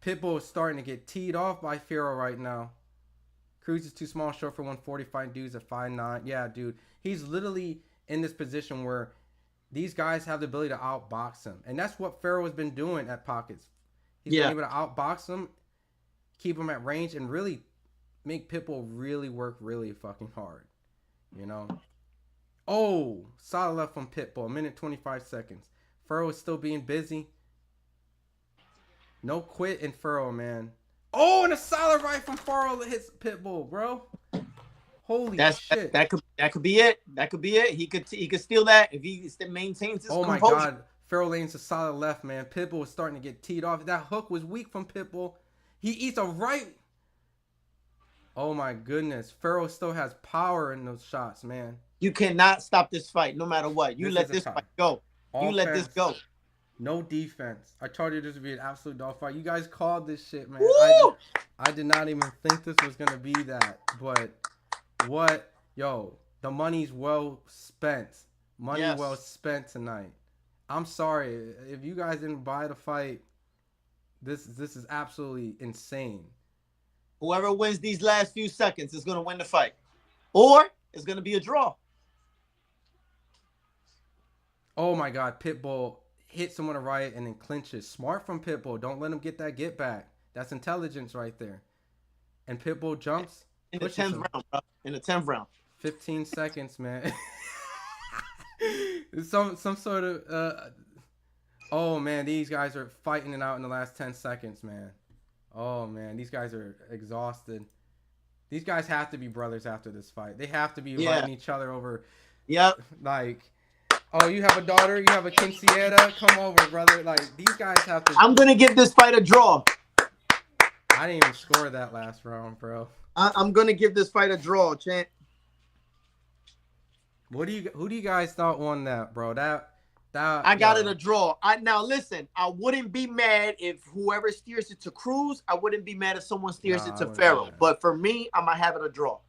Pitbull is starting to get teed off by Furrow right now. Cruz is too small, short for 145. Dude's at 5'9". Yeah, dude. He's literally in this position where these guys have the ability to outbox him. And that's what Furrow has been doing at pockets. He's been able to outbox him, keep him at range, and really make Pitbull really work really fucking hard. You know? Oh, solid left from Pitbull. A minute 25 seconds. Furrow is still being busy. No quit in Furrow, man. Oh, and a solid right from Furrow hits Pitbull, bro. Holy shit. That could be it. That could be it. He could steal that if he maintains his composure. My God. Furrow lanes a solid left, man. Pitbull was starting to get teed off. That hook was weak from Pitbull. He eats a right. Oh my goodness. Furrow still has power in those shots, man. You cannot stop this fight no matter what. You let this fight go. You let this go. No defense. I told you this would be an absolute dog fight. You guys called this shit, man. I did not even think this was going to be that. But what? Yo, the money's well spent. Well spent tonight. I'm sorry. If you guys didn't buy the fight, this is absolutely insane. Whoever wins these last few seconds is going to win the fight. Or it's going to be a draw. Oh, my God. Pitbull hits him on the right and then clinches. Smart from Pitbull. Don't let him get that get back. That's intelligence right there. And Pitbull jumps. In the 10th round, bro. In the 10th round. 15 seconds, man. some sort of... oh, man. These guys are fighting it out in the last 10 seconds, man. Oh, man. These guys are exhausted. These guys have to be brothers after this fight. They have to be fighting each other over... Yep. Like... Oh, you have a daughter? You have a quinceañera? Come over, brother. Like, these guys have to... I'm going to give this fight a draw. I didn't even score that last round, bro. I'm going to give this fight a draw, champ. Who do you guys thought won that, bro? I got it a draw. Now, listen, I wouldn't be mad if whoever steers it to Cruz. I wouldn't be mad if someone steers it to Furrow. But for me, I'm going to have it a draw.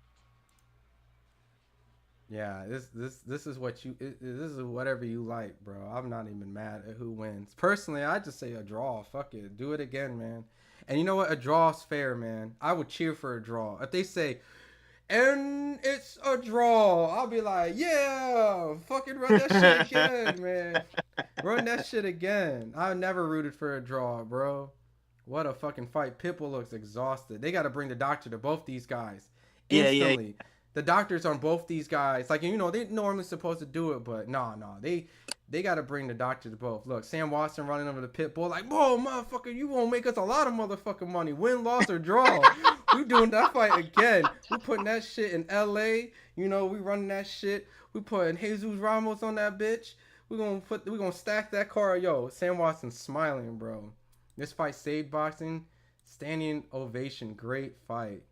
Yeah, this is what this is whatever you like, bro. I'm not even mad at who wins. Personally, I just say a draw. Fuck it, do it again, man. And you know what? A draw's fair, man. I would cheer for a draw. If they say, and it's a draw, I'll be like, yeah, fucking run that shit again, man. Run that shit again. I never rooted for a draw, bro. What a fucking fight. Pitbull looks exhausted. They got to bring the doctor to both these guys instantly. the doctors on both these guys, like, you know, they normally supposed to do it, but no, they got to bring the doctors both. Look, Sam Watson running over the pit bull, like, whoa, motherfucker, you won't make us a lot of motherfucking money, win, loss, or draw. We doing that fight again. We putting that shit in LA. You know, we running that shit. We putting Jesus Ramos on that bitch. We gonna stack that car. Yo, Sam Watson smiling, bro. This fight saved boxing. Standing ovation. Great fight.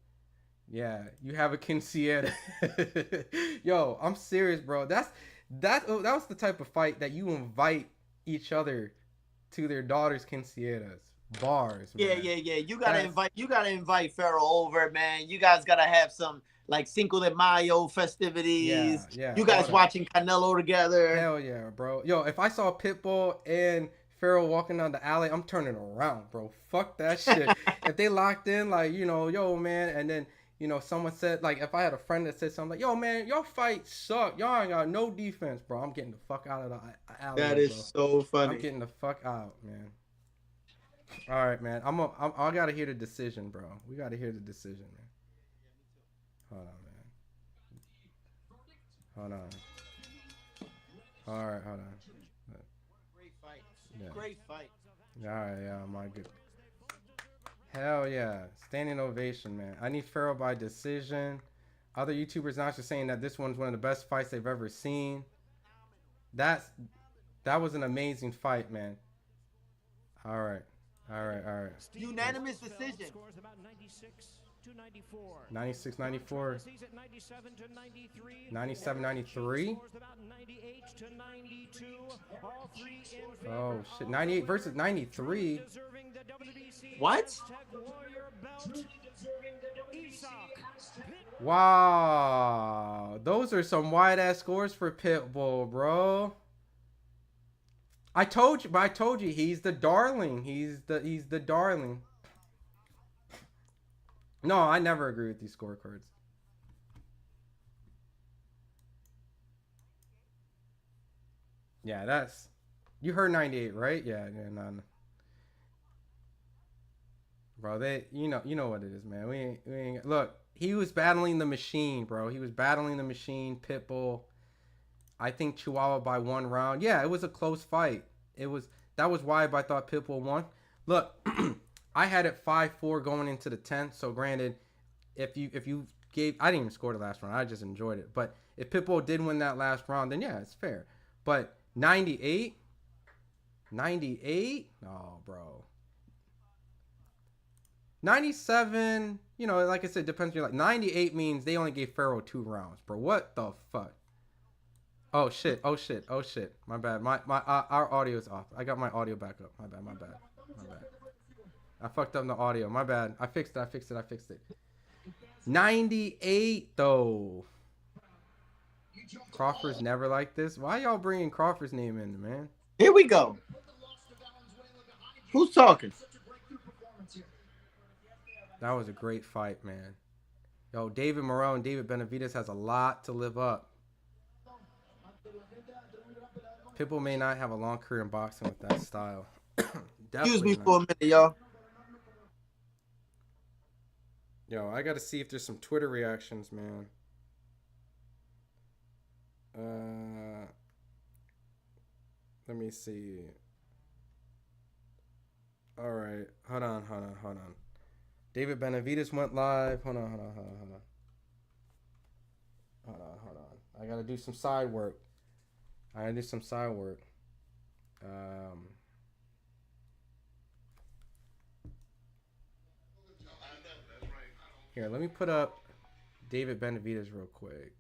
Yeah, you have a quinceañera. Yo, I'm serious, bro. That was the type of fight that you invite each other to their daughter's quinceañeras. Bars, man. Yeah. You gotta invite Pharaoh over, man. You guys gotta have some like Cinco de Mayo festivities. Yeah. You guys watching Canelo together. Hell yeah, bro. Yo, if I saw Pitbull and Pharaoh walking down the alley, I'm turning around, bro. Fuck that shit. If they locked in, like, you know, yo, man, and then, you know, someone said, like, if I had a friend that said something like, yo, man, your fight suck. Y'all ain't got no defense, bro. I'm getting the fuck out of the alley. That is so funny. I'm getting the fuck out, man. All right, man. I gotta hear the decision, bro. We gotta hear the decision, man. Hold on, man. Hold on. All right, hold on. Great fight. Yeah. Great fight. All right, yeah, my good. Hell yeah, standing ovation, man. I need Pharaoh by decision. Other YouTubers now just saying that this one's one of the best fights they've ever seen. That was an amazing fight, man. All right. Unanimous decision. 96-94. 97-93. Oh shit, 98 versus 93. What? Wow, those are some wide ass scores for Pitbull, bro. I told you he's the darling. He's the darling. No, I never agree with these scorecards. Yeah, that's, you heard 98, right? Yeah, no. Bro, you know what it is, man. We ain't look. He was battling the machine, bro. He was battling the machine. Pitbull. I think Chihuahua by 1 round. Yeah, it was a close fight. That was why I thought Pitbull won. Look, I had it 5-4 going into the 10th. So granted, if you gave, I didn't even score the last round. I just enjoyed it. But if Pitbull did win that last round, then yeah, it's fair. But 98, oh, bro. 97, you know, like I said, depends. Like 98 means they only gave Pharaoh 2 rounds, bro. What the fuck? Oh shit. My bad. Our audio is off. I got my audio back up. My bad. I fucked up the audio. My bad. I fixed it. 98 though. Crawford's never like this. Why y'all bringing Crawford's name in, man? Here we go. Who's talking? That was a great fight, man. Yo, David Morrell and David Benavidez has a lot to live up. Pitbull may not have a long career in boxing with that style. Excuse me for a minute, y'all. Yo, I gotta see if there's some Twitter reactions, man. Let me see. All right, hold on. David Benavidez went live. Hold on. I gotta do some side work. Here, let me put up David Benavidez real quick.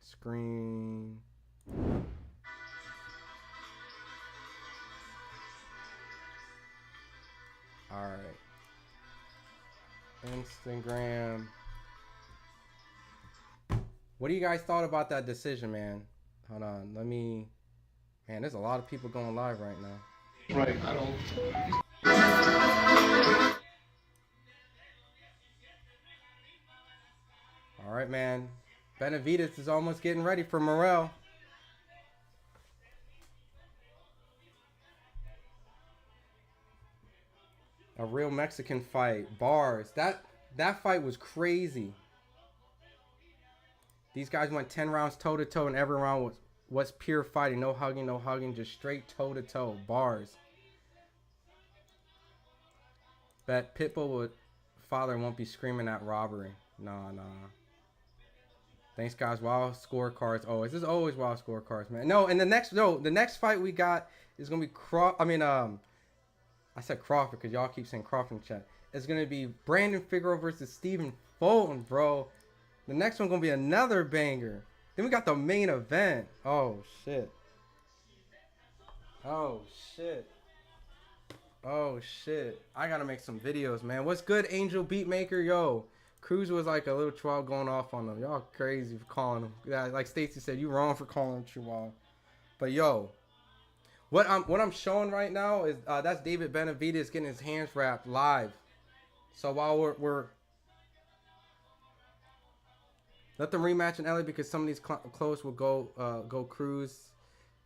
Screen. All right. Instagram. What do you guys thought about that decision, man? Hold on, man, there's a lot of people going live right now. Right, I don't. All right, man. Benavidez is almost getting ready for Morrell. A real Mexican fight. Bars. That fight was crazy. These guys went 10 rounds toe-to-toe, and every round was pure fighting. No hugging, just straight toe-to-toe. Bars. Bet Pitbull father won't be screaming at robbery. Nah. Thanks, guys. Wild scorecards. Always. There's always wild scorecards, man. No, and the next fight we got is gonna be I said Crawford because y'all keep saying Crawford in chat. It's gonna be Brandon Figueroa versus Stephen Fulton, bro. The next one gonna be another banger. Then we got the main event. Oh shit. I gotta make some videos, man. What's good, Angel Beatmaker? Yo, Cruz was like a little chihuahua going off on them. Y'all crazy for calling him. Yeah, like Stacy said, you wrong for calling him chihuahua. But yo, what I'm showing right now is that's David Benavidez getting his hands wrapped live. So while we're let them rematch in LA because some of these close will go Cruz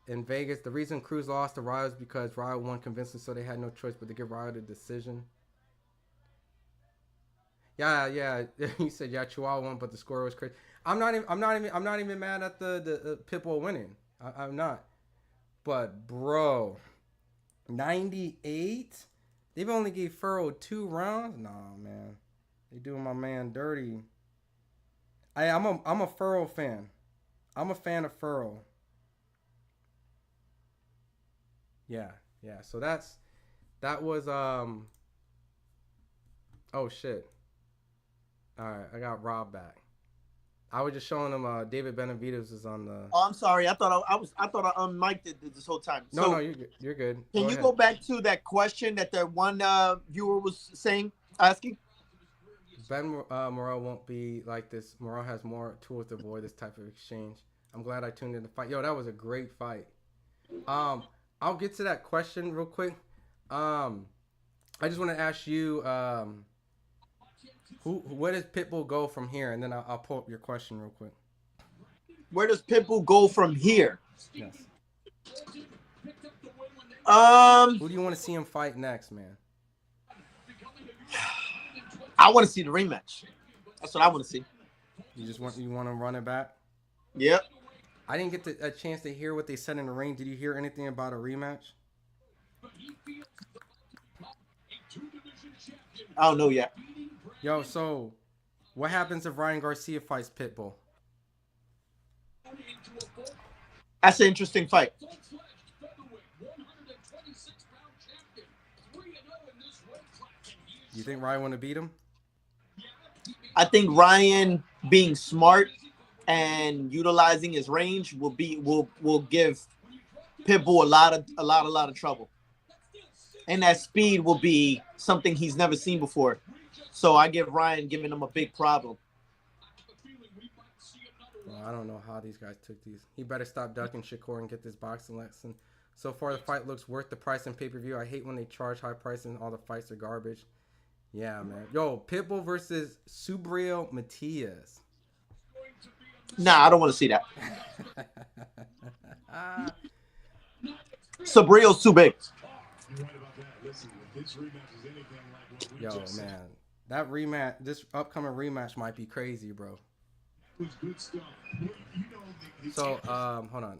in Vegas. The reason Cruz lost to Ryo is because Ryo won convincingly, so they had no choice but to give Ryo the decision. Yeah. He said Chihuahua won, but the score was crazy. I'm not even mad at the Pitbull winning. I'm not. But bro, 98. They've only gave Furrow 2 rounds. Nah, man, they doing my man dirty. I'm a Furrow fan. I'm a fan of Furrow. Yeah. So that was oh shit. All right, I got Rob back. I was just showing him David Benavidez is on the. Oh, I'm sorry. I thought I unmiked it this whole time. No, you're good. Can you go back to that question that the one viewer was asking? Ben Morrell won't be like this. Morrell has more tools to avoid this type of exchange. I'm glad I tuned in to fight. Yo, that was a great fight. I'll get to that question real quick. I just want to ask you, where does Pitbull go from here? And then I'll pull up your question real quick. Where does Pitbull go from here? Yes. Who do you want to see him fight next, man? I want to see the rematch. That's what I want to see. You want to run it back? Yep. I didn't get a chance to hear what they said in the ring. Did you hear anything about a rematch? I don't know yet. Yo, so what happens if Ryan Garcia fights Pitbull? That's an interesting fight. You think Ryan want to beat him? I think Ryan being smart and utilizing his range will give Pitbull a lot of trouble. And that speed will be something he's never seen before. So I give Ryan giving him a big problem. Well, I don't know how these guys took these. He better stop ducking Shakur and get this boxing lesson. So far, the fight looks worth the price in pay-per-view. I hate when they charge high prices and all the fights are garbage. Yeah, man. Yo, Pitbull versus Subriel Matias. Nah, I don't want to see that. Sabriel's too big. Yo, man. That rematch, this upcoming rematch might be crazy, bro. So, hold on.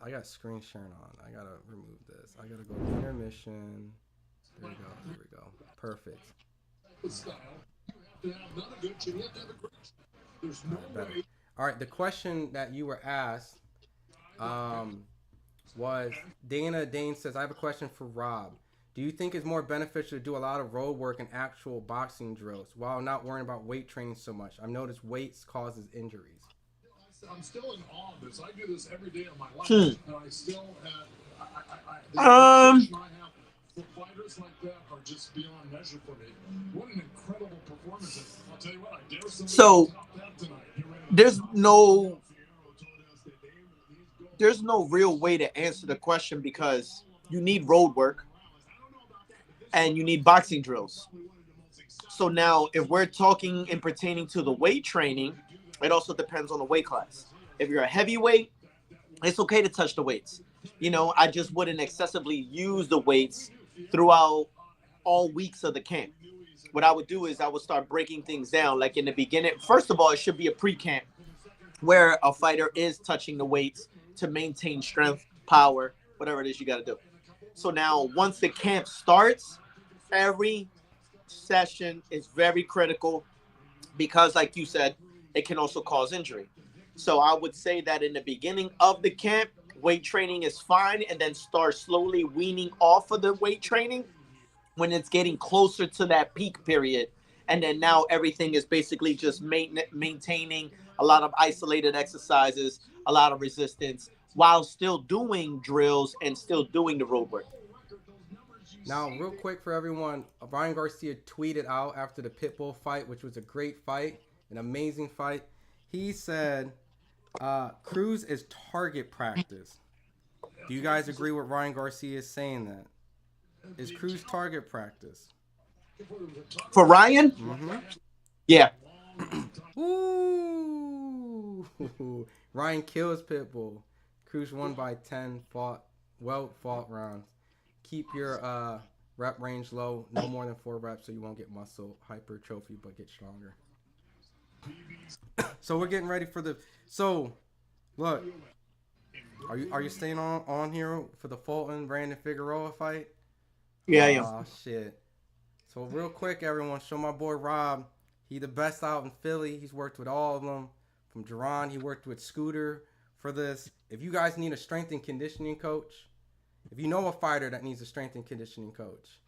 I got screen sharing on. I gotta remove this. I gotta go to intermission. There we go. Perfect. All right, the question that you were asked was Dane says, I have a question for Rob. Do you think it's more beneficial to do a lot of road work and actual boxing drills while not worrying about weight training so much? I've noticed weights causes injuries. I'm still in awe of this. I do this every day of my life, and I still have. The fighters like that are just beyond measure for me. What an incredible performance! I'll tell you what, I dare somebody to top that tonight. There's no real way to answer the question because you need road work and you need boxing drills. So now, if we're talking and pertaining to the weight training, it also depends on the weight class. If you're a heavyweight, it's okay to touch the weights. You know, I just wouldn't excessively use the weights throughout all weeks of the camp. What I would do is I would start breaking things down. Like in the beginning, first of all, it should be a pre-camp. where a fighter is touching the weights to maintain strength, power, whatever it is you got to do. So now, once the camp starts, every session is very critical because, like you said, it can also cause injury. So I would say that in the beginning of the camp, weight training is fine, and then start slowly weaning off of the weight training when it's getting closer to that peak period. And then now everything is basically just maintaining a lot of isolated exercises, a lot of resistance, while still doing drills and still doing the road work. Now, real quick for everyone, Ryan Garcia tweeted out after the Pitbull fight, which was a great fight, an amazing fight. He said, Cruz is target practice. Do you guys agree with Ryan Garcia is saying that? Is Cruz target practice? For Ryan? Mm-hmm. Yeah. Ooh. Ryan kills Pitbull. Cruz won by 10 fought rounds. Keep your rep range low, no more than 4 reps, so you won't get muscle hypertrophy, but get stronger. So we're getting ready for the. So, look, are you staying on here for the Fulton Brandon Figueroa fight? Yeah, yeah. Oh shit. So real quick, everyone, show my boy Rob. He the best out in Philly. He's worked with all of them. From Jerron, he worked with Scooter for this. If you guys need a strength and conditioning coach, if you know a fighter that needs a strength and conditioning coach,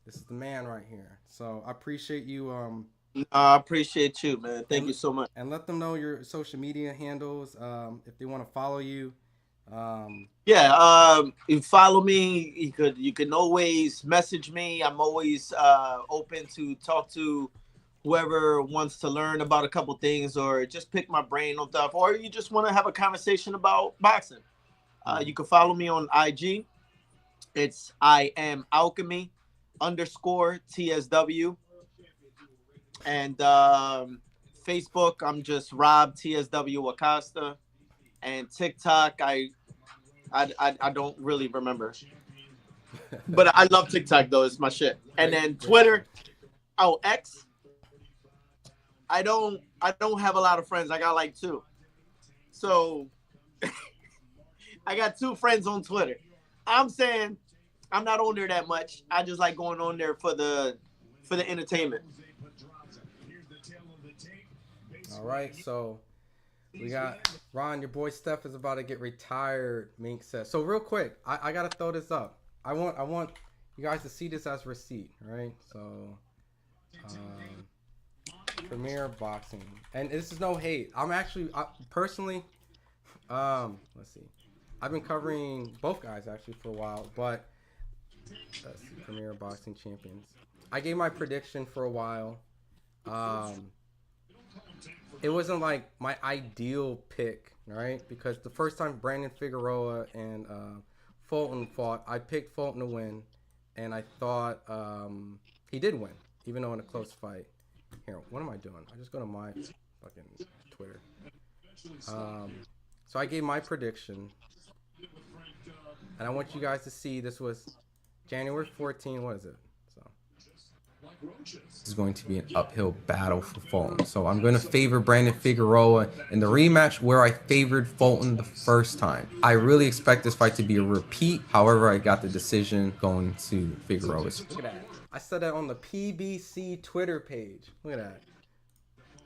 this is the man right here. So I appreciate you. I appreciate you, man. Thank you so much. And let them know your social media handles if they want to follow you. You follow me. You can always message me. I'm always open to talk to whoever wants to learn about a couple things or just pick my brain on stuff, or you just want to have a conversation about boxing. You can follow me on IG. It's I am alchemy _TSW. And Facebook, I'm just Rob TSW Acosta. And TikTok, I don't really remember. But I love TikTok though, it's my shit. And then Twitter, X. I don't have a lot of friends. I got like 2. So I got 2 friends on Twitter. I'm saying I'm not on there that much. I just like going on there for the entertainment. All right, so we got Ron, your boy Steph is about to get retired, Mink says. So real quick, I gotta throw this up. I want you guys to see this as receipt, right? So Premier Boxing. And this is no hate. I'm actually personally let's see. I've been covering both guys actually for a while, but let's see, Premier Boxing Champions. I gave my prediction for a while. It wasn't like my ideal pick, right? Because the first time Brandon Figueroa and Fulton fought, I picked Fulton to win, and I thought he did win, even though in a close fight. Here, what am I doing? I just go to my fucking Twitter. So I gave my prediction, and I want you guys to see this was January 14. What is it? This is going to be an uphill battle for Fulton. So I'm going to favor Brandon Figueroa in the rematch where I favored Fulton the first time. I really expect this fight to be a repeat. However, I got the decision going to Figueroa's. Look at that. I said that on the PBC Twitter page. Look at that.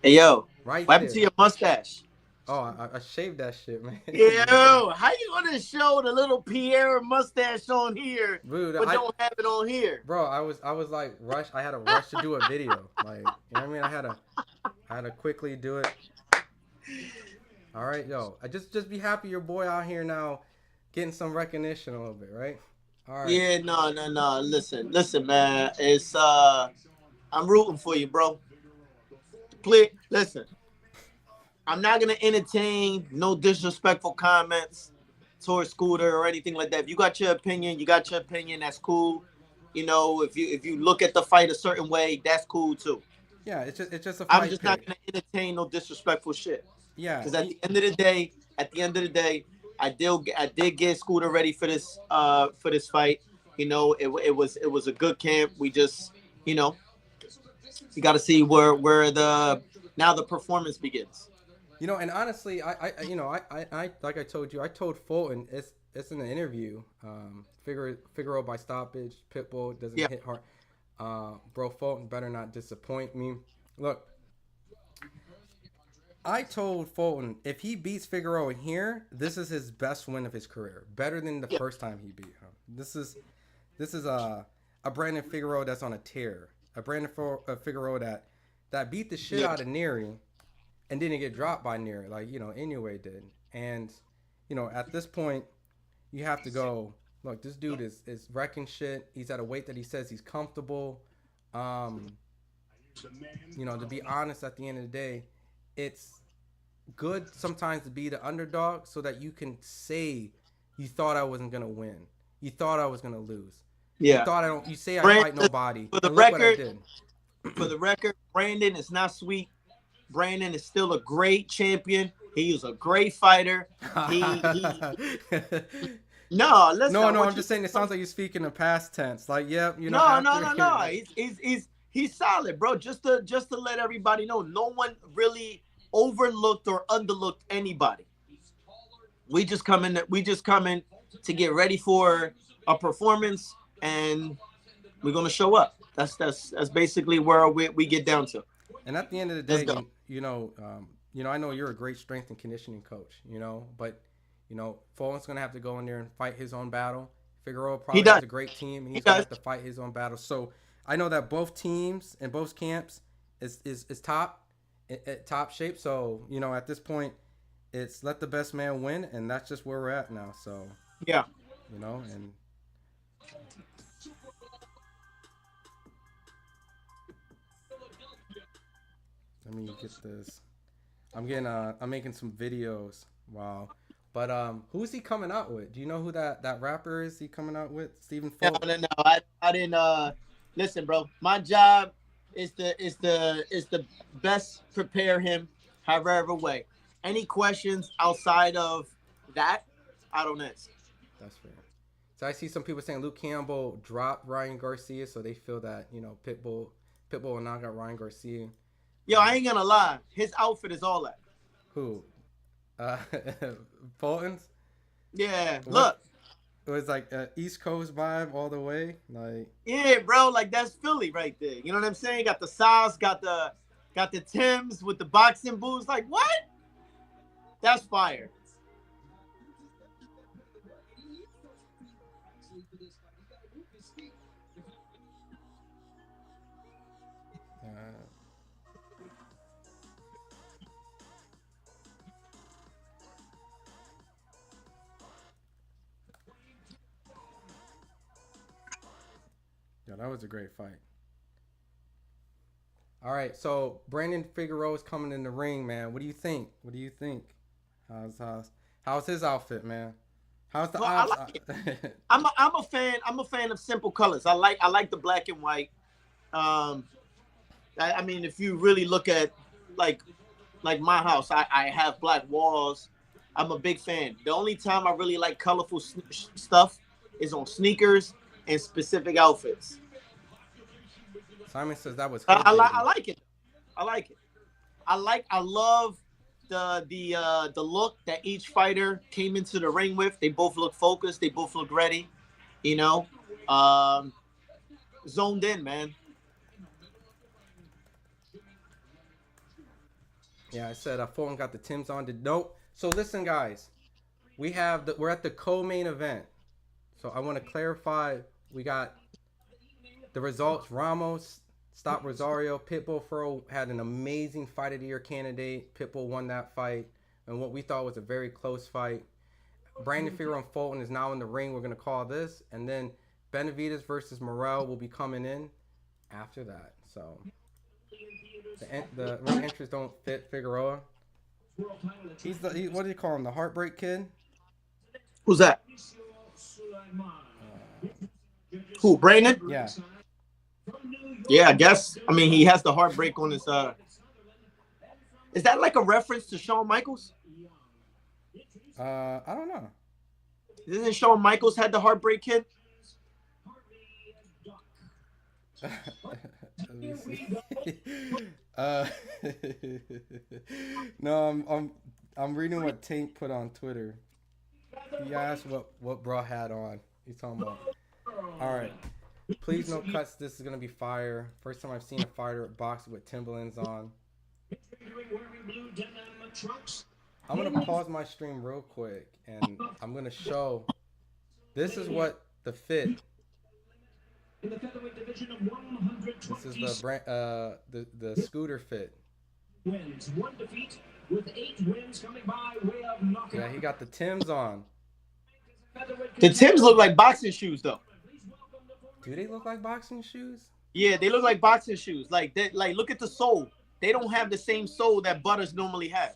Hey, yo. Right what happened to your mustache? Oh, I shaved that shit, man. Yo, how you gonna show the little Pierre mustache on here, dude, but don't have it on here? Bro, I was like rush. I had to rush to do a video. Like, you know what I mean? I had to quickly do it. All right, yo. I just be happy your boy out here now, getting some recognition a little bit, right? All right. Yeah, no. Listen, man. It's I'm rooting for you, bro. Please, listen. I'm not gonna entertain no disrespectful comments towards Scooter or anything like that. If you got your opinion, that's cool. You know, if you look at the fight a certain way, that's cool too. Yeah, it's just a fight. I'm just not gonna entertain no disrespectful shit. Yeah. Because at the end of the day, I did get Scooter ready for this fight. You know, it was a good camp. We just, you know, you got to see where the performance begins. You know, and honestly, I like I told you, I told Fulton, it's in the interview. Figueroa by stoppage, Pitbull doesn't Yeah. hit hard. Bro, Fulton better not disappoint me. Look, I told Fulton if he beats Figueroa here, this is his best win of his career, better than the first time he beat him. This is a Brandon Figueroa that's on a tear, a Brandon Figueroa that beat the shit out of Neary and didn't get dropped by Neary like Inoue did. And at this point, you have to go. Look, this dude is wrecking shit. He's at a weight that he says he's comfortable. To be honest, at the end of the day, it's good sometimes to be the underdog so that you can say you thought I wasn't gonna win. You thought I was gonna lose. Yeah. You thought I don't. You say I Brandon, fight nobody. For the and look what I record, did. for the record, Brandon is not sweet. Brandon is still a great champion. He was a great fighter. No, listen. No. I'm just saying. It sounds like you're speaking in past tense. Like, yep. No. He's solid, bro. Just to let everybody know, no one really overlooked or underlooked anybody. We just come in to get ready for a performance, and we're gonna show up. That's basically where we get down to. And at the end of the day, I know you're a great strength and conditioning coach, but Fulton's gonna have to go in there and fight his own battle. Figueroa probably has a great team, and he's gonna have to fight his own battle. So I know that both teams and both camps is top shape. So at this point, it's let the best man win, and that's just where we're at now. So yeah, and. Let me get this. I'm making some videos. Wow. But who's he coming out with? Do you know who that rapper is he coming out with? Stephen Fulton? No. I didn't listen, bro. My job is the best prepare him however way. Any questions outside of that, I don't answer. That's fair. So I see some people saying Luke Campbell dropped Ryan Garcia, so they feel that, Pitbull and now got Ryan Garcia. Yo, I ain't gonna lie. His outfit is all that. Who? Fulton's? Yeah, look. It was like East Coast vibe all the way. Like, yeah, bro, like that's Philly right there. You know what I'm saying? Got the sauce, got the Timbs with the boxing boots. Like, what? That's fire. Yeah, that was a great fight. All right, so Brandon Figueroa is coming in the ring, man. What do you think? How's his outfit, man? How's the odds? I like it. I'm a fan of simple colors. I like the black and white. I mean, if you really look at like my house, I have black walls. I'm a big fan. The only time I really like colorful stuff is on sneakers and specific outfits. Simon says that was. I like it. I love the look that each fighter came into the ring with. They both look focused. They both look ready. Zoned in, man. Yeah, I said Fulton got the Timbs on. Nope. So listen, guys, we're at the co-main event. So I want to clarify. We got the results. Ramos stopped Rosario. Pitbull Furrow had an amazing fight of the year candidate. Pitbull won that fight, and what we thought was a very close fight. Brandon Figueroa and Fulton is now in the ring. We're going to call this, and then Benavidez versus Morrell will be coming in after that. So the ring entries don't fit Figueroa. He's what do you call him? The Heartbreak Kid? Who's that? Who, Brandon? Yeah. Yeah, I guess. I mean, he has the heartbreak on his. Is that like a reference to Shawn Michaels? I don't know. Isn't Shawn Michaels had the Heartbreak Kid? Let me see. uh, no, I'm reading what Tank put on Twitter. He asked what bra had on. He's talking about. All right. Please no cuts. This is gonna be fire. First time I've seen a fighter box with Timberlands on. I'm gonna pause my stream real quick and I'm gonna show. This is what the fit. This is the brand, the scooter fit. Wins, 1 defeat with 8 wins coming by way of knockout. Yeah, he got the Timbs on. The Timbs look like boxing shoes, though. Do they look like boxing shoes? Yeah, they look like boxing shoes. Like look at the sole. They don't have the same sole that Butters normally have.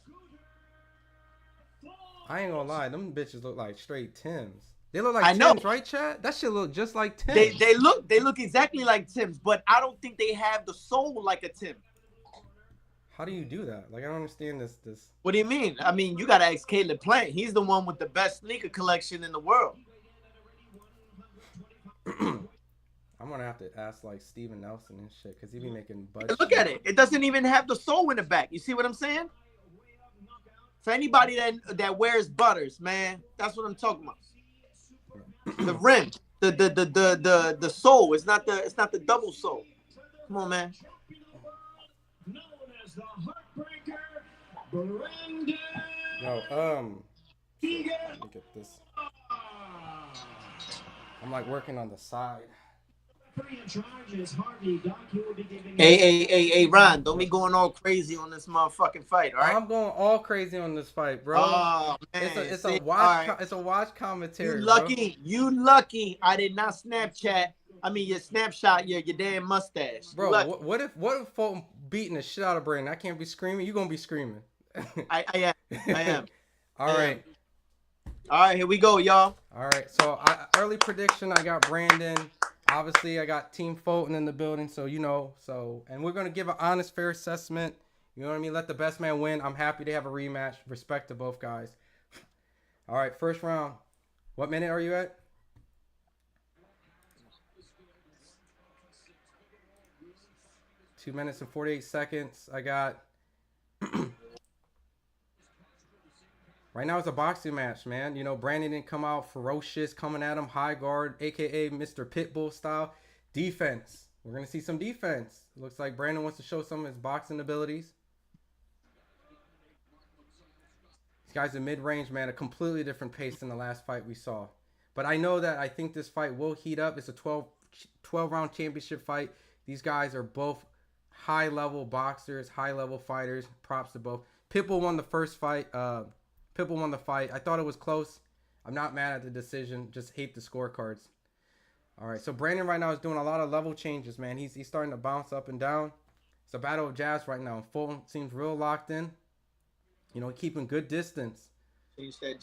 I ain't gonna lie, them bitches look like straight Timbs. They look like Timbs, right, Chad? That shit look just like Timbs. They look exactly like Timbs, but I don't think they have the sole like a Tim. How do you do that? Like, I don't understand this. What do you mean? I mean, you gotta ask Caleb Plant. He's the one with the best sneaker collection in the world. I'm gonna have to ask like Steven Nelson and shit because he be making budget. Look at it. It doesn't even have the sole in the back. You see what I'm saying? For anybody that wears Butters, man, that's what I'm talking about. The rim, the sole. It's not the double sole. Come on, man. No, look at this. I'm like working on the side. Hey, Ron, don't be going all crazy on this motherfucking fight, all right? I'm going all crazy on this fight, bro. Oh, man. It's a watch. Right. It's a watch commentary. You lucky. I did not Snapchat. I mean, your snapshot, your damn mustache. Bro, what if Fulton beating the shit out of Brandon? I can't be screaming. You gonna be screaming. I am. All right. All right, here we go, y'all. All right. So early prediction, I got Brandon. Obviously, I got Team Fulton in the building, so and we're gonna give an honest, fair assessment. You know what I mean? Let the best man win. I'm happy to have a rematch. Respect to both guys. All right, first round. What minute are you at? 2 minutes and 48 seconds. I got. Right now it's a boxing match, man. You know, Brandon didn't come out ferocious, coming at him, high guard, a.k.a. Mr. Pitbull style. Defense. We're going to see some defense. It looks like Brandon wants to show some of his boxing abilities. This guy's a mid-range, man. A completely different pace than the last fight we saw. But I think this fight will heat up. It's a 12-round championship fight. These guys are both high-level boxers, high-level fighters. Props to both. Pitbull won the first fight. Pitbull won the fight. I thought it was close. I'm not mad at the decision. Just hate the scorecards. All right, so Brandon right now is doing a lot of level changes, man. He's starting to bounce up and down. It's a battle of jabs right now. Fulton seems real locked in. You know, keeping good distance. Change that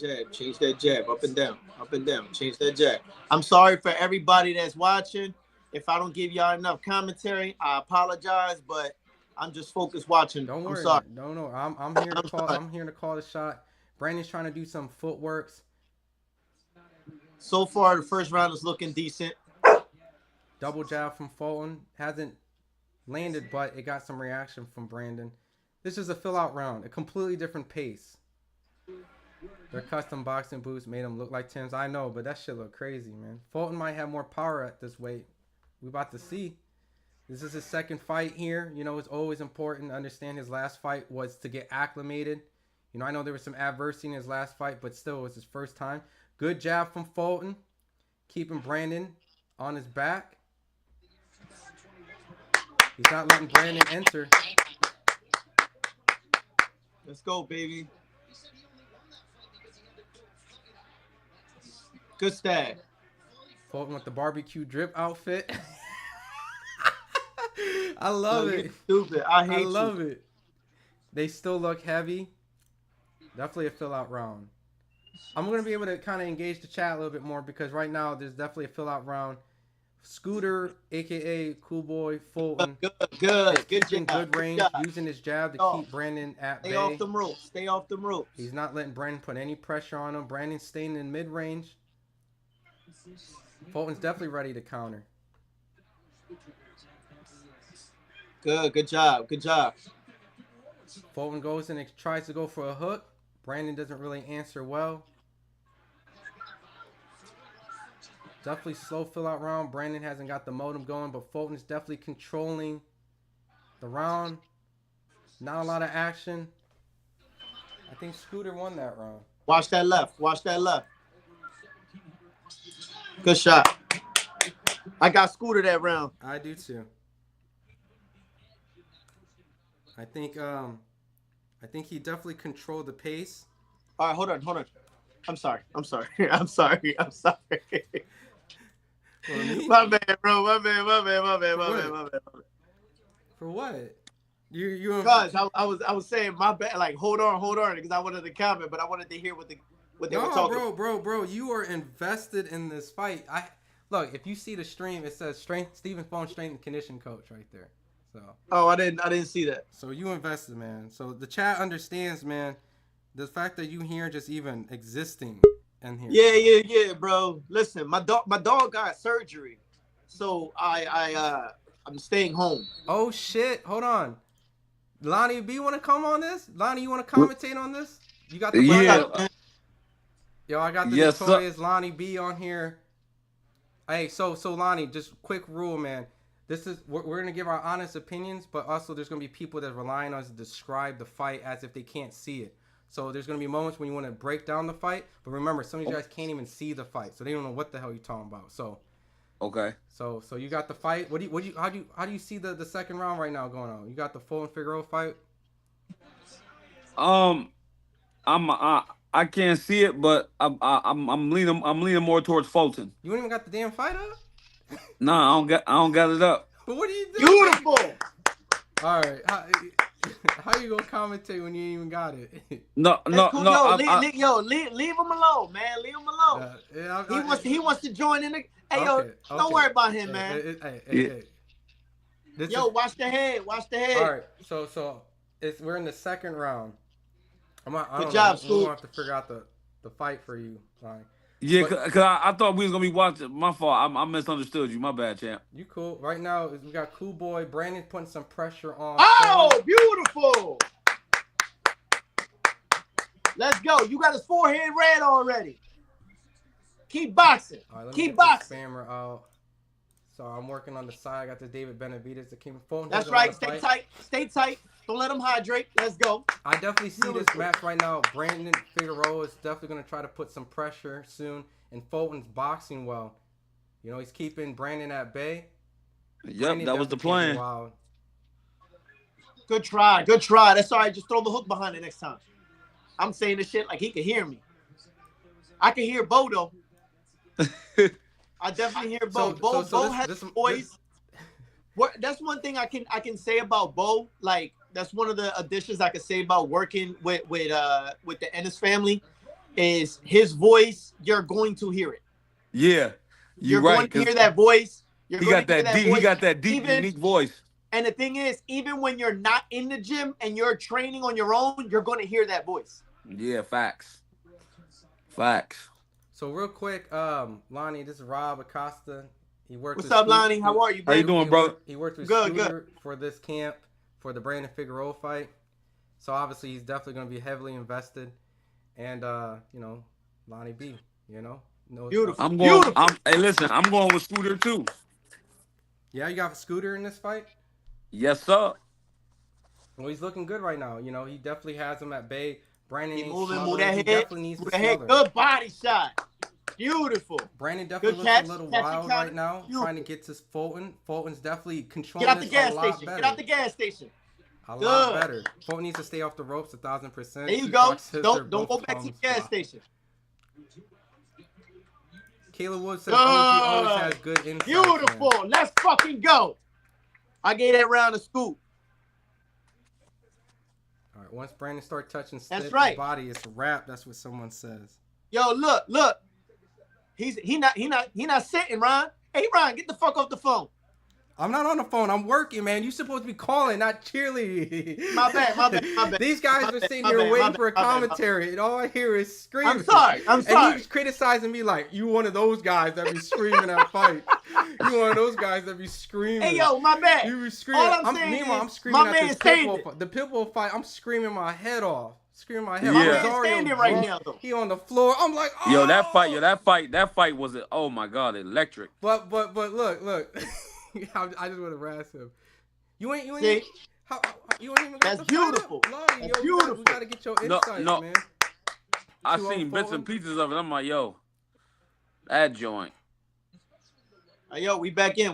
jab. Up and down. Change that jab. I'm sorry for everybody that's watching. If I don't give y'all enough commentary, I apologize, but I'm just focused watching. Don't worry. I'm sorry. No. I'm here to call. I'm here to call the shot. Brandon's trying to do some footworks. So far, the first round is looking decent. Double jab from Fulton. Hasn't landed, but it got some reaction from Brandon. This is a fill-out round. A completely different pace. Their custom boxing boots made him look like Tim's. I know, but that shit look crazy, man. Fulton might have more power at this weight. We about to see. This is his second fight here. You know, it's always important to understand his last fight was to get acclimated. You know, I know there was some adversity in his last fight, but still, it was his first time. Good jab from Fulton. Keeping Brandon on his back. He's not letting Brandon enter. Let's go, baby. Good stab. Fulton with the barbecue drip outfit. I love it. Stupid. I love it. They still look heavy. Definitely a fill-out round. I'm going to be able to kind of engage the chat a little bit more because right now there's definitely a fill-out round. Scooter, a.k.a. Cool Boy, Fulton. Good in good range, using his jab to keep Brandon at bay. Stay off them ropes. He's not letting Brandon put any pressure on him. Brandon's staying in mid-range. Fulton's definitely ready to counter. Good job. Good job. Fulton goes in and tries to go for a hook. Brandon doesn't really answer well. Definitely slow fill out round. Brandon hasn't got the modem going, but Fulton is definitely controlling the round. Not a lot of action. I think Scooter won that round. Watch that left. Watch that left. Good shot. I got Scooter that round. I do too. I think he definitely controlled the pace. All right, hold on. I'm sorry. I'm sorry. My bad, bro. My bad. For what? You Because I was saying my bad. Like hold on, because I wanted to comment, but I wanted to hear what they were talking. No, bro, you are invested in this fight. Look, if you see the stream, it says Stephen Fulton strength and condition coach right there. So. Oh, I didn't see that. So you invested, man. So the chat understands, man. The fact that you here just even existing in here. Yeah, bro. Listen, my dog got surgery, so I'm staying home. Oh shit! Hold on, Lonnie B, want to come on this? Lonnie, you want to commentate on this? You got the Yo, I got the notorious Lonnie B on here. Hey, so Lonnie, just quick rule, man. This is we're gonna give our honest opinions, but also there's gonna be people that rely on us to describe the fight as if they can't see it. So there's gonna be moments when you want to break down the fight, but remember, some of you guys can't even see the fight, so they don't know what the hell you're talking about. So. Okay. So you got the fight. How do you see the second round right now going on? You got the Fulton Figueroa fight. I can't see it, but I'm leaning more towards Fulton. You ain't even got the damn fight up? Nah, I don't got it up. But what are you doing? Beautiful. All right. How you gonna commentate when you ain't even got it? No. Leave him alone, man. Leave him alone. He wants to join in the. Hey, don't worry about him, man. Hey. Watch the head. Watch the head. All right. So we're in the second round. Good job, Scoop. We'll have to figure out the fight for you, Lonnie. Yeah, because I thought we was going to be watching. My fault. I misunderstood you. My bad, champ. You cool. Right now, we got Cool Boy. Brandon putting some pressure on. Oh, beautiful. Let's go. You got his forehead red already. Keep boxing. All right, Keep boxing. Spammer out. So I'm working on the side. I got the David Benavidez that came phone. That's right. Stay tight. Stay tight. Don't let him hydrate. Let's go. I definitely see this match right now. Brandon Figueroa is definitely going to try to put some pressure soon. And Fulton's boxing well. You know, he's keeping Brandon at bay. Yep, that was the plan. Good try. Good try. That's all right. Just throw the hook behind it next time. I'm saying this shit like he can hear me. I can hear Bo, though. I definitely hear Bo. Bo has voice. That's one thing I can say about Bo. Like, that's one of the additions I can say about working with the Ennis family is his voice. You're going to hear it. Yeah, you're going to hear that voice. He got that deep, unique voice. And the thing is, even when you're not in the gym and you're training on your own, you're going to hear that voice. Yeah, facts. So real quick, Lonnie, this is Rob Acosta. He worked. What's up, Lonnie? How are you, bro? How you doing, bro? He worked with Scooter for this camp for the Brandon Figueroa fight. So obviously he's definitely going to be heavily invested. And Lonnie B, beautiful. Hey, listen, I'm going with Scooter too. Yeah, you got Scooter in this fight? Yes, sir. Well, he's looking good right now. You know, he definitely has him at bay. Brandon move that head. He definitely needs to smother. Good body shot. Beautiful. Brandon definitely looks a little wild right now, trying to get to Fulton. Fulton's definitely controlling this a lot better. Get out the gas station. A lot better. Fulton needs to stay off the ropes 1,000%. There you go. Don't go back to the gas station. Caleb Wood says always has good insight. Beautiful. Man. Let's fucking go. I gave that round a scoop. All right. Once Brandon starts touching his body, it's a wrap. That's what someone says. Yo, look. He not sitting, Ron. Hey, Ron, get the fuck off the phone. I'm not on the phone. I'm working, man. You supposed to be calling, not cheerleading. My bad. These guys are sitting here waiting for a commentary, and all I hear is screaming. I'm sorry. And he's criticizing me like, you one of those guys that be screaming at fight. You one of those guys that be screaming. Hey, yo, my bad. You be screaming. All I'm saying Meanwhile, is, I'm screaming my at man this standing. the Pitbull fight. I'm screaming my head off. Screaming my head My off. man standing right now, though. He on the floor. I'm like, oh. Yo, that fight was, oh my God, electric. But look. I just want to razz him. You ain't See? you ain't even got That's the beautiful. Fight up. That's Yo, beautiful. We gotta get your insights, No. man. I You seen on bits phone? and pieces of it. I'm like, yo, that joint. Yo, we back in.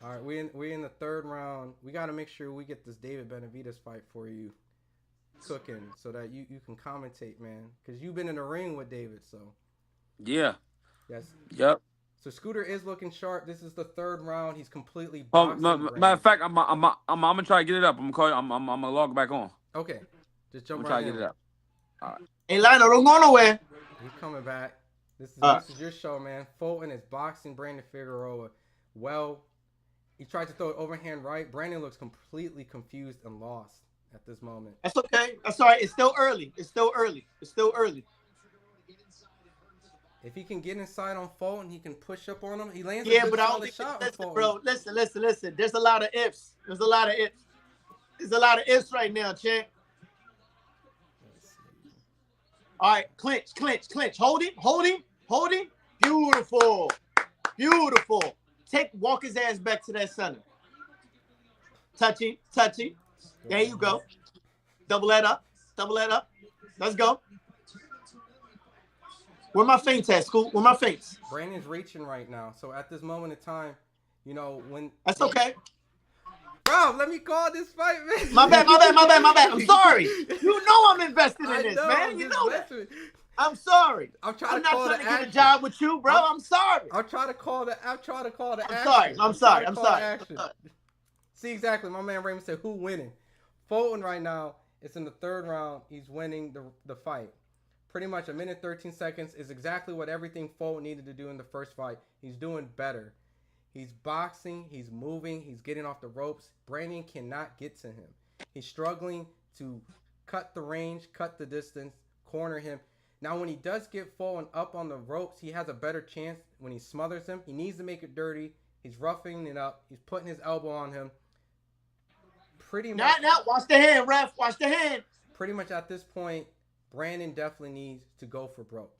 All right, we in the third round. We got to make sure we get this David Benavidez fight for you cooking so that you can commentate, man, because you've been in the ring with David. So Yeah. yes. Yep. So Scooter is looking sharp. This is the third round. He's completely Oh, boxing. matter of fact, I'm gonna try to get it up. I'm gonna log back on. Okay, just jump I'm right trying to in. get it up. Hey, Lionel, don't go nowhere. He's coming back. This is your show, man. Fulton is boxing Brandon Figueroa. Well, he tried to throw it overhand right. Brandon looks completely confused and lost at this moment. That's okay. That's all right. It's still early. If he can get inside on Fulton, he can push up on him. He lands Yeah, a but good I don't solid think. shot on Listen, Fulton. bro. Listen. There's a lot of ifs. There's a lot of ifs right now, champ. All right, clinch. Hold him. Beautiful. Walk his ass back to that center. Touchy. There you go. Double that up. Let's go. Where my feints at, Scoop? Where my feints? Brandon's reaching right now. So at this moment in time, when... That's okay. Bro, let me call this fight, man. My bad. I'm sorry. You know I'm invested in this, man. You know that. I'm sorry. I'm not trying to get action. a job with you, bro. I'm sorry. I'm trying to call the action. I'm sorry. See, exactly. My man Raymond said, who winning? Fulton right now is in the third round. He's winning the fight. Pretty much a minute 13 seconds is exactly what everything Fulton needed to do in the first fight. He's doing better. He's boxing. He's moving. He's getting off the ropes. Brandon cannot get to him. He's struggling to cut the range, cut the distance, corner him. Now, when he does get Fulton up on the ropes, he has a better chance when he smothers him. He needs to make it dirty. He's roughing it up. He's putting his elbow on him. Pretty much. Now, watch the hand, ref. Watch the hand. Pretty much at this point, Brandon definitely needs to go for broke.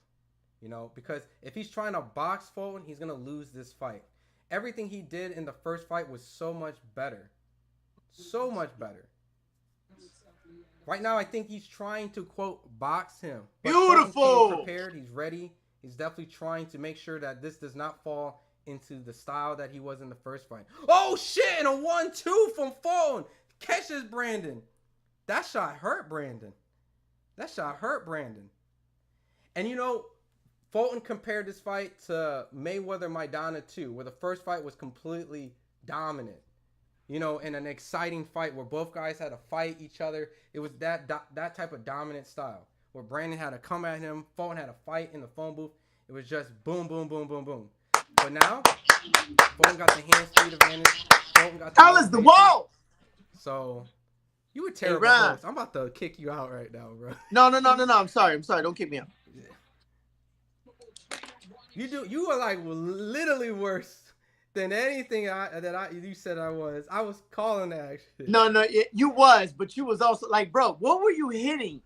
Because if he's trying to box Fulton, he's going to lose this fight. Everything he did in the first fight was so much better. So much better. Right now, I think he's trying to, quote, box him. But Beautiful. He's prepared. He's ready. He's definitely trying to make sure that this does not fall into the style that he was in the first fight. Oh, shit. And a 1-2 from Fulton. Catches Brandon. That shot hurt Brandon. And, Fulton compared this fight to Mayweather-Maidana 2, where the first fight was completely dominant. In an exciting fight where both guys had to fight each other. It was that type of dominant style where Brandon had to come at him. Fulton had to fight in the phone booth. It was just boom, boom, boom, boom, boom. But now, Fulton got the hand speed advantage. Fulton got the wall. So, you were terrible. Hey, I'm about to kick you out right now, bro. No. I'm sorry. Don't kick me out. You were like literally worse than anything you said I was. I was calling that actually. No, you was, but you was also like, bro, what were you hitting?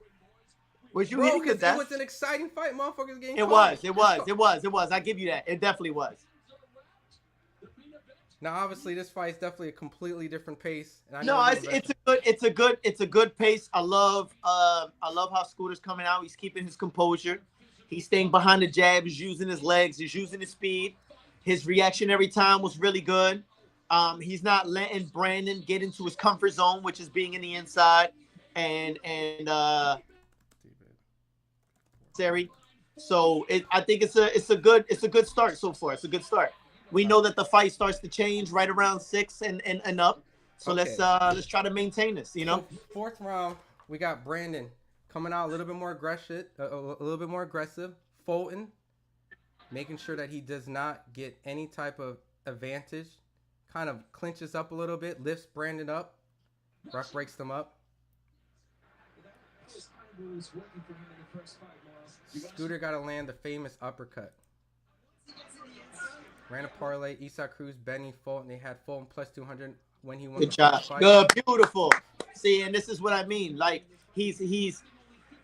Was you hitting the death? It was an exciting fight, motherfuckers getting It caught. was. I give you that. It definitely was. Now, obviously, this fight is definitely a completely different pace. And it's a good pace. I love how Scooter's coming out. He's keeping his composure. He's staying behind the jab. He's using his legs. He's using his speed. His reaction every time was really good. He's not letting Brandon get into his comfort zone, which is being in the inside and Sari. So I think it's a good start so far. It's a good start. We know that the fight starts to change right around 6 and up. So okay. let's try to maintain this. So fourth round, we got Brandon coming out a little bit more aggressive. Fulton making sure that he does not get any type of advantage kind of clinches up a little bit, lifts Brandon up. Ref breaks them up. Scooter got to land the famous uppercut. Ran a parlay. Eastside Cruz, Benny, Fulton. They had Fulton plus 200 when he won Good the job. first fight. Good, beautiful. See, and this is what I mean. Like he's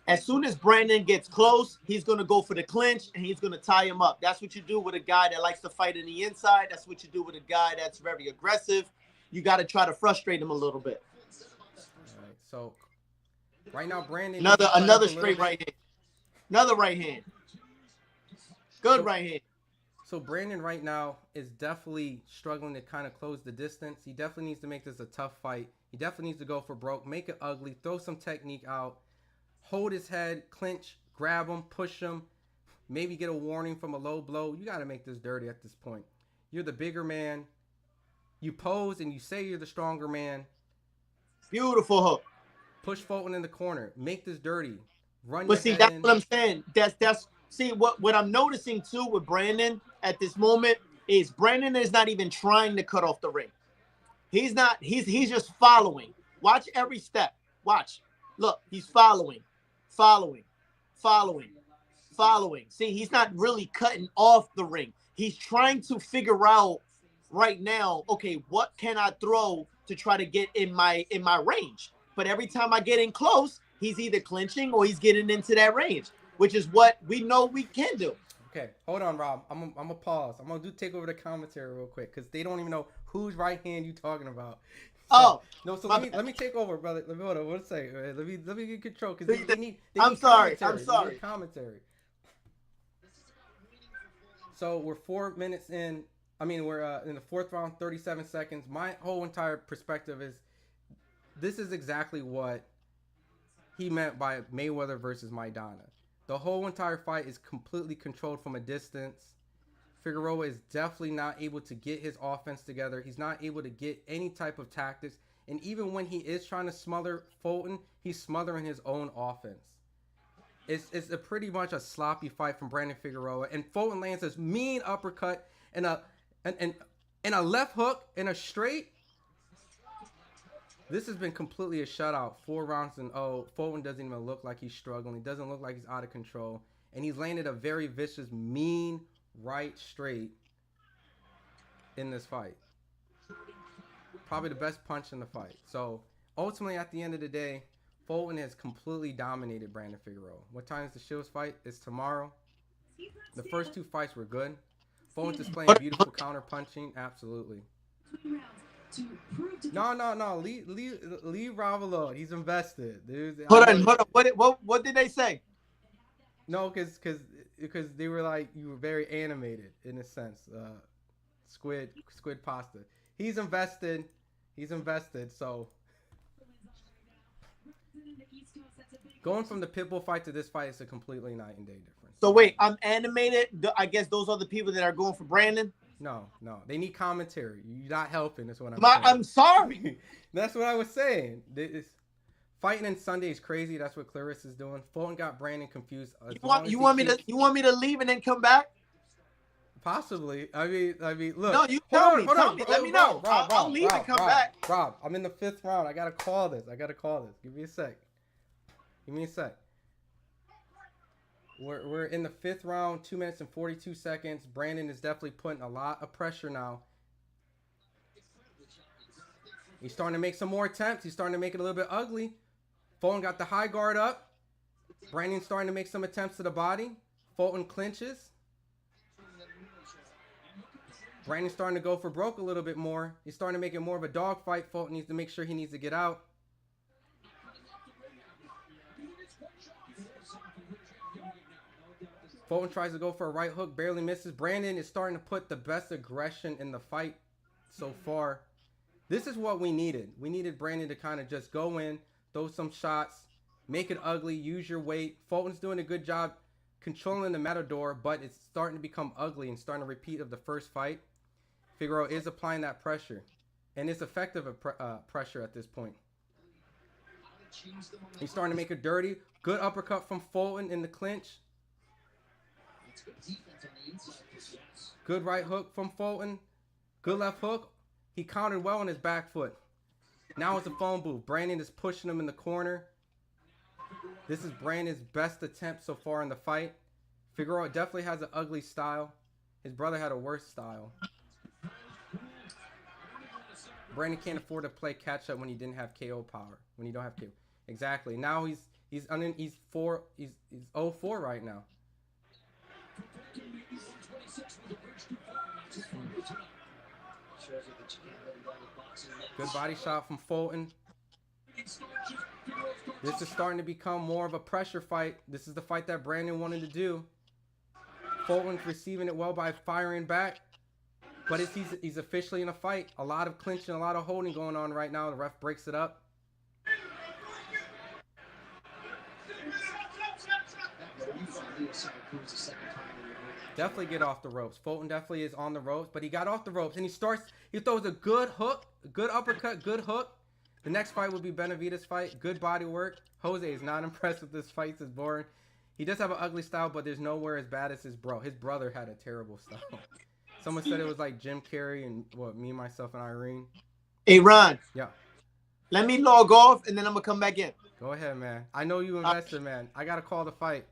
as soon as Brandon gets close, he's gonna go for the clinch and he's gonna tie him up. That's what you do with a guy that likes to fight in the inside. That's what you do with a guy that's very aggressive. You got to try to frustrate him a little bit. All right, so right now, Brandon. Another straight right hand. Another right hand. Good right hand. So Brandon right now is definitely struggling to kind of close the distance. He definitely needs to make this a tough fight. He definitely needs to go for broke, make it ugly, throw some technique out, hold his head, clinch, grab him, push him, maybe get a warning from a low blow. You got to make this dirty at this point. You're the bigger man. You pose and you say you're the stronger man. Beautiful hook. Push Fulton in the corner. Make this dirty. Run. But see, that's what I'm saying. That's see what I'm noticing too with Brandon at this moment is Brandon is not even trying to cut off the ring. He's not. He's just following. Watch every step. Watch. Look, he's following. See, he's not really cutting off the ring. He's trying to figure out right now, okay, what can I throw to try to get in my range? But every time I get in close, he's either clinching or he's getting into that range, which is what we know we can do. Okay, hold on, Rob. I'm gonna pause. I'm gonna take over the commentary real quick because they don't even know whose right hand you talking about. So, no, so let me take over, brother. Let me hold on 1 second. Let me get control because they need. I'm sorry. Commentary. So we're 4 minutes in. I mean, we're in the fourth round, 37 seconds. My whole entire perspective is this is exactly what he meant by Mayweather versus Maidana. The whole entire fight is completely controlled from a distance. Figueroa is definitely not able to get his offense together. He's not able to get any type of tactics. And even when he is trying to smother Fulton, he's smothering his own offense. It's a pretty much a sloppy fight from Brandon Figueroa. And Fulton lands this mean uppercut and a left hook and a straight. This has been completely a shutout. 4 rounds and Fulton doesn't even look like he's struggling. He doesn't look like he's out of control. And he's landed a very vicious, mean right straight in this fight. Probably the best punch in the fight. So ultimately, at the end of the day, Fulton has completely dominated Brandon Figueroa. What time is the Shields fight? It's tomorrow. The first 2 fights were good. Fulton's displaying beautiful counter punching. Absolutely. No. Leave Rob alone. He's invested. Hold on. What did they say? No, because they were like, you were very animated in a sense. Squid pasta. He's invested. So going from the Pitbull fight to this fight is a completely night and day difference. So wait, I'm animated. I guess those are the people that are going for Brandon. No. They need commentary. You're not helping. That's what I'm saying. I'm sorry. That's what I was saying. Fighting in Sunday is crazy. That's what Clarissa is doing. Fulton got Brandon confused. You want me to leave and then come back? Possibly. I mean, look. No, you tell me. Let me know. Rob, I'll leave and come back. Rob, I'm in the 5th round. I gotta call this. Give me a sec. We're in the 5th round, 2 minutes and 42 seconds. Brandon is definitely putting a lot of pressure now. He's starting to make some more attempts. He's starting to make it a little bit ugly. Fulton got the high guard up. Brandon's starting to make some attempts to the body. Fulton clinches. Brandon's starting to go for broke a little bit more. He's starting to make it more of a dogfight. Fulton needs to make sure he needs to get out. Fulton tries to go for a right hook, barely misses. Brandon is starting to put the best aggression in the fight so far. This is what we needed. We needed Brandon to kind of just go in, throw some shots, make it ugly, use your weight. Fulton's doing a good job controlling the Matador, but it's starting to become ugly and starting to repeat of the first fight. Figueroa is applying that pressure, and it's effective pressure at this point. He's starting to make it dirty. Good uppercut from Fulton in the clinch. Good right hook from Fulton. Good left hook. He countered well on his back foot. Now it's a phone booth. Brandon is pushing him in the corner. This is Brandon's best attempt so far in the fight. Figueroa definitely has an ugly style. His brother had a worse style. Brandon can't afford to play catch up when he didn't have KO power. When you don't have KO. Exactly. Now he's 0-4 right now. Good body shot from Fulton. This is starting to become more of a pressure fight. This is the fight that Brandon wanted to do. Fulton's receiving it well by firing back. But he's officially in a fight. A lot of clinching, a lot of holding going on right now. The ref breaks it up. Definitely get off the ropes. Fulton definitely is on the ropes, but he got off the ropes and he throws a good hook, good uppercut, good hook. The next fight will be Benavidez' fight. Good body work. Jose is not impressed with this fight. It's boring. He does have an ugly style, but there's nowhere as bad as his bro. His brother had a terrible style. Someone said it was like Jim Carrey and me, myself, and Irene. Hey, Ron. Yeah. Let me log off, and then I'm going to come back in. Go ahead, man. I know you invested, man. I got to call the fight.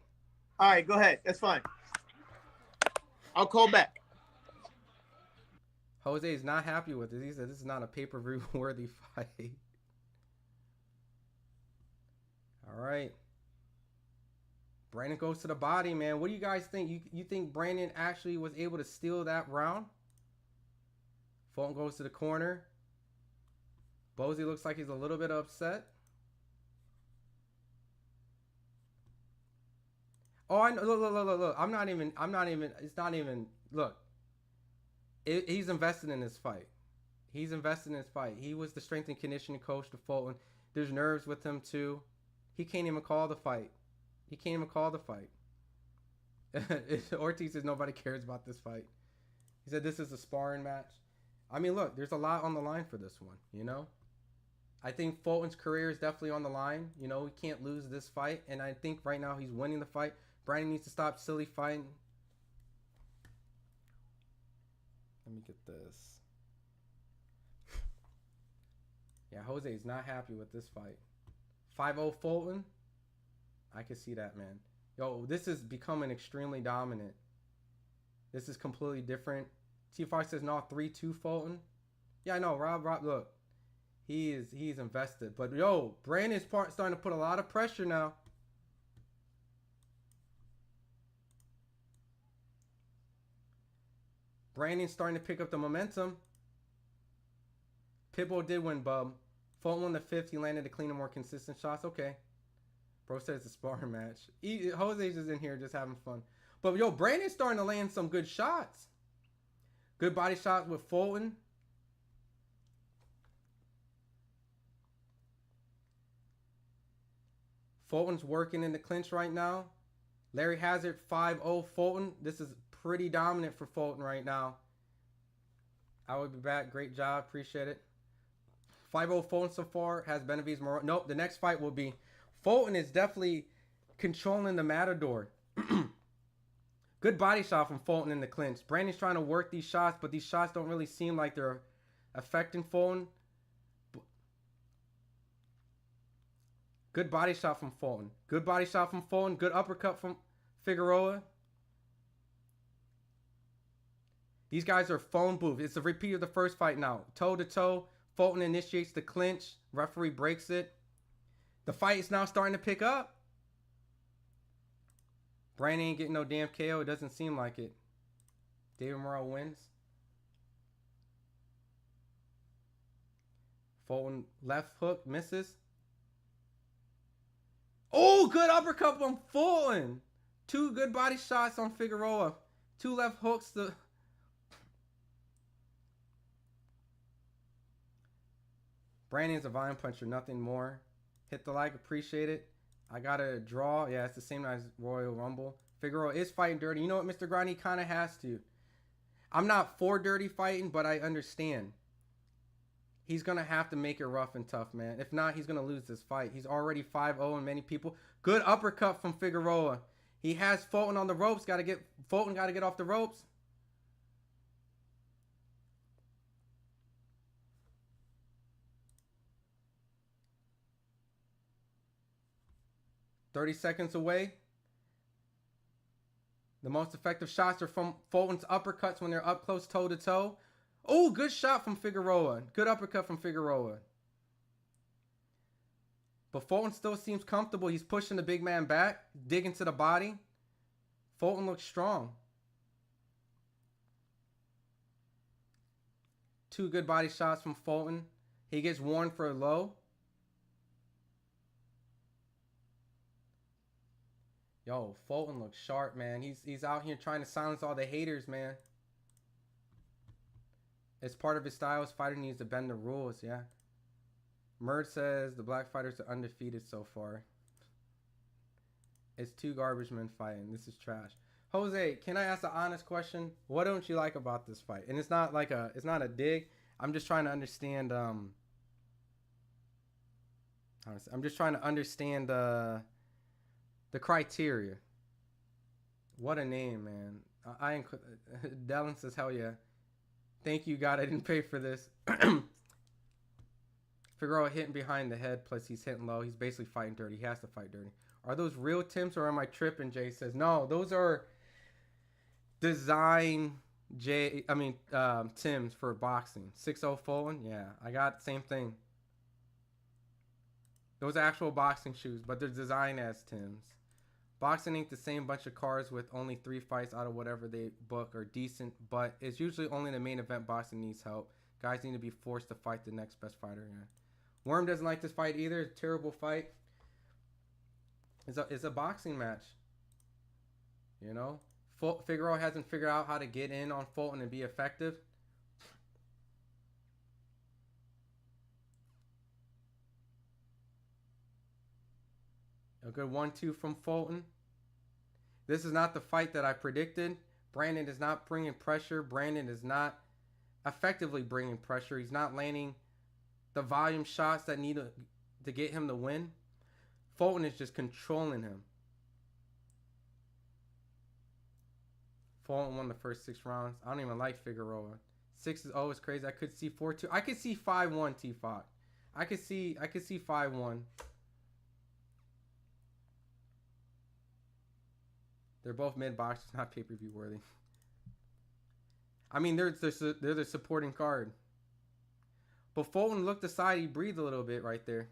All right, go ahead. That's fine. I'll call back. Jose is not happy with this. He said this is not a pay-per-view worthy fight. All right. Brandon goes to the body, man. What do you guys think? You think Brandon actually was able to steal that round? Fulton goes to the corner. Bozy looks like he's a little bit upset. Oh, I know. Look. I'm not even. It's not even. Look. He's invested in this fight. He was the strength and conditioning coach to Fulton. There's nerves with him too. He can't even call the fight. Ortiz says nobody cares about this fight. He said this is a sparring match. I mean, look, there's a lot on the line for this one, you know? I think Fulton's career is definitely on the line. You know, he can't lose this fight. And I think right now he's winning the fight. Brandon needs to stop silly fighting. Let me get this. Yeah, Jose is not happy with this fight. 5-0 Fulton. I can see that, man. Yo, this is becoming extremely dominant. This is completely different. T5 says no, 3-2 Fulton. Yeah, I know. Rob, look. He's invested. But yo, Brandon's starting to put a lot of pressure now. Brandon's starting to pick up the momentum. Pitbull did win, bub. Fulton won the 5th. He landed the cleaner, more consistent shots. Okay. Bro says it's a sparring match. Jose's just in here just having fun. But yo, Brandon's starting to land some good shots. Good body shots with Fulton. Fulton's working in the clinch right now. Larry Hazard, 5-0 Fulton. This is pretty dominant for Fulton right now. I will be back. Great job. Appreciate it. 5-0 Fulton so far. Has Benavidez Morrell. Nope, the next fight will be. Fulton is definitely controlling the Matador. Good body shot from Fulton in the clinch. Brandon's trying to work these shots, but these shots don't really seem like they're affecting Fulton. Good body shot from Fulton. Good uppercut from Figueroa. These guys are phone booth. It's a repeat of the first fight now. Toe to toe. Fulton initiates the clinch. Referee breaks it. The fight is now starting to pick up. Brandon ain't getting no damn KO. It doesn't seem like it. David Morrell wins. Fulton left hook misses. Oh, good uppercut from Fulton. 2 good body shots on Figueroa. 2 left hooks. Brandon's a vine puncher, nothing more. Hit the like, appreciate it. I got a draw. Yeah, it's the same as Royal Rumble. Figueroa is fighting dirty. You know what, Mr. Grani kind of has to. I'm not for dirty fighting, but I understand. He's going to have to make it rough and tough, man. If not, he's going to lose this fight. He's already 5-0 in many people. Good uppercut from Figueroa. He has Fulton on the ropes. Fulton got to get off the ropes. 30 seconds away. The most effective shots are from Fulton's uppercuts when they're up close toe-to-toe. Oh, good shot from Figueroa. Good uppercut from Figueroa. But Fulton still seems comfortable. He's pushing the big man back, digging to the body. Fulton looks strong. 2 good body shots from Fulton. He gets warned for a low. Yo, Fulton looks sharp, man. He's out here trying to silence all the haters, man. It's part of his style. His fighter needs to bend the rules, yeah. Murd says the black fighters are undefeated so far. It's 2 garbage men fighting. This is trash. Jose, can I ask an honest question? What don't you like about this fight? And it's not a dig. I'm just trying to understand I'm just trying to understand the criteria. What a name, man. Dallin says, hell yeah. Thank you, God. I didn't pay for this. Figueroa hitting behind the head, plus he's hitting low. He's basically fighting dirty. He has to fight dirty. Are those real Tims or am I tripping? Jay says, no, those are design Tims for boxing. 6-0 Fulton? Yeah, I got the same thing. Those are actual boxing shoes, but they're designed as Tims. Boxing ain't the same bunch of cars with only 3 fights out of whatever they book are decent, but it's usually only the main event boxing needs help. Guys need to be forced to fight the next best fighter. Yeah. Worm doesn't like this fight either. Terrible fight. It's a boxing match. You know? Figueroa hasn't figured out how to get in on Fulton and be effective. A good 1-2 from Fulton. This is not the fight that I predicted. Brandon is not bringing pressure. Brandon is not effectively bringing pressure. He's not landing the volume shots that need to get him the win. Fulton is just controlling him. Fulton won the first 6 rounds. I don't even like Figueroa. 6 is always crazy. I could see 4-2. I could see 5-1 T-Fox. I could see 5-1. They're both mid boxers, not pay-per-view worthy. I mean, they're the supporting card. But Fulton looked aside. He breathed a little bit right there.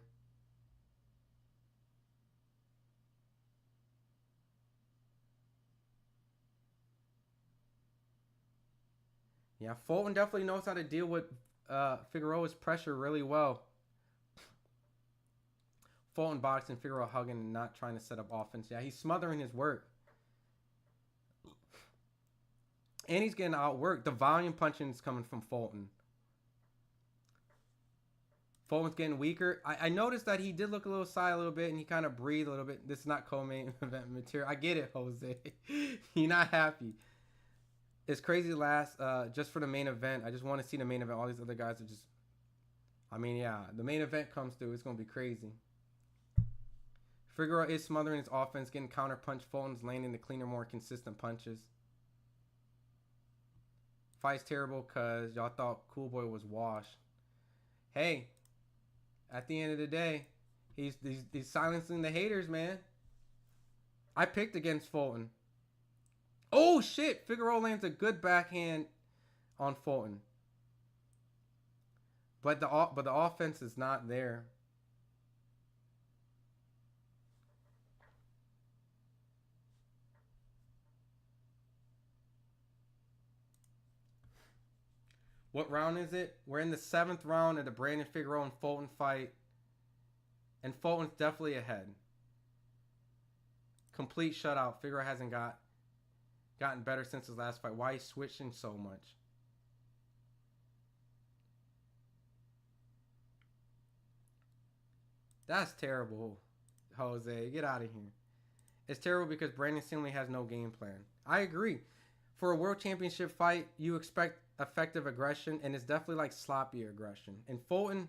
Yeah, Fulton definitely knows how to deal with Figueroa's pressure really well. Fulton boxing, Figueroa hugging and not trying to set up offense. Yeah, he's smothering his work. And he's getting outworked. The volume punching is coming from Fulton. Fulton's getting weaker. I noticed that he did look a little side a little bit and he kind of breathed a little bit. This is not co-main event material. I get it, Jose. You're not happy. It's crazy last just for the main event. I just want to see the main event. All these other guys are just... I mean, yeah. The main event comes through. It's going to be crazy. Figueroa is smothering his offense, getting counter-punched. Fulton's landing the cleaner, more consistent punches. Fight's terrible because y'all thought Cool Boy was washed. Hey, at the end of the day, he's silencing the haters, man. I picked against Fulton. Oh, shit. Figueroa lands a good backhand on Fulton. But the offense is not there. What round is it? We're in the 7th round of the Brandon Figueroa and Fulton fight. And Fulton's definitely ahead. Complete shutout. Figueroa hasn't gotten better since his last fight. Why is he switching so much? That's terrible, Jose. Get out of here. It's terrible because Brandon simply has no game plan. I agree. For a world championship fight, you expect effective aggression, and it's definitely like sloppy aggression. And Fulton,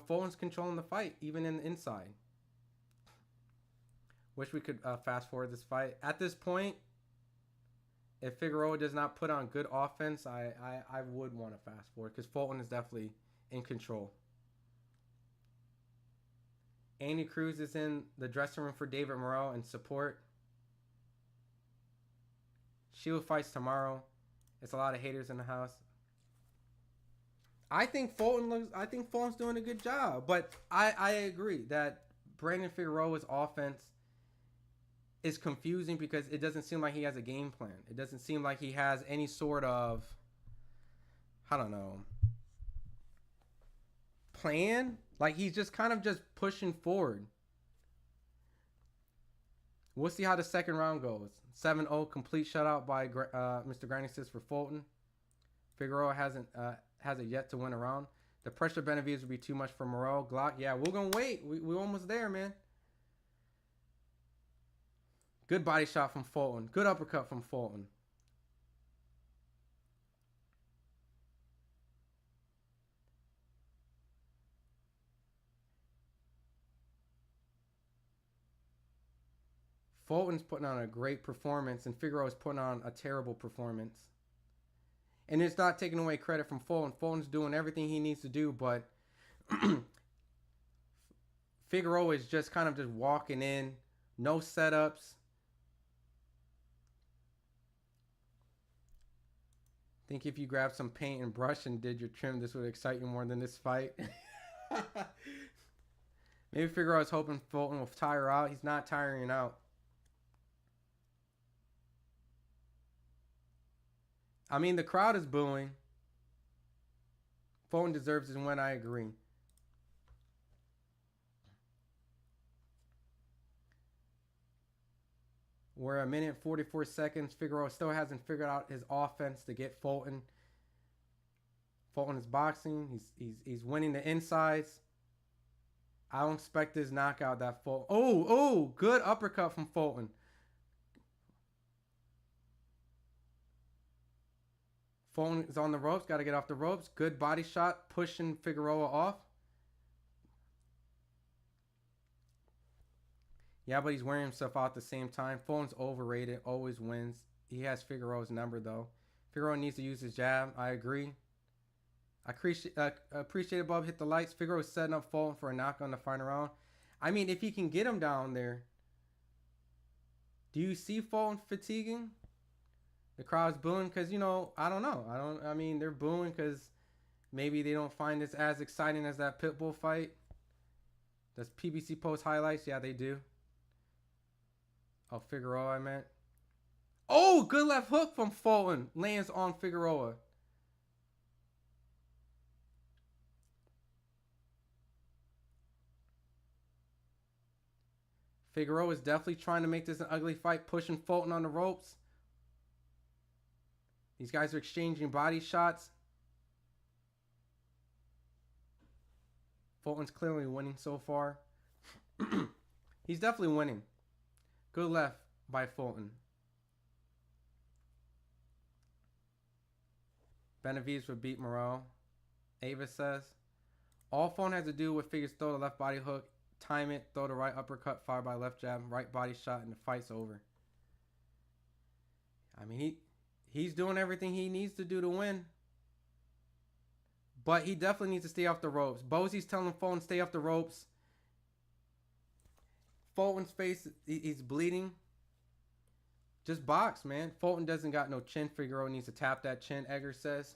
Fulton's controlling the fight, even in the inside. Wish we could fast forward this fight. At this point, if Figueroa does not put on good offense, I would want to fast forward because Fulton is definitely in control. Andy Cruz is in the dressing room for David Morrell in support. Shield fights tomorrow. It's a lot of haters in the house. I think Fulton's doing a good job, but I agree that Brandon Figueroa's offense is confusing because it doesn't seem like he has a game plan. It doesn't seem like he has any sort of, I don't know, plan. Like he's just kind of just pushing forward. We'll see how the second round goes. 7-0 complete shutout by Mr. Grinding Assist for Fulton. Figueroa hasn't yet to win a round. The pressure of Benavidez would be too much for Morrell. Glock, yeah, we're going to wait. We're almost there, man. Good body shot from Fulton. Good uppercut from Fulton. Fulton's putting on a great performance, and Figueroa's putting on a terrible performance. And it's not taking away credit from Fulton. Fulton's doing everything he needs to do, but Figueroa is just kind of just walking in. No setups. Think if you grabbed some paint and brush and did your trim, this would excite you more than this fight. Maybe Figueroa's hoping Fulton will tire out. He's not tiring out. I mean, the crowd is booing. Fulton deserves his win, I agree. We're a minute and 44 seconds. Figueroa still hasn't figured out his offense to get Fulton. Fulton is boxing. He's winning the insides. I don't expect this knockout that Fulton. Oh, good uppercut from Fulton. Fulton is on the ropes. Got to get off the ropes. Good body shot, pushing Figueroa off. Yeah, but he's wearing himself out at the same time. Fulton's overrated. Always wins. He has Figueroa's number, though. Figueroa needs to use his jab. I agree. I appreciate Bob hit the lights. Figueroa's setting up Fulton for a knock on the final round. I mean, if he can get him down there. Do you see Fulton fatiguing? The crowd's booing because, I don't know. I mean, they're booing because maybe they don't find this as exciting as that Pitbull fight. Does PBC post highlights? Yeah, they do. Oh, Figueroa, I meant. Oh, good left hook from Fulton. Lands on Figueroa. Figueroa is definitely trying to make this an ugly fight, pushing Fulton on the ropes. These guys are exchanging body shots. Fulton's clearly winning so far. He's definitely winning. Good left by Fulton. Benavidez would beat Morrell. Ava says, all Fulton has to do with Figueroa throw the left body hook, time it, throw the right uppercut, fire by left jab, right body shot, and the fight's over. I mean, he's doing everything he needs to do to win. But he definitely needs to stay off the ropes. Bosie's telling Fulton to stay off the ropes. Fulton's face, he's bleeding. Just box, man. Fulton doesn't got no chin. Figueroa needs to tap that chin, Edgar says.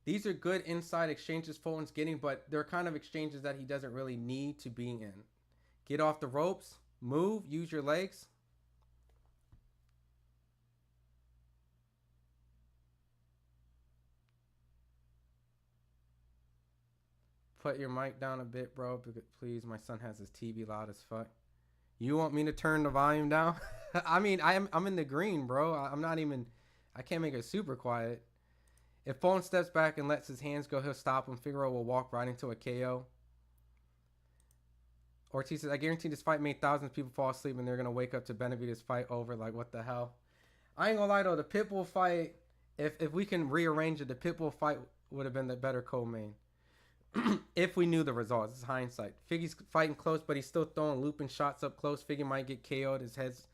These are good inside exchanges Fulton's getting, but they're kind of exchanges that he doesn't really need to be in. Get off the ropes. Move. Use your legs. Put your mic down a bit, bro. Please, my son has his TV loud as fuck. You want me to turn the volume down? I mean, I'm in the green, bro. I can't make it super quiet. If Fulton steps back and lets his hands go, he'll stop him. Figueroa will walk right into a KO. Ortiz says, I guarantee this fight made thousands of people fall asleep and they're going to wake up to Benavidez fight over. Like, what the hell? I ain't going to lie, though. The Pitbull fight, if we can rearrange it, the Pitbull fight would have been the better co-main. If we knew the results. It's hindsight. Figgy's fighting close, but he's still throwing looping shots up close. Figgy might get KO'd. His head's...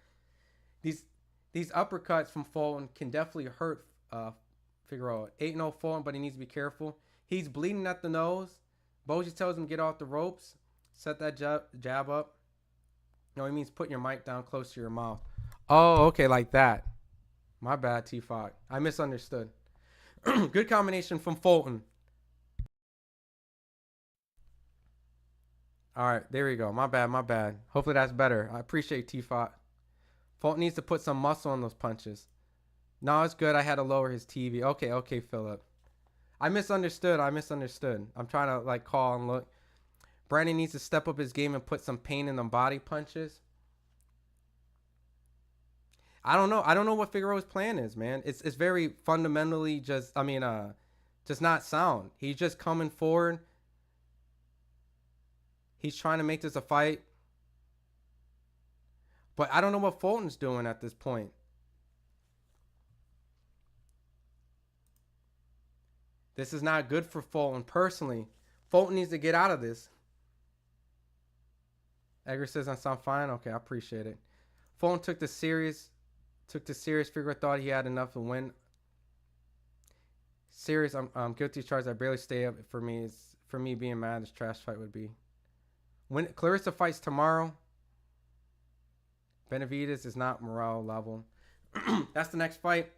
These uppercuts from Fulton can definitely hurt Figueroa. 8-0 Fulton, but he needs to be careful. He's bleeding at the nose. Boji tells him get off the ropes. Set that jab up. No, he means put your mic down close to your mouth. Oh, okay, like that. My bad, T-Fox. I misunderstood. Good combination from Fulton. All right, there we go. My bad. Hopefully that's better. I appreciate T-Fox. Fulton needs to put some muscle on those punches. No, it's good. I had to lower his TV. Okay, Philip. I misunderstood. I'm trying to like call and look. Brandon needs to step up his game and put some pain in the body punches. I don't know what Figueroa's plan is, man. It's very fundamentally just not sound. He's just coming forward. He's trying to make this a fight. But I don't know what Fulton's doing at this point. This is not good for Fulton personally. Fulton needs to get out of this. Edgar says I sound fine. Okay, I appreciate it. Fulton took the serious. Figueroa thought he had enough to win. Serious, I'm guilty of charges. I barely stay up. For me being mad, this trash fight would be. When Clarissa fights tomorrow, Benavidez is not Morrell level. That's the next fight.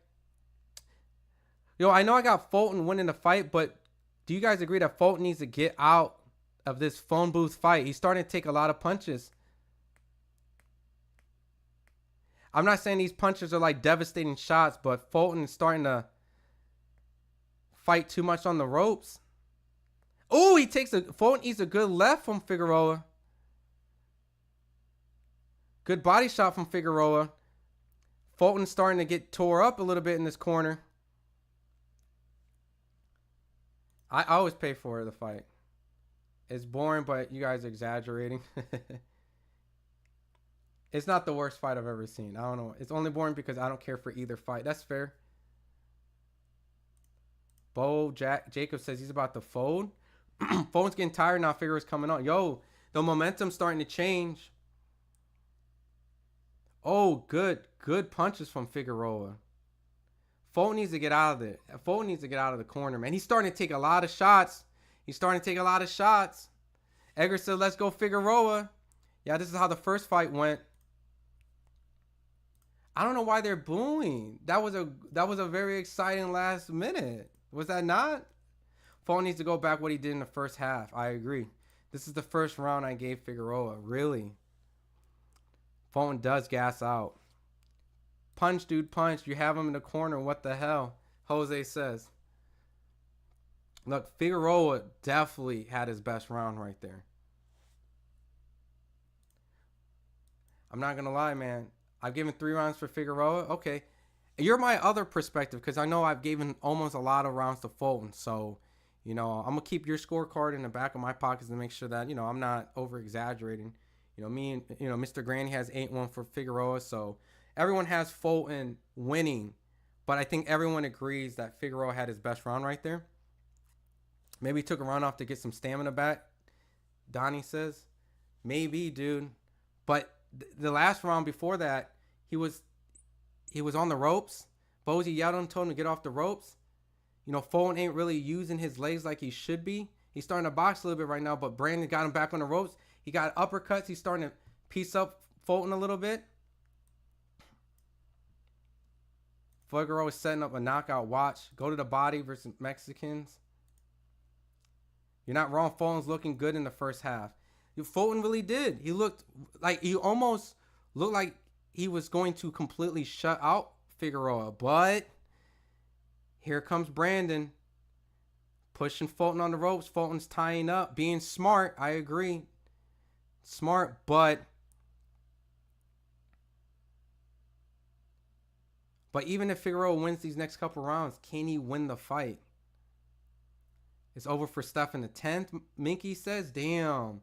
Yo, I know I got Fulton winning the fight, but do you guys agree that Fulton needs to get out of this phone booth fight? He's starting to take a lot of punches. I'm not saying these punches are like devastating shots, but Fulton is starting to fight too much on the ropes. Oh, Fulton eats a good left from Figueroa. Good body shot from Figueroa. Fulton's starting to get tore up a little bit in this corner. I always pay for the fight. It's boring, but you guys are exaggerating. It's not the worst fight I've ever seen. I don't know. It's only boring because I don't care for either fight. That's fair. Jacob says he's about to fold. Fulton's getting tired now. Figueroa's coming on. Yo, the momentum's starting to change. Oh, good punches from Figueroa. Fulton needs to get out of it. Fulton needs to get out of the corner, man. He's starting to take a lot of shots. Edgar said, let's go Figueroa. Yeah, this is how the first fight went. I don't know why they're booing. That was a very exciting last minute. Was that not? Fulton needs to go back what he did in the first half. I agree. This is the first round I gave Figueroa. Really? Fulton does gas out. Punch, dude, punch. You have him in the corner. What the hell? Jose says. Look, Figueroa definitely had his best round right there. I'm not going to lie, man. I've given 3 rounds for Figueroa. Okay. You're my other perspective because I know I've given almost a lot of rounds to Fulton. So, I'm going to keep your scorecard in the back of my pockets to make sure that, I'm not over-exaggerating. Me and, Mr. Granny has 8-1 for Figueroa. So, everyone has Fulton winning. But I think everyone agrees that Figueroa had his best round right there. Maybe he took a round off to get some stamina back. Donnie says. Maybe, dude. But the last round before that, he was on the ropes. Bozy yelled at him, told him to get off the ropes. Fulton ain't really using his legs like he should be. He's starting to box a little bit right now, but Brandon got him back on the ropes. He got uppercuts. He's starting to piece up Fulton a little bit. Figueroa is setting up a knockout watch. Go to the body versus Mexicans. You're not wrong. Fulton's looking good in the first half. Fulton really did. He almost looked like he was going to completely shut out Figueroa. But here comes Brandon. Pushing Fulton on the ropes. Fulton's tying up. Being smart. I agree. Smart, but even if Figueroa wins these next couple rounds, can he win the fight? It's over for Steph in the 10th. Minky says, damn.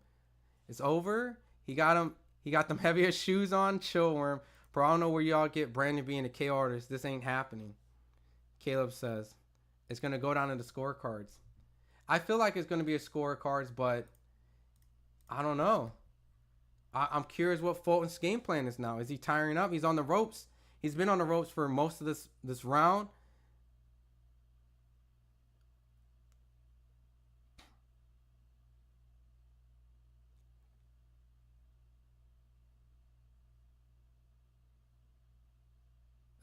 It's over. He got them heavier shoes on. Chill, Worm. Bro, I don't know where y'all get Brandon being a K artist. This ain't happening. Caleb says. It's going to go down to the scorecards. I feel like it's going to be a scorecards, but I don't know. I'm curious what Fulton's game plan is now. Is he tiring up? He's on the ropes. He's been on the ropes for most of this round.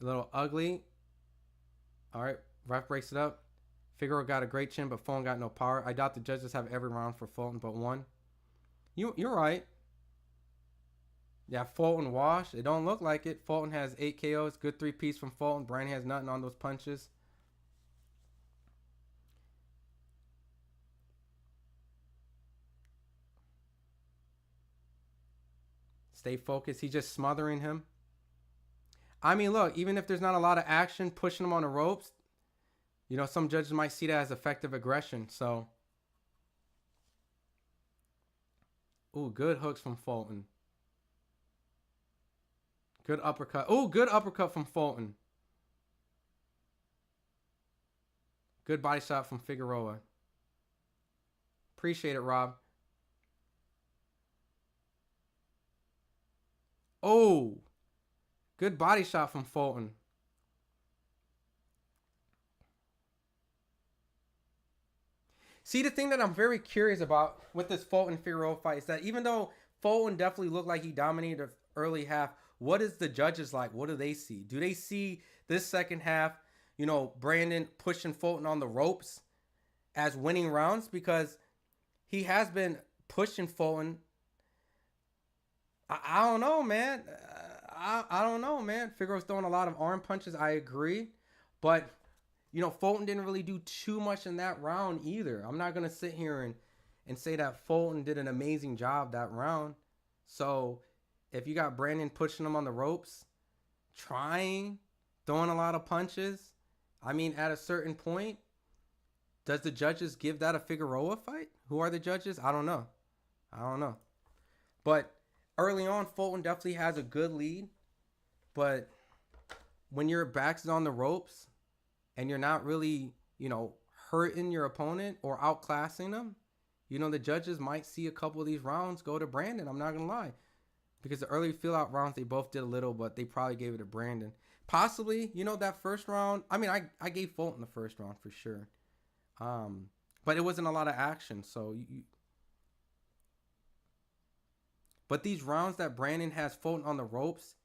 A little ugly. All right, ref breaks it up. Figueroa got a great chin, but Fulton got no power. I doubt the judges have every round for Fulton but one. You're right. Yeah, Fulton wash. It don't look like it. Fulton has 8 KOs. Good 3-piece from Fulton. Brandon has nothing on those punches. Stay focused. He's just smothering him. I mean, look, even if there's not a lot of action pushing him on the ropes, you know, some judges might see that as effective aggression. So, ooh, good hooks from Fulton. Good uppercut. Ooh, good uppercut from Fulton. Good body shot from Figueroa. Appreciate it, Rob. Oh, good body shot from Fulton. See, the thing that I'm very curious about with this Fulton-Figueroa fight is that even though Fulton definitely looked like he dominated the early half, what is the judges like? What do they see? Do they see this second half, you know, Brandon pushing Fulton on the ropes as winning rounds? Because he has been pushing Fulton. I don't know, man. I don't know, man. Figueroa's throwing a lot of arm punches. I agree. But, you know, Fulton didn't really do too much in that round either. I'm not going to sit here and say that Fulton did an amazing job that round. So, if you got Brandon pushing him on the ropes, trying, throwing a lot of punches, I mean, at a certain point, does the judges give that a Figueroa fight? Who are the judges? I don't know. But early on, Fulton definitely has a good lead. But when your back's on the ropes and you're not really, you know, hurting your opponent or outclassing them, you know, the judges might see a couple of these rounds go to Brandon. I'm not going to lie. Because the early fill-out rounds, they both did a little, but they probably gave it to Brandon. Possibly, you know, that first round. I mean, I gave Fulton the first round for sure. But it wasn't a lot of action. So, but these rounds that Brandon has Fulton on the ropes,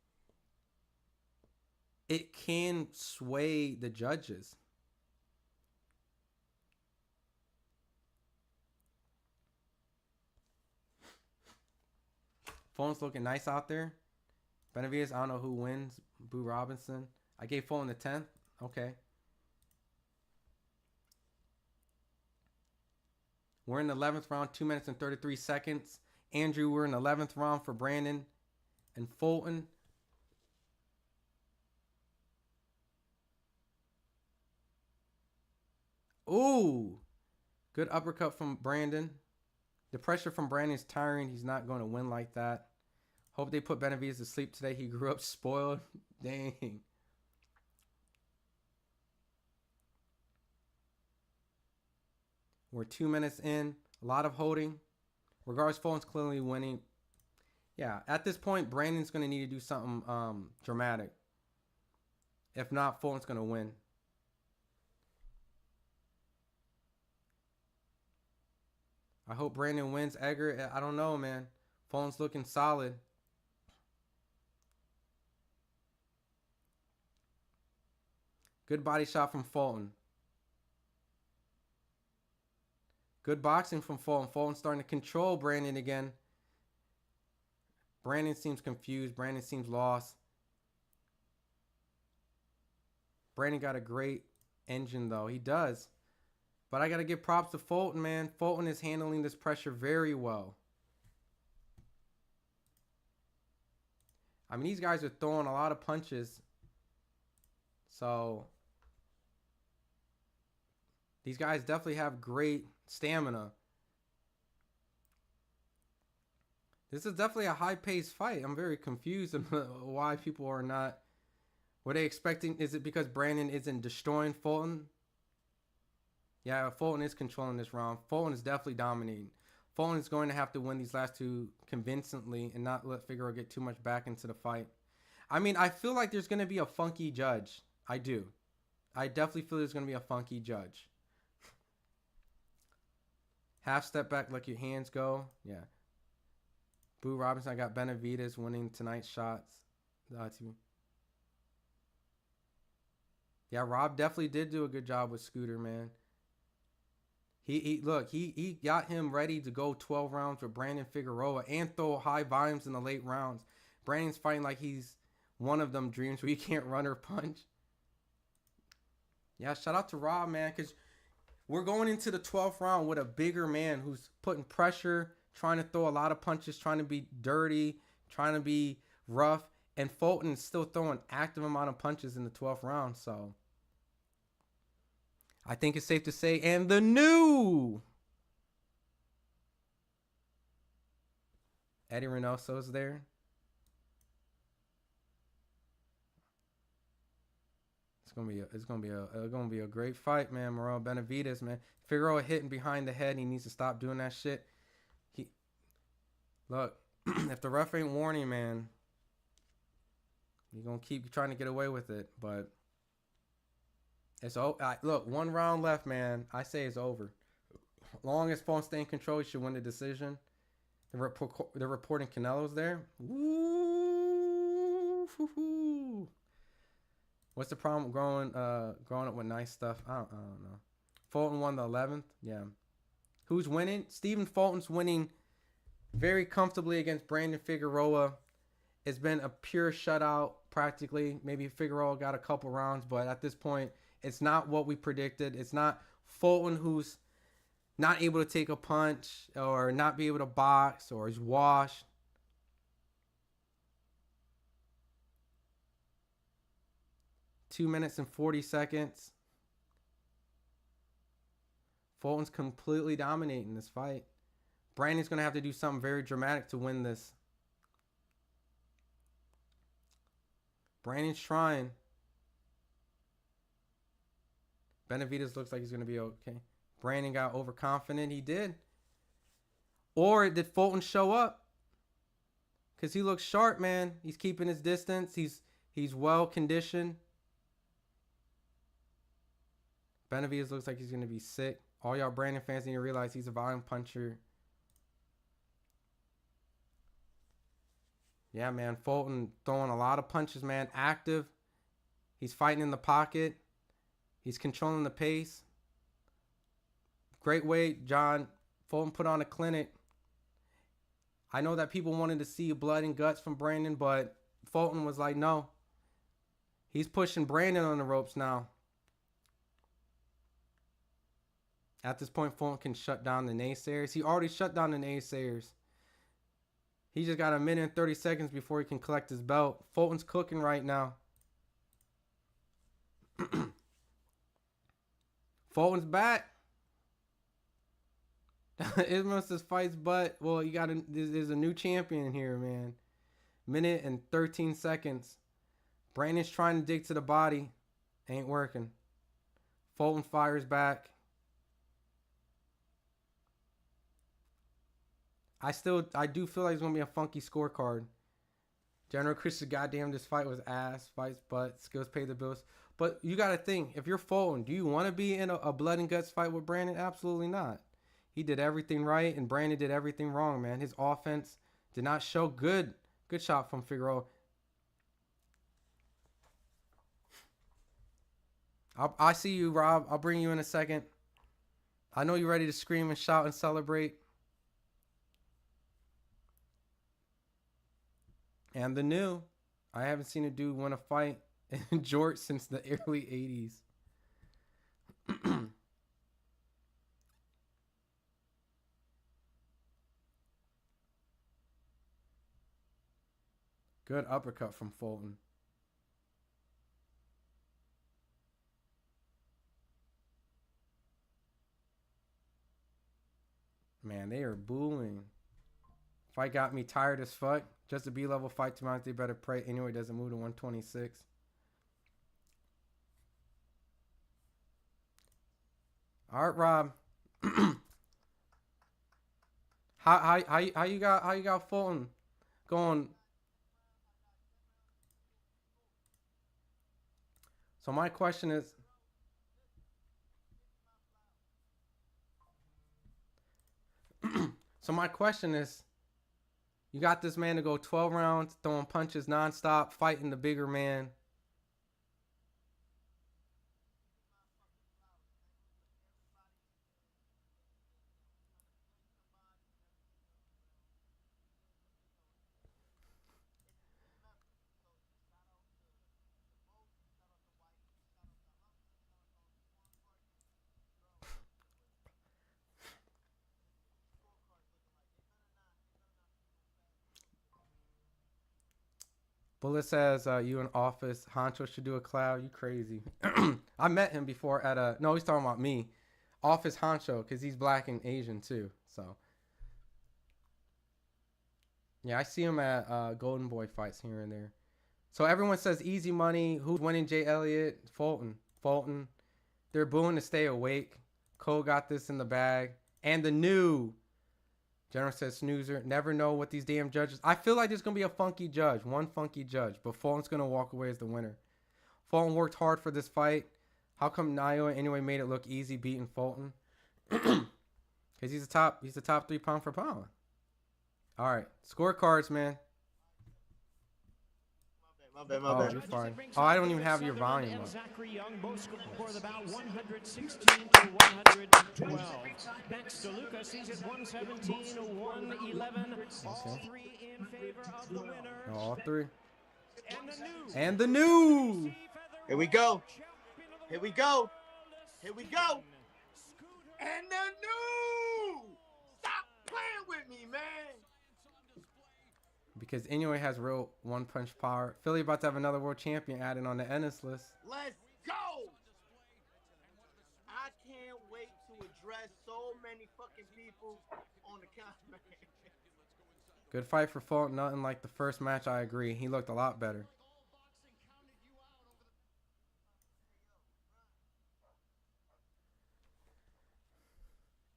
it can sway the judges. Fulton's looking nice out there. Benavidez, I don't know who wins. Boo Robinson. I gave Fulton the 10th. Okay. We're in the 11th round, 2 minutes and 33 seconds. Andrew, we're in the 11th round for Brandon and Fulton. Ooh. Good uppercut from Brandon. The pressure from Brandon is tiring. He's not going to win like that. Hope they put Benavidez to sleep today. He grew up spoiled. Dang. We're 2 minutes in. A lot of holding. Regardless, Fulton's clearly winning. Yeah, at this point, Brandon's going to need to do something dramatic. If not, Fulton's going to win. I hope Brandon wins. Edgar, I don't know, man. Fulton's looking solid. Good body shot from Fulton. Good boxing from Fulton. Fulton's starting to control Brandon again. Brandon seems confused. Brandon seems lost. Brandon got a great engine, though. He does. But I got to give props to Fulton, man. Fulton is handling this pressure very well. I mean, these guys are throwing a lot of punches. So, these guys definitely have great stamina. This is definitely a high-paced fight. I'm very confused on why people are not... Were they expecting... Is it because Brandon isn't destroying Fulton? Yeah, Fulton is controlling this round. Fulton is definitely dominating. Fulton is going to have to win these last two convincingly and not let Figueroa get too much back into the fight. I mean, I feel like there's going to be a funky judge. I do. I definitely feel there's going to be a funky judge. Half step back, let your hands go. Yeah. Boo Robinson, I got Benavidez winning tonight's shots. Yeah, Rob definitely did do a good job with Scooter, man. He got him ready to go 12 rounds with Brandon Figueroa and throw high volumes in the late rounds. Brandon's fighting like he's one of them dreams where he can't run or punch. Yeah, shout out to Rob, man, because we're going into the 12th round with a bigger man who's putting pressure, trying to throw a lot of punches, trying to be dirty, trying to be rough, and Fulton's still throwing active amount of punches in the 12th round, so I think it's safe to say, and the new Eddie Reynoso's there. It's gonna be a great fight, man. Morrell Benavidez, man. Figueroa hitting behind the head. He needs to stop doing that shit. Look, if the ref ain't warning, man, you're gonna keep trying to get away with it. But it's look, 1 round left, man. I say it's over. Long as Fulton stay in control, he should win the decision. They're reporting Canelo's there. Woo! What's the problem growing up with nice stuff? I don't know. Fulton won the 11th. Yeah. Who's winning? Stephen Fulton's winning very comfortably against Brandon Figueroa. It's been a pure shutout practically. Maybe Figueroa got a couple rounds, but at this point, it's not what we predicted. It's not Fulton who's not able to take a punch or not be able to box or is washed. Two minutes and 40 seconds. Fulton's completely dominating this fight. Brandon's going to have to do something very dramatic to win this. Brandon's trying. Benavidez looks like he's going to be okay. Brandon got overconfident. He did. Or did Fulton show up? Because he looks sharp, man. He's keeping his distance. He's well conditioned. Benavidez looks like he's going to be sick. All y'all Brandon fans need to realize he's a volume puncher. Yeah, man. Fulton throwing a lot of punches, man. Active. He's fighting in the pocket. He's controlling the pace. Great way, John. Fulton put on a clinic. I know that people wanted to see blood and guts from Brandon, but Fulton was like, no. He's pushing Brandon on the ropes now. At this point, Fulton can shut down the naysayers. He already shut down the naysayers. He just got 1 minute and 30 seconds before he can collect his belt. Fulton's cooking right now. Fulton's back. Ismus fights butt. Well, there's a new champion here, man. 1 minute and 13 seconds. Brandon's trying to dig to the body. Ain't working. Fulton fires back. I do feel like it's going to be a funky scorecard. General Chris said, goddamn, this fight was ass. Fights butt. Skills pay the bills. But you got to think, if you're Fulton, do you want to be in a blood and guts fight with Brandon? Absolutely not. He did everything right, and Brandon did everything wrong, man. His offense did not show good. Good shot from Figueroa. I see you, Rob. I'll bring you in a second. I know you're ready to scream and shout and celebrate. And the new, I haven't seen a dude win a fight in Jorts since the early 80s. Good uppercut from Fulton. Man, they are booing. Fight got me tired as fuck. Just a B-level fight tonight. They better pray anyway. Doesn't move to 126. All right, Rob. how you got Fulton going? So my question is. So my question is, you got this man to go 12 rounds, throwing punches nonstop, fighting the bigger man. Bullet says you in office. Honcho should do a cloud. You crazy. I met him before at a... No, he's talking about me. Office Honcho, because he's black and Asian too. So, yeah, I see him at Golden Boy fights here and there. So everyone says easy money. Who's winning? Jay Elliott? Fulton. They're booing to stay awake. Cole got this in the bag. And the new... General says snoozer. Never know what these damn judges... I feel like there's going to be a funky judge. One funky judge. But Fulton's going to walk away as the winner. Fulton worked hard for this fight. How come Nayo anyway made it look easy beating Fulton? Because he's the top 3 pound for pound. All right. Scorecards, man. My bad. You're fine. Oh, I don't even have your volume up. Zachary Young both scored about 116 to 112. Next, DeLuca sees it 117 to 111. All three in favor of the winner. All three. And the new. Here we go. And the new. Stop playing with me, man. Because Inoue has real one-punch power. Philly about to have another world champion added on the Ennis list. Let's go. I can't wait to address so many fucking people on the comment. Good fight for Fulton. Nothing like the first match, I agree. He looked a lot better.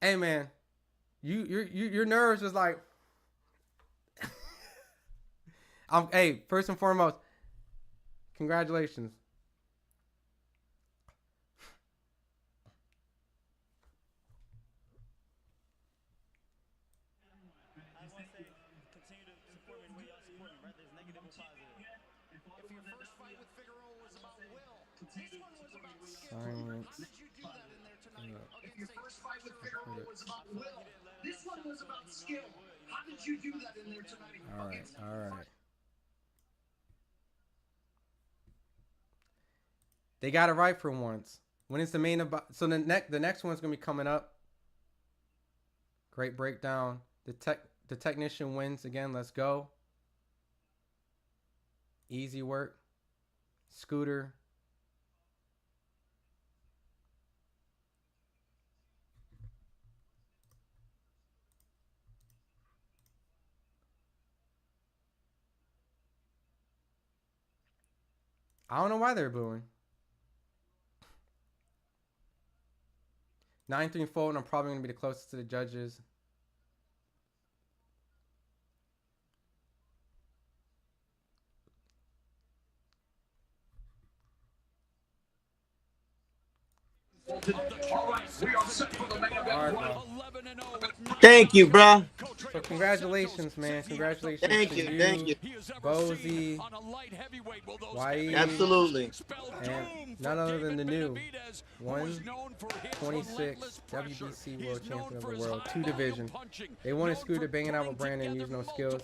Hey, man. Your nerves was like... hey, first and foremost, congratulations. I want to say, continue to support me the way y'all support me, right? There's negative and positive. If your first fight with Figueroa was about will, this one was about skill. Silence. How did you do that in there tonight? If your first fight with Figueroa was about will, this one was about skill. How did you do that in there tonight? All right. They got it right for once. When it's the main about, so the next one's gonna be coming up. Great breakdown. The technician wins again. Let's go. Easy work. Scooter. I don't know why they're booing. 9-3 Fulton. I'm probably going to be the closest to the judges. All right, we are set for the main event. All right, bro. Thank you, bro. So congratulations, man. Congratulations. Thank you. Bozy, Wai, Absolutely. and none other than the new 126 WBC World Champion of the World, 2 division. They wanted Scooter banging out with Brandon, use no skills.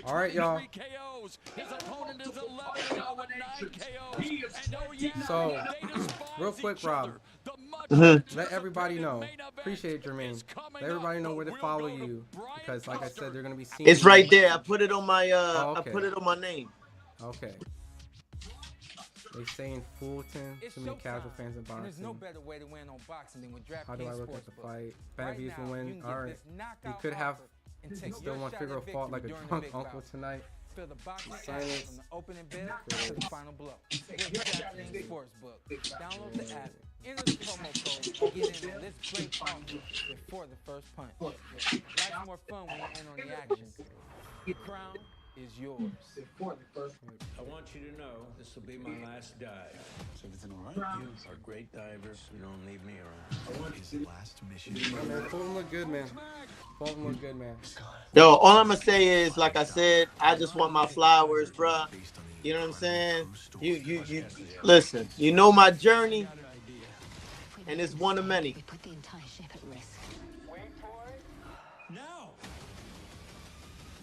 All right, y'all. So, real quick, Rob. Let everybody know. Appreciate it, Jermaine. Let everybody know where to follow you, because, like I said, they're gonna be seeing. It's right there. I put it on my I put it on my name. Okay. They saying Fulton. Too many casual fans in boxing. There's no better way to win on boxing than with DraftKings. How do I look at the fight? Benavidez will win. All right. You He could have. Still want Figueroa fought like a drunk uncle tonight. Feel the boxing Silence. from the opening bell to the final blow. With DraftKings Sportsbook. Download the app. Enter the promo code and get in on this great offer before the first punch. Life's more fun when you enter on the action. The crown is yours. I want you to know this will be my last dive. Is everything all right? You are a great diver. You don't leave me around. I want his last mission. Yeah, man. Fulton look good, man. Fulton look good, man. Yo, all I'm gonna say is, like I said, I just want my flowers, bruh. You know what I'm saying? You listen. You know my journey, and it's one of many. We put the entire ship at risk. Wait for it. Now!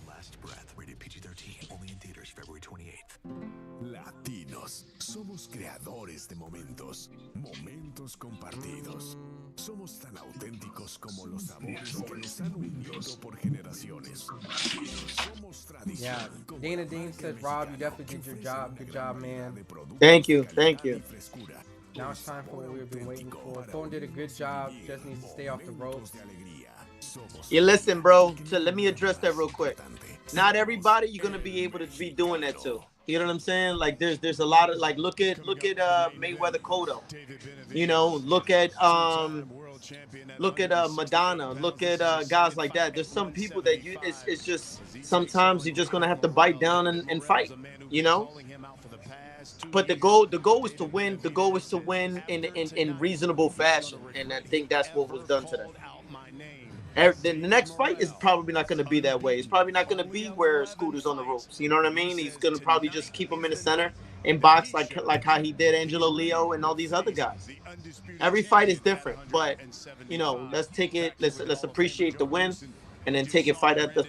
Last Breath, rated PG-13, only in theaters February 28th. Latinos, somos creadores de momentos, momentos compartidos. Somos tan auténticos Latinos como los sabores que nos han unido por generaciones. Somos Yeah, tradición. Dana Dean says, Rob, you definitely did your job. Good job, man. Thank you. Thank you. Now it's time for what we've been waiting for. Phone did a good job. Just needs to stay off the ropes. You listen, bro. So let me address that real quick. Not everybody you're gonna be able to be doing that to. You know what I'm saying? Like there's a lot of like look at Mayweather Cotto. You know, look at Madonna. Look at guys like that. There's some people that it's just sometimes you're just gonna have to bite down and fight. You know. But the goal is to win. The goal is to win in reasonable fashion, and I think that's what was done today. The next fight is probably not going to be that way. It's probably not going to be where Scooter's on the ropes. You know what I mean? He's going to probably just keep him in the center and box like how he did Angelo Leo and all these other guys. Every fight is different, but you know, let's take it. Let's appreciate the win, and then take it fight after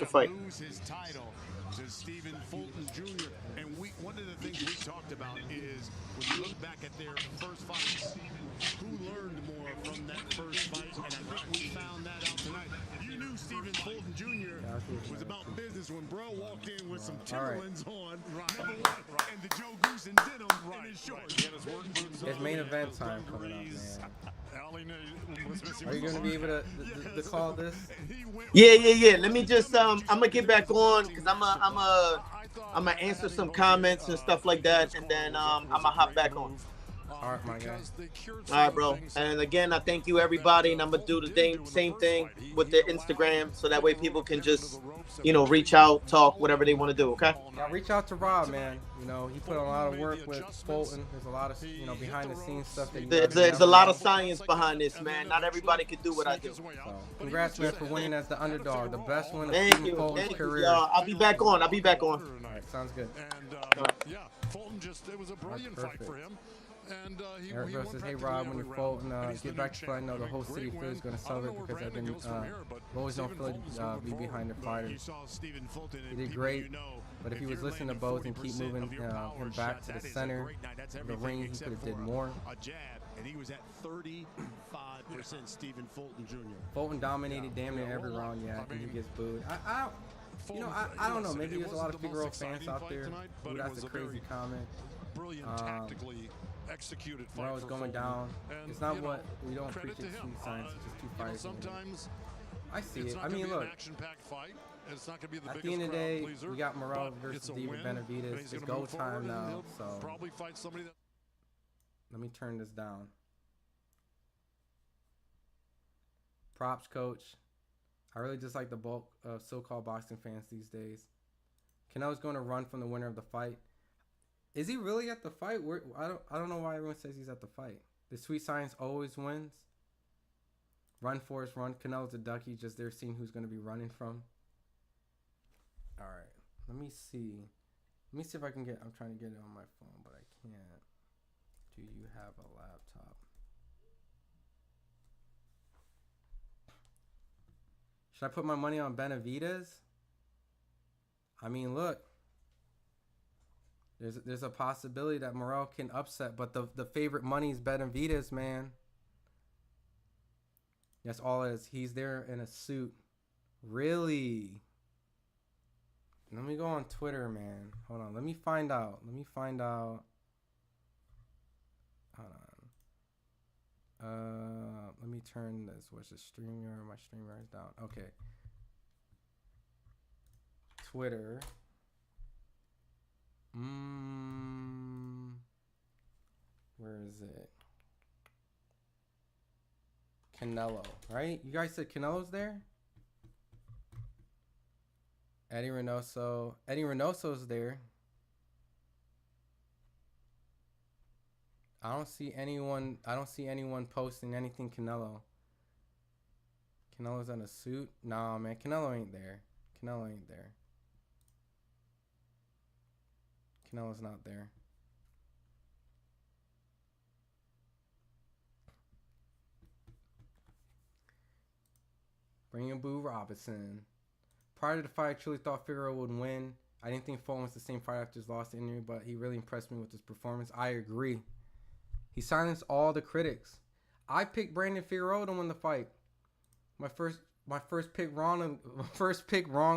fight. One of the things we talked about is when you look back at their first fights, who learned more from that first fight, and I think we found that out tonight. You knew Stephen Fulton Jr. was about business when Bro walked in with some Timberlands on, and the Joe Goose and denim in his shorts. It's main event time coming up, man. Are you going to be able to call this? Yeah. Let me just I'm gonna get back on because I'm gonna answer some comments and stuff like that, and then I'm gonna hop back on. All right, my guy. All right, bro. And again, I thank you, everybody, and I'm gonna do the same thing with the Instagram, so that way people can just, you know, reach out, talk, whatever they want to do. Okay. Yeah, reach out to Rob, man. You know, he put a lot of work with Fulton. There's a lot of, you know, behind the scenes stuff that there's a lot of science behind this, man. Not everybody can do what I do. So, congrats, man, for winning as the underdog, the best win of Thank Stephen Fulton's career. I'll be back on. All right, sounds good. And yeah, Fulton it was a brilliant fight for him. And Eric Bro says, hey Rob, when you're Fulton, get back to Philly. I know the whole city of Philly is going to celebrate because I've been always known Philly be behind the fighters. He did great, but if he was listening to both and keep moving him back to the center of the ring, he could have did more. And he was at 35% Stephen Fulton Jr. Fulton dominated damn near every round, yeah, and he gets booed. I don't know. Maybe there's a lot of Figueroa fans out there. Ooh, that's a crazy comment. Brilliant tactically executed fight. Morrell is going down. It's not what we don't appreciate sweet science. It's just two fighters. Sometimes I see it. I mean, look. At the end of the day, we got Morrell versus Benavidez. It's go time now. So probably fight somebody that. Let me turn this down. Props, coach. I really dislike the bulk of so-called boxing fans these days. Canelo's going to run from the winner of the fight. Is he really at the fight? I don't know why everyone says he's at the fight. The sweet science always wins. Run, Forrest, run. Canelo's a ducky. Just they're seeing who's going to be running from. All right. Let me see. Let me see if I can get... I'm trying to get it on my phone, but I can't. Do you have a laptop? Should I put my money on Benavidez? I mean, look. There's a possibility that Morrell can upset, but the favorite money is Benavidez, man. That's all it is. He's there in a suit. Really? Let me go on Twitter, man. Hold on. Let me find out. Hold on. Let me turn this. What's the streamer? My streamer is down. Okay. Twitter. Where is it? Canelo, right? You guys said Canelo's there? Eddie Reynoso. Eddie Reynoso's there. I don't see anyone posting anything Canelo. Canelo's in a suit? Nah, man. Canelo ain't there. Canelo's not there. Bring in Boo Robinson. Prior to the fight, I truly thought Figueroa would win. I didn't think Fulton was the same fight after his loss to Injury, but he really impressed me with his performance. I agree. He silenced all the critics. I picked Brandon Figueroa to win the fight. My first pick wrong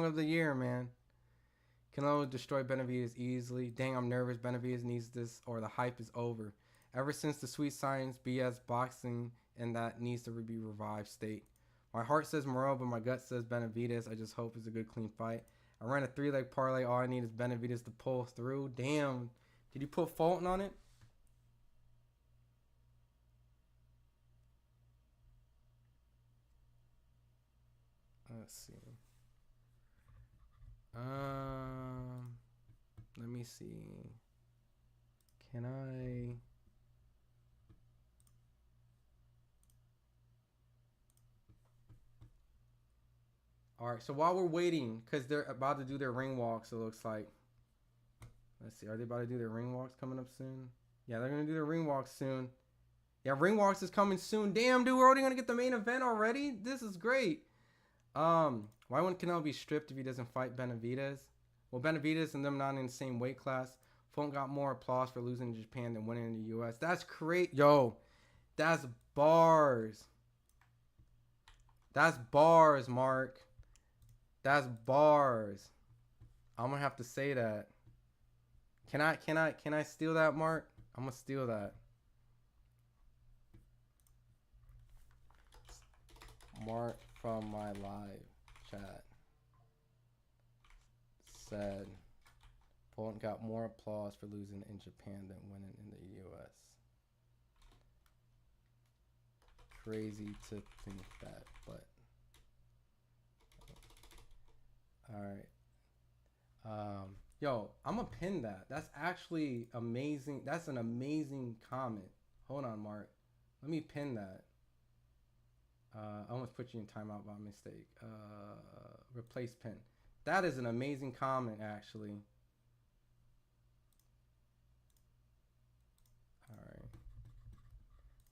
of the year, man. Canelo destroyed Benavidez easily. Dang, I'm nervous. Benavidez needs this, or the hype is over. Ever since the sweet science BS boxing and that needs to be revived state. My heart says Morrell, but my gut says Benavidez. I just hope it's a good, clean fight. I ran a 3-leg parlay. All I need is Benavidez to pull through. Damn. Did you put Fulton on it? Let's see. Let me see. Can I? All right. So while we're waiting, because they're about to do their ring walks, it looks like. Let's see. Are they about to do their ring walks coming up soon? Yeah, they're gonna do their ring walks soon. Yeah, ring walks is coming soon. Damn, dude, we're already gonna get the main event already. This is great. Why wouldn't Canelo be stripped if he doesn't fight Benavidez? Well, Benavidez and them not in the same weight class. Fulton got more applause for losing in Japan than winning in the U.S. That's great. Yo, that's bars. That's bars, Mark. That's bars. I'm gonna have to say that. Can I steal that, Mark? I'm gonna steal that. Mark from my live chat said Fulton got more applause for losing in Japan than winning in the U.S. Crazy to think that, but all right. Yo, I'm gonna pin that. That's actually amazing. That's an amazing comment. Hold on, Mark. Let me pin that. I almost put you in timeout by mistake. Replace pin. That is an amazing comment, actually. All right.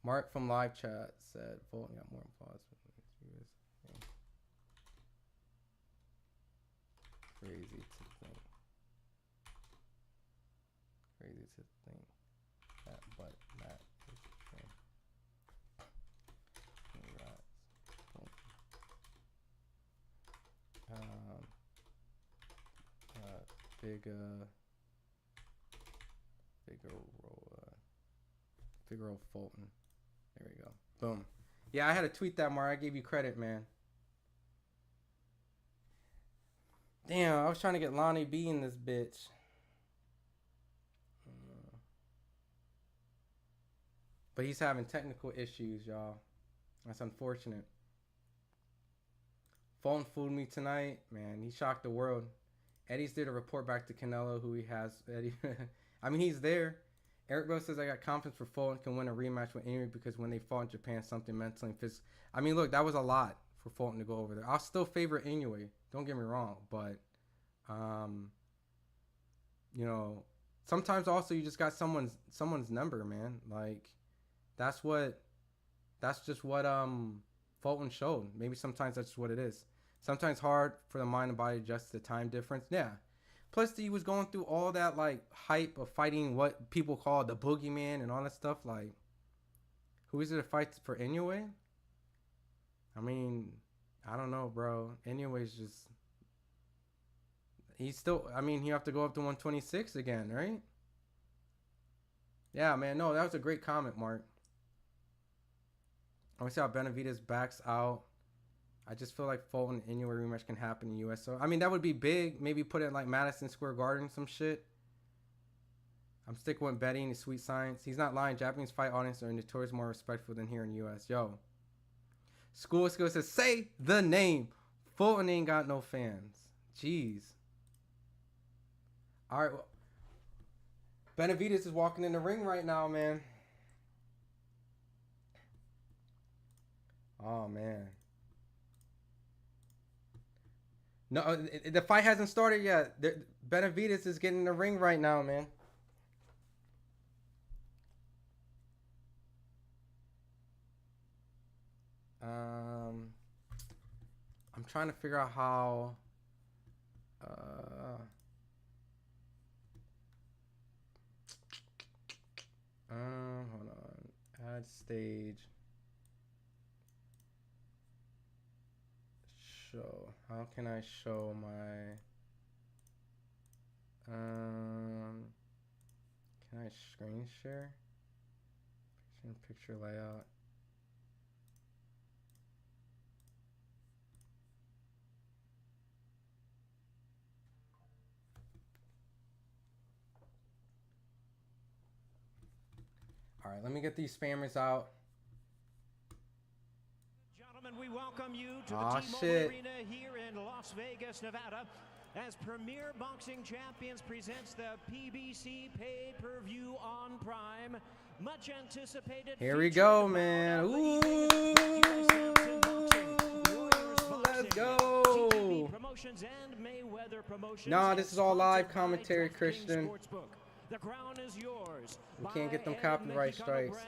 Mark from live chat said Fulton got more applause. Crazy to think. Crazy to think that, but that is true. Congrats. Figaro Fulton. There we go. Boom. Yeah, I had to tweet that, Mar. I gave you credit, man. Damn, I was trying to get Lonnie B in this bitch. But he's having technical issues, y'all. That's unfortunate. Fulton fooled me tonight. Man, he shocked the world. Eddie's there to report back to Canelo who he has. Eddie. I mean, he's there. Eric Rose says, I got confidence for Fulton can win a rematch with Inoue because when they fought in Japan, something mentally and physically. I mean, look, that was a lot for Fulton to go over there. I'll still favor Inoue. Don't get me wrong. But, you know, sometimes also you just got someone's number, man. Like, that's just what Fulton showed. Maybe sometimes that's just what it is. Sometimes hard for the mind and body to adjust to the time difference. Yeah. Plus, he was going through all that, like, hype of fighting what people call the boogeyman and all that stuff. Like, who is it to fight for Inoue? I mean, I don't know, bro. Inoue's just... He's still... I mean, you have to go up to 126 again, right? Yeah, man. No, that was a great comment, Mark. I want to see how Benavidez backs out. I just feel like Fulton and Inoue rematch can happen in the U.S. So, I mean, that would be big. Maybe put it in, like, Madison Square Garden, some shit. I'm sticking with betting. It's sweet science. He's not lying. Japanese fight audiences are notoriously more respectful than here in the U.S. Yo. School Skill says, say the name. Fulton ain't got no fans. Jeez. All right. Well, Benavidez is walking in the ring right now, man. Oh, man. No, the fight hasn't started yet. Benavidez is getting in the ring right now, man. I'm trying to figure out how. Hold on. Add stage. show? How can I show my can I screen share? Picture layout. All right, let me get these spammers out. Gentlemen, we welcome you to Aw, the T-Mobile shit. Arena here in Las Vegas, Nevada, as Premier Boxing Champions presents the PBC pay-per-view on Prime. Much anticipated. Here we go, man. Ooh, let's go. Promotions and Mayweather Promotions. Nah, this is all live commentary, Christian. The crown is yours. We can't get them copyright strikes.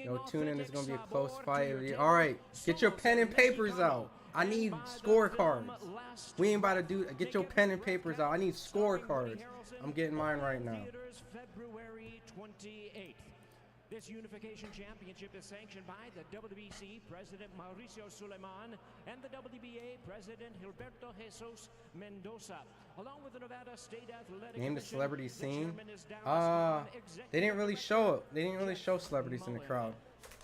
Yo, tune in. It's gonna be a close fight. All right, get your pen and papers out. I need scorecards. We ain't about to do. Get your pen and papers out. I need scorecards. I'm getting mine right now. February 28th. This unification championship is sanctioned by the WBC President Mauricio Suleiman and the WBA President Gilberto Jesus Mendoza, along with the Nevada State Athletic Name the Commission. celebrity scene. They didn't really show it. They didn't really show celebrities in the crowd.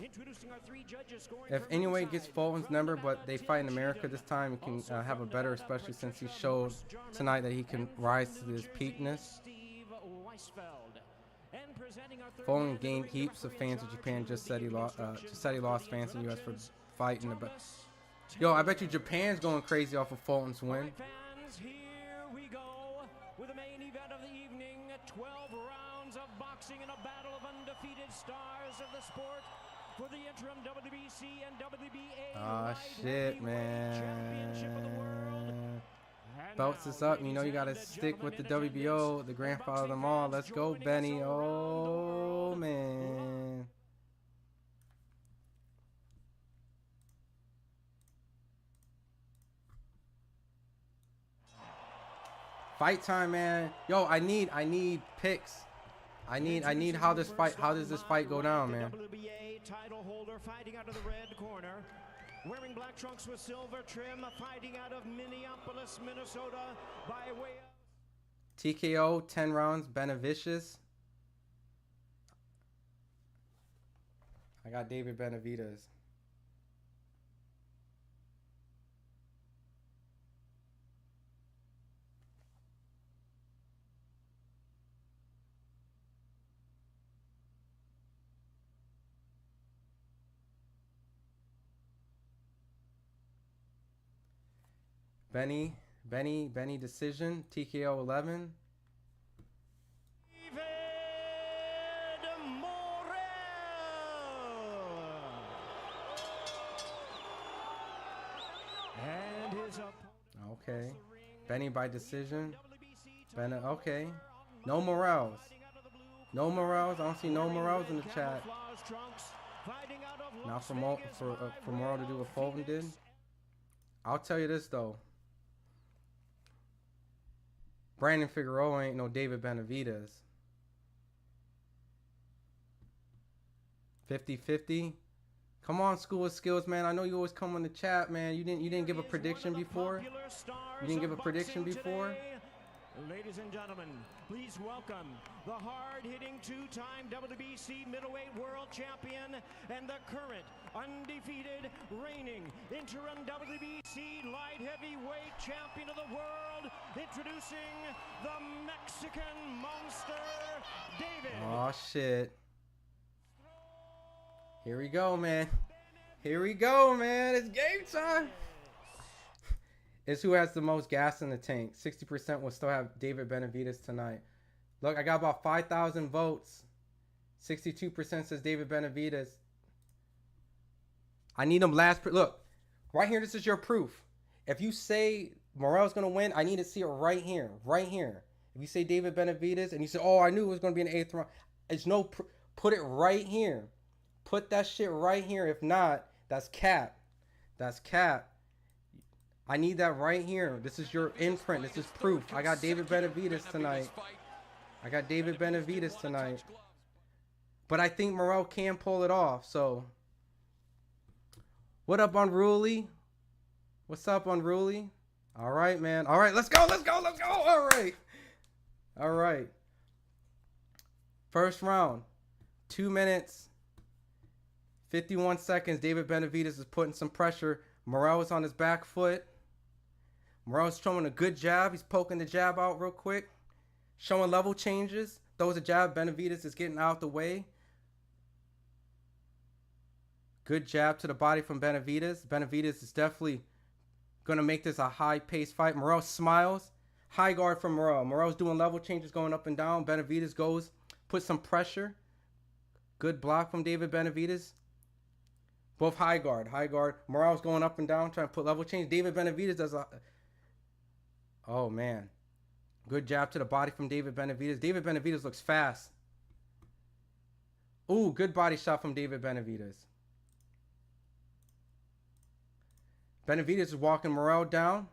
Introducing our three judges scoring If anyway gets Fulton's number, but they fight in America this time, he can have a better, especially since he showed tonight that he can rise to his peakness. Fulton gained heaps of fans in Japan. Just said he lost fans in the U.S. for fighting the best. Yo, I bet you Japan's going crazy off of Fulton's win. Fans, here we go with the main event of the evening. 12 rounds of boxing in a battle of undefeated stars of the sport for the interim WBC and WBA Ah, shit, man. Belts is up. You know you gotta stick with the WBO, the grandfather of them all. Let's go, Benny. Oh, man. Fight time, man. Yo, I need picks. I need how does this fight go down, man? WBA title holder fighting out of the red corner, wearing black trunks with silver trim, fighting out of Minneapolis, Minnesota, by way of TKO, 10 rounds, Benavidez. I got David Benavidez. Benny decision, TKO 11. and his Okay. Benny by decision. Okay. No Morrells. No Morrells. I don't see no Morrells in the chat. Not for Morrell to do what Fulton did. I'll tell you this though. Brandon Figueroa ain't no David Benavidez. 50-50. Come on, School of Skills, man. I know you always come on the chat, man. You didn't give a prediction before. You didn't give a prediction before. Ladies and gentlemen, please welcome the hard-hitting two-time WBC middleweight world champion and the current undefeated reigning interim WBC light heavyweight champion of the world, introducing the Mexican monster, David. Oh, shit. Here we go, man. Here we go, man. It's game time. It's who has the most gas in the tank. 60% will still have David Benavidez tonight. Look, I got about 5,000 votes. 62% says David Benavidez. I need him last. Look, right here, this is your proof. If you say Morrell's going to win, I need to see it right here. Right here. If you say David Benavidez and you say, oh, I knew it was going to be an 8th round. It's no, put it right here. Put that shit right here. If not, that's cap. That's cap. I need that right here. This is your imprint. This is proof. I got David Benavidez tonight. I got David Benavidez tonight. But I think Morrell can pull it off. So, what up, Unruly? What's up, Unruly? All right, man. All right, let's go. All right. All right. First round. 2 minutes, 51 seconds. David Benavidez is putting some pressure. Morrell is on his back foot. Morrell's showing a good jab. He's poking the jab out real quick. Showing level changes. Throws a jab. Benavidez is getting out the way. Good jab to the body from Benavidez. Benavidez is definitely going to make this a high-paced fight. Morrell smiles. High guard from Morrell. Morrell's doing level changes going up and down. Benavidez goes, puts some pressure. Good block from David Benavidez. Both high guard. Morrell's going up and down, trying to put level change. David Benavidez does a... Oh, man. Good jab to the body from David Benavidez. David Benavidez looks fast. Ooh, good body shot from David Benavidez. Benavidez is walking Morrell down.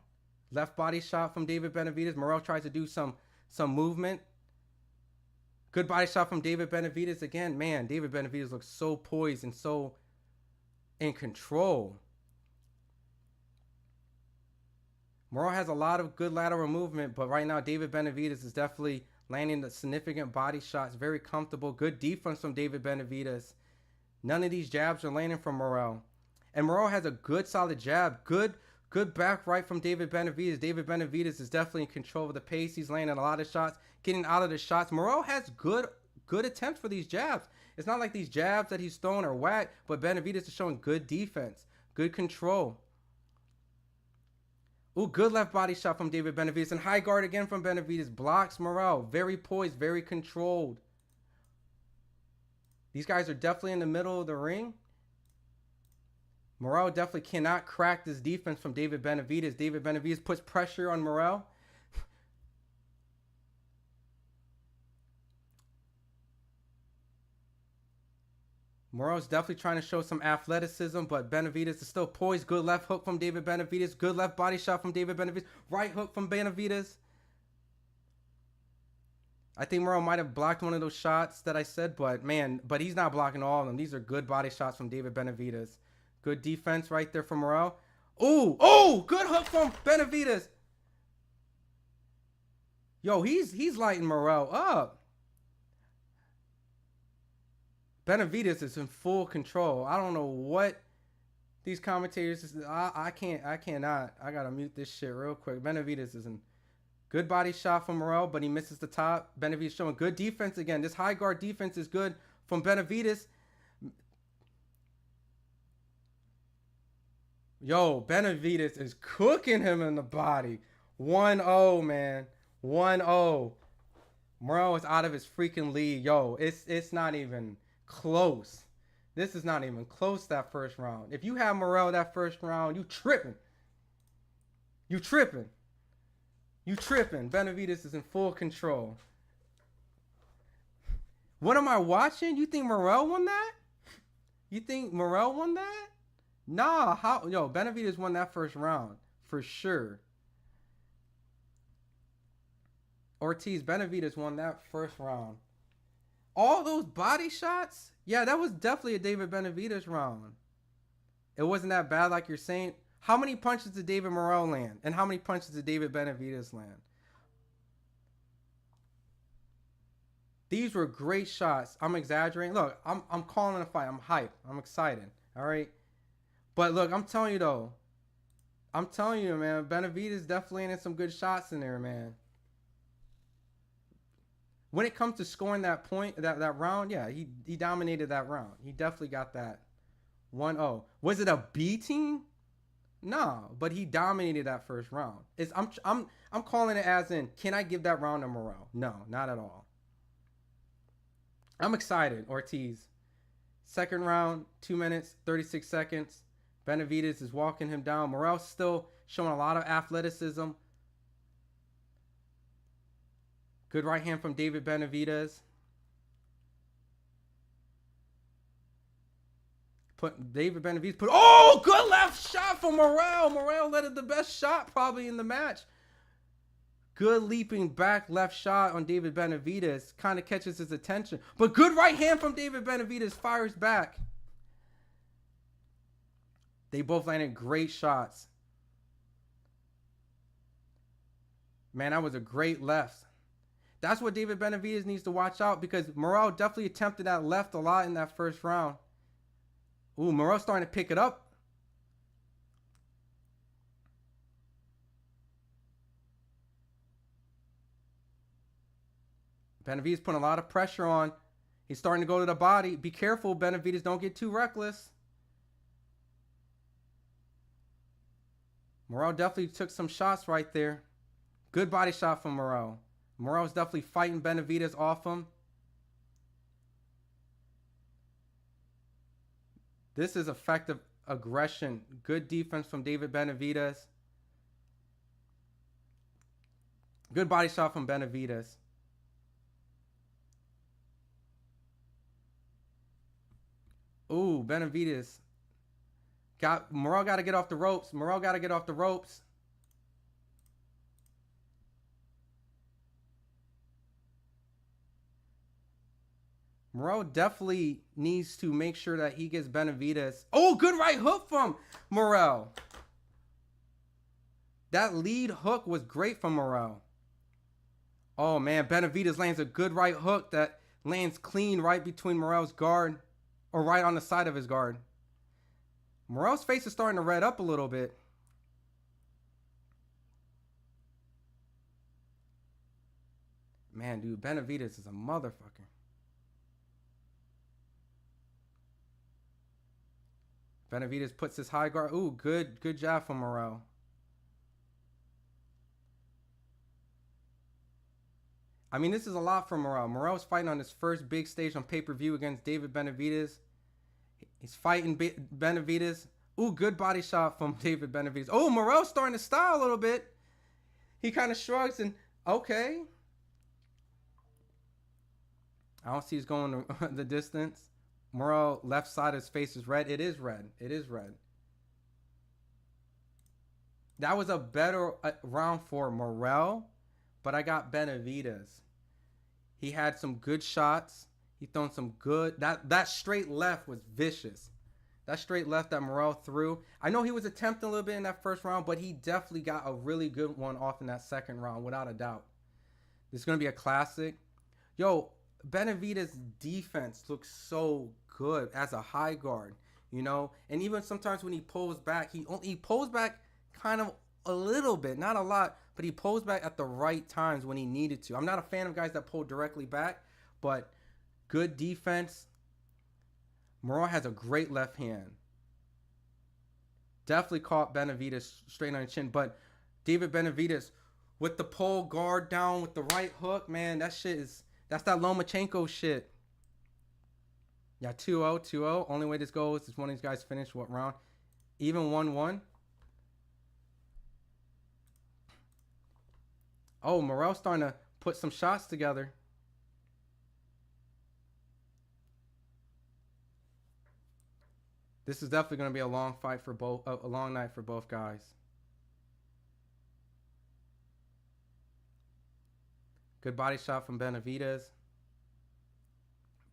Left body shot from David Benavidez. Morrell tries to do some movement. Good body shot from David Benavidez again. Man, David Benavidez looks so poised and so in control. Morrell has a lot of good lateral movement, but right now David Benavidez is definitely landing the significant body shots. Very comfortable. Good defense from David Benavidez. None of these jabs are landing from Morrell. And Morrell has a good solid jab. Good back right from David Benavidez. David Benavidez is definitely in control of the pace. He's landing a lot of shots, getting out of the shots. Morrell has good attempts for these jabs. It's not like these jabs that he's throwing are whack, but Benavidez is showing good defense, good control. Ooh, good left body shot from David Benavidez. And high guard again from Benavidez. Blocks Morrell. Very poised, very controlled. These guys are definitely in the middle of the ring. Morrell definitely cannot crack this defense from David Benavidez. David Benavidez puts pressure on Morrell. Morrell's definitely trying to show some athleticism, but Benavidez is still poised. Good left hook from David Benavidez. Good left body shot from David Benavidez. Right hook from Benavidez. I think Morrell might have blocked one of those shots that I said, but he's not blocking all of them. These are good body shots from David Benavidez. Good defense right there from Morrell. Ooh, good hook from Benavidez. Yo, he's lighting Morrell up. Benavidez is in full control. I don't know what these commentators. I cannot. I gotta mute this shit real quick. Benavidez is in good body shot from Morrell, but he misses the top. Benavidez showing good defense again. This high guard defense is good from Benavidez. Yo, Benavidez is cooking him in the body. 1-0, man. 1-0. Morrell is out of his freaking league. Yo, it's not even close. This is not even close, that first round. If you have Morrell that first round, you tripping. You tripping. Benavidez is in full control. What am I watching? You think Morrell won that? Nah, Benavidez won that first round for sure. Benavidez won that first round. All those body shots? Yeah, that was definitely a David Benavidez round. It wasn't that bad like you're saying. How many punches did David Morrell land? And how many punches did David Benavidez land? These were great shots. I'm exaggerating. Look, I'm calling a fight. I'm hyped. I'm excited. All right? But look, I'm telling you, man, Benavidez definitely landed some good shots in there, man. When it comes to scoring that point, that round, yeah, he dominated that round. He definitely got that 1-0. Was it a B team? No, but he dominated that first round. I'm calling it as in, can I give that round to Morrell? No, not at all. I'm excited, Ortiz. Second round, 2 minutes, 36 seconds. Benavidez is walking him down. Morrell's still showing a lot of athleticism. Good right hand from David Benavidez. Oh, good left shot from Morrell. Morrell led the best shot probably in the match. Good leaping back left shot on David Benavidez. Kind of catches his attention. But good right hand from David Benavidez. Fires back. They both landed great shots. Man, that was a great left. That's what David Benavidez needs to watch out, because Morrell definitely attempted that left a lot in that first round. Ooh, Morrell's starting to pick it up. Benavidez putting a lot of pressure on. He's starting to go to the body. Be careful, Benavidez. Don't get too reckless. Morrell definitely took some shots right there. Good body shot from Morrell. Morrell's definitely fighting Benavidez off him. This is effective aggression. Good defense from David Benavidez. Good body shot from Benavidez. Ooh, Benavidez. Morrell got to get off the ropes. Morrell got to get off the ropes. Morrell definitely needs to make sure that he gets Benavidez. Oh, good right hook from Morrell. That lead hook was great from Morrell. Oh, man, Benavidez lands a good right hook that lands clean right between Morrell's guard, or right on the side of his guard. Morrell's face is starting to red up a little bit. Man, dude, Benavidez is a motherfucker. Benavidez puts his high guard. Ooh, good job from Morrell. I mean, this is a lot from Morrell. Morrell's fighting on his first big stage on pay-per-view against David Benavidez. He's fighting Benavidez. Ooh, good body shot from David Benavidez. Oh, Morrell's starting to style a little bit. He kind of shrugs and, okay. I don't see he's going the distance. Morrell, left side of his face is red. It is red. It is red. That was a better round for Morrell, but I got Benavidez. He had some good shots. He thrown some good. That straight left was vicious. That straight left that Morrell threw. I know he was attempting a little bit in that first round, but he definitely got a really good one off in that second round, without a doubt. This is going to be a classic. Yo, Benavidez's defense looks so good as a high guard, you know? And even sometimes when he pulls back, he pulls back kind of a little bit, not a lot, but he pulls back at the right times when he needed to. I'm not a fan of guys that pull directly back, but good defense. Morrell has a great left hand. Definitely caught Benavidez straight on the chin, but David Benavidez with the pull guard down with the right hook, man, that's that Lomachenko shit. Yeah, 2-0, 2-0. Only way this goes is one of these guys finish what round? Even 1-1. Oh, Morrell's starting to put some shots together. This is definitely going to be a long fight for both, a long night for both guys. Good body shot from Benavidez.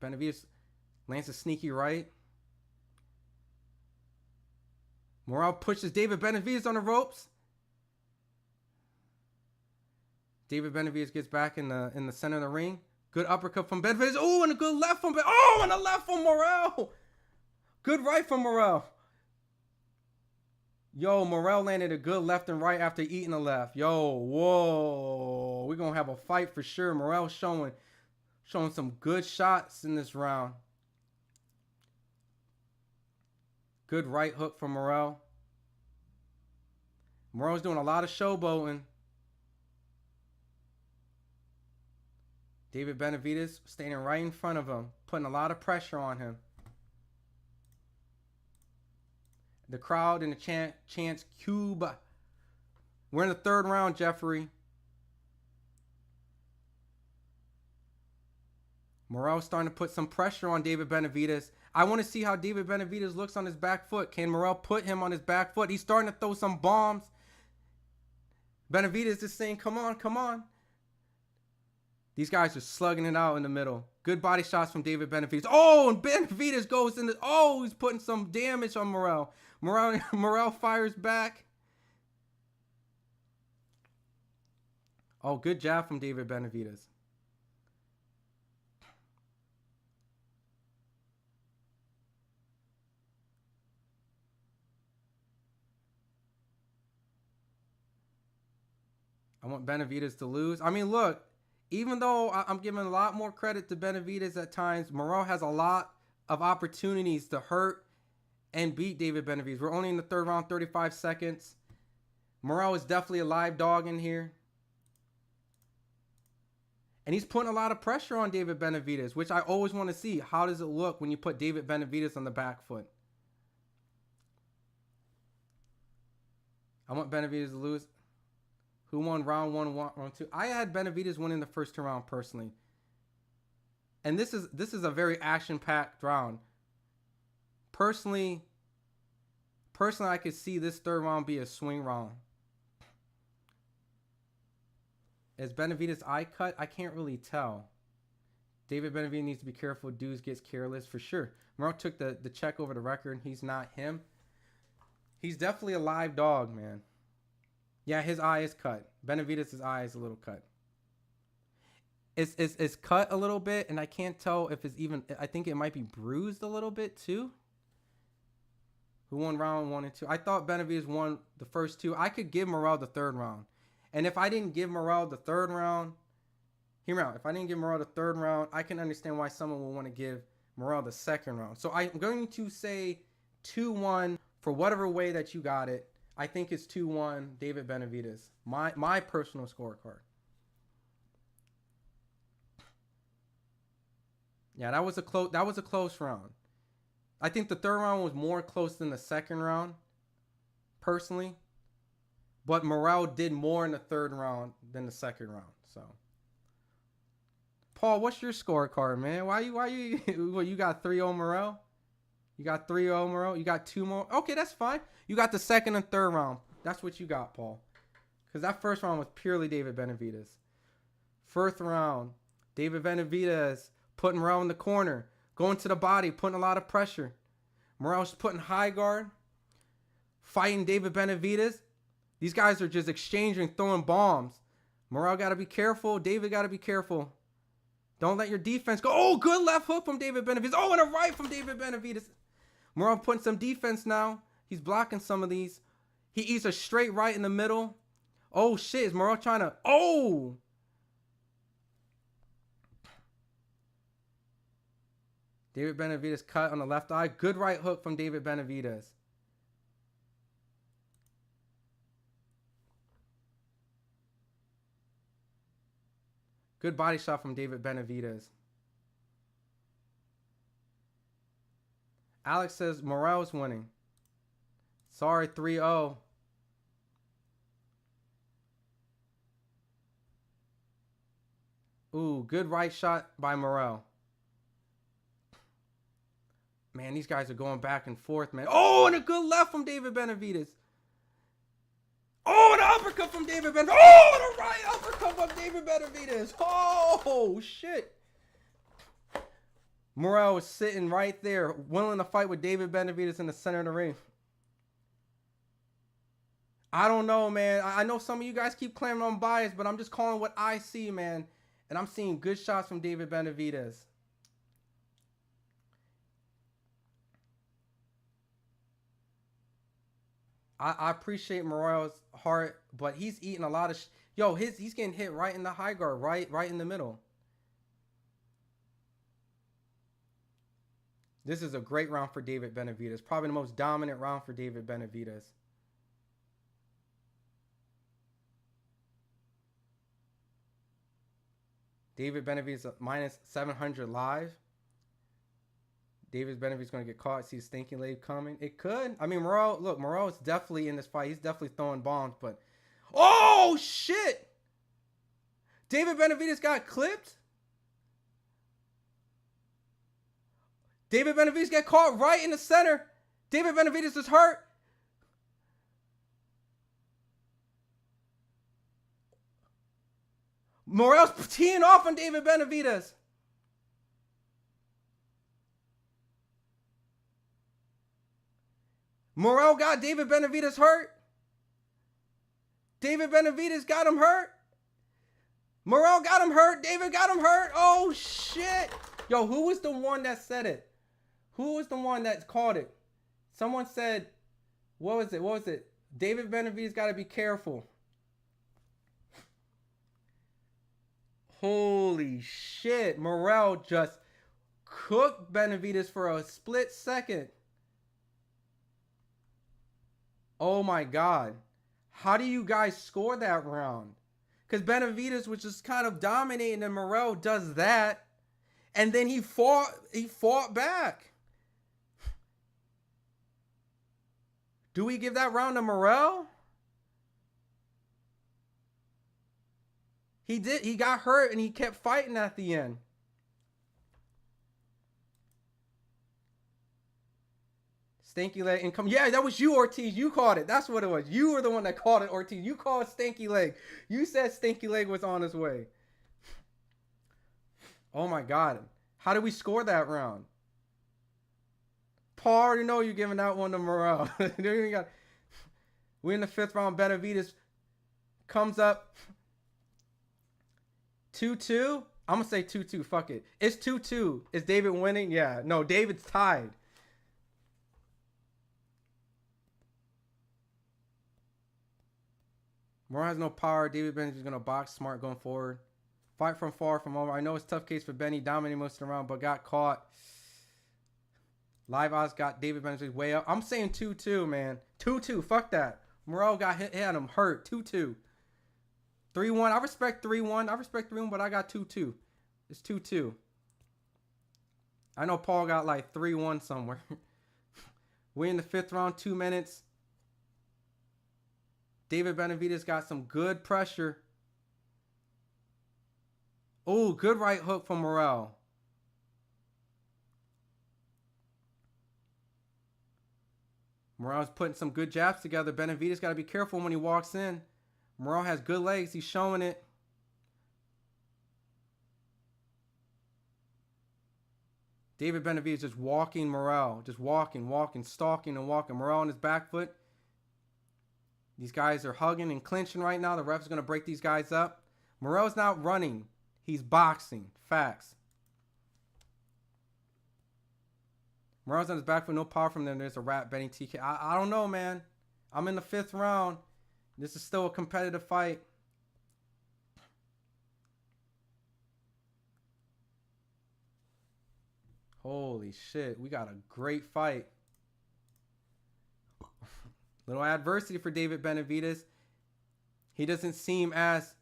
Benavidez lands a sneaky right. Morrell pushes David Benavidez on the ropes. David Benavidez gets back in the center of the ring. Good uppercut from Benavidez. Oh, and a good left from Oh, and a left from Morrell. Good right from Morrell. Yo, Morrell landed a good left and right after eating a left. Yo, whoa. We're going to have a fight for sure. Morrell showing some good shots in this round. Good right hook from Morrell. Morrell's doing a lot of showboating. David Benavidez standing right in front of him, putting a lot of pressure on him. The crowd and the chants Cuba. We're in the third round, Jeffrey. Morrell's starting to put some pressure on David Benavidez. I want to see how David Benavidez looks on his back foot. Can Morrell put him on his back foot? He's starting to throw some bombs. Benavidez is saying, come on, come on. These guys are slugging it out in the middle. Good body shots from David Benavidez. Oh, and Benavidez goes in. He's putting some damage on Morrell. Morrell fires back. Oh, good jab from David Benavidez. I want Benavidez to lose. I mean, look, even though I'm giving a lot more credit to Benavidez at times, Morrell has a lot of opportunities to hurt and beat David Benavidez. We're only in the third round, 35 seconds. Morrell is definitely a live dog in here. And he's putting a lot of pressure on David Benavidez, which I always want to see. How does it look when you put David Benavidez on the back foot? I want Benavidez to lose. Who won round one, round two? I had Benavidez winning the first 2 rounds personally. And this is a very action-packed round. Personally, I could see this third round be a swing round. Is Benavidez eye cut? I can't really tell. David Benavidez needs to be careful. Dudes gets careless for sure. Morrell took the check over the record. He's not him. He's definitely a live dog, man. Yeah, his eye is cut. Benavidez' eye is a little cut. It's cut a little bit, and I can't tell if it's even... I think it might be bruised a little bit, too. Who won round 1 and 2? I thought Benavidez won the first 2. I could give Morrell the third round. And if I didn't give Morrell the third round... Hear me out. If I didn't give Morrell the third round, I can understand why someone would want to give Morrell the second round. So I'm going to say 2-1 for whatever way that you got it. I think it's 2-1 David Benavidez. My personal scorecard. Yeah, that was a close round. I think the third round was more close than the second round, personally. But Morrell did more in the third round than the second round. So, Paul, what's your scorecard, man? Why you you got 3-0 Morrell? You got 3-0 Morrell? You got 2 more? Okay, that's fine. You got the second and third round. That's what you got, Paul. Because that first round was purely David Benavidez. First round, David Benavidez putting Morrell in the corner, going to the body, putting a lot of pressure. Morrell's putting high guard, fighting David Benavidez. These guys are just exchanging, throwing bombs. Morrell got to be careful. David got to be careful. Don't let your defense go. Oh, good left hook from David Benavidez. Oh, and a right from David Benavidez. Morrell putting some defense now. He's blocking some of these. He eats a straight right in the middle. Oh, shit. Is Morrell trying to... Oh! David Benavidez cut on the left eye. Good right hook from David Benavidez. Good body shot from David Benavidez. Alex says Morrell's winning. Sorry, 3-0. Ooh, good right shot by Morrell. Man, these guys are going back and forth, man. Oh, and a good left from David Benavidez. Oh, an uppercut from David Benavidez. Oh, and a right uppercut from David Benavidez. Oh, shit. Morrell was sitting right there, willing to fight with David Benavidez in the center of the ring. I don't know, man. I know some of you guys keep claiming I'm biased, but I'm just calling what I see, man. And I'm seeing good shots from David Benavidez. I appreciate Morrell's heart, but he's eating a lot of... he's getting hit right in the high guard, right in the middle. This is a great round for David Benavidez. Probably the most dominant round for David Benavidez. David Benavidez minus 700 live. David Benavidez going to get caught. See his stinking leg coming. It could. I mean, Morrell is definitely in this fight. He's definitely throwing bombs, but... Oh, shit! David Benavidez got clipped? David Benavidez got caught right in the center. David Benavidez is hurt. Morrell's teeing off on David Benavidez. Morrell got David Benavidez hurt. David Benavidez got him hurt. Morrell got him hurt. David got him hurt. Oh, shit. Yo, who was the one that said it? Who was the one that called it? Someone said, what was it? What was it? David Benavidez got to be careful. Holy shit. Morrell just cooked Benavidez for a split second. Oh my God. How do you guys score that round? Because Benavidez was just kind of dominating and Morrell does that. And then he fought back. Do we give that round to Morrell? He did. He got hurt and he kept fighting at the end. Stanky leg and come. Yeah, that was you, Ortiz. You called it. That's what it was. You were the one that called it, Ortiz. You called Stanky leg. You said Stanky leg was on his way. Oh my God. How did we score that round? Paul, I already know you're giving that one to Morrell. We're in the 5th round. Benavidez comes up 2-2. I'm going to say 2-2. Fuck it. It's 2-2. Is David winning? Yeah. No, David's tied. Morrell has no power. David Benavidez is going to box smart going forward. Fight from far from over. I know it's a tough case for Benny. Dominating most of the round, but got caught. Live odds got David Benavidez way up. I'm saying 2-2, man. 2-2. Fuck that. Morrell got hit him hurt. 2-2. 3-1. I respect 3-1. I respect 3-1, but I got 2-2. It's 2-2. I know Paul got like 3-1 somewhere. We're in the 5th round. 2 minutes. David Benavidez got some good pressure. Oh, good right hook from Morrell. Morrell's putting some good jabs together. Benavidez got to be careful when he walks in. Morrell has good legs. He's showing it. David Benavidez just walking Morrell. Just walking, stalking and walking. Morrell on his back foot. These guys are hugging and clinching right now. The ref's going to break these guys up. Morrell's not running. He's boxing. Facts. Morrell's on his back foot. No power from them. There's a wrap betting TK. I don't know, man. I'm in the 5th round. This is still a competitive fight. Holy shit. We got a great fight. Little adversity for David Benavidez. He doesn't seem as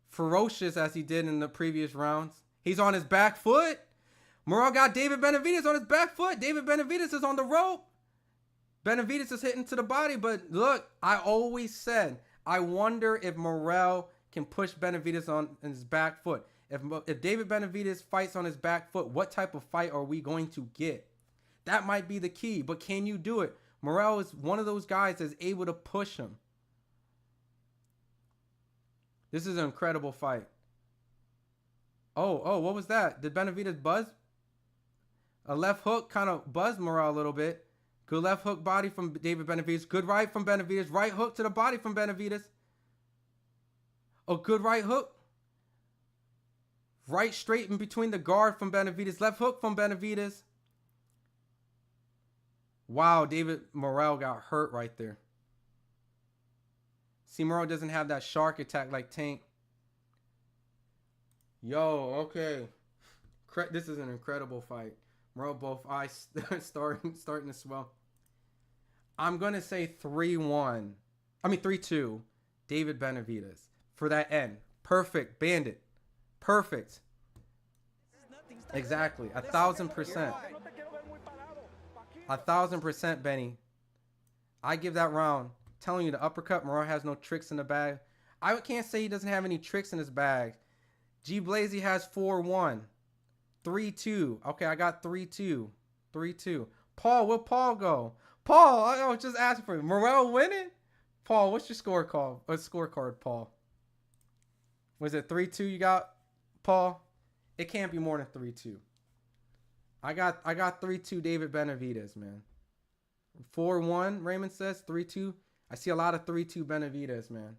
ferocious as he did in the previous rounds. He's on his back foot. Morrell got David Benavidez on his back foot. David Benavidez is on the rope. Benavidez is hitting to the body, but look, I always said, I wonder if Morrell can push Benavidez on his back foot. If David Benavidez fights on his back foot, what type of fight are we going to get? That might be the key, but can you do it? Morrell is one of those guys that's able to push him. This is an incredible fight. Oh, what was that? Did Benavidez buzz? A left hook kind of buzzed Morrell a little bit. Good left hook body from David Benavidez. Good right from Benavidez. Right hook to the body from Benavidez. A good right hook. Right straight in between the guard from Benavidez. Left hook from Benavidez. Wow, David Morrell got hurt right there. See, Morrell doesn't have that shark attack like Tank. Yo, okay. This is an incredible fight. Morrell both eyes starting to swell. I'm going to say 3-1. I mean 3-2. David Benavidez. For that end. Perfect. Bandit. Perfect. Exactly. 1,000%. 1,000%, Benny. I give that round. Telling you, the uppercut, Morrell has no tricks in the bag. I can't say he doesn't have any tricks in his bag. G Blazy has 4-1. 3-2. Okay, I got 3-2. 3-2. Paul, where'd Paul go? Paul, I was just asking for you. Morrell winning? Paul, what's your scorecard, Paul? Was it 3-2 you got, Paul? It can't be more than 3-2. I got 3-2 David Benavidez, man. 4-1, Raymond says. 3-2. I see a lot of 3-2 Benavidez, man.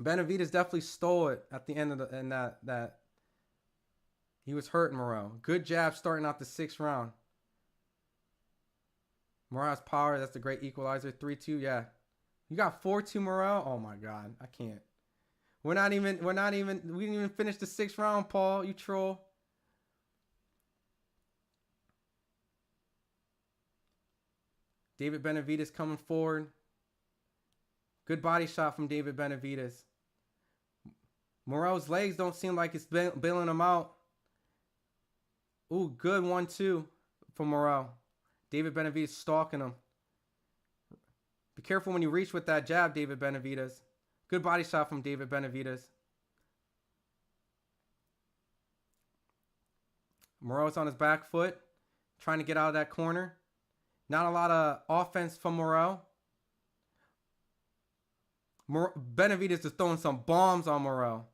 Benavidez definitely stole it at the end of that. He was hurting Morrell. Good jab starting out the 6th round. Morrell's power, that's the great equalizer. 3-2, yeah. You got 4-2 Morrell? Oh my God, I can't. We didn't even finish the 6th round, Paul. You troll. David Benavidez coming forward. Good body shot from David Benavidez. Morrell's legs don't seem like it's bailing him out. Ooh, good 1-2 for Morrell. David Benavidez stalking him. Be careful when you reach with that jab, David Benavidez. Good body shot from David Benavidez. Morrell's on his back foot, trying to get out of that corner. Not a lot of offense from Morrell. Benavidez is throwing some bombs on Morrell.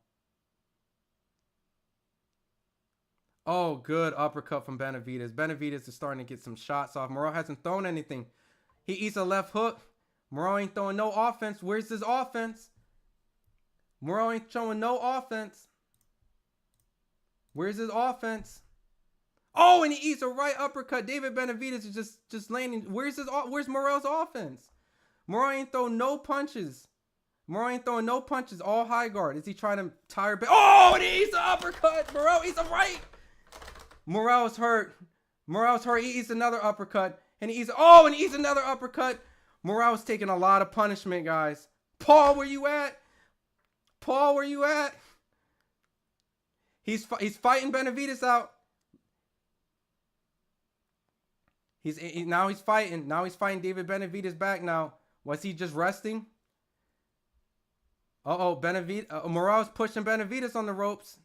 Oh, good uppercut from Benavidez. Benavidez is starting to get some shots off. Morrell hasn't thrown anything. He eats a left hook. Morrell ain't throwing no offense. Where's his offense? Morrell ain't showing no offense. Where's his offense? Oh, and he eats a right uppercut. David Benavidez is just landing. Where's Morrell's offense? Morrell ain't throwing no punches. Morrell ain't throwing no punches. All high guard. Is he trying to tire back? Oh, and he eats an uppercut. Morrell eats a right. Morrell's hurt. Morrell's hurt. He eats another uppercut. And he eats another uppercut. Morrell's taking a lot of punishment, guys. Paul, where you at? Paul, where you at? He's fighting Benavidez out. Now he's fighting. Now he's fighting David Benavidez back now. Was he just resting? Morrell's pushing Benavidez on the ropes.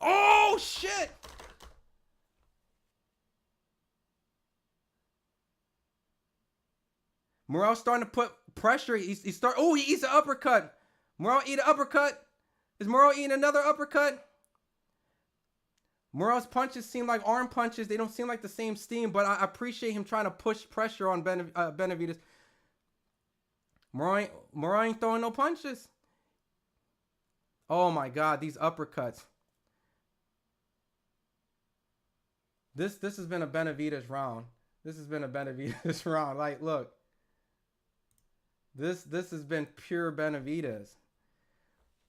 Oh, shit! Morrell's starting to put pressure. He eats an uppercut. Morrell eat an uppercut. Is Morrell eating another uppercut? Morrell's punches seem like arm punches. They don't seem like the same steam, but I appreciate him trying to push pressure on Benavidez. Morrell ain't throwing no punches. Oh my God, these uppercuts. This has been a Benavidez round. This has been a Benavidez round. Like, look. This has been pure Benavidez.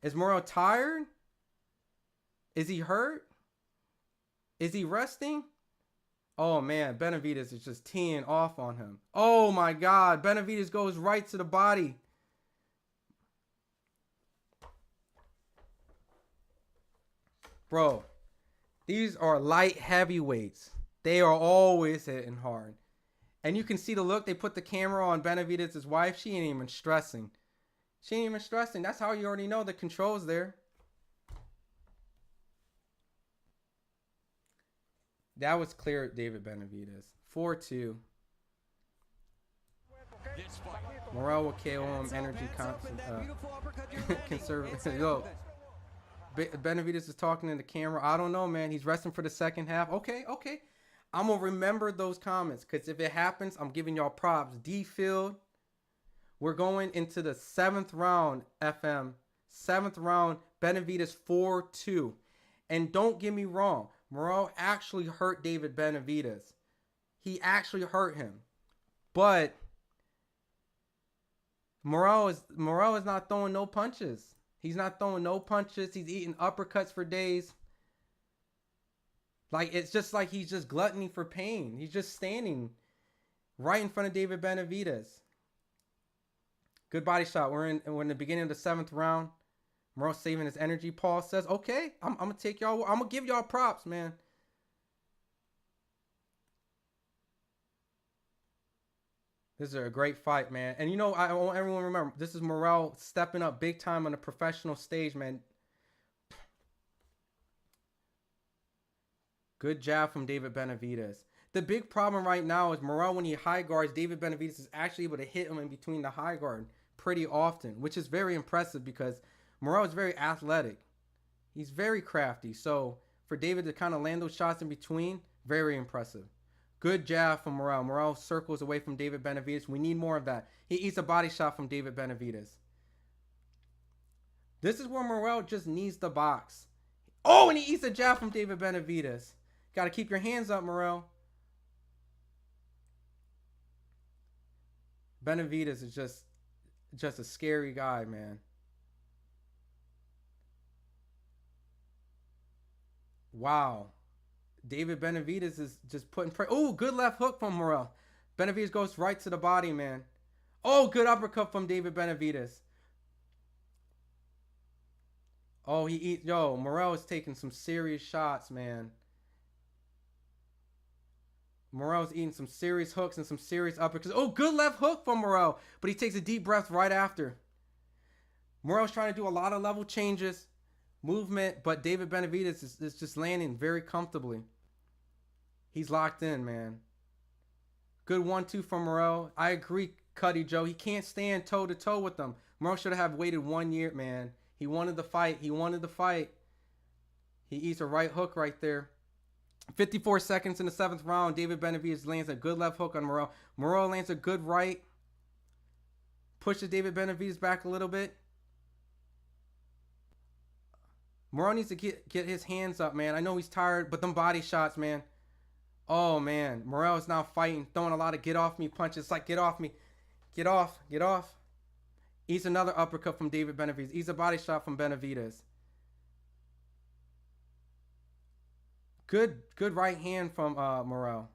Is Morrell tired? Is he hurt? Is he resting? Oh man, Benavidez is just teeing off on him. Oh my God, Benavidez goes right to the body. Bro, these are light heavyweights. They are always hitting hard. And you can see the look. They put the camera on Benavidez's wife. She ain't even stressing. She ain't even stressing. That's how you already know the control's there. That was clear, David Benavidez. 4-2. Morrell will KO him. Energy conservative. Yo, Benavidez is talking in the camera. I don't know, man. He's resting for the second half. Okay. I'm going to remember those comments because if it happens, I'm giving y'all props. D-Field, we're going into the 7th round, FM. 7th round, Benavidez 4-2. And don't get me wrong. Morrell actually hurt David Benavidez. He actually hurt him. But Morrell is not throwing no punches. He's not throwing no punches. He's eating uppercuts for days. Like, it's just like he's just gluttony for pain. He's just standing right in front of David Benavidez. Good body shot. We're in the beginning of the 7th round. Morrell saving his energy. Paul says, okay, I'm going to take y'all. I'm going to give y'all props, man. This is a great fight, man. And, you know, I want everyone to remember, this is Morrell stepping up big time on the professional stage, man. Good jab from David Benavidez. The big problem right now is Morrell, when he high guards, David Benavidez is actually able to hit him in between the high guard pretty often, which is very impressive because Morrell is very athletic. He's very crafty. So for David to kind of land those shots in between, very impressive. Good jab from Morrell. Morrell circles away from David Benavidez. We need more of that. He eats a body shot from David Benavidez. This is where Morrell just needs the box. Oh, and he eats a jab from David Benavidez. Got to keep your hands up, Morrell. Benavidez is just a scary guy, man. Wow. David Benavidez is just putting pressure. Oh, good left hook from Morrell. Benavidez goes right to the body, man. Oh, good uppercut from David Benavidez. Oh, Morrell is taking some serious shots, man. Morrell's eating some serious hooks and some serious uppercuts. Oh, good left hook from Morrell, but he takes a deep breath right after. Morrell's trying to do a lot of level changes, movement, but David Benavidez is just landing very comfortably. He's locked in, man. Good 1-2 from Morrell. I agree, Cuddy Joe. He can't stand toe-to-toe with them. Morrell should have waited 1 year, man. He wanted the fight. He wanted the fight. He eats a right hook right there. 54 seconds in the 7th round. David Benavidez lands a good left hook on Morrell. Morrell lands a good right. Pushes David Benavidez back a little bit. Morrell needs to get his hands up, man. I know he's tired, but them body shots, man. Oh, man. Morrell is now fighting, throwing a lot of get-off-me punches. It's like, get off me. Get off. Get off. Eats another uppercut from David Benavidez. Eats a body shot from Benavidez. Good right hand from Morrell.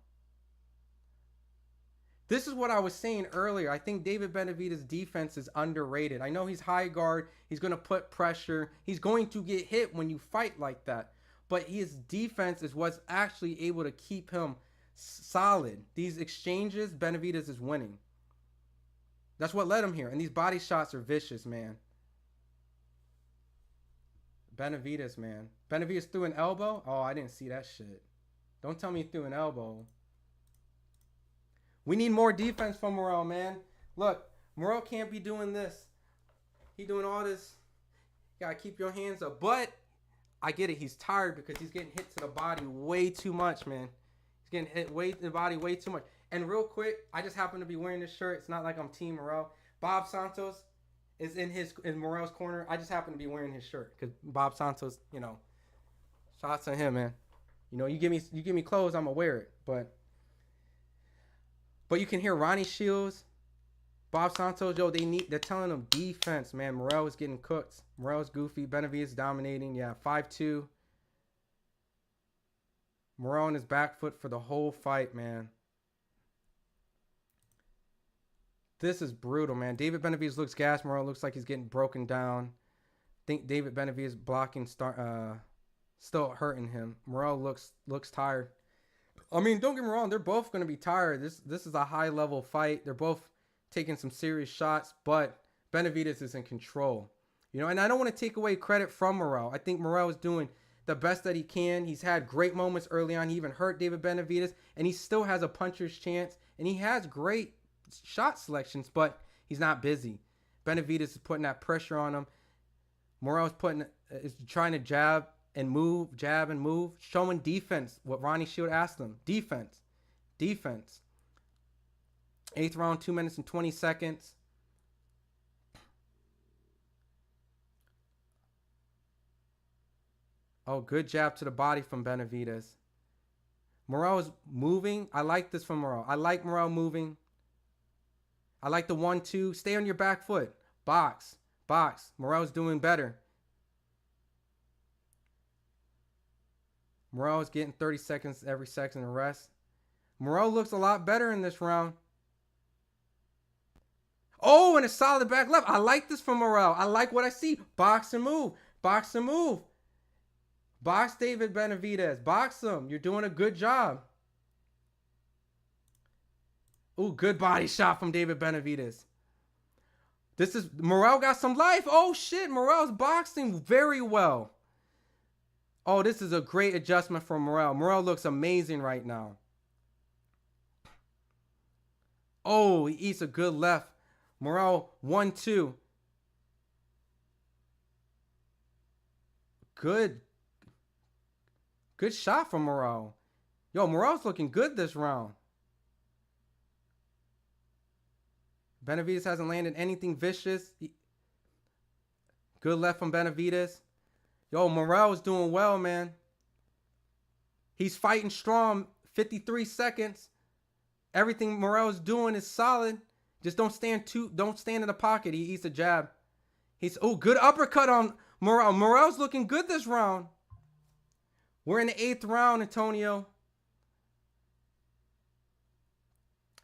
This is what I was saying earlier. I think David Benavidez's defense is underrated. I know he's high guard. He's going to put pressure. He's going to get hit when you fight like that. But his defense is what's actually able to keep him solid. These exchanges, Benavidez is winning. That's what led him here. And these body shots are vicious, man. Benavidez, man. Benavidez threw an elbow? Oh, I didn't see that shit. Don't tell me he threw an elbow. We need more defense from Morrell, man. Look, Morrell can't be doing this. He doing all this. You gotta keep your hands up. But I get it. He's tired because he's getting hit to the body way too much, man. He's getting hit in the body way too much. And real quick, I just happen to be wearing this shirt. It's not like I'm Team Morrell. Bob Santos is in Morrell's corner. I just happen to be wearing his shirt because Bob Santos, shots to him, man. You give me clothes, I'ma wear it. But you can hear Ronnie Shields, Bob Santos, they're telling him defense, man. Morrell is getting cooked. Morrell's goofy. Benavidez dominating. Yeah, 5-2. Morrell on his back foot for the whole fight, man. This is brutal, man. David Benavidez looks gassed. Morrell looks like he's getting broken down. I think David Benavidez blocking still hurting him. Morrell looks tired. I mean, don't get me wrong. They're both going to be tired. This is a high-level fight. They're both taking some serious shots, but Benavidez is in control. And I don't want to take away credit from Morrell. I think Morrell is doing the best that he can. He's had great moments early on. He even hurt David Benavidez, and he still has a puncher's chance, and he has great shot selections, but he's not busy. Benavidez is putting that pressure on him. Morrell is trying to jab and move, showing defense, what Ronnie Shield asked him. Defense. 8th round, 2 minutes and 20 seconds. Oh, good jab to the body from Benavidez. Morrell is moving. I like this from Morrell. I like Morrell moving. I like the 1-2. Stay on your back foot. Box. Morrell's doing better. Morrell is getting 30 seconds every second of rest. Morrell looks a lot better in this round. Oh, and a solid back left. I like this from Morrell. I like what I see. Box and move. Box David Benavidez. Box him. You're doing a good job. Ooh, good body shot from David Benavidez. Morrell got some life. Oh, shit. Morrell's boxing very well. Oh, this is a great adjustment from Morrell. Morrell looks amazing right now. Oh, he eats a good left. Morrell, 1-2. Good shot from Morrell. Yo, Morrell's looking good this round. Benavidez hasn't landed anything vicious. Good left from Benavidez. Yo, Morrell's doing well, man. He's fighting strong. 53 seconds. Everything Morrell's doing is solid. Just don't stand in the pocket. He eats a jab. Good uppercut on Morrell. Morrell's looking good this round. We're in the 8th round, Antonio.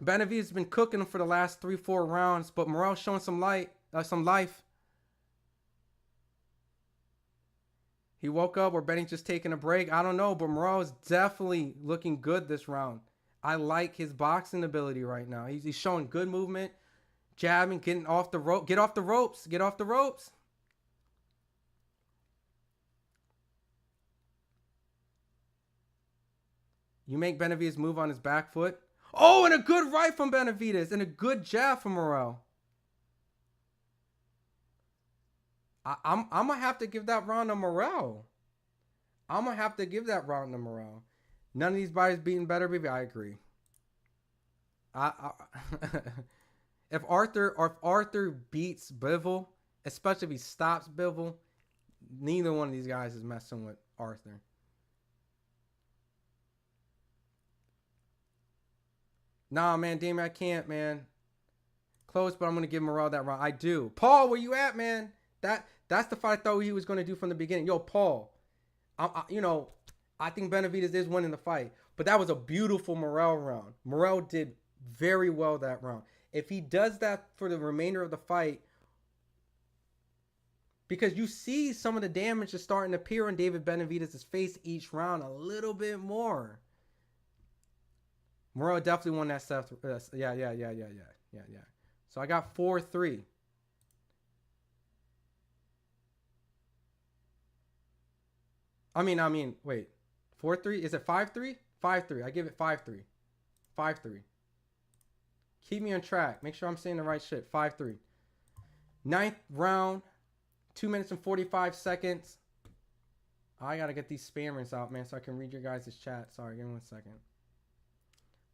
Benavidez has been cooking him for the last 3-4 rounds, but Morrell's showing some life. He woke up, or Benny's just taking a break. I don't know, but Morrell is definitely looking good this round. I like his boxing ability right now. He's showing good movement, jabbing, getting off the rope. Get off the ropes. Get off the ropes. You make Benavidez move on his back foot. Oh, and a good right from Benavidez and a good jab from Morrell. I'm going to have to give that round to Morrell. I'm going to have to give that round to Morrell. None of these bodies beating Benavidez. I agree. If Arthur beats Bivol, especially if he stops Bivol, neither one of these guys is messing with Arthur. Nah, man, Damien, I can't, man. Close, but I'm going to give Morrell that round. I do. Paul, where you at, man? That's the fight I thought he was going to do from the beginning. Yo, Paul, I think Benavidez is winning the fight. But that was a beautiful Morrell round. Morrell did very well that round. If he does that for the remainder of the fight, because you see some of the damage is starting to appear on David Benavidez' face each round a little bit more. Morrell definitely won that stuff. Yeah. So I got 4-3. I mean, wait. 4-3? Is it 5-3? 5-3. I give it 5-3. 5-3. Keep me on track. Make sure I'm saying the right shit. 5-3. 9th round. 2 minutes and 45 seconds. I gotta get these spammers out, man, so I can read your guys' chat. Sorry, give me 1 second.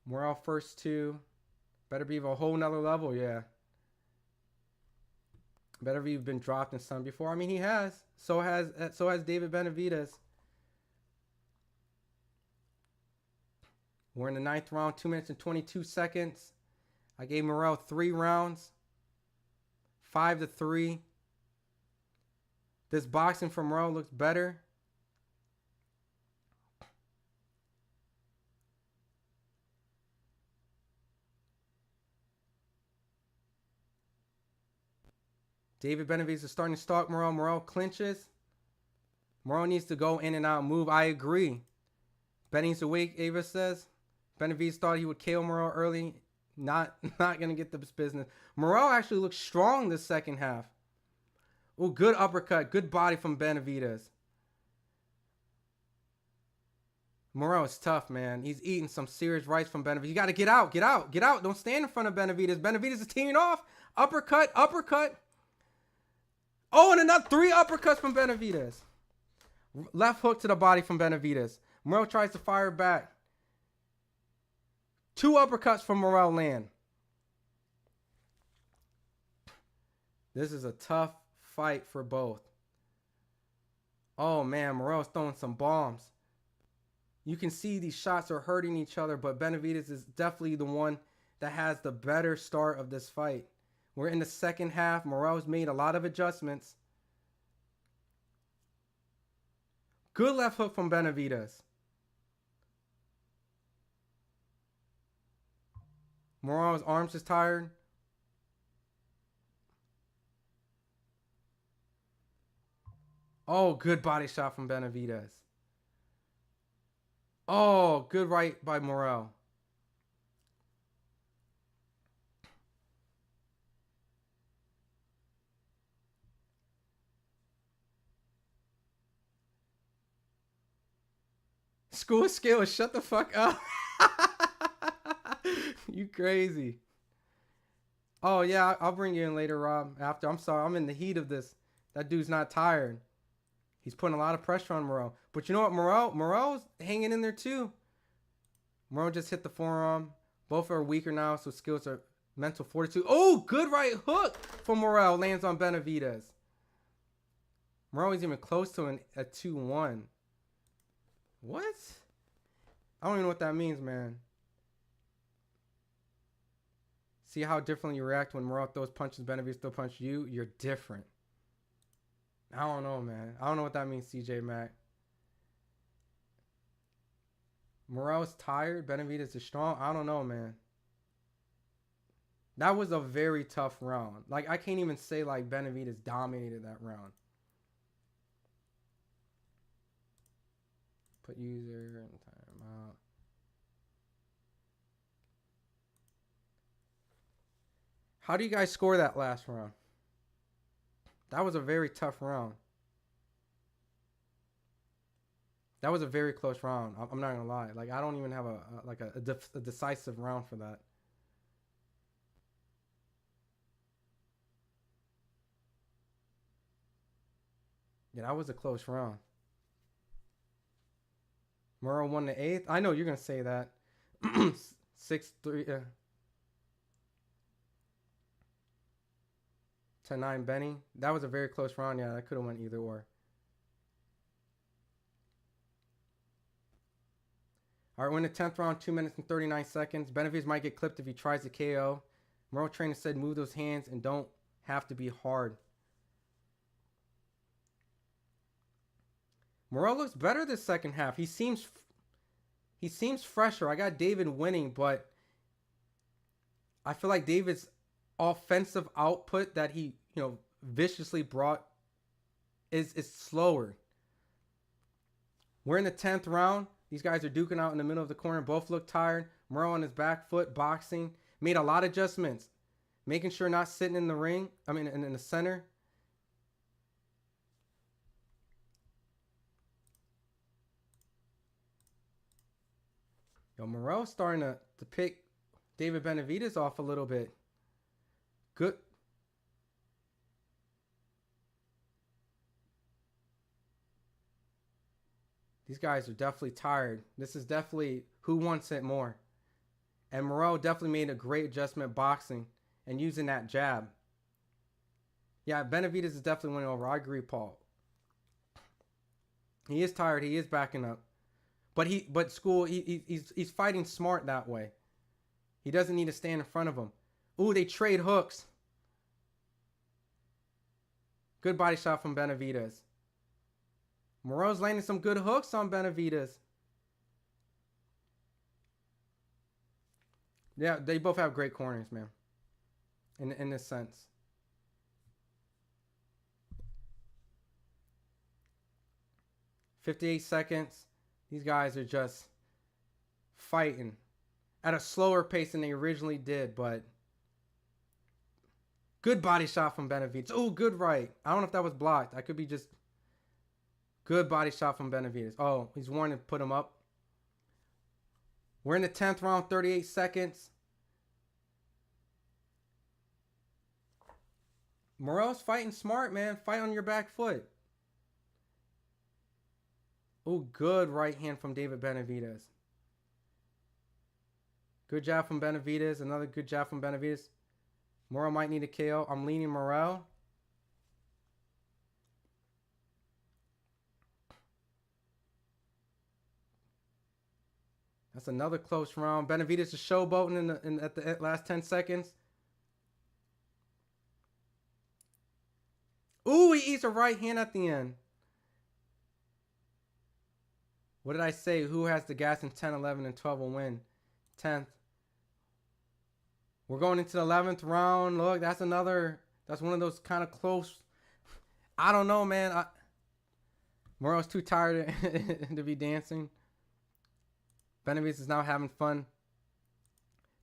Morrell first 2. Better be a whole nother level, yeah. Better be been dropped in some before. I mean, he has. So has David Benavidez. We're in the 9th round, 2 minutes and 22 seconds. I gave Morrell 3 rounds. 5-3. This boxing from Morrell looks better. David Benavidez is starting to stalk Morrell. Morrell clinches. Morrell needs to go in and out move. I agree. Benny's awake, Ava says. Benavidez thought he would KO Morrell early. Not going to get this business. Morrell actually looks strong this second half. Oh, good uppercut. Good body from Benavidez. Morrell is tough, man. He's eating some serious rights from Benavidez. You got to get out. Get out. Get out. Don't stand in front of Benavidez. Benavidez is teeing off. Uppercut. Uppercut. Oh, and another 3 uppercuts from Benavidez. Left hook to the body from Benavidez. Morrell tries to fire back. 2 uppercuts from Morrell land. This is a tough fight for both. Oh, man, Morrell's throwing some bombs. You can see these shots are hurting each other, but Benavidez is definitely the one that has the better start of this fight. We're in the second half. Morrell's made a lot of adjustments. Good left hook from Benavidez. Morrell's arms is tired. Oh, good body shot from Benavidez. Oh, good right by Morrell. School skills, shut the fuck up. You crazy. Oh, yeah, I'll bring you in later, Rob. After, I'm sorry, I'm in the heat of this. That dude's not tired. He's putting a lot of pressure on Morrell. But you know what, Morrell's hanging in there too. Morrell just hit the forearm. Both are weaker now, so skills are mental fortitude. Oh, good right hook from Morrell. Lands on Benavidez. Morrell is even close to a 2-1. What? I don't even know what that means, man. See how differently you react when Morrell throws punches, Benavidez still punches you? You're different. I don't know, man. I don't know what that means, CJ Mack. Morrell's tired. Benavidez is strong. I don't know, man. That was a very tough round. Like, I can't even say, like, Benavidez dominated that round. Put user in timeout. How do you guys score that last round? That was a very tough round. That was a very close round. I'm not gonna lie. Like, I don't even have a decisive round for that. Yeah, that was a close round. Morrell won the 8th. I know you're gonna say that. 6-3. 10-9 Benny. That was a very close round. Yeah, that could have went either or. All right, we're in the 10th round, 2 minutes and 39 seconds. Benavidez might get clipped if he tries to KO. Morrell trainer said move those hands and don't have to be hard. Morrell looks better this second half. He seems fresher. I got David winning, but I feel like David's offensive output that he, viciously brought is slower. We're in the 10th round. These guys are duking out in the middle of the corner. Both look tired. Morrell on his back foot, boxing. Made a lot of adjustments. Making sure not sitting in the ring. In the center. Yo, Morrell's starting to pick David Benavidez off a little bit. Good. These guys are definitely tired. This is definitely who wants it more. And Morrell definitely made a great adjustment boxing and using that jab. Yeah, Benavidez is definitely winning over. I agree, Paul. He is tired. He is backing up. But School, he's fighting smart that way. He doesn't need to stand in front of him. Ooh, they trade hooks. Good body shot from Benavidez. Morrell's landing some good hooks on Benavidez. Yeah, they both have great corners, man. In this sense. "58 seconds. These guys are just fighting at a slower pace than they originally did, but good body shot from Benavidez. Oh, good right. I don't know if that was blocked. I could be just good body shot from Benavidez. Oh, he's warned to put him up. We're in the 10th round, 38 seconds. Morrell's fighting smart, man. Fight on your back foot. Oh, good right hand from David Benavidez. Good jab from Benavidez. Another good jab from Benavidez. Morrell might need a KO. I'm leaning Morrell. That's another close round. Benavidez is showboating at the last 10 seconds. Ooh, he eats a right hand at the end. What did I say? Who has the gas in 10, 11, and 12 will win? 10th. We're going into the 11th round. Look, that's one of those kind of close. I don't know, man. Morrell's too tired to be dancing. Benavidez is now having fun.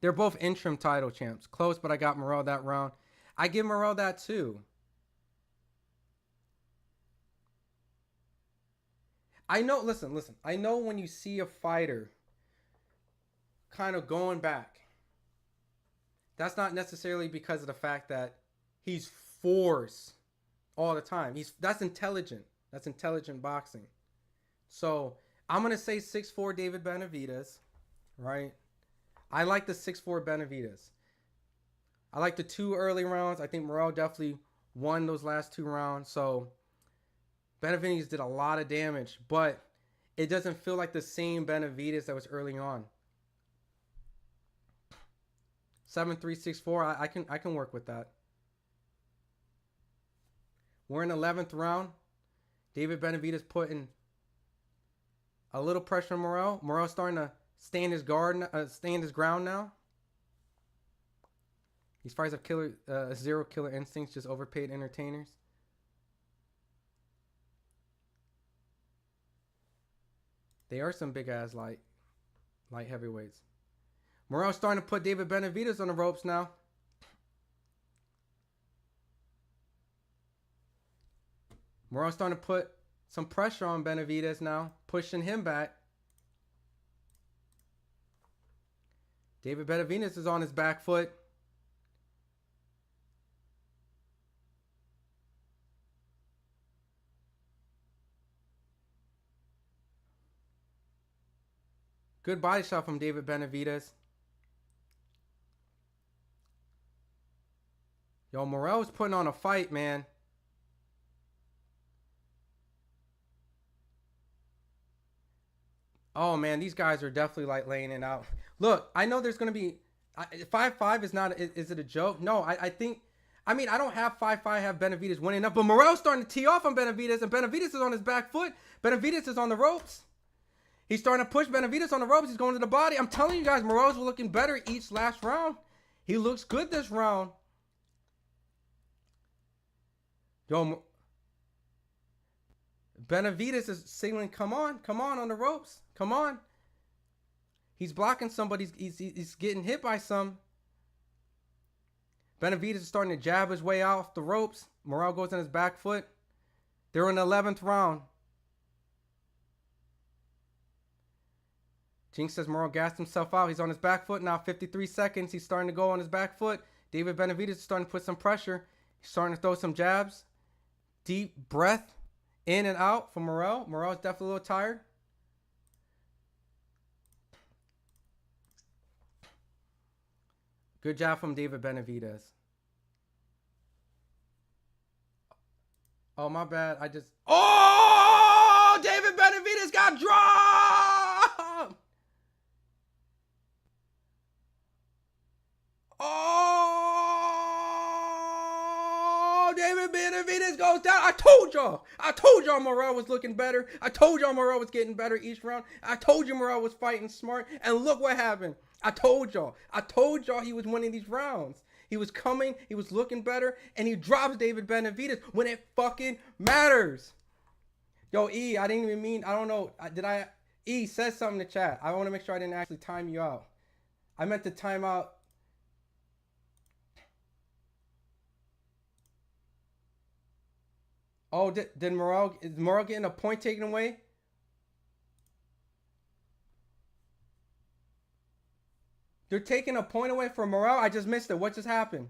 They're both interim title champs. Close, but I got Morrell that round. I give Morrell that too. I know, listen. I know when you see a fighter kind of going back, that's not necessarily because of the fact that he's forced all the time. That's intelligent. That's intelligent boxing. So I'm going to say 6'4" David Benavidez. right? I like the 6'4 Benavidez. I like the 2 early rounds. I think Morrell definitely won those last 2 rounds. So Benavidez did a lot of damage, but it doesn't feel like the same Benavidez that was early on. 7'3", 6'4", I can work with that. We're in the 11th round. David Benavidez putting a little pressure on Morrell. Morrell starting to stand his ground now. These fighters have zero killer instincts, just overpaid entertainers. They are some big ass light heavyweights. Morrell's starting to put David Benavidez on the ropes now. Morrell's starting to put some pressure on Benavidez now, pushing him back. David Benavidez is on his back foot. Good body shot from David Benavidez. Yo, Morrell's putting on a fight, man. Oh, man, these guys are definitely like laying it out. Look, I know there's going to be... 5-5 is not... Is it a joke? No, I think... I mean, I don't have 5-5 have Benavidez winning up, but Morrell's starting to tee off on Benavidez, and Benavidez is on his back foot. Benavidez is on the ropes. He's starting to push Benavidez on the ropes. He's going to the body. I'm telling you guys, Morrell's looking better each last round. He looks good this round. Yo, Benavidez is signaling, come on the ropes. Come on. He's blocking somebody. He's getting hit by some. Benavidez is starting to jab his way off the ropes. Morrell goes on his back foot. They're in the 11th round. Jinx says Morrell gassed himself out. He's on his back foot now. 53 seconds. He's starting to go on his back foot. David Benavidez is starting to put some pressure. He's starting to throw some jabs. Deep breath in and out from Morrell. Morrell's definitely a little tired. Good job from David Benavidez. Oh, my bad. Oh! David Benavidez got dropped! Oh! David Benavidez goes down. I told y'all Morrell was looking better. I told y'all Morrell was getting better each round. I told you Morrell was fighting smart. And look what happened. I told y'all he was winning these rounds. He was coming, he was looking better, and he drops David Benavidez when it fucking matters. Yo, E, I didn't even mean, I don't know, E, says something in the chat. I want to make sure I didn't actually time you out. I meant to time out. Oh, is Morrell getting a point taken away? They're taking a point away from Morrell. I just missed it. What just happened?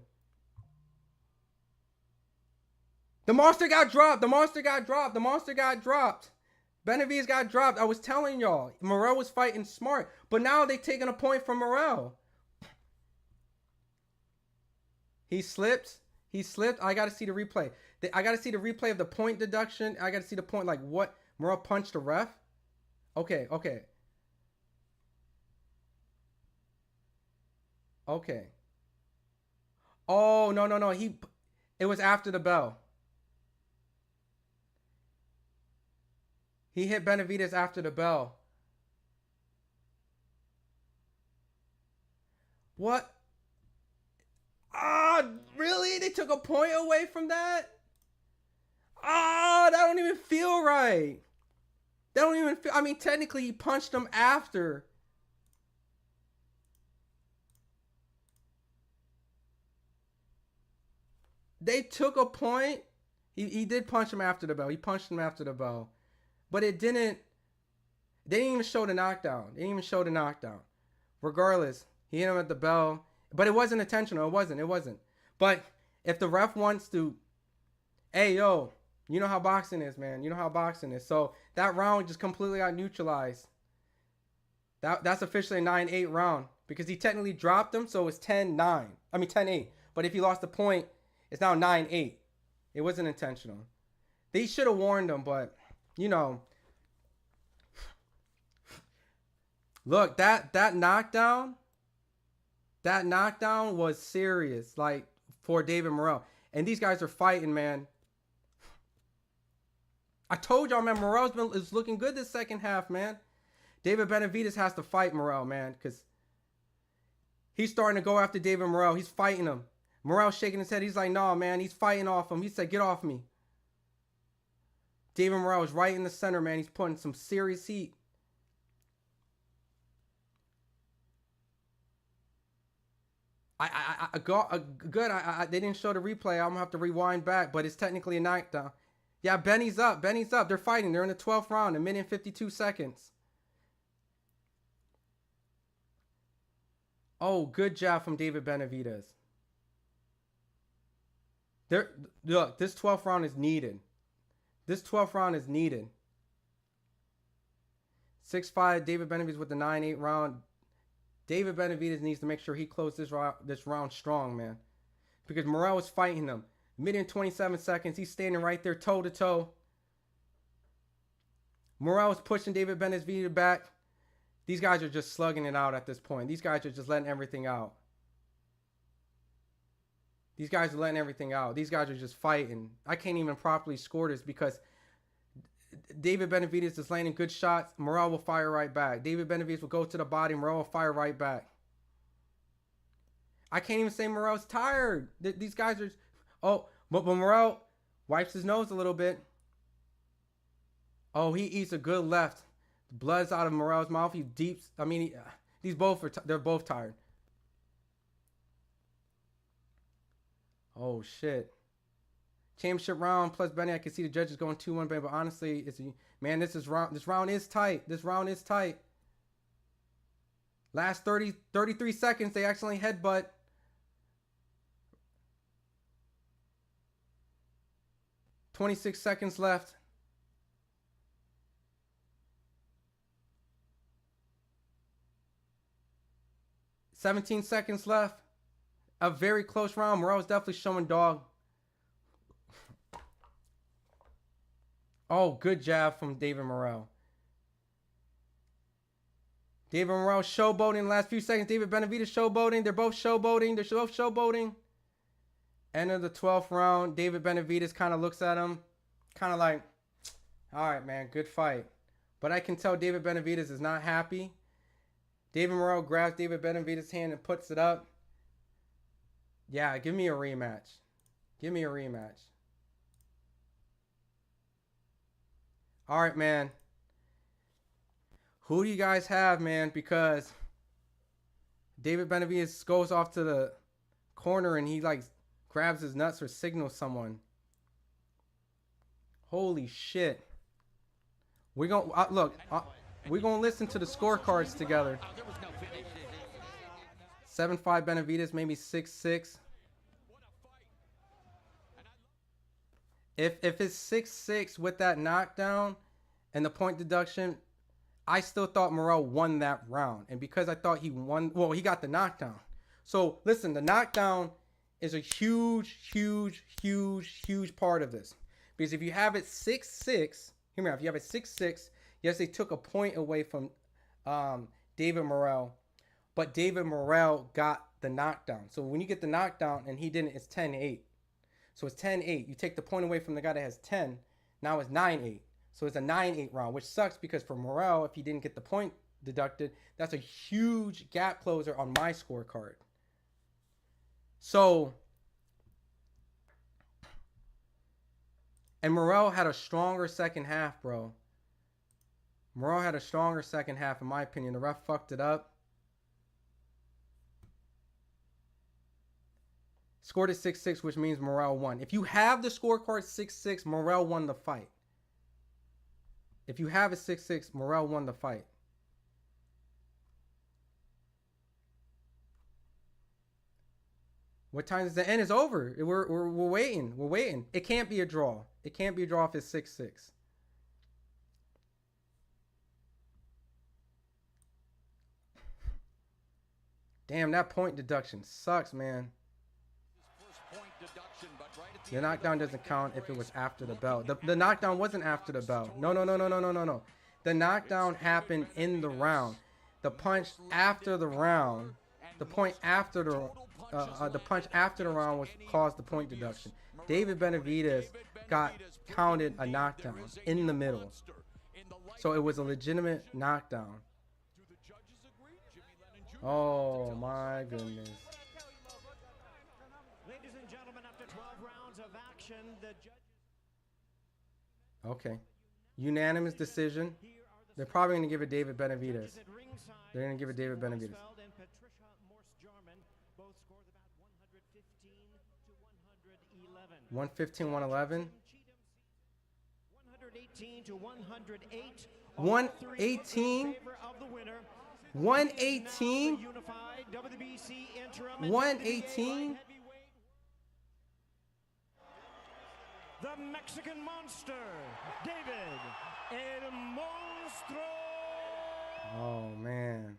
The monster got dropped. Benavidez got dropped. I was telling y'all. Morrell was fighting smart. But now they taking a point from Morrell. He slipped. I got to see the replay. I got to see the replay of the point deduction. I got to see the point, like what? Morrell punched the ref? Okay. Oh, no. It was after the bell. He hit Benavidez after the bell. What? Really? They took a point away from that? That don't even feel right. I mean, technically he punched him after. They took a point. He did punch him after the bell. But it didn't. They didn't even show the knockdown. Regardless, he hit him at the bell. But it wasn't intentional. It wasn't. But if the ref wants to, hey, yo, you know how boxing is, man. So that round just completely got neutralized. That's officially a 9-8 round because he technically dropped him, so it's 10-9. I mean 10-8. But if he lost the point, it's now 9-8. It wasn't intentional. They should have warned him, but you know. Look, that knockdown was serious, like for David Morrell. And these guys are fighting, man. I told y'all, man, Morrell is looking good this second half, man. David Benavidez has to fight Morrell, man, because he's starting to go after David Morrell. He's fighting him. Morrell's shaking his head. He's like, no, man. He's fighting off him. He said, get off me. David Morrell is right in the center, man. He's putting some serious heat. They didn't show the replay. I'm going to have to rewind back, but it's technically a knockdown. Yeah, Benny's up. They're fighting. They're in the 12th round, a minute and 52 seconds. Oh, good jab from David Benavidez. Look, this 12th round is needed. 6'5", David Benavidez with the 9-8 round. David Benavidez needs to make sure he closes this round strong, man. Because Morrell is fighting him. Minute and 27 seconds. He's standing right there toe-to-toe. Morrell is pushing David Benavidez back. These guys are just slugging it out at this point. These guys are just letting everything out. These guys are just fighting. I can't even properly score this because David Benavidez is landing good shots. Morrell will fire right back. David Benavidez will go to the body. Morrell will fire right back. I can't even say Morrell's tired. These guys are... Oh, but Morrell wipes his nose a little bit. Oh, he eats a good left. The blood's out of Morrell's mouth. He deeps. I mean, they're both tired. Oh shit! Championship round plus Benny. I can see the judges going 2-1, but honestly, this round is tight. This round is tight. Last 33 seconds, they accidentally headbutt. $26 seconds left. $17 seconds left. A very close round. Morrell is definitely showing dog. Oh, good jab from David Morrell. David Morrell showboating in the last few seconds. David Benavidez showboating. They're both showboating. End of the 12th round. David Benavidez kind of looks at him. Kind of like, all right, man, good fight. But I can tell David Benavidez is not happy. David Morrell grabs David Benavidez' hand and puts it up. Yeah, give me a rematch. All right, man. Who do you guys have, man? Because David Benavidez goes off to the corner and he like grabs his nuts or signals someone. Holy shit. We're going to listen to the scorecards together. 7-5 Benavidez, maybe 6-6. If it's 6-6 with that knockdown and the point deduction, I still thought Morrell won that round. And because I thought he won, well, he got the knockdown. So listen, the knockdown is a huge part of this. Because if you have it 6-6, hear me out, if you have it 6-6, yes, they took a point away from David Morrell. But David Morrell got the knockdown. So when you get the knockdown and he didn't, it's 10-8. So it's 10-8. You take the point away from the guy that has 10. Now it's 9-8. So it's a 9-8 round, which sucks because for Morrell, if he didn't get the point deducted, that's a huge gap closer on my scorecard. So, and Morrell had a stronger second half, bro. Morrell had a stronger second half, in my opinion. The ref fucked it up. Scored at 6-6, which means Morrell won. If you have the scorecard 6-6, Morrell won the fight. If you have a 6-6, Morrell won the fight. What time is the end? Is over. We're waiting. We're waiting. It can't be a draw. It can't be a draw if it's 6-6. Damn, that point deduction sucks, man. The knockdown doesn't count if it was after the bell. The knockdown wasn't after the bell. No. The knockdown happened in the round. The punch after the round, the point after the punch after the round was caused the point deduction. David Benavidez got counted a knockdown in the middle. So it was a legitimate knockdown. Oh my goodness. Ladies and gentlemen, after 12 rounds of action, the judges... Okay. Unanimous decision. They're probably going to give it David Benavidez. They're going to give it David Benavidez. 115, 111. 118 to 108. 118. 118. 118. The Mexican monster, David El Monstro. Oh, man.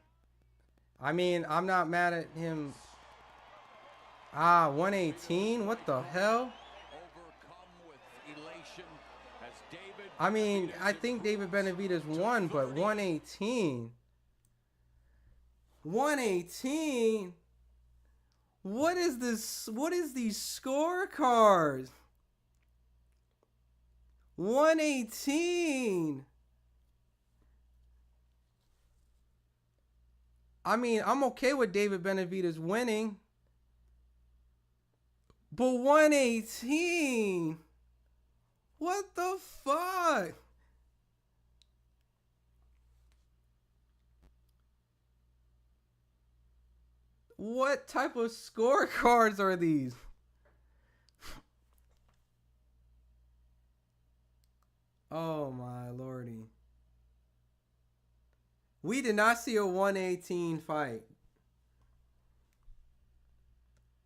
I mean, I'm not mad at him. 118? What the hell? I mean, I think David Benavidez won, but 118? 118? What is this? What is these scorecards? 118. I mean, I'm okay with David Benavidez winning. But 118? What the fuck? What type of scorecards are these? Oh my lordy. We did not see a 118 fight.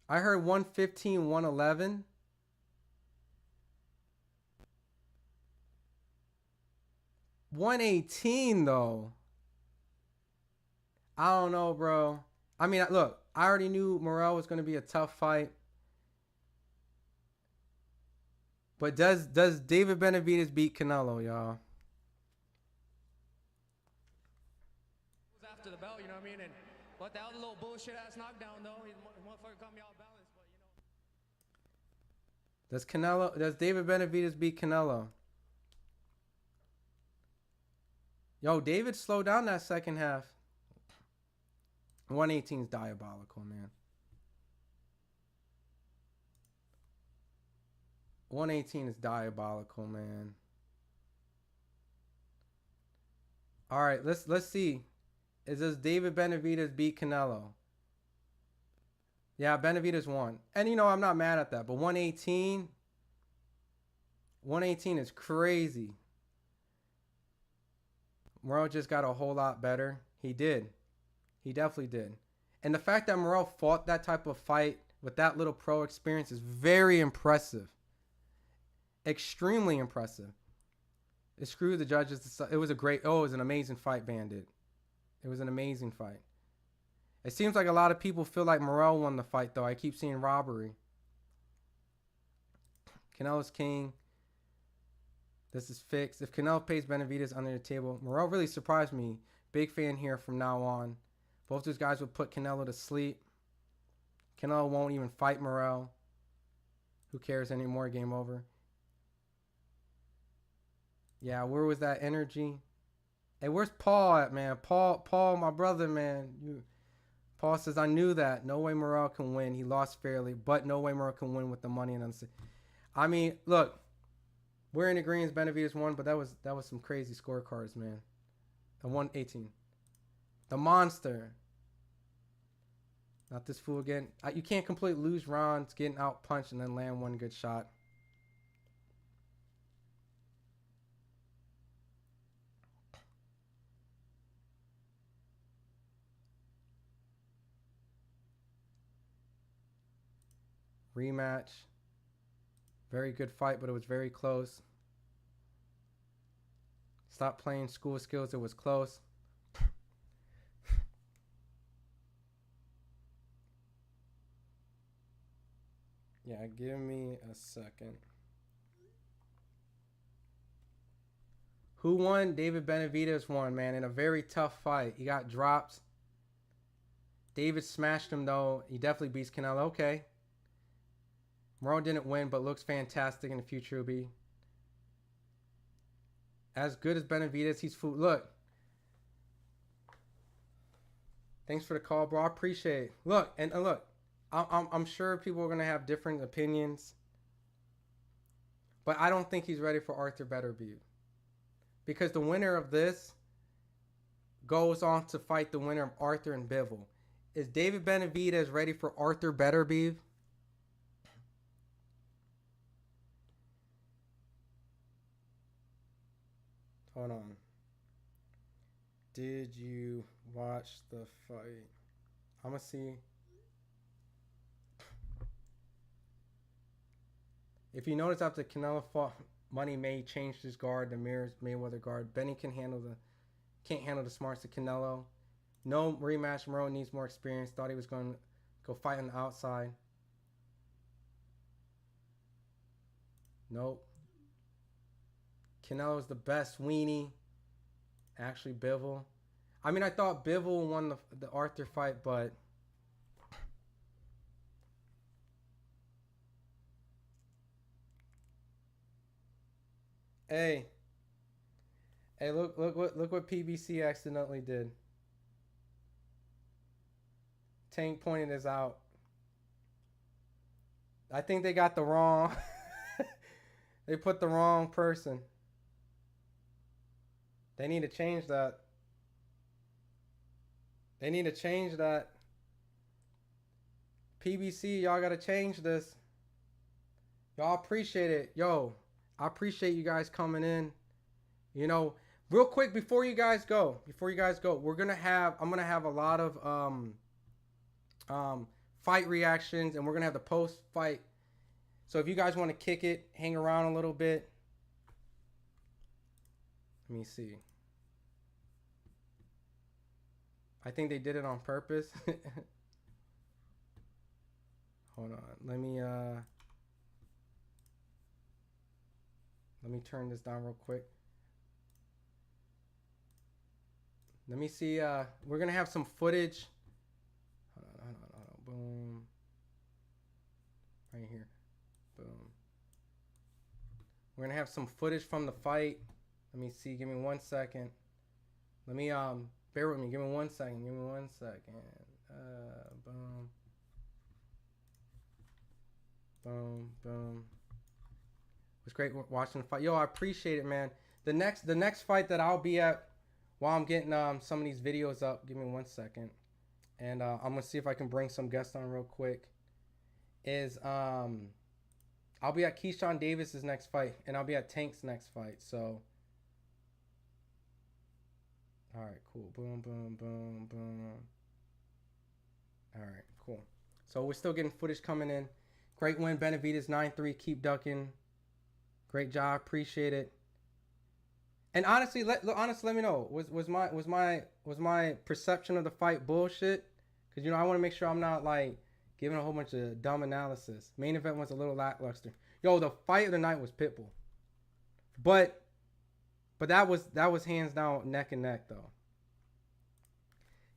I heard 115, 111. $118 though. I don't know, bro. I mean, look, I already knew Morrell was going to be a tough fight. But does David Benavidez beat Canelo, y'all? After the bell, you know what I mean? And but that was a little bullshit ass knockdown though. He motherfucker got me off balance, but you know. Does David Benavidez beat Canelo? Yo, David slowed down that second half. 118 is diabolical, man. 118 is diabolical, man. All right, let's see. Does David Benavidez beat Canelo? Yeah, Benavidez won. And you know, I'm not mad at that, but 118 is crazy. Morrell just got a whole lot better. He did. He definitely did. And the fact that Morrell fought that type of fight with that little pro experience is very impressive. Extremely impressive. It screwed the judges. It was it was an amazing fight, Bandit. It was an amazing fight. It seems like a lot of people feel like Morrell won the fight, though. I keep seeing robbery. Canelo's king. This is fixed. If Canelo pays Benavidez under the table, Morrell really surprised me. Big fan here from now on. Both those guys would put Canelo to sleep. Canelo won't even fight Morrell. Who cares anymore? Game over. Yeah, where was that energy? Hey, where's Paul at, man? Paul, my brother, man. Paul says, I knew that. No way Morrell can win. He lost fairly, but no way Morrell can win with the money. I mean, look, we're in agreement. Benavidez won, but that was some crazy scorecards, man. The 118. The monster. Not this fool again. You can't completely lose rounds, getting out punched, and then land one good shot. Rematch. Very good fight, but it was very close. Stop playing school skills. It was close. Yeah, give me a second. Who won? David Benavidez won, man, in a very tough fight. He got dropped. David smashed him, though. He definitely beats Canelo. Okay. Morrell didn't win, but looks fantastic in the future. He'll be as good as Benavidez. He's food. Look. Thanks for the call, bro. I appreciate it. Look, and look. I'm sure people are going to have different opinions. But I don't think he's ready for Arthur Beterbiev. Because the winner of this goes on to fight the winner of Arthur and Bivol. Is David Benavidez ready for Arthur Beterbiev? Hold on. Did you watch the fight? I'm going to see. If you notice after Canelo fought, Money May changed his guard, the Mayweather guard. Benny can't handle the smarts of Canelo. No rematch. Morrell needs more experience. Thought he was going to go fight on the outside. Nope. Canelo's the best weenie. Actually, Bivol. I mean, I thought Bivol won the Arthur fight, but hey, look what PBC accidentally did. Tank pointed this out. I think they got the wrong. They put the wrong person. They need to change that. They need to change that. PBC, y'all gotta change this. Y'all appreciate it. Yo, I appreciate you guys coming in. You know, real quick before you guys go, I'm gonna have a lot of fight reactions, and we're gonna have the post-fight. So if you guys want to kick it, hang around a little bit. Let me see. I think they did it on purpose. Hold on. Let me turn this down real quick. Let me see. We're gonna have some footage. Hold on. Boom. Right here. Boom. We're gonna have some footage from the fight. Let me see. Give me 1 second. Let me bear with me. Give me 1 second. Boom. Boom. It was great watching the fight. Yo, I appreciate it, man. The next fight that I'll be at while I'm getting some of these videos up. Give me 1 second. And I'm gonna see if I can bring some guests on real quick. Is I'll be at Keyshawn Davis's next fight, and I'll be at Tank's next fight. So, all right, cool. Boom. All right, cool. So we're still getting footage coming in. Great win, Benavidez 9-3. Keep ducking. Great job. Appreciate it. And honestly, let me know. Was my perception of the fight bullshit? Because I want to make sure I'm not like giving a whole bunch of dumb analysis. Main event was a little lackluster. Yo, the fight of the night was Pitbull. But that was hands down neck and neck though.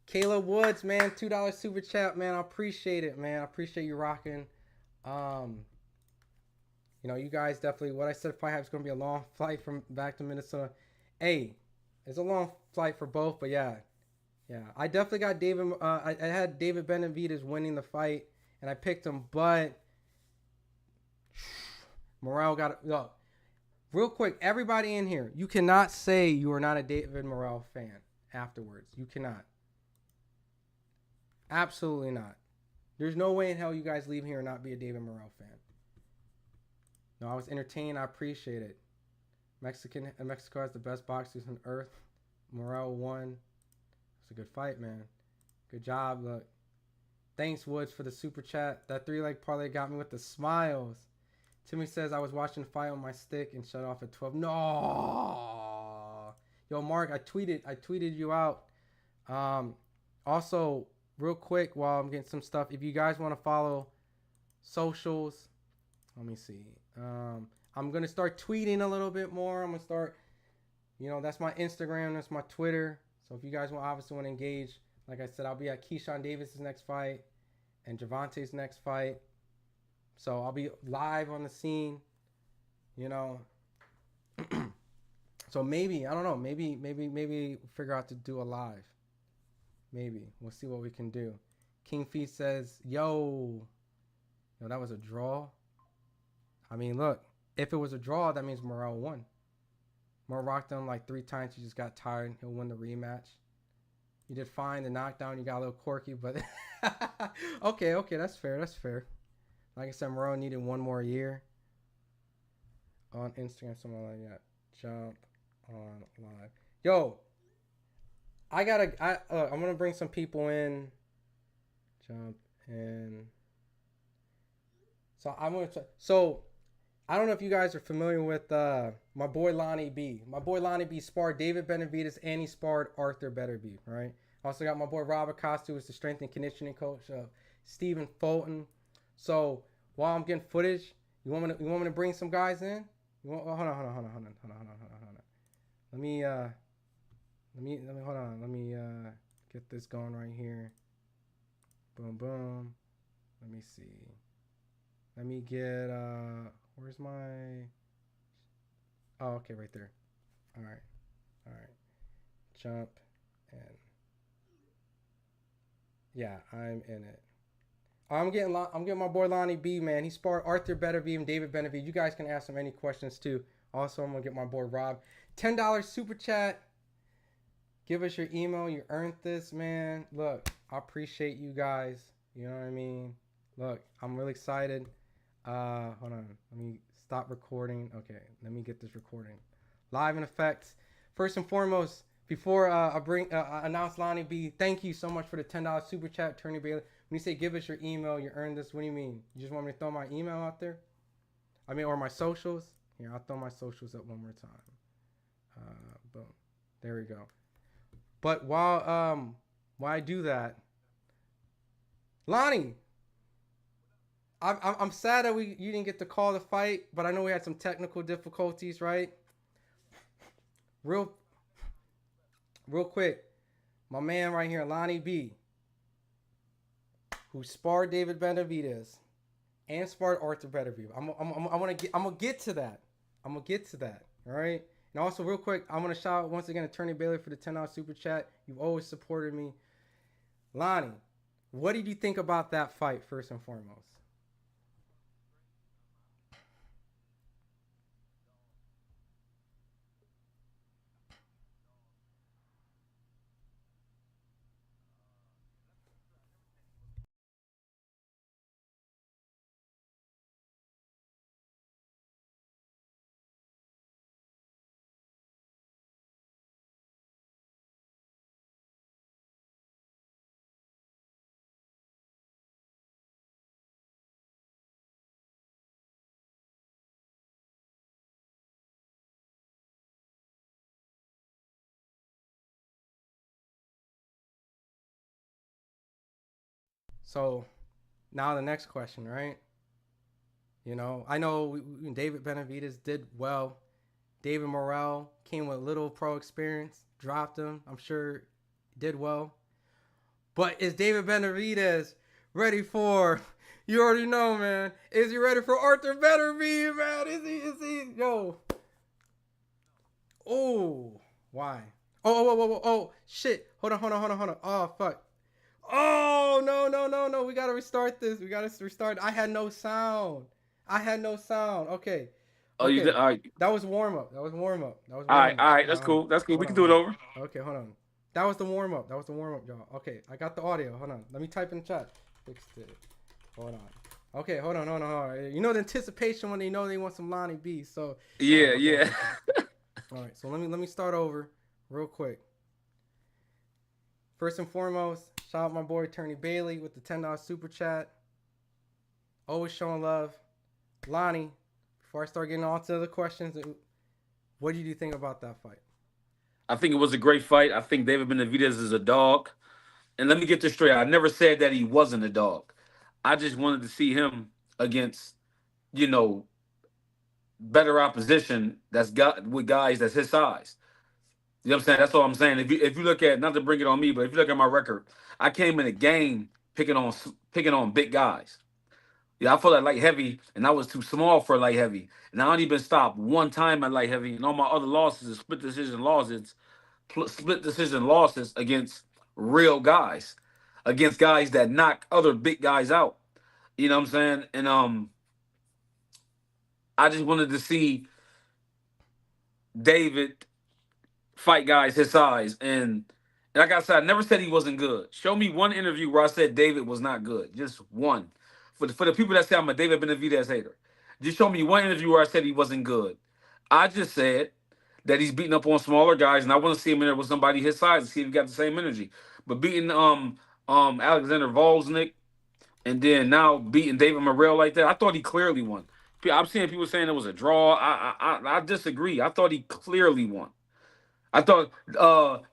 Caleb Woods, man, $2 super chat, man. I appreciate it, man. I appreciate you rocking. You guys definitely. What I said, FightHype is gonna be a long flight from back to Minnesota. Hey, it's a long flight for both, but yeah. I definitely got David. I had David Benavidez winning the fight, and I picked him, but Morrell got it. Look, real quick, everybody in here, you cannot say you are not a David Morrell fan afterwards. You cannot. Absolutely not. There's no way in hell you guys leave here and not be a David Morrell fan. No, I was entertained. I appreciate it. Mexico has the best boxers on earth. Morrell won. It's a good fight, man. Good job. Look. Thanks, Woods, for the super chat. That 3-leg parlay got me with the smiles. Timmy says I was watching the fight on my stick and shut off at 12. No. Yo, Mark, I tweeted you out. Also, real quick while I'm getting some stuff, if you guys want to follow socials Let me see. I'm gonna start tweeting a little bit more. I'm gonna start. That's my Instagram. That's my Twitter. So if you guys obviously want to engage, like I said, I'll be at Keyshawn Davis's next fight and Javante's next fight. So I'll be live on the scene. So maybe, I don't know, maybe figure out to do a live. Maybe. We'll see what we can do. King Fee says, yo, that was a draw. I mean, look, if it was a draw, that means Morrell won. Morrell rocked him like 3 times. He just got tired. He'll win the rematch. You did fine. The knockdown, you got a little quirky, but okay, that's fair. Like I said, Morrell needed 1 more year. On Instagram, something like that. Jump on live. Yo, I'm gonna bring some people in. Jump in. So I don't know if you guys are familiar with my boy Lonnie B. My boy Lonnie B sparred David Benavidez and he sparred Arthur Beterbiev, right? Also got my boy Robert Costa, who's the strength and conditioning coach of Stephen Fulton. So while I'm getting footage, you want me to bring some guys in? Hold on. Let me hold on. Let me get this going right here. Boom. Let me see. Let me get where's my okay, right there. All right. Jump in. Yeah, I'm in it. I'm getting my boy Lonnie B, man. He sparred Arthur Beterbiev and David Benavidez. You guys can ask him any questions too. Also, I'm gonna get my boy Rob. $10 super chat. Give us your email. You earned this, man. Look, I appreciate you guys. You know what I mean? Look, I'm really excited. Hold on. Let me stop recording. Okay, let me get this recording. Live in effect. First and foremost, before I announce Lonnie B, thank you so much for the $10 super chat, Attorney Bailey. When you say give us your email, you earned this, what do you mean? You just want me to throw my email out there? Or my socials? Here, I'll throw my socials up one more time. Boom. There we go. But while I do that, Lonnie, I'm sad that you didn't get to call the fight, but I know we had some technical difficulties, right? Real quick, my man right here, Lonnie B, who sparred David Benavidez and sparred Arthur Beterbiev. I'm gonna get to that. All right. And also, real quick, I want to shout out once again Attorney Bailey for the $10 super chat. You've always supported me, Lonnie. What did you think about that fight, first and foremost? So now the next question, right? I know David Benavidez did well. David Morrell came with little pro experience, dropped him. I'm sure did well. But is David Benavidez ready for, you already know, man. Is he ready for Arthur Beterbiev, man? Is he? Yo. Oh, why? Oh, shit. Hold on. Oh, fuck. Oh, no. We got to restart this. I had no sound. Okay. Oh, you did? All right. That was warm up. All right. That's cool. We can do it over. Okay, hold on. That was the warm up, y'all. Okay, I got the audio. Hold on. Let me type in the chat. Fixed it. Hold on. Okay, hold on. The anticipation when they know they want some Lonnie B. So yeah. All right. So let me start over real quick. First and foremost, shout out my boy Attorney Bailey with the $10 super chat. Always showing love. Lonnie, before I start getting on to the questions, what did you think about that fight? I think it was a great fight. I think David Benavidez is a dog. And let me get this straight. I never said that he wasn't a dog. I just wanted to see him against you know, better opposition that's got with guys that's his size. You know what I'm saying? That's all I'm saying. If you look at, not to bring it on me, but if you look at my record, I came in a game picking on big guys. Yeah, I fought at light heavy, and I was too small for light heavy. And I only been stopped one time at light heavy, and all my other losses is split decision losses against real guys, against guys that knock other big guys out. You know what I'm saying? And I just wanted to see David fight guys his size. And like I said, I never said he wasn't good. Show me one interview where I said David was not good. Just one. For the people that say I'm a David Benavidez hater, just show me one interview where I said he wasn't good. I just said that he's beating up on smaller guys, and I want to see him in there with somebody his size and see if he got the same energy. But beating Alexander Volznik and then now beating David Morrell like that, I thought he clearly won. I'm seeing people saying it was a draw. I disagree. I thought he clearly won. I thought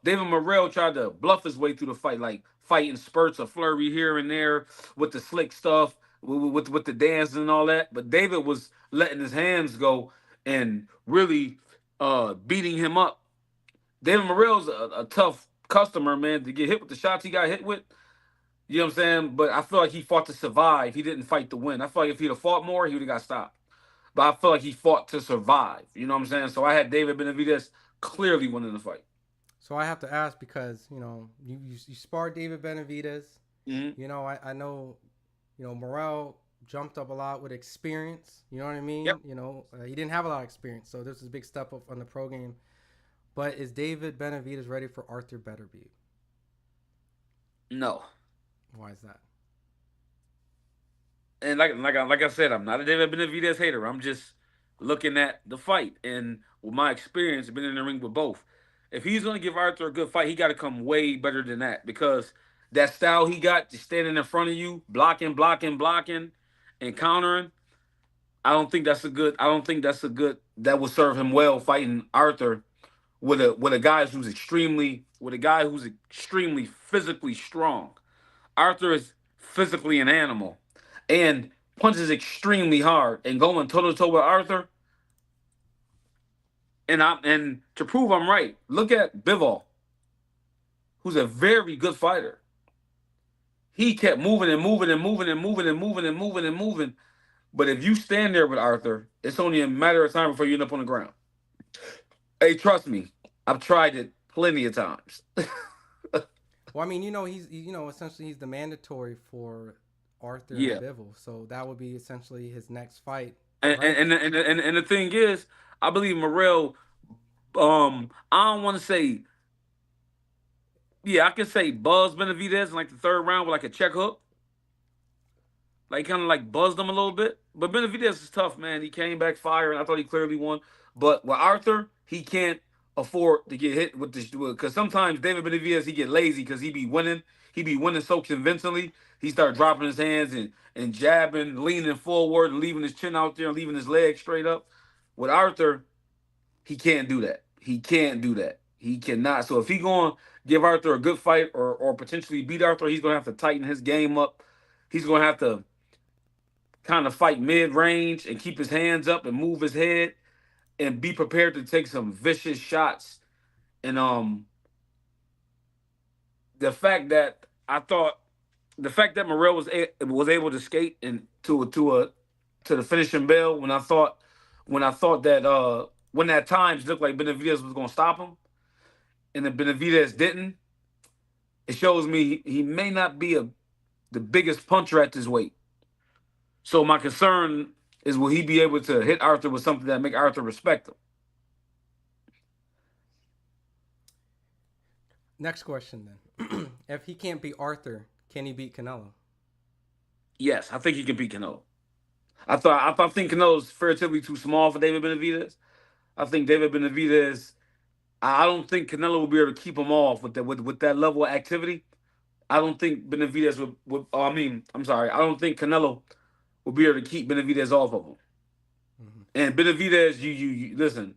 David Morrell tried to bluff his way through the fight, like fighting spurts of flurry here and there with the slick stuff, with the dance and all that. But David was letting his hands go and really beating him up. David Morrell's a tough customer, man, to get hit with the shots he got hit with. You know what I'm saying? But I feel like he fought to survive. He didn't fight to win. I feel like if he'd have fought more, he would have got stopped. But I feel like he fought to survive. You know what I'm saying? So I had David Benavidez clearly winning the fight. So I have to ask because, you sparred David Benavidez. Mm-hmm. I know, Morrell jumped up a lot with experience. You know what I mean? Yep. He didn't have a lot of experience. So this is a big step up on the pro game. But is David Benavidez ready for Arthur Beterbiev? No. Why is that? And like I said, I'm not a David Benavidez hater. I'm just looking at the fight, and with my experience, been in the ring with both. If he's going to give Arthur a good fight, he got to come way better than that, because that style he got, just standing in front of you, blocking, and countering. I don't think that's a good. That will serve him well fighting Arthur with a guy who's extremely physically strong. Arthur is physically an animal and punches extremely hard, and going toe to toe with Arthur. And to prove I'm right, look at Bivol, who's a very good fighter. He kept moving and moving and moving and moving and moving and moving and moving. But if you stand there with Arthur, it's only a matter of time before you end up on the ground. Hey, trust me, I've tried it plenty of times. Well, I mean, he's essentially he's the mandatory for Arthur Yeah. and Bivol, so that would be essentially his next fight. And right? and the thing is, I believe Morrell. I don't want to say. Yeah, I can say buzz Benavidez in like the third round with like a check hook. Like kind of like buzzed him a little bit. But Benavidez is tough, man. He came back firing. I thought he clearly won. But with Arthur, he can't afford to get hit with this, because sometimes David Benavidez, he get lazy because he be winning. He be winning so convincingly. He start dropping his hands and jabbing, leaning forward, and leaving his chin out there and leaving his legs straight up. With Arthur, he can't do that. He can't do that. He cannot. So if he going to give Arthur a good fight or potentially beat Arthur, he's going to have to tighten his game up. He's going to have to kind of fight mid-range and keep his hands up and move his head and be prepared to take some vicious shots. And the fact that Morrell was able to skate and to the finishing bell when at times looked like Benavidez was going to stop him, and then Benavidez didn't, it shows me he may not be the biggest puncher at this weight. So my concern is, will he be able to hit Arthur with something that make Arthur respect him? Next question then. If he can't beat Arthur, can he beat Canelo? Yes, I think he can beat Canelo. I think Canelo's relatively too small for David Benavidez. I think David Benavidez. I don't think Canelo will be able to keep him off with that level of activity. I don't think Benavidez would. I don't think Canelo will be able to keep Benavidez off of him. Mm-hmm. And Benavidez, you listen.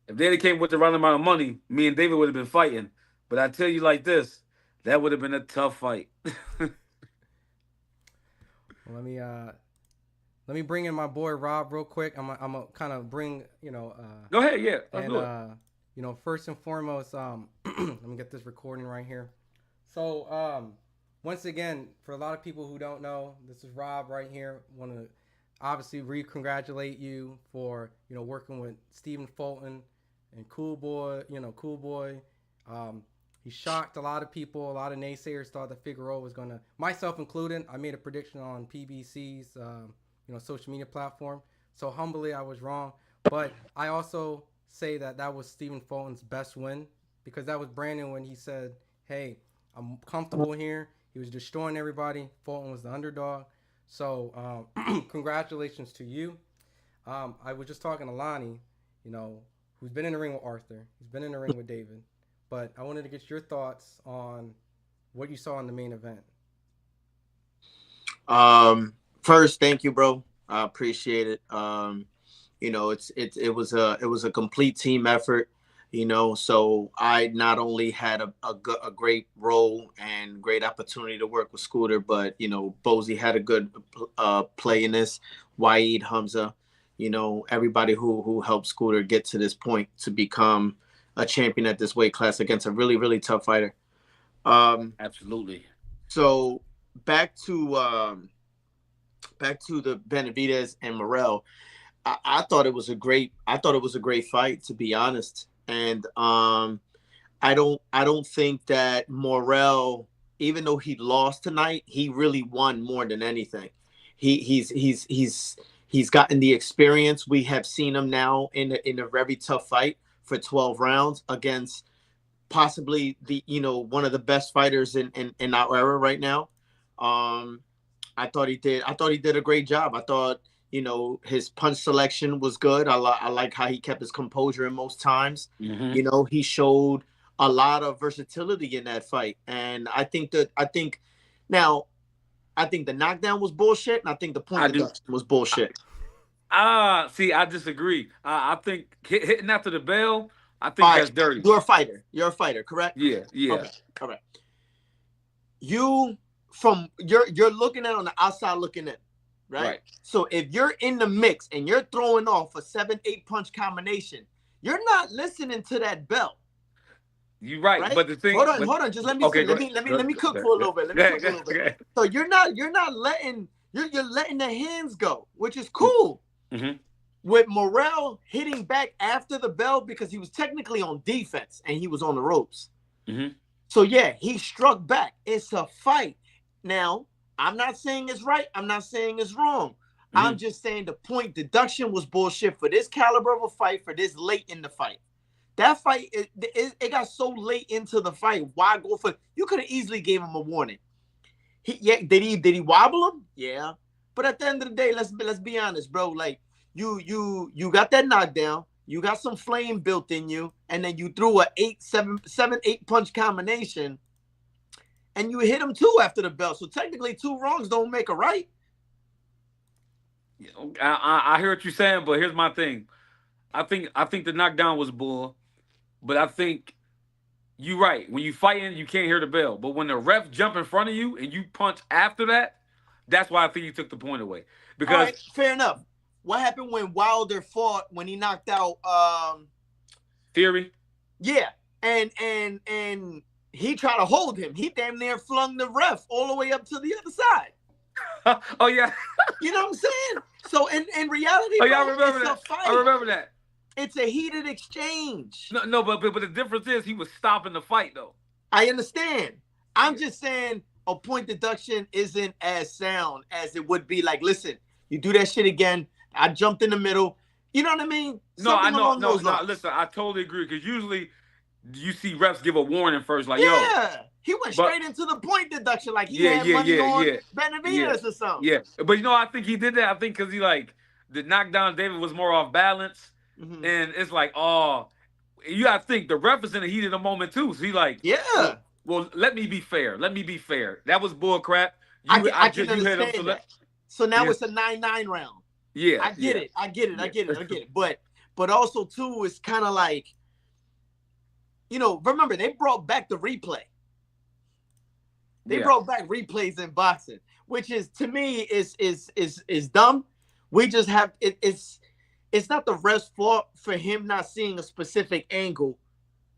If they came with the right amount of money, me and David would have been fighting. But I tell you like this, that would have been a tough fight. Well, let me let me bring in my boy Rob real quick. I'm gonna kind of bring, Go ahead, yeah. Let's and do it. first and foremost, let me get this recording right here. So, once again, for a lot of people who don't know, this is Rob right here. Want to obviously re-congratulate you for, working with Stephen Fulton and Cool Boy. He shocked a lot of people. A lot of naysayers thought that Figueroa was going to, myself included, I made a prediction on PBC's, social media platform. So humbly, I was wrong. But I also say that was Stephen Fulton's best win, because that was Brandon when he said, hey, I'm comfortable here. He was destroying everybody. Fulton was the underdog. So congratulations to you. I was just talking to Lonnie, who's been in the ring with Arthur. He's been in the ring with David. But I wanted to get your thoughts on what you saw in the main event. First, thank you, bro. I appreciate it. It was a complete team effort. So I not only had a great role and great opportunity to work with Scooter, but Bozy had a good play in this. Wa'id, Hamza, everybody who helped Scooter get to this point to become a champion at this weight class against a really, really tough fighter. Absolutely. So back to the Benavidez and Morrell. I thought it was a great fight, to be honest. And I don't think that Morrell, even though he lost tonight, he really won more than anything. He's gotten the experience. We have seen him now in a very tough fight for 12 rounds against possibly the one of the best fighters in our era right now. I thought he did a great job. I thought his punch selection was good. I like how he kept his composure in most times. Mm-hmm. He showed a lot of versatility in that fight, and I think the knockdown was bullshit, and I think the point deduction was bullshit. See, I disagree. I think hitting after the bell, I think that's dirty. You're a fighter, correct? Yeah. Okay. All right. You're looking at it on the outside looking in, right? So if you're in the mix and you're throwing off a 7-8 punch combination, you're not listening to that bell. You're right, but the thing. Hold on. Just let me let me cook for a little bit. So you're letting the hands go, which is cool. Mm-hmm. With Morrell hitting back after the bell because he was technically on defense and he was on the ropes. Mm-hmm. So yeah, he struck back. It's a fight. Now, I'm not saying it's right. I'm not saying it's wrong. Mm-hmm. I'm just saying the point deduction was bullshit for this caliber of a fight, for this late in the fight. That fight, it got so late into the fight. Why go for? You could have easily gave him a warning. Did he wobble him? Yeah. But at the end of the day, let's be honest, bro. Like you got that knockdown, you got some flame built in you, and then you threw a 7-8 punch combination, and you hit him 2 after the bell. So technically, 2 wrongs don't make a right. I hear what you're saying, but here's my thing. I think the knockdown was bull, but I think you're right. When you fighting, you can't hear the bell. But when the ref jump in front of you and you punch after that, that's why I think he took the point away. Because all right, fair enough. What happened when Wilder fought when he knocked out Theory? Yeah, and he tried to hold him. He damn near flung the ref all the way up to the other side. Oh yeah. You know what I'm saying? So in reality, I remember that. I remember that. It's a heated exchange. No, but the difference is he was stopping the fight though. I understand. I'm just saying a point deduction isn't as sound as it would be. Like, listen, you do that shit again. I jumped in the middle. You know what I mean? No, I know. No, listen, I totally agree. Because usually you see refs give a warning first, like, he went straight into the point deduction, like he had money on Benavidez or something. Yeah, but I think he did that. I think because he the knockdown David was more off balance, and it's like, you gotta think the ref is in the heat of the moment too. So he well, let me be fair. That was bull crap. I can understand that. So now it's a 9-9 round. Yeah, I get it. But also too, it's kind of like, remember they brought back the replay. They brought back replays in boxing, which is to me is dumb. We just have it's not the ref's fault for him not seeing a specific angle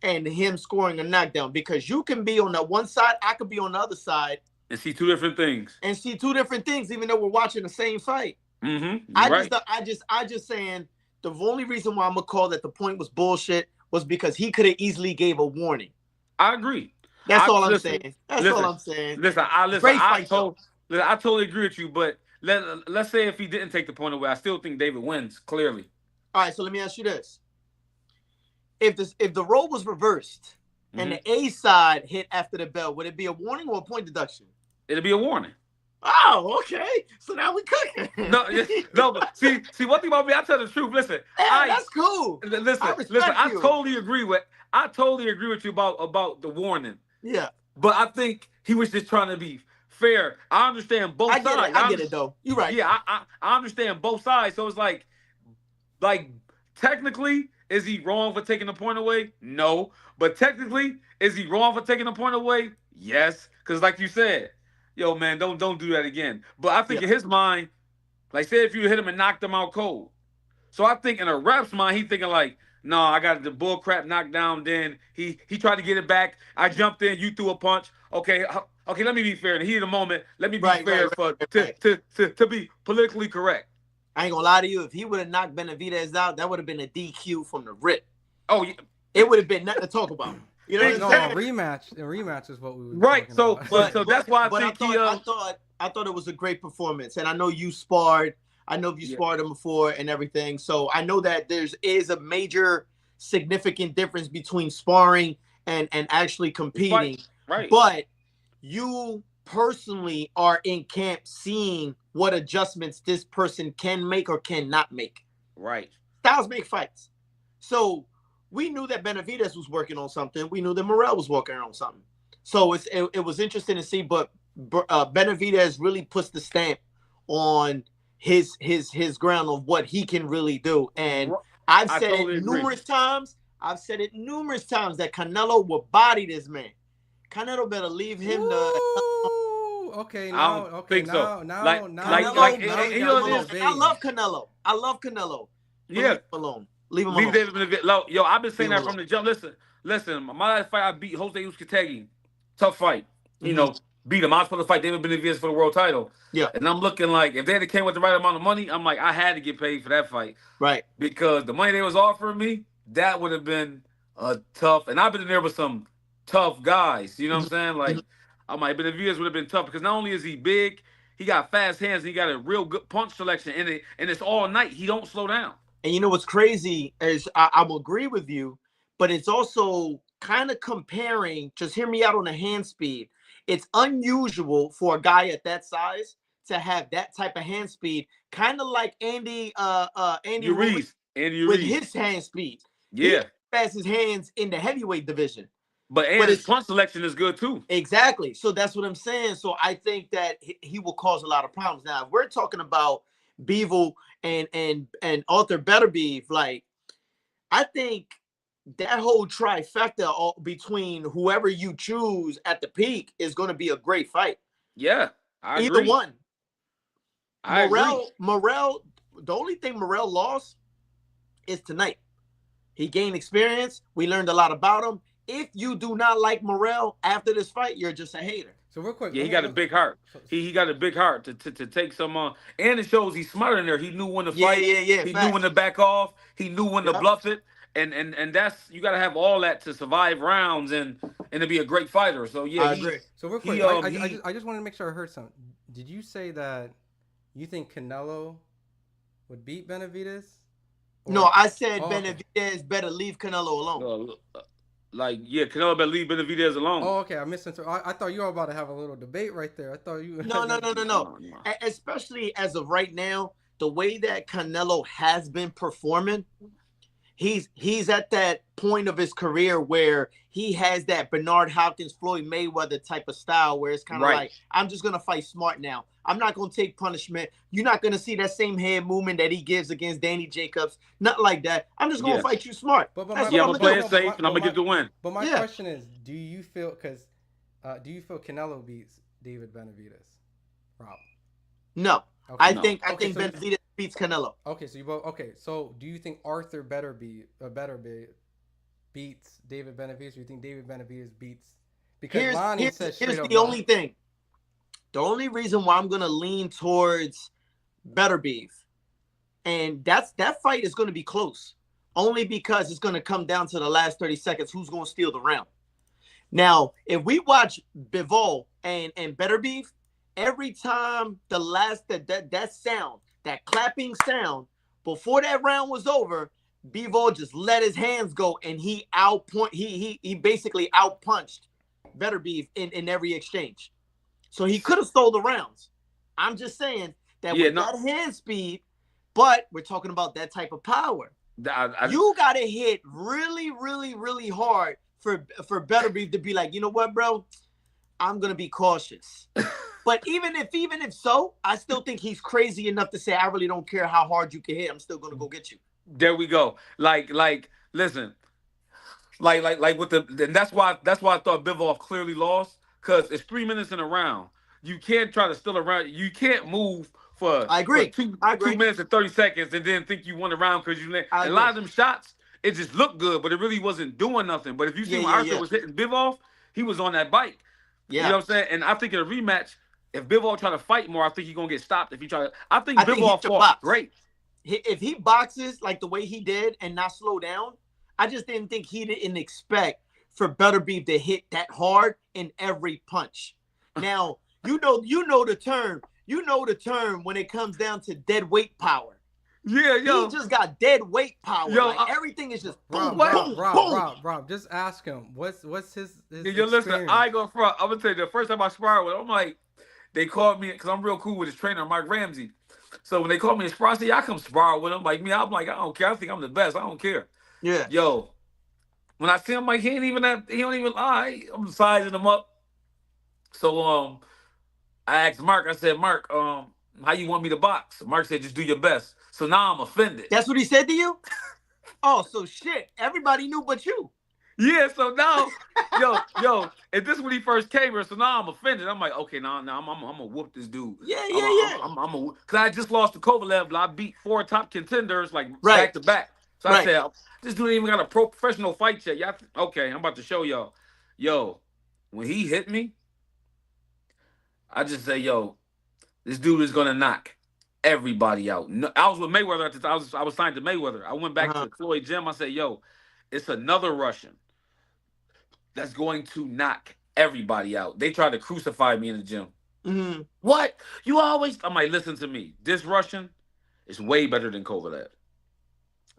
and him scoring a knockdown, because you can be on the one side, I could be on the other side and see two different things. Even though we're watching the same fight. Mm-hmm. I just saying the only reason why I'm gonna call that the point was bullshit was because he could have easily gave a warning. I agree. That's all I'm saying. Listen, I totally agree with you, but let's say if he didn't take the point away, I still think David wins clearly. All right, so let me ask you this: if the role was reversed and the A side hit after the bell, would it be a warning or a point deduction? It'll be a warning. Oh, okay. So now we cooking. No, but see, one thing about me, I tell the truth. Listen, that's cool. Listen, I totally agree with you about the warning. Yeah. But I think he was just trying to be fair. I understand both sides. I get it though. You're right. Yeah, I understand both sides. So it's like technically, is he wrong for taking the point away? No. But technically, is he wrong for taking the point away? Yes. Because like you said, yo, man, don't do that again. But I think in his mind, like, say if you hit him and knocked him out cold. So I think in a rep's mind, he's thinking like, no, I got the bull crap knocked down. Then he tried to get it back. I jumped in. You threw a punch. Okay. Let me be fair. In the heat of the moment, let me be fair to be politically correct. I ain't gonna lie to you. If he would have knocked Benavidez out, that would have been a DQ from the rip. Oh, yeah. It would have been nothing to talk about. You know what I'm saying? A rematch is what we were right. So, about. so that's why I think I thought it was a great performance, and I know you sparred. I know you sparred him before and everything. So I know that there is a major, significant difference between sparring and actually competing. Right. But you personally are in camp seeing what adjustments this person can make or cannot make. Right. Styles make fights. So we knew that Benavidez was working on something. We knew that Morrell was working on something. So it was interesting to see, but Benavidez really puts the stamp on his ground of what he can really do. And I've said it numerous times that Canelo will body this man. Canelo better leave him Okay, I don't think so. I love Canelo. Yeah. Leave him alone. David Benavidez. Yo, I've been saying that from the jump. Listen. My last fight, I beat Jose Uzcategui. Tough fight. You know, beat him. I was supposed to fight David Benavidez for the world title. Yeah. And I'm looking like, if they had came with the right amount of money, I'm like, I had to get paid for that fight. Right. Because the money they was offering me, that would have been tough. And I've been in there with some tough guys. You know what I'm saying? Like, I'm like, Benavidez would have been tough because not only is he big, he got fast hands, he got a real good punch selection in it, and it's all night. He don't slow down. And you know what's crazy is I will agree with you, but it's also kind of comparing, just hear me out on the hand speed. It's unusual for a guy at that size to have that type of hand speed, kind of like Andy Ruiz with his hand speed. Yeah. He has his hands in the heavyweight division. But his punch selection is good too. Exactly. So that's what I'm saying. So I think that he will cause a lot of problems. Now, if we're talking about Bivol and Arthur Beterbiev, like, I think that whole trifecta between whoever you choose at the peak is going to be a great fight. Yeah, I Either agree. one. I agree. Morrell, the only thing Morrell lost is tonight. He gained experience. We learned a lot about him. If you do not like Morrell after this fight, you're just a hater. So real quick, yeah, he got a big heart. He got a big heart to take some on, and it shows he's smarter in there. He knew when to fight. Yeah. He knew when to back off. He knew when to bluff it, and that's, you got to have all that to survive rounds and to be a great fighter. So yeah, I agree. So real quick, I just wanted to make sure I heard something. Did you say that you think Canelo would beat Benavidez? No, I said Benavidez better leave Canelo alone. Canelo better leave Benavidez alone. Oh, okay. I misinterpreted. I thought you were about to have a little debate right there. I thought you. No. Especially as of right now, the way that Canelo has been performing, he's at that point of his career where he has that Bernard Hopkins, Floyd Mayweather type of style, where it's kind of like, I'm just gonna fight smart now. I'm not gonna take punishment. You're not gonna see that same head movement that he gives against Danny Jacobs. Not like that. I'm just gonna fight you smart. I'm gonna play it safe and I'm gonna get the win. But my question is, do you feel Canelo beats David Benavidez? Rob? No. Okay. I No. think Okay, so Benavidez beats Canelo. okay, so you both okay. So do you think Arthur beats David Benavidez? Or you think David Benavidez beats? Because Lonnie said straight Here's up the no. only thing. The only reason why I'm gonna lean towards Beterbiev, and that fight is gonna be close, only because it's gonna come down to the last 30 seconds. Who's gonna steal the round? Now, if we watch Bivol and Beterbiev, every time the last that sound, that clapping sound, before that round was over, Bivol just let his hands go and he basically outpunched Beterbiev in every exchange. So he could have stole the rounds. I'm just saying that with that hand speed, but we're talking about that type of power. You got to hit really, really, really hard for Beterbiev to be like, you know what, bro? I'm going to be cautious. But even if so, I still think he's crazy enough to say, I really don't care how hard you can hit. I'm still going to go get you. There we go. Listen. With and that's why I thought Bivol clearly lost, because it's 3 minutes in a round. You can't try to steal a round. You can't move for I agree. For 2 minutes and 30 seconds and then think you won the round because you land. A lot of them shots, it just looked good, but it really wasn't doing nothing. But if you see when Arthur was hitting Bivol, he was on that bike. Yeah. You know what I'm saying? And I think in a rematch, if Bivol try to fight more, I think he's gonna get stopped. If he try to, I think Bivol fought great. If he boxes like the way he did and not slow down, I just didn't think he didn't expect for Beterbiev to hit that hard in every punch. Now, you know the term. You know the term when it comes down to dead weight power. Yeah, yo. He just got dead weight power. Yo, like, everything is just boom, boom, boom. Rob, just ask him. What's his yo, listen, I go front. I'm gonna tell you, the first time I sparred with him, I'm like, they called me, because I'm real cool with his trainer, Mike Ramsey. So when they called me in spar, I said, I come spar with him. Like me, I'm like, I don't care. I think I'm the best. I don't care. Yeah. Yo, when I see him, like, he don't even lie. I'm sizing him up. So I asked Mark, I said, Mark, how you want me to box? Mark said, just do your best. So now I'm offended. That's what he said to you? Oh, so shit. Everybody knew but you. Yeah, so now, yo, and this is when he first came here, so now I'm offended. I'm like, okay, now I'm gonna whoop this dude. Yeah. Because I just lost to Kovalev, but I beat 4 top contenders, like, back to back. So I said, this dude ain't even got a professional fight yet. Yeah, okay, I'm about to show y'all. Yo, when he hit me, I just say, yo, this dude is gonna knock everybody out. No, I was with Mayweather at the time. I was signed to Mayweather. I went back to Floyd gym. I said, yo, it's another Russian that's going to knock everybody out. They tried to crucify me in the gym. Mm-hmm. What? You always... I'm like, listen to me. This Russian is way better than Kovalev.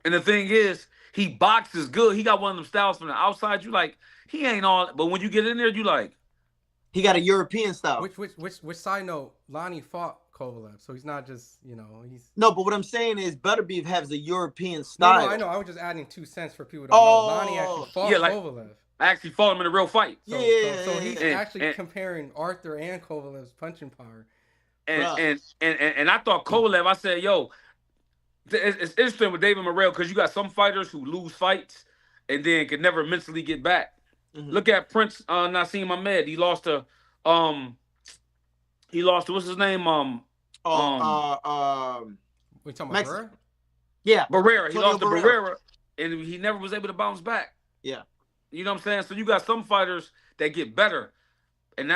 And the thing is, he boxes good. He got one of them styles from the outside. You like, he ain't all... But when you get in there, you like... He got a European style. Which side note, Lonnie fought Kovalev, so he's not just, he's... No, but what I'm saying is Beterbiev has a European style. No, I know. I was just adding 2 cents for people to know. Lonnie actually fought Kovalev. I actually fought him in a real fight. So he's actually comparing Arthur and Kovalev's punching power. And I thought Kovalev, I said, yo, it's interesting with David Morrell, because you got some fighters who lose fights and then can never mentally get back. Mm-hmm. Look at Prince Nassim Ahmed. He lost to what's his name? We talking about Barrera? Yeah. Barrera. He lost to Barrera, and he never was able to bounce back. Yeah. You know what I'm saying? So you got some fighters that get better. And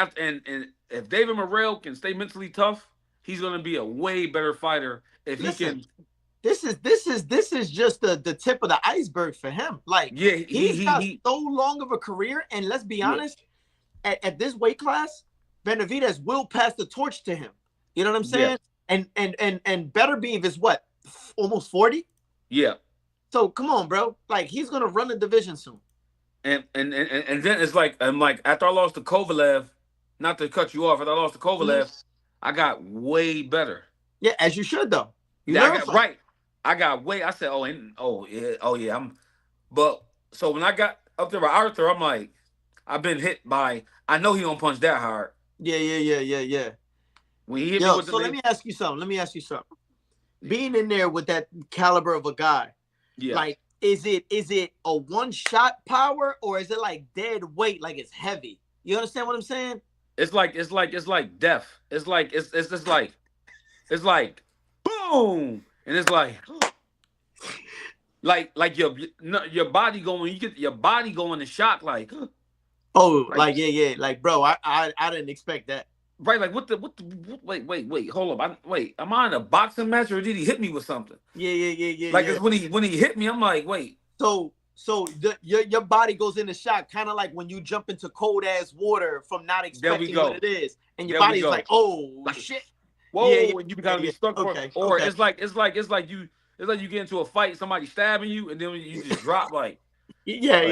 if David Morrell can stay mentally tough, he's gonna be a way better fighter if he can. This is just the tip of the iceberg for him. Like, yeah, he's got so long of a career, and let's be honest, at this weight class, Benavidez will pass the torch to him. You know what I'm saying? Yeah. And Beterbiev is what, almost 40? Yeah. So come on, bro. Like, he's gonna run the division soon. And then it's like, after I lost to Kovalev, not to cut you off, after I lost to Kovalev, I got way better. Yeah, as you should though. I got way. I said, But so when I got up there with Arthur, I'm like, I've been hit by. I know he don't punch that hard. Yeah. When he hit me with let me ask you something. Being in there with that caliber of a guy, like, is it a one-shot power, or is it like dead weight, like it's heavy? You understand what I'm saying? It's like death. It's just like it's like boom, and it's like your body going. You get your body going in shock, like Oh, like like yeah. Like, bro, I didn't expect that. right, like what wait, hold up, am I in a boxing match or did he hit me with something? Like Yeah. it's when he hit me, I'm like, wait. So your body goes into shock, kind of like when you jump into cold ass water from not There we expecting go. what it is, and your There we body's go. like, oh shit. Whoa, and you kind of be stuck for Okay. or it's like you get into a fight, somebody stabbing you, and then you just drop like Yeah.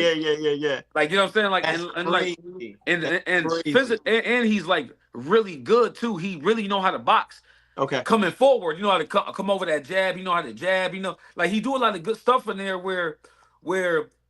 like you know what I'm saying, like That's and like crazy. and Crazy. and he's like really good too. He really know how to box. Okay. Coming forward, you know how to come over that jab. You know how to jab. You know, like he do a lot of good stuff in there where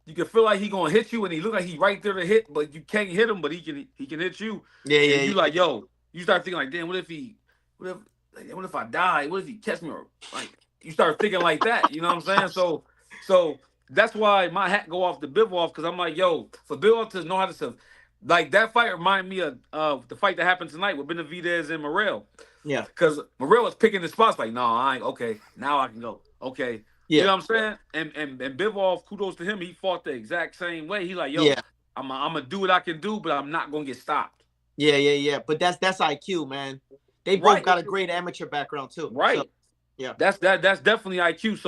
you can feel like he gonna hit you, and he look like he right there to hit, but you can't hit him, but he can hit you. Yeah. And you like, yo, you start thinking like, damn, what if I die? What if he catch me? Or like you start thinking like that. You know what I'm saying? So that's why my hat go off to Bivol because I'm like, yo, for Bivol to know how to like that fight remind me of the fight that happened tonight with Benavidez and Morrell. Yeah. Because Morrell was picking the spots like, no, I ain't okay. Now I can go. Okay. Yeah. You know what I'm saying? And Bivol, kudos to him. He fought the exact same way. He like, yo, Yeah. I'm gonna do what I can do, but I'm not gonna get stopped. Yeah. But that's IQ, man. They both got a great amateur background too. Right. So, yeah. That's definitely IQ.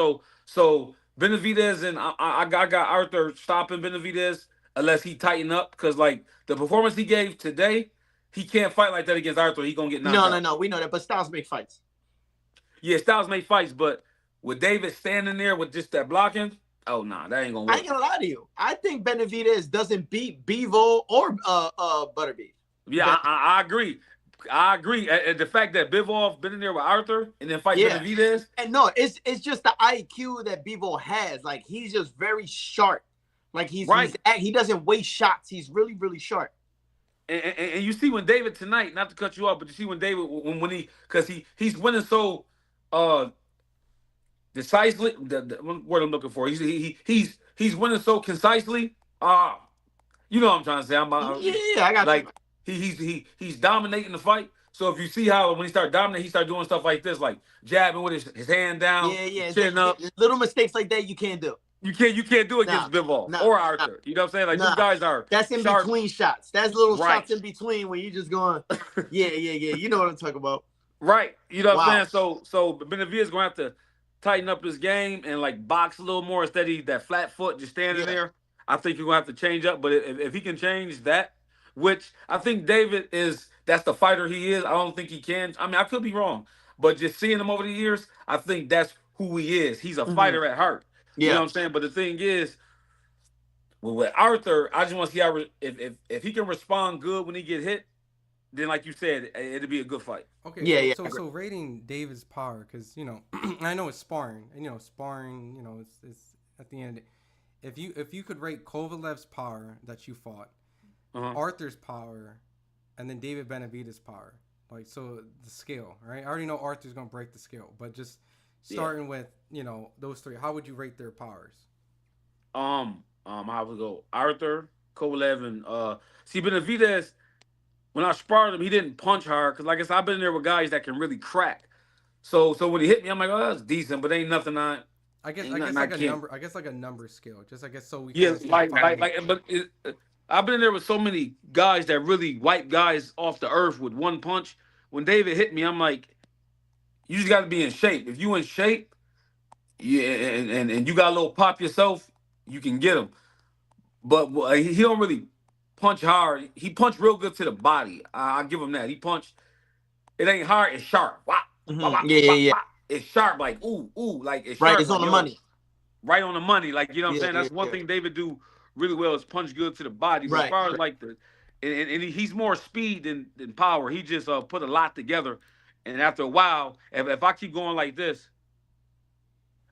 So Benavidez and I got Arthur stopping Benavidez unless he tighten up because like the performance he gave today, he can't fight like that against Arthur. He gonna get knocked out. No. We know that, but styles make fights. Yeah, styles make fights, but with David standing there with just that blocking, oh nah, that ain't gonna work. I ain't gonna lie to you. I think Benavidez doesn't beat Bivol or Butterbeef. Yeah, I agree. I agree. And the fact that Bivol been in there with Arthur and then fight Benavidez. And no, it's just the IQ that Bivol has. Like he's just very sharp. Like he doesn't waste shots. He's really, really sharp. And you see when David tonight, not to cut you off, but you see when David when he because he's winning so decisively. The word I'm looking for. He's winning so concisely. You know what I'm trying to say. I got like he's dominating the fight. So if you see how when he start dominating, he start doing stuff like this, like jabbing with his hand down, chin up. Little mistakes like that you can't do. You can't do it against Bivol or Arthur. You know what I'm saying? Like these guys are. That's in between shots. That's little shots in between where you just going, yeah. You know what I'm talking about. Right. You know what I'm saying? So Benavidez gonna have to tighten up his game and like box a little more instead of that flat foot just standing there. I think you're gonna have to change up. But if he can change that, which I think David that's the fighter he is. I don't think he can. I mean, I could be wrong, but just seeing him over the years, I think that's who he is. He's a fighter at heart. You know what I'm saying? But the thing is, with Arthur, I just want to see how if he can respond good when he get hit, then like you said, it'll be a good fight. Okay. So rating David's power, because I know it's sparring, and sparring, it's at the end. If you could rate Kovalev's power that you fought, Arthur's power, and then David Benavidez's power, like so the scale, right? I already know Arthur's gonna break the scale, but just starting with those three, how would you rate their powers? I would go Arthur, Kovalev, and see Benavidez. When I sparred him, he didn't punch hard because, like I said, I've been in there with guys that can really crack. So when he hit me, I'm like, oh, that's decent, but ain't nothing on. I guess like a number scale, just so we. Yeah, I've been in there with so many guys that really wipe guys off the earth with one punch. When David hit me, I'm like, you just got to be in shape. If you in shape, and you got a little pop yourself, you can get him. But he don't really punch hard. He punched real good to the body. I give him that. He punched. It ain't hard. It's sharp. Wah, wah, wah, wah. It's sharp. Like ooh, like it's sharp. It's on the money. Right on the money. Like you know what I'm saying. That's one thing David do really well is punch good to the body. But as far as like and he's more speed than power. He just put a lot together. And after a while, if I keep going like this,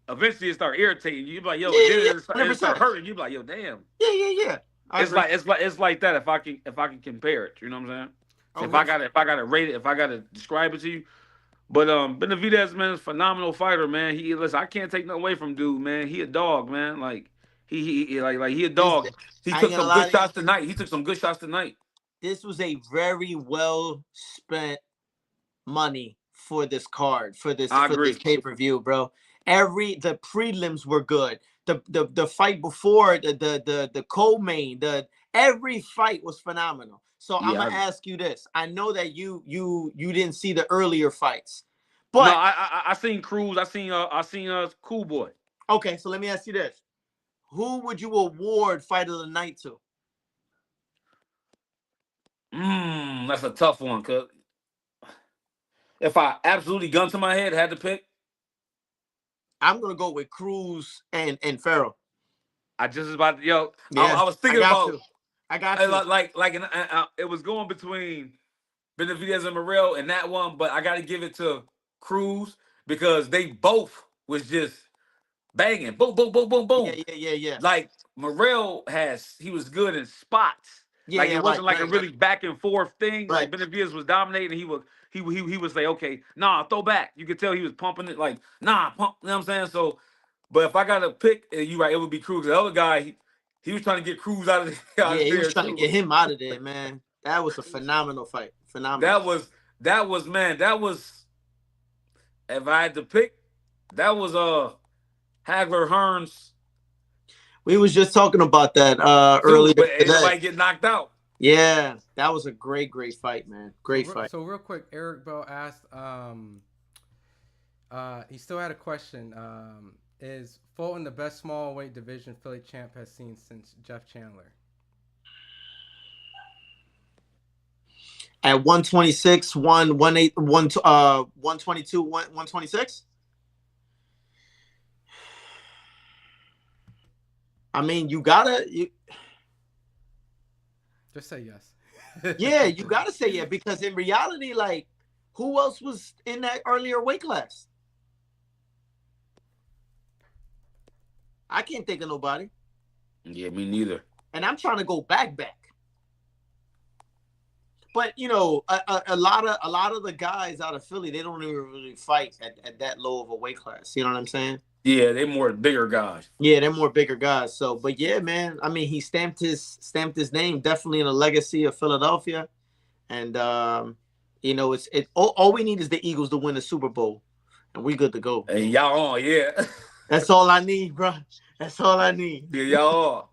eventually it start irritating you. You be like, yo, it start hurting. You be like, yo, damn. Yeah. It's like that. If I can compare it, you know what I'm saying? If I gotta rate it, if I gotta describe it to you. But Benavidez, man, is a phenomenal fighter, man. Listen, I can't take nothing away from dude, man. He a dog, man. Like he a dog. He took some good shots tonight. This was a very well spent money for this card, for this I agree. pay-per-view, bro. The prelims were good. The fight before the co-main, every fight was phenomenal. So I'm gonna ask you this. I know that you didn't see the earlier fights, but no, I seen Cruz. I seen Cool Boy. Okay, so let me ask you this: who would you award Fight of the Night to? That's a tough one. Cause if I absolutely gun to my head had to pick, I'm gonna go with Cruz and Farrell. I just was about to, I was I thinking about. I got you. Like it was going between Benavidez and Morrell and that one, but I got to give it to Cruz because they both was just banging, boom, boom, boom, boom, boom. Yeah. Like Morrell he was good in spots. Yeah, it wasn't right, a really back and forth thing. Right. Like Benavidez was dominating. He would say, okay, nah, throw back. You could tell he was pumping it. Like, nah, pump. You know what I'm saying? So, but if I got to pick, you right, it would be Cruz. The other guy, he was trying to get Cruz out of there. He was trying to get him out of there, man. That was a phenomenal fight. Phenomenal. That was man. That was. If I had to pick, that was Hagler Hearns. We was just talking about that earlier. But everybody get knocked out. Yeah, that was a great fight, man. Great fight. So real quick, Eric Bell asked, he still had a question. Is Fulton the best small weight division Philly champ has seen since Jeff Chandler? At 126, 122, 126? I mean, you just say yes. Yeah, you gotta say yeah, because in reality, like, who else was in that earlier weight class? I can't think of nobody. Yeah, me neither. And I'm trying to go back. But a lot of the guys out of Philly, they don't even really fight at that low of a weight class. You know what I'm saying? Yeah, they're more bigger guys. Yeah, they're more bigger guys. So, but yeah, man. I mean, he stamped his name definitely in the legacy of Philadelphia, and it's all we need is the Eagles to win the Super Bowl, and we good to go. Hey, y'all on, yeah. That's all I need, bro. That's all I need. Yeah, y'all.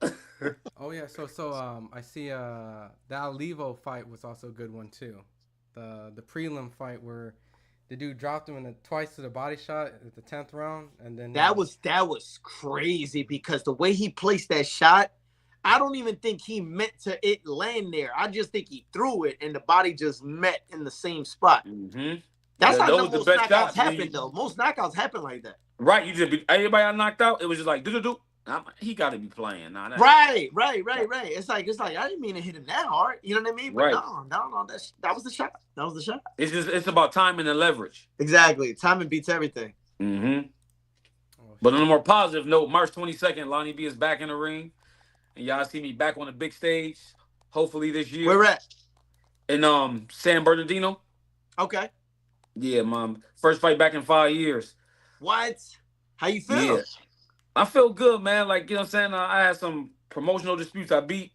Oh yeah, so I see the Alivo fight was also a good one too. The prelim fight where the dude dropped him twice to the body shot at the 10th round, and then that was crazy because the way he placed that shot, I don't even think he meant to it land there. I just think he threw it and the body just met in the same spot. Mm-hmm. That's how most knockouts happen, though. Most knockouts happen like that. Right, everybody got knocked out. It was just like do. He got to be playing now. Right. It's like I didn't mean to hit him that hard. You know what I mean? But right. No. That was the shot. It's about timing and leverage. Exactly. Timing beats everything. Mm-hmm. But on a more positive note, March 22nd, Lonnie B is back in the ring, and y'all see me back on the big stage. Hopefully this year. Where at? In San Bernardino. Okay. Yeah, Mom. First fight back in 5 years. What? How you feel? Yeah. I feel good, man. Like, you know what I'm saying? I had some promotional disputes. I beat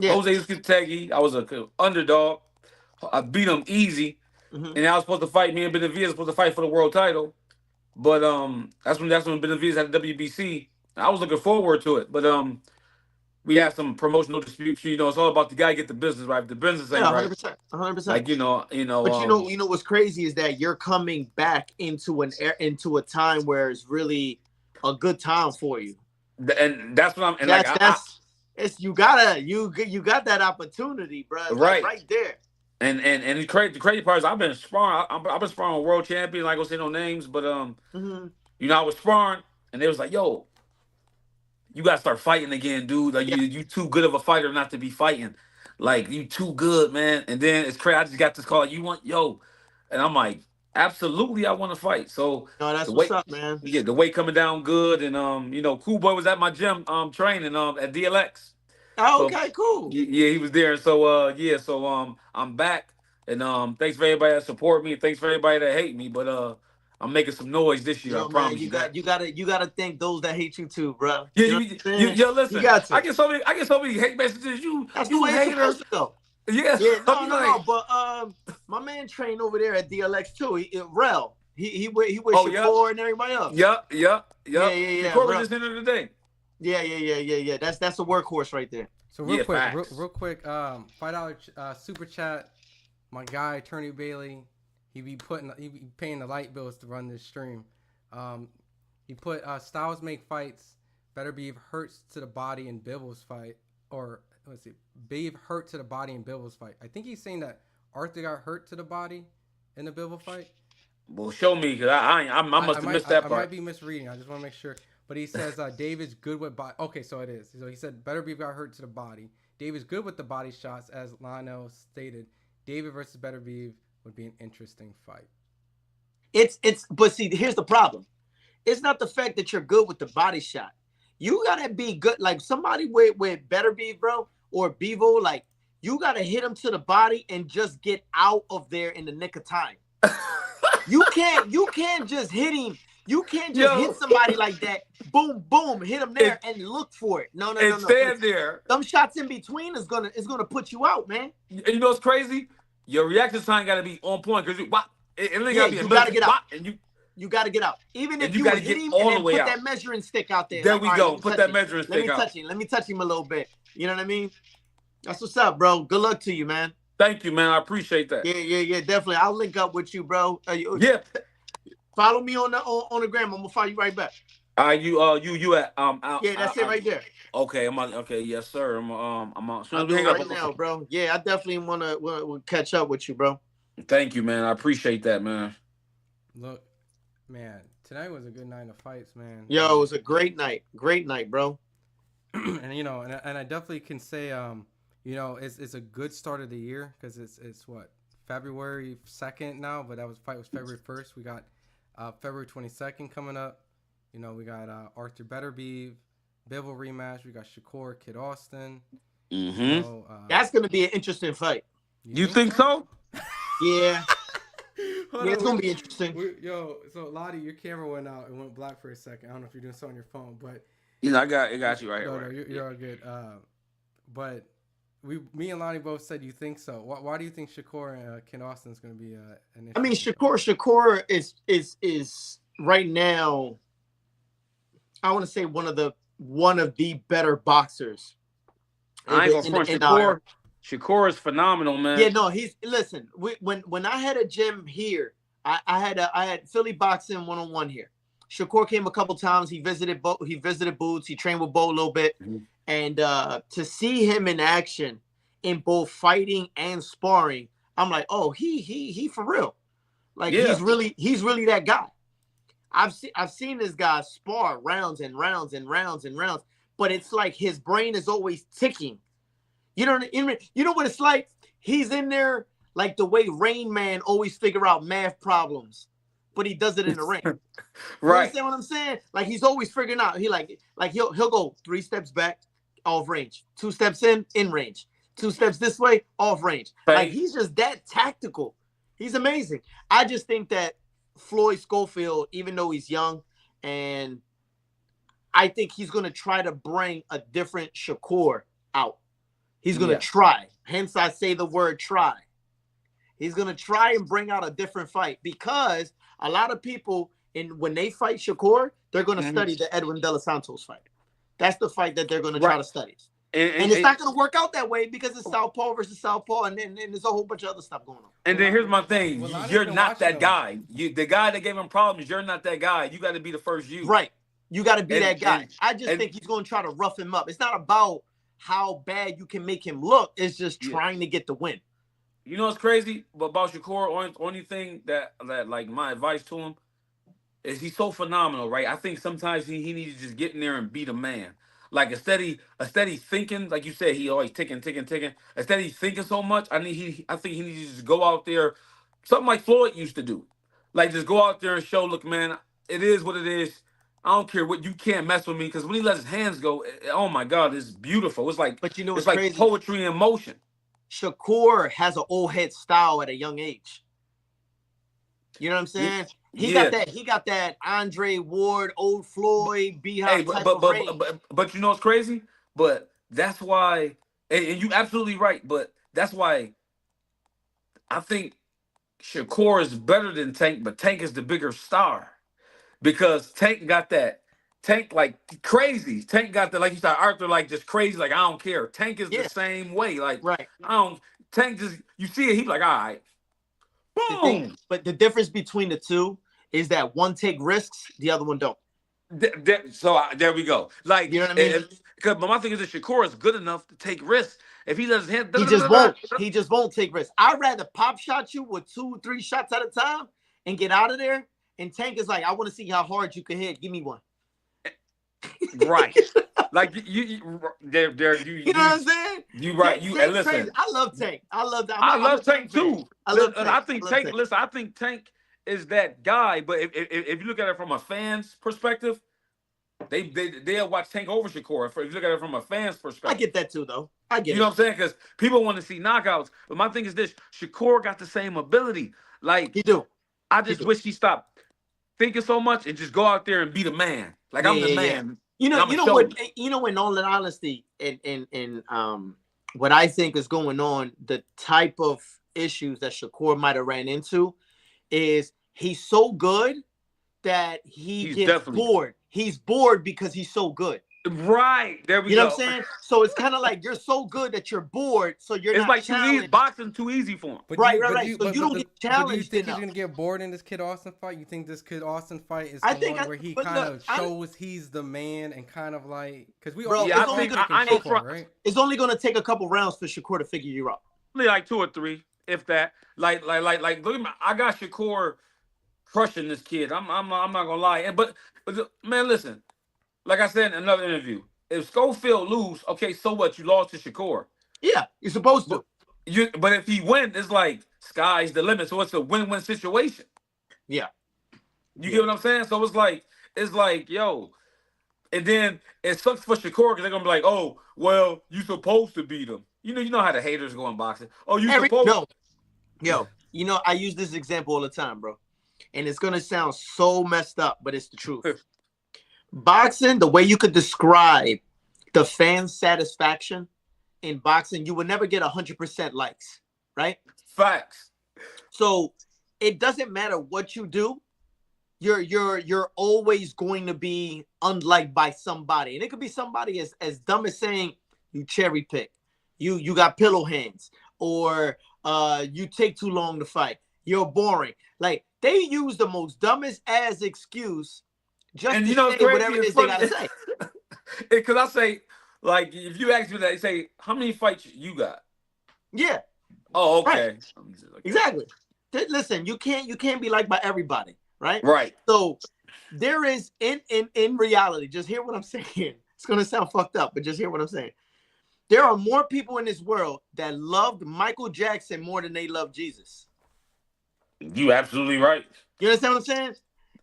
Jose Uzcategui. I was an underdog. I beat him easy. Mm-hmm. And I was supposed to fight. Me and Benavidez was supposed to fight for the world title. But that's when Benavidez had the WBC. I was looking forward to it. But we had some promotional disputes. It's all about the guy get the business right. If the business ain't right. 100%. Like, But you know what's crazy is that you're coming back into a time where it's really a good time for you, and that's what I'm. And you got that opportunity, bro. Right there. And the crazy part is I've been sparring. I've been sparring with world champions. I ain't gonna say no names, but I was sparring, and they was like, "Yo, you gotta start fighting again, dude. Like you too good of a fighter not to be fighting. Like you too good, man." And then it's crazy. I just got this call. Like, and I'm like, absolutely, I want to fight. So that's what's up, man. Yeah, the weight coming down good, and Cool Boy was at my gym training at DLX. Oh, okay, cool. Yeah, he was there. So I'm back, and thanks for everybody that support me. Thanks for everybody that hate me, but I'm making some noise this year. I promise you that. You gotta thank those that hate you too, bro. Yeah, listen. You got to. I get so many hate messages. You hater. Yeah, Yeah, I'm like, but my man trained over there at DLX too. Rel. He with oh yeah, Shakur and everybody else. yeah. Yeah. Shakur was just in there today. Yeah. That's a workhorse right there. So real Yeah, quick, facts. real quick, $5 super chat. My guy Attorney Bailey, he be paying the light bills to run this stream. He put Styles make fights. Better be hurts to the body in Bibble's fight, or let's see, Beef hurt to the body in Bibble's fight. I think he's saying that Arthur got hurt to the body in the Bibble fight. Well, show me, because I must have missed that part. I might be misreading. I just want to make sure. But he says David's good with body. Okay, so it is. So he said Better Beef got hurt to the body. David's good with the body shots, as Lionel stated. David versus Better Beef would be an interesting fight. But see, here's the problem. It's not the fact that you're good with the body shot. You gotta be good, like somebody with Better Beef, bro, or Bevo. Like you gotta hit him to the body and just get out of there in the nick of time. You can't just hit him. You can't just hit somebody like that. Boom, boom, hit him there and look for it. No. Stand there. Some shots in between is gonna put you out, man. And you know what's crazy? Your reaction time gotta be on point, because you gotta get out. And you gotta get out. Even if you hit him and then put that measuring stick out there. There we go. Put that measuring stick out. Let me touch him a little bit. You know what I mean? That's what's up, bro. Good luck to you, man. Thank you, man. I appreciate that. Yeah, definitely. I'll link up with you, bro. Yeah. Follow me on the gram. I'm gonna follow you right back. You at yeah, that's it right there. Okay, I'm on. Okay, yes, sir. I'm on. I'll do it right now, bro. Yeah, I definitely wanna catch up with you, bro. Thank you, man. I appreciate that, man. Look, man, tonight was a good night of fights, man. Yo, it was a great night, bro. And you know, and I definitely can say, you know, it's a good start of the year, because it's what, February 2nd now, but fight was February 1st. We got February 22nd coming up. You know, we got Arthur Beterbiev, Bivol rematch. We got Shakur, Kid Austin. Mm-hmm. So, that's gonna be an interesting fight. You think so? Yeah. It's gonna be interesting. So Lottie, your camera went out and went black for a second. I don't know if you're doing so on your phone, but I got you right here. No, you're all good. But me and Lonnie both said you think so. Why do you think Shakur and Ken Austin is going to be an issue? I mean, Shakur is right now, I want to say one of the better boxers. I ain't gonna front. Shakur is phenomenal, man. Yeah, no, listen. When I had a gym here, I had Philly boxing 1-on-1 here. Shakur came a couple times. He visited Boots. He trained with Bo a little bit. Mm-hmm. And to see him in action in both fighting and sparring, I'm like, oh, he for real. Like he's really that guy. I've seen this guy spar rounds and rounds and rounds and rounds, but it's like his brain is always ticking. You know what it's like? He's in there like the way Rain Man always figure out math problems, but he does it in the ring. Right. You understand what I'm saying? Like he's always figuring out. He'll go 3 steps back, off range. 2 steps in range. 2 steps this way, off range. Right. Like he's just that tactical. He's amazing. I just think that Floyd Schofield, even though he's young, and I think he's gonna try to bring a different Shakur out. He's going to try. Hence, I say the word try. He's going to try and bring out a different fight, because a lot of people, when they fight Shakur, they're going to study the Edwin De Los Santos fight. That's the fight that they're going to try to study. And it's not going to work out that way, because it's Southpaw versus Southpaw, and there's a whole bunch of other stuff going on. And then here's my thing. You're not that guy. The guy that gave him problems, you're not that guy. You got to be the first you. Right. You got to be that guy. I just think he's going to try to rough him up. It's not about how bad you can make him look. Is just trying to get the win. You know what's crazy about Shakur? Only thing that like my advice to him is he's so phenomenal, right? I think sometimes he needs to just get in there and beat a man. Like a steady thinking, like you said, he always ticking. A steady thinking so much. I think he needs to just go out there, something like Floyd used to do. Like just go out there and show, look, man, it is what it is. I don't care what, you can't mess with me, because when he lets his hands go, oh my God, it's beautiful. It's like, but you know, it's like crazy? Poetry in motion. Shakur has an old head style at a young age. You know what I'm saying? He got that Andre Ward, old Floyd, Beehive type of range. But you know what's crazy? But that's why, and you absolutely right. But that's why I think Shakur is better than Tank, but Tank is the bigger star because Tank got that. Tank like crazy. Tank got that, like you said, Arthur like just crazy. Like I don't care. Tank is the Yeah, same way. Like right. I don't. Tank just you see it. He be like, all right, The thing, boom. but the difference between the two is that one take risks, the other one don't. There we go. Like, You know what I mean? but my thing is that Shakur is good enough to take risks. If he doesn't hit, He just won't. He just won't take risks. I'd rather pop shot you with 2 or 3 shots at a time and get out of there. And Tank is like, I want to see how hard you can hit. Give me one. Right. Like you know what I'm saying? You right. Tank, And listen, crazy. I love Tank. I love that. I love Tank too. I love Tank. Tank. I think Tank. Listen, I think Tank is that guy. But if you look at it from a fan's perspective, they'll watch Tank over Shakur. If you look at it from a fan's perspective, I get that too, though. I get you know what I'm saying? Because people want to see knockouts. But my thing is this: Shakur got the same ability. Like he do. I just wish he stopped thinking so much and just go out there and be the man. Like I'm the man. You know what? You know, in all honesty, and what I think is going on, the type of issues that Shakur might have ran into is he's so good that he's gets bored. He's bored because he's so good. Right. There we go. You know what I'm saying? So it's kind of like you're so good that you're bored, so you're it's not like challenged. boxing too easy for him. Right. So you don't get challenged. Do you think enough. he's gonna get bored in this Kid Austin fight? You think this Kid Austin fight is the one where he kind of shows he's the man and kind of like because we all right? It's only gonna take a couple rounds for Shakur to figure you out. Like 2 or 3, if that. Like look at me. I got Shakur crushing this kid. I'm not gonna lie. But man, listen. Like I said in another interview, if Schofield lose, okay, so what? You lost to Shakur. Yeah, you're supposed to. But if he wins, it's like sky's the limit. So it's a win-win situation. Yeah. You get what I'm saying? So it's like, yo. And then it sucks for Shakur because they're gonna be like, oh, well, you supposed to beat him. You know how the haters go in boxing. Oh, supposed to. Yo, you know, I use this example all the time, bro. And it's gonna sound so messed up, but it's the truth. Boxing, the way you could describe the fan satisfaction in boxing, you will never get 100% likes, right? Facts. So it doesn't matter what you do, you're always going to be unliked by somebody, and it could be somebody as dumb as saying you cherry pick, you got pillow hands, or you take too long to fight, you're boring. Like they use the most dumbest ass excuse. Just and to say whatever it is they gotta say. Because I say, like, if you ask me that, they say, how many fights you got? Yeah. Oh, okay. Right. Exactly. Listen, you can't be liked by everybody, right? Right. So there is in reality, just hear what I'm saying. It's gonna sound fucked up, but just hear what I'm saying. There are more people in this world that loved Michael Jackson more than they love Jesus. You absolutely right. You understand what I'm saying?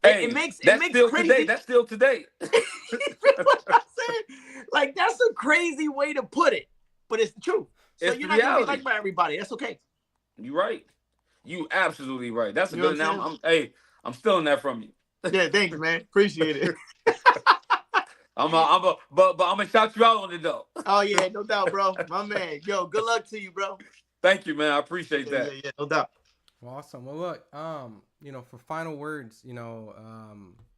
Hey, it makes still crazy. Today. That's still today. What I'm saying? Like that's a crazy way to put it, but it's the truth. So it's you're not gonna be liked by everybody. That's okay. You're right. You absolutely right. That's a good. Now I'm stealing that from you. Yeah, thanks, man. Appreciate it. but I'm gonna shout you out on it though. Oh yeah, no doubt, bro. My man. Yo, good luck to you, bro. Thank you, man. I appreciate that. Yeah, no doubt. Well, awesome. Well, look, you know, for final words, you know,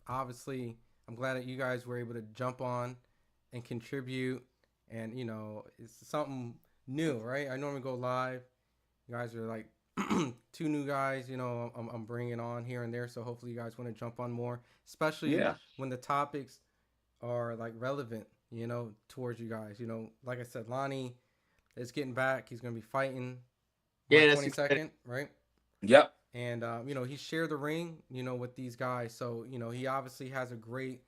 obviously, I'm glad that you guys were able to jump on and contribute, and you know, it's something new, right? I normally go live. You guys are like 2 new guys, you know, I'm bringing on here and there, so hopefully you guys want to jump on more, especially when the topics are like relevant, you know, towards you guys. You know, like I said, Lonnie is getting back. He's gonna be fighting March 22nd, right? Yep. And you know, he shared the ring, you know, with these guys, so you know, he obviously has a great,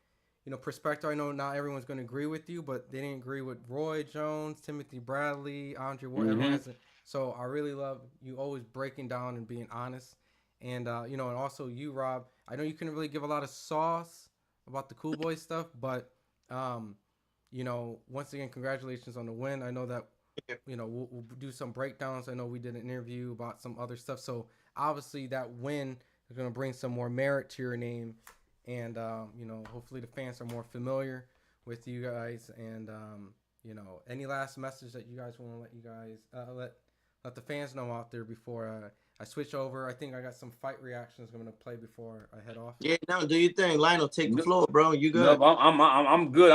you know, perspective. I know not everyone's going to agree with you, but they didn't agree with Roy Jones, Timothy Bradley, Andre Ward. So I really love you always breaking down and being honest. And you know, and also you, Rob, I know you couldn't really give a lot of sauce about the Cool Boy stuff, but you know, once again, congratulations on the win. I know that, you know, we'll do some breakdowns. I know we did an interview about some other stuff, so obviously that win is going to bring some more merit to your name, and you know, hopefully the fans are more familiar with you guys. And you know, any last message that you guys want to let let the fans know out there before I switch over. I think I got some fight reactions I'm gonna play before I head off. Yeah, no, do your thing, Lionel. Take the floor, bro. You good? No, I'm good.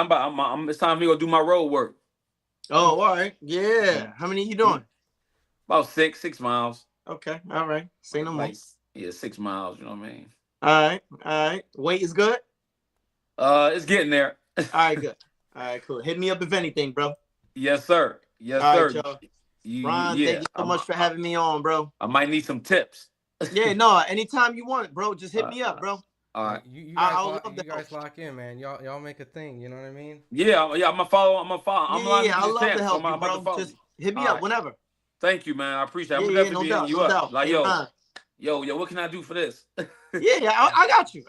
It's time for me to go do my road work. Oh, all right. Yeah. How many you doing? About 6 miles. Okay. All right. Say no more. Like, yeah, 6 miles. You know what I mean? All right. All right. Weight is good? It's getting there. All right, good. All right, cool. Hit me up if anything, bro. Yes, sir. Yes, All sir. right, Ron, thank you so much for having me on, bro. I might need some tips. Yeah, no, anytime you want it, bro. Just hit me up, bro. All right. You guys lock in, man. Y'all make a thing. You know what I mean? Yeah. I'm gonna follow. I'm I love to help you, bro. Just hit me up whenever. Thank you, man. I appreciate it. I'm definitely hitting you up. Like, yo, what can I do for this? Yeah, I got you.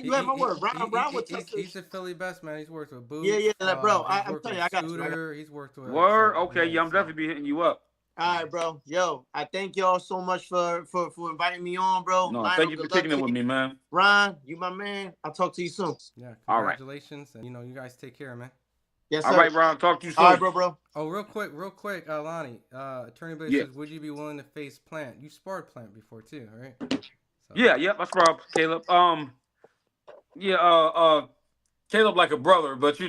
You have my word. Ron would tell he's the Philly best, man. He's worked with Boots. Yeah, bro. I'm telling you, I got Scooter. He's worked with. Word. Okay, yeah, I'm definitely be hitting you up. All right, bro. Yo, I thank y'all so much for inviting me on, bro. No, thank you for kicking it with me, man. Ron, you my man. I'll talk to you soon. Yeah, All congratulations. right. And you guys take care, man. Yes, sir. All right, Ron. Talk to you soon. All right, bro. Oh, real quick, Lonnie. Attorney Blaze says, would you be willing to face Plant? You sparred Plant before too, all right? So. Yeah, I sparred Caleb. Caleb like a brother, but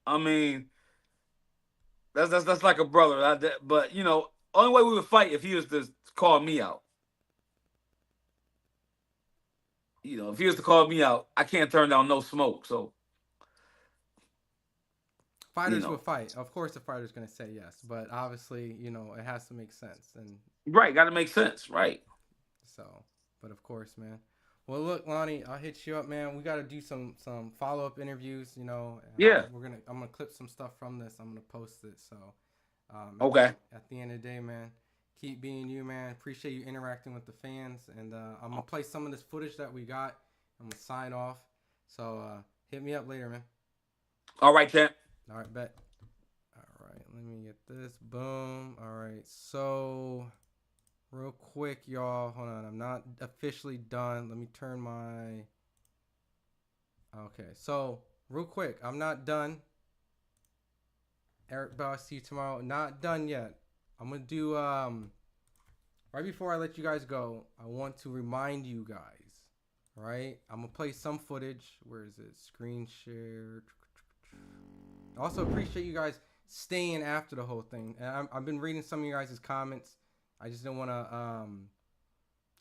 I mean, that's like a brother. But only way we would fight if he was to call me out. If he was to call me out, I can't turn down no smoke. So fighters will fight. Of course, the fighter's gonna say yes, but obviously, it has to make sense. And right, got to make sense, right? So, but of course, man. Well, look, Lonnie, I'll hit you up, man. We got to do some follow-up interviews. Yeah. I'm gonna clip some stuff from this. I'm gonna post it. So. Okay. At the end of the day, man, keep being you, man. Appreciate you interacting with the fans, and I'm gonna play some of this footage that we got. I'm gonna sign off. So hit me up later, man. All right, champ. All right, bet. All right, let me get this. Boom. All right, so real quick, y'all. Hold on, I'm not officially done. Let me turn my. Okay, so real quick, I'm not done. Eric Bell, see you tomorrow. Not done yet. I'm going to do, right before I let you guys go, I want to remind you guys, right? I'm going to play some footage. Where is it? Screen share. I also appreciate you guys staying after the whole thing. And I've been reading some of you guys' comments. I just didn't want to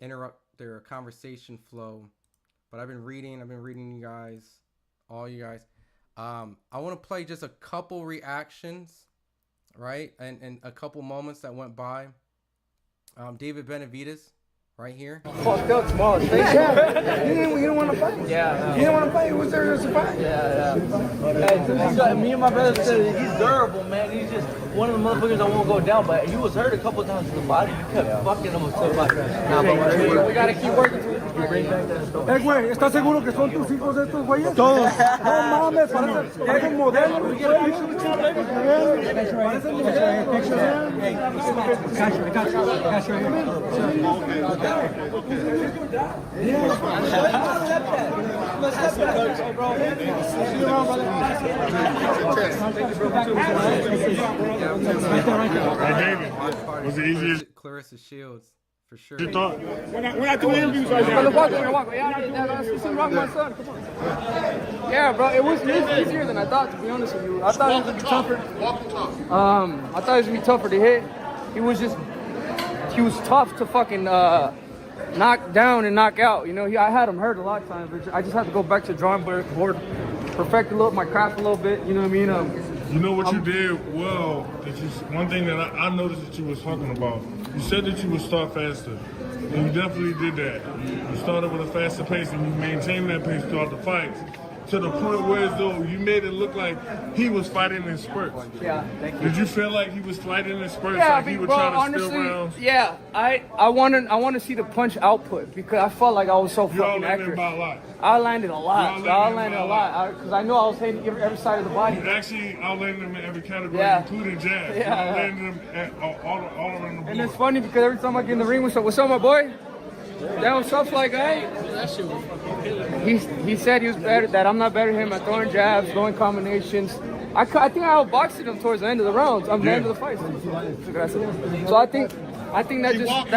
interrupt their conversation flow. But I've been reading you guys, all you guys. I want to play just a couple reactions, right? And a couple moments that went by. David Benavidez, right here. Fucked up tomorrow. Yeah. You didn't want to fight? Yeah. You didn't want to fight? Who's there to fight? Yeah. Hey, me and my brother said he's durable, man. He's just one of the motherfuckers that won't go down, but he was hurt a couple times in the body. You kept fucking him until like, we got to keep working to it. Güey, ¿estás seguro que son tus hijos estos güeyes? Todos. No mames, parecen modelos. Parecen Was it easier? Clarissa Shields. For sure. You thought? We're not doing interviews right now. Yeah, bro, it was easier than I thought, to be honest with you. I thought it was gonna be tougher. I thought it was gonna be tougher to hit. He was tough to fucking knock down and knock out. I had him hurt a lot of times, but I just had to go back to the drawing board, perfect my craft a little bit. You know what I mean? You know what you did well? One thing that I noticed that you was talking about. You said that you would start faster, and you definitely did that. You started with a faster pace, and you maintained that pace throughout the fights. To the point where as though you made it look like he was fighting in spurts. Yeah, thank you. Did you feel like he was fighting in spurts, like he would try to steal rounds? Yeah, I want to see the punch output because I felt like I was so fucking accurate. I landed a lot. Because I know I was hitting every side of the body. You actually outlanded him in every category, including jab. You outlanded him all around the board. And it's funny because every time I get in the ring, what's up, my boy? That was stuff like, hey. He said he was better, that I'm not better than him at throwing jabs, throwing combinations. I think I outboxed him towards the end of the rounds, the end of the fight. So I think I think that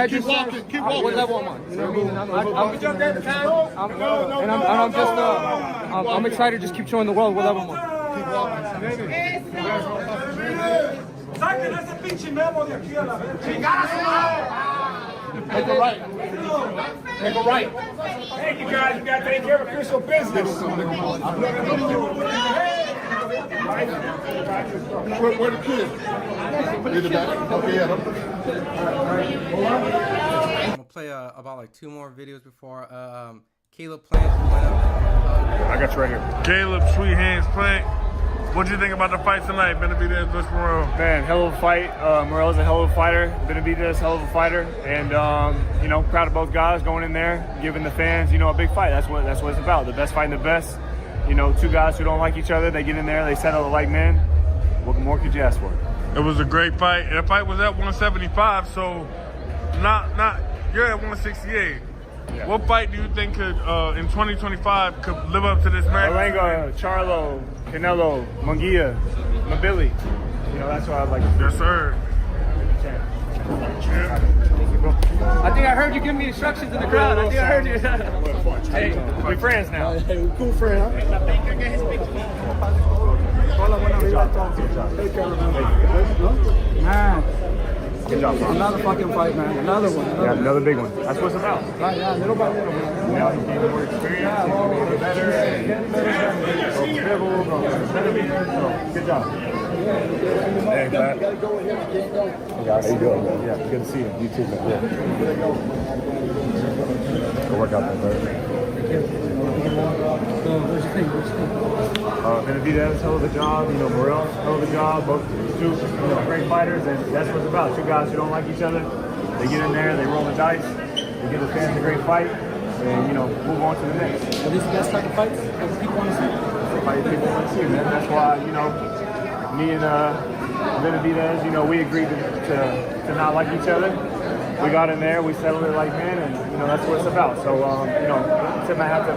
just what level I'm on. You know what I mean? I'm excited to just keep showing the world what level I'm on. Make a right. Make a right. Thank you guys. You gotta take care of official business. Where the kids? In the back. Okay, yeah. I'm gonna play about like 2 more videos before Caleb Plant went up. I got you right here. Caleb Sweet Hands Plant. What do you think about the fight tonight, Benavidez versus Morrell? Man, hell of a fight. Morrell's a hell of a fighter. Benavidez, hell of a fighter. And, you know, proud of both guys going in there, giving the fans, you know, a big fight. That's what it's about. The best fighting the best. You know, 2 guys who don't like each other, they get in there, they settle like men. What more could you ask for? It was a great fight. And the fight was at 175, so you're at 168. Yeah. What fight do you think could, in 2025, could live up to this match? Malenga, Charlo, Canelo, Munguia, Mabili. You know, that's what I'd like to do. Yes, sir. I think I heard you give me instructions in the crowd. I think I heard you. Hey, we're friends now. Hey, we're cool friends, huh? Man. Good job, bro. Another fucking fight, man. Another one. Yeah, another big one. That's what it's about. Right, yeah, little by little, man. Now he's getting more experience, he's getting better, and good job. Hey, Pat. How you doing, man? Yeah, good to see you. You too, man. Yeah. Good workout, man. Benavidez, hell of a job. You know, Morrell, hell of a job. Both 2 great fighters, and that's what it's about. 2 guys who don't like each other. They get in there, they roll the dice, they give the fans a great fight, and you know, move on to the next. Are these the best type of fights that people want to see? It's the fight people want to see, man. That's why, you know, me and Benavidez, you know, we agreed to not like each other. We got in there, we settled it like men, and you know, that's what it's about. So, you know, tip my hat to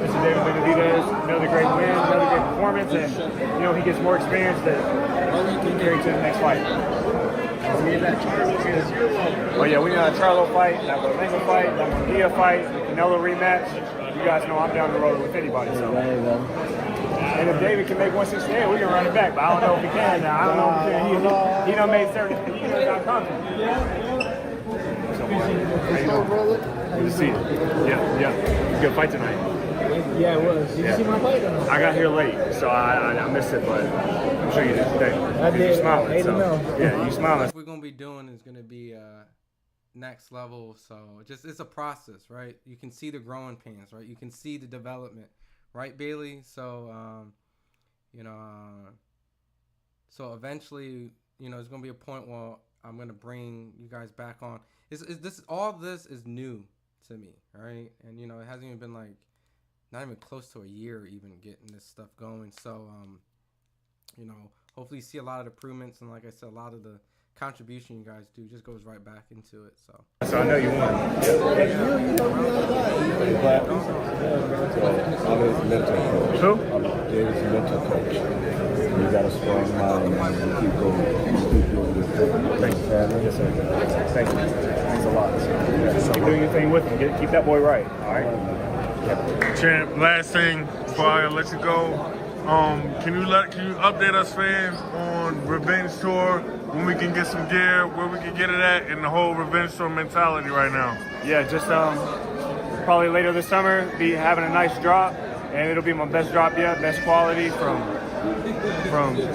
Mr. David Benavidez, another great win, another great performance, and you know, he gets more experience that he can carry to the next fight. Oh yeah, we got a Charlo fight, that Malenga fight, that Munguia fight, the Canelo rematch. You guys know I'm down the road with anybody. So. And if David can make 168, we can run it back. But I don't know if he can now. I don't know if he can. He done made 30. He done confident. Good to see you. Yeah. Good fight tonight. Yeah, it was. Did you see my fight? I got here late, so I missed it, but I'm sure you did today. I did. You're smiling, so. Yeah, you smiling. What we're gonna be doing is gonna be next level. So it's a process, right? You can see the growing pains, right? You can see the development, right, Bailey? So you know, so eventually, you know, there's gonna be a point where I'm gonna bring you guys back on. All this is new to me, right? And you know, it hasn't even been like not even close to a year even getting this stuff going. So you know, hopefully you see a lot of improvements, and like I said, a lot of the contribution you guys do just goes right back into it. So I know you won. I'm his mental coach. Who? I'm David's mental coach. You got a strong mind, and you keep going. Keep doing your thing. Thanks, man. Yes, sir. Thank you. Thanks a lot. Keep doing your thing with him. Keep that boy right. All right. Yep. Champ, last thing before I let you go, can you update us fans on Revenge Tour, when we can get some gear, where we can get it at, and the whole Revenge Tour mentality right now? Yeah, just probably later this summer, be having a nice drop, and it'll be my best drop yet, best quality from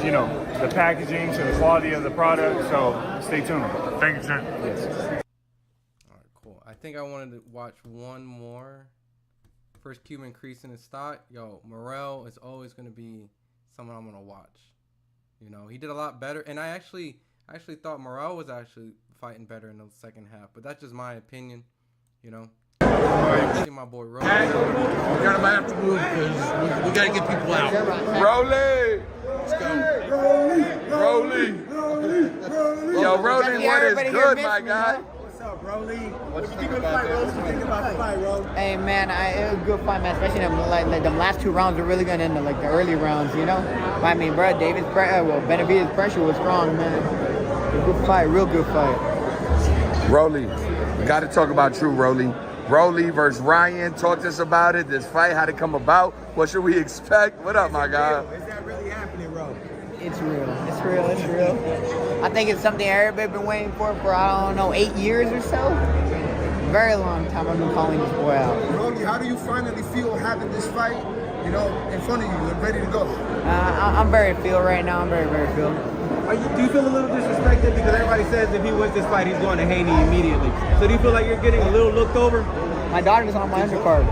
you know, the packaging to the quality of the product. So stay tuned. Thank you, Champ. Yes. All right, cool. I think I wanted to watch one more. First Cuban increase in his stock. Yo, Morrell is always going to be someone I'm going to watch. You know, he did a lot better. And I actually thought Morrell was actually fighting better in the second half. But that's just my opinion, you know. See my boy Rolly. We got to have to move because we got to get people out. Rolly! Let's go. Rolly! Yo, Rolly, what is good, my guy? Rolly, what you think of the fight, Rolly? What you think about the fight, Rolly? Hey man, it was a good fight, man. Especially like them last 2 rounds were really good in the early rounds, you know. I mean, bro, Benavidez's pressure was strong, man. A good fight, real good fight. Rolly, we got to talk about you, Rolly. Rolly versus Ryan. Talk to us about it. This fight, how did it come about? What should we expect? What up, my guy? Is that really happening, bro? It's real. It's real. It's real. I think it's something everybody's been waiting for I don't know, 8 years or so. Very long time I've been calling this boy out. Rolly, how do you finally feel having this fight, you know, in front of you and ready to go? I'm very feel right now. I'm very, very feel. Do you feel a little disrespected because everybody says if he wins this fight, he's going to Haney immediately? So do you feel like you're getting a little looked over? My daughter's on my undercard.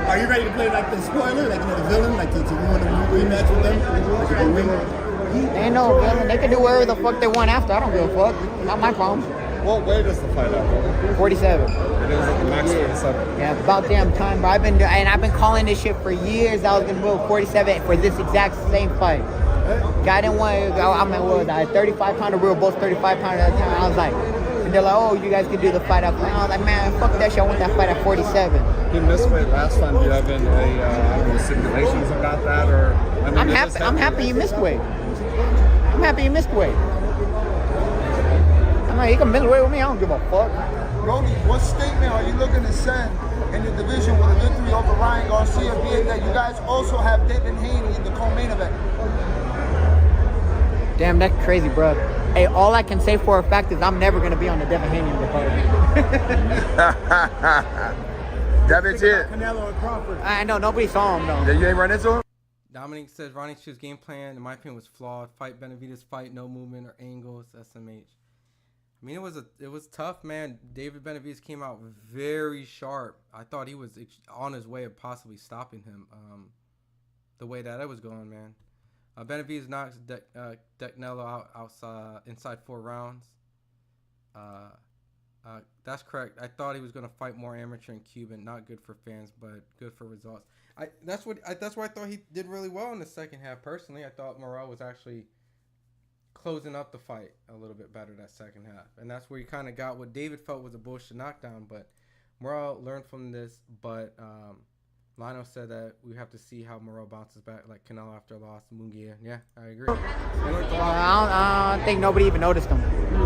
Are you ready to play like the spoiler, like the villain, like to win a rematch with them? They ain't no villain. They can do whatever the fuck they want after. I don't give a fuck. Not my problem. What weight is the fight at? 47. It is at the max 47. Yeah, about damn time, bro. I've been calling this shit for years. I was gonna move 47 for this exact same fight. Guy didn't want to go. I mean, what was I? 35-pounder. We were both 35-pounder at the time. I was like, and they're like, oh, you guys could do the fight up. I was like, man, fuck that shit. I want that fight at 47. He missed weight last time. Do you have any stipulations about that, or? I mean, I'm happy you missed weight. I'm happy you missed weight. I'm like, you can miss weight with me. I don't give a fuck. Rolly, what statement are you looking to send in the division with a victory over Ryan Garcia, being that you guys also have Devin Haney in the co-main event? Damn, that's crazy, bro. Hey, all I can say for a fact is I'm never going to be on the Devin Haney card. Devin's here. Canelo and Crawford. I know, nobody saw him, though. You ain't run into him? Dominic says Ronnie Chu's game plan, in my opinion, was flawed. Fight Benavidez, fight, no movement or angles, SMH. I mean, it was tough, man. David Benavidez came out very sharp. I thought he was on his way of possibly stopping him. The way that it was going, man. Benavidez knocks Canelo outside inside 4 rounds. That's correct. I thought he was going to fight more amateur and Cuban. Not good for fans, but good for results. That's why I thought he did really well in the second half. Personally, I thought Morrell was actually closing up the fight a little bit better that second half, and that's where he kind of got what David felt was a bullshit knockdown. But Morrell learned from this. But Lino said that we have to see how Morrell bounces back, like Canelo after a loss. Munguia, yeah, I agree. I don't think nobody even noticed him.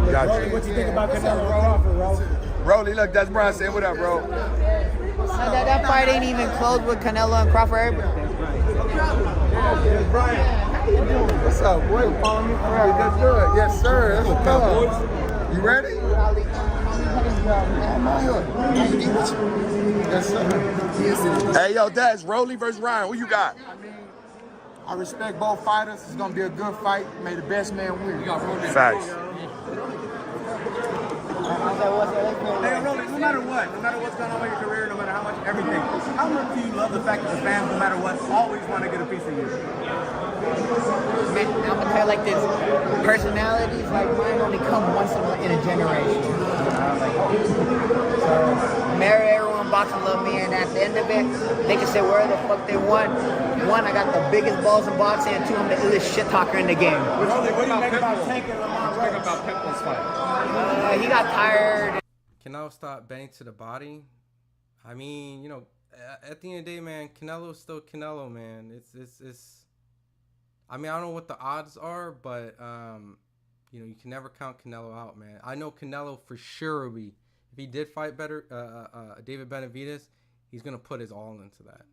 Rolly, what you think about Canelo and Crawford, Rolly? Rolly, look, that's Brian saying, what up, bro? That fight ain't even close with Canelo and Crawford. What's up, boy? Following me forever. That's good. Yes, sir. That's what's up. You ready? Yes, sir. Hey, yo, that's Rolly versus Ryan. Who you got? I respect both fighters. It's gonna be a good fight. May the best man win. Facts. Hey, Rolly, no matter what's going on with your career, no matter how much, everything, how much do you love the fact that the fans, no matter what, always want to get a piece of you? Man, I'm gonna tell you like this: personalities like mine only come once in a generation. So, marry everyone, boxing love me, and at the end of it, they can say where the fuck they want. One, I got the biggest balls in boxing, and two, I'm the illest shit talker in the game. Rolly, what do you make about taking Lamont Rose? About Pitbull's fight? He got tired. Canelo stopped bending to the body. I mean, you know, at the end of the day, man, Canelo's still Canelo, man. It's. I mean, I don't know what the odds are, but you know, you can never count Canelo out, man. I know Canelo for sure will be, if he did fight David Benavidez, he's gonna put his all into that.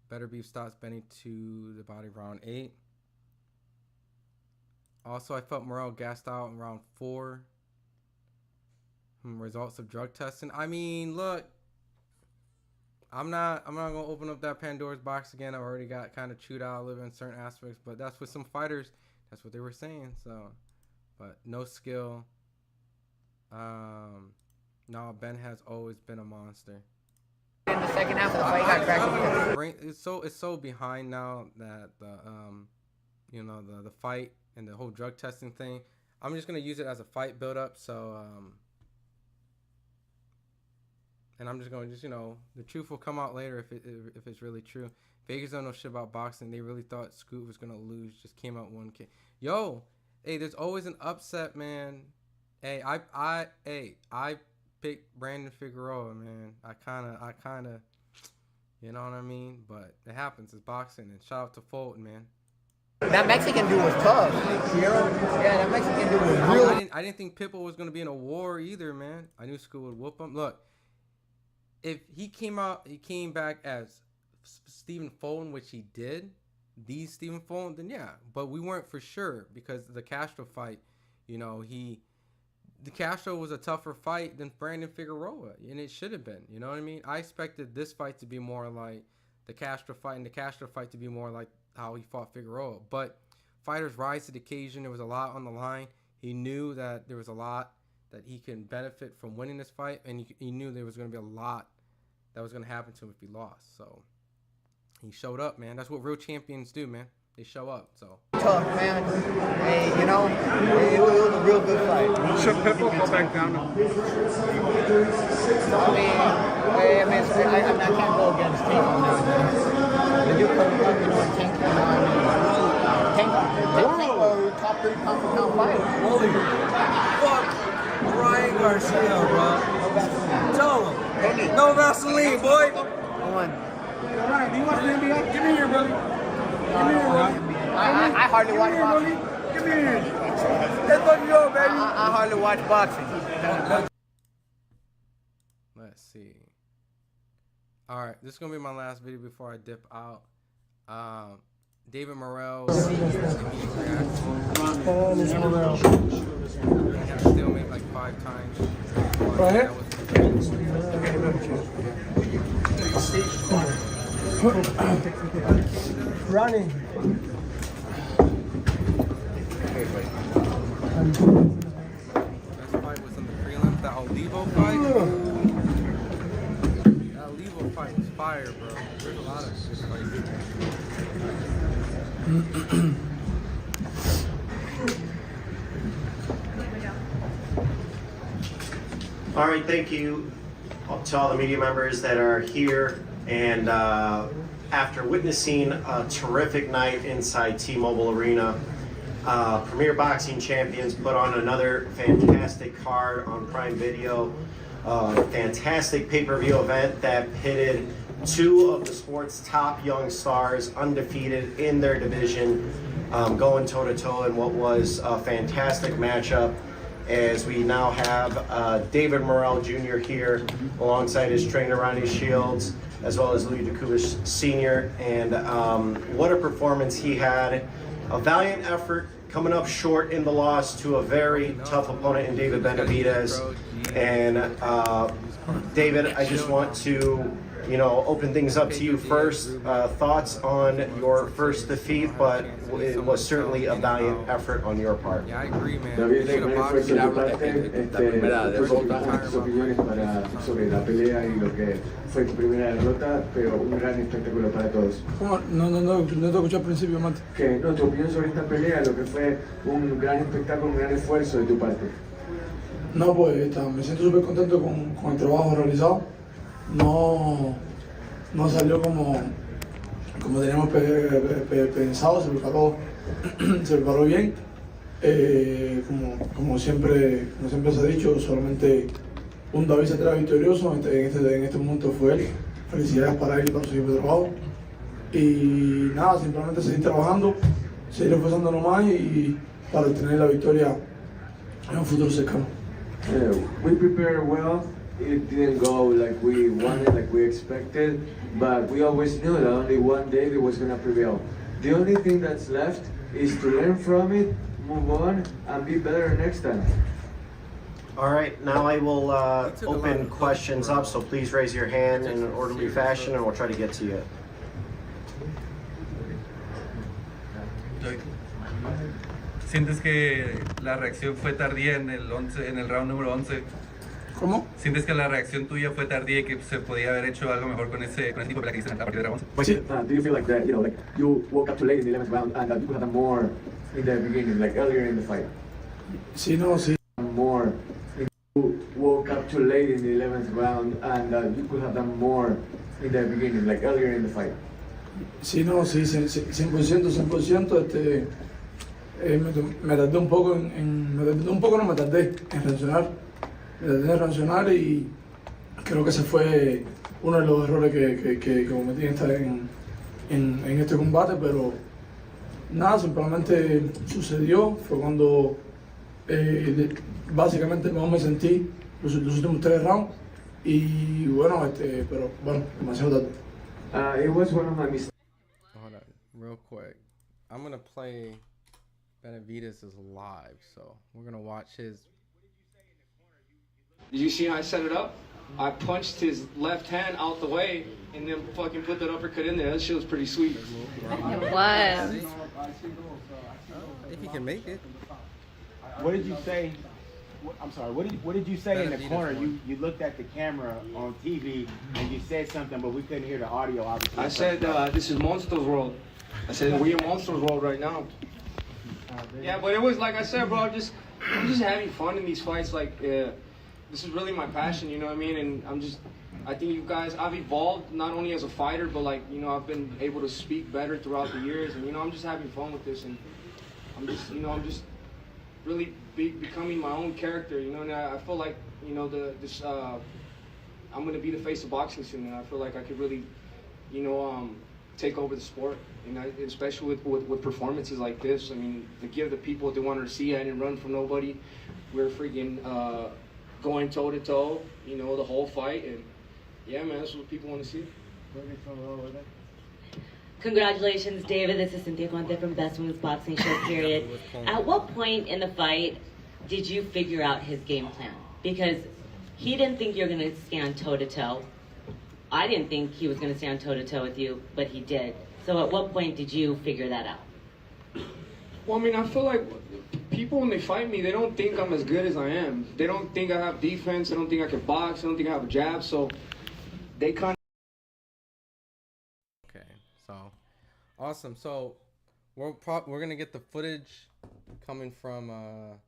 Better Beef stops bending to the body round 8. Also, I felt Morrell gassed out in round 4. Results of drug testing. I mean, look, I'm not gonna open up that Pandora's box again. I've already got kind of chewed out a little bit in certain aspects, but that's with some fighters. That's what they were saying. So, but no skill. No, Ben has always been a monster. In the second half of the fight, got cracked. It's so behind now that you know, the fight and the whole drug testing thing. I'm just gonna use it as a fight build up. So and I'm just going to you know, the truth will come out later if it's really true. Vegas don't know shit about boxing. They really thought Scoot was going to lose. Just came out 1K. Yo, hey, there's always an upset, man. Hey, I picked Brandon Figueroa, man. I kind of, you know what I mean? But it happens. It's boxing. And shout out to Fulton, man. That Mexican dude was tough. Yeah, that Mexican dude was real. I didn't think Pitbull was gonna be in a war either, man. I knew School would whoop him. Look, if he came back as Stephen Fulton, which he did, the Stephen Fulton, then yeah. But we weren't for sure because the Castro fight, you know, the Castro was a tougher fight than Brandon Figueroa, and it should have been. You know what I mean? I expected this fight to be more like the Castro fight, and the Castro fight to be more like how he fought Figueroa. But fighters rise to the occasion. There was a lot on the line. He knew that there was a lot that he can benefit from winning this fight, and he knew there was going to be a lot that was going to happen to him if he lost. So he showed up, man. That's what real champions do, man. They show up. So tough, man. Hey, you know, it was a real good fight. Should Pitbull go back down? I can't go against Tank on that. The dude coming up, you know, and Tank, Tank was top 3 pound for pound fighter. Holy fuck Ryan Garcia, bro. Tell him. No Vaseline, boy. Ryan, do you watch the NBA? Give me here, brother. I hardly watch boxing. Give me here. Let's fucking go, baby. I hardly watch boxing. Let's see. All right, this is gonna be my last video before I dip out. David Morrell. Morrell. Still made like 5 times. Right here. Running. Best fight was in the prelims. That Olivo fight. That Olivo fight was fire, bro. There's a lot of good fights. All right, thank you to all the media members that are here. And after witnessing a terrific night inside T-Mobile Arena, Premier Boxing Champions put on another fantastic card on Prime Video. Fantastic pay-per-view event that pitted 2 of the sport's top young stars, undefeated in their division, going toe-to-toe in what was a fantastic matchup, as we now have David Morrell Jr. here alongside his trainer Ronnie Shields, as well as Louis DeCubas Sr. And what a performance he had. A valiant effort, coming up short in the loss to a very tough opponent in David Benavidez. And David, I just want to, you know, open things up to you first. Thoughts on your first defeat, but it was certainly a valiant effort on your part. Yeah, I agree, man. Fue tu primera derrota, pero un gran espectáculo para todos. No te escuché al principio, Mate. Que no, tu opinión sobre esta pelea, lo que fue un gran espectáculo, un gran esfuerzo de tu parte. No, pues me siento súper contento con el trabajo realizado. No salió como teníamos pensado, se preparó bien. Como siempre se ha dicho, solamente un David se trae victorioso, en este momento fue él. Felicidades para él y para su equipo de trabajo. Y nada, simplemente seguir trabajando, seguir esforzándonos más y para obtener la victoria en un futuro cercano. We prepared well. It didn't go like we wanted, like we expected, but we always knew that only one day it was going to prevail. The only thing that's left is to learn from it, move on, and be better next time. All right, now I will open questions up, so please raise your hand in an orderly fashion and we'll try to get to you. ¿Sientes que la reacción fue tardía en el round número 11? ¿Cómo? ¿Sientes que la reacción tuya fue tardía y que se podía haber hecho algo mejor con ese tipo de pelea que hiciste en la partida de round 11? Sí. Do you feel like that, like you woke up too late in the 11th round and that you could have done more in the beginning, like earlier in the fight? Sí. More. You woke up too late in the 11th round and you could have done more in the beginning, like earlier in the fight. Sí, 100%. Me tardé un poco me tardé en reaccionar y creo que ese fue uno de los errores que cometí en este combate, pero nada, simplemente sucedió, fue cuando básicamente no me sentí los últimos 3 rounds y bueno, pero bueno, demasiado tarde. It was one of my mistakes. Hold on, real quick. I'm gonna play Benavidez is live, so we're gonna watch his. Did you see how I set it up? I punched his left hand out the way and then fucking put that uppercut in there. That shit was pretty sweet. It was. If he can make it. What did you say? I'm sorry. What did you say in the corner? You looked at the camera on TV and you said something, but we couldn't hear the audio. Obviously. I said, "This is Monsters World." I said, "We're in Monsters World right now." Yeah, but it was like I said, bro. I'm just having fun in these fights. Like, this is really my passion. You know what I mean? And I think you guys, I've evolved not only as a fighter, but like, you know, I've been able to speak better throughout the years. And you know, I'm just having fun with this, and I'm just really becoming my own character. You know, and I feel like, you know, I'm gonna be the face of boxing soon, and I feel like I could really, you know, take over the sport. And especially with performances like this. I mean, to give the people what they wanted to see. I didn't run from nobody. We're freaking going toe to toe, you know, the whole fight, and yeah, man, that's what people want to see. Congratulations, David. This is Cynthia Conte from Best Women's Boxing Show, period. At what point in the fight did you figure out his game plan? Because he didn't think you were going to stand toe-to-toe. I didn't think he was going to stand toe-to-toe with you, but he did. So at what point did you figure that out? Well, I mean, I feel like people, when they fight me, they don't think I'm as good as I am. They don't think I have defense. They don't think I can box. They don't think I have a jab. So they kind of... Okay, so awesome. So we're gonna get the footage coming from our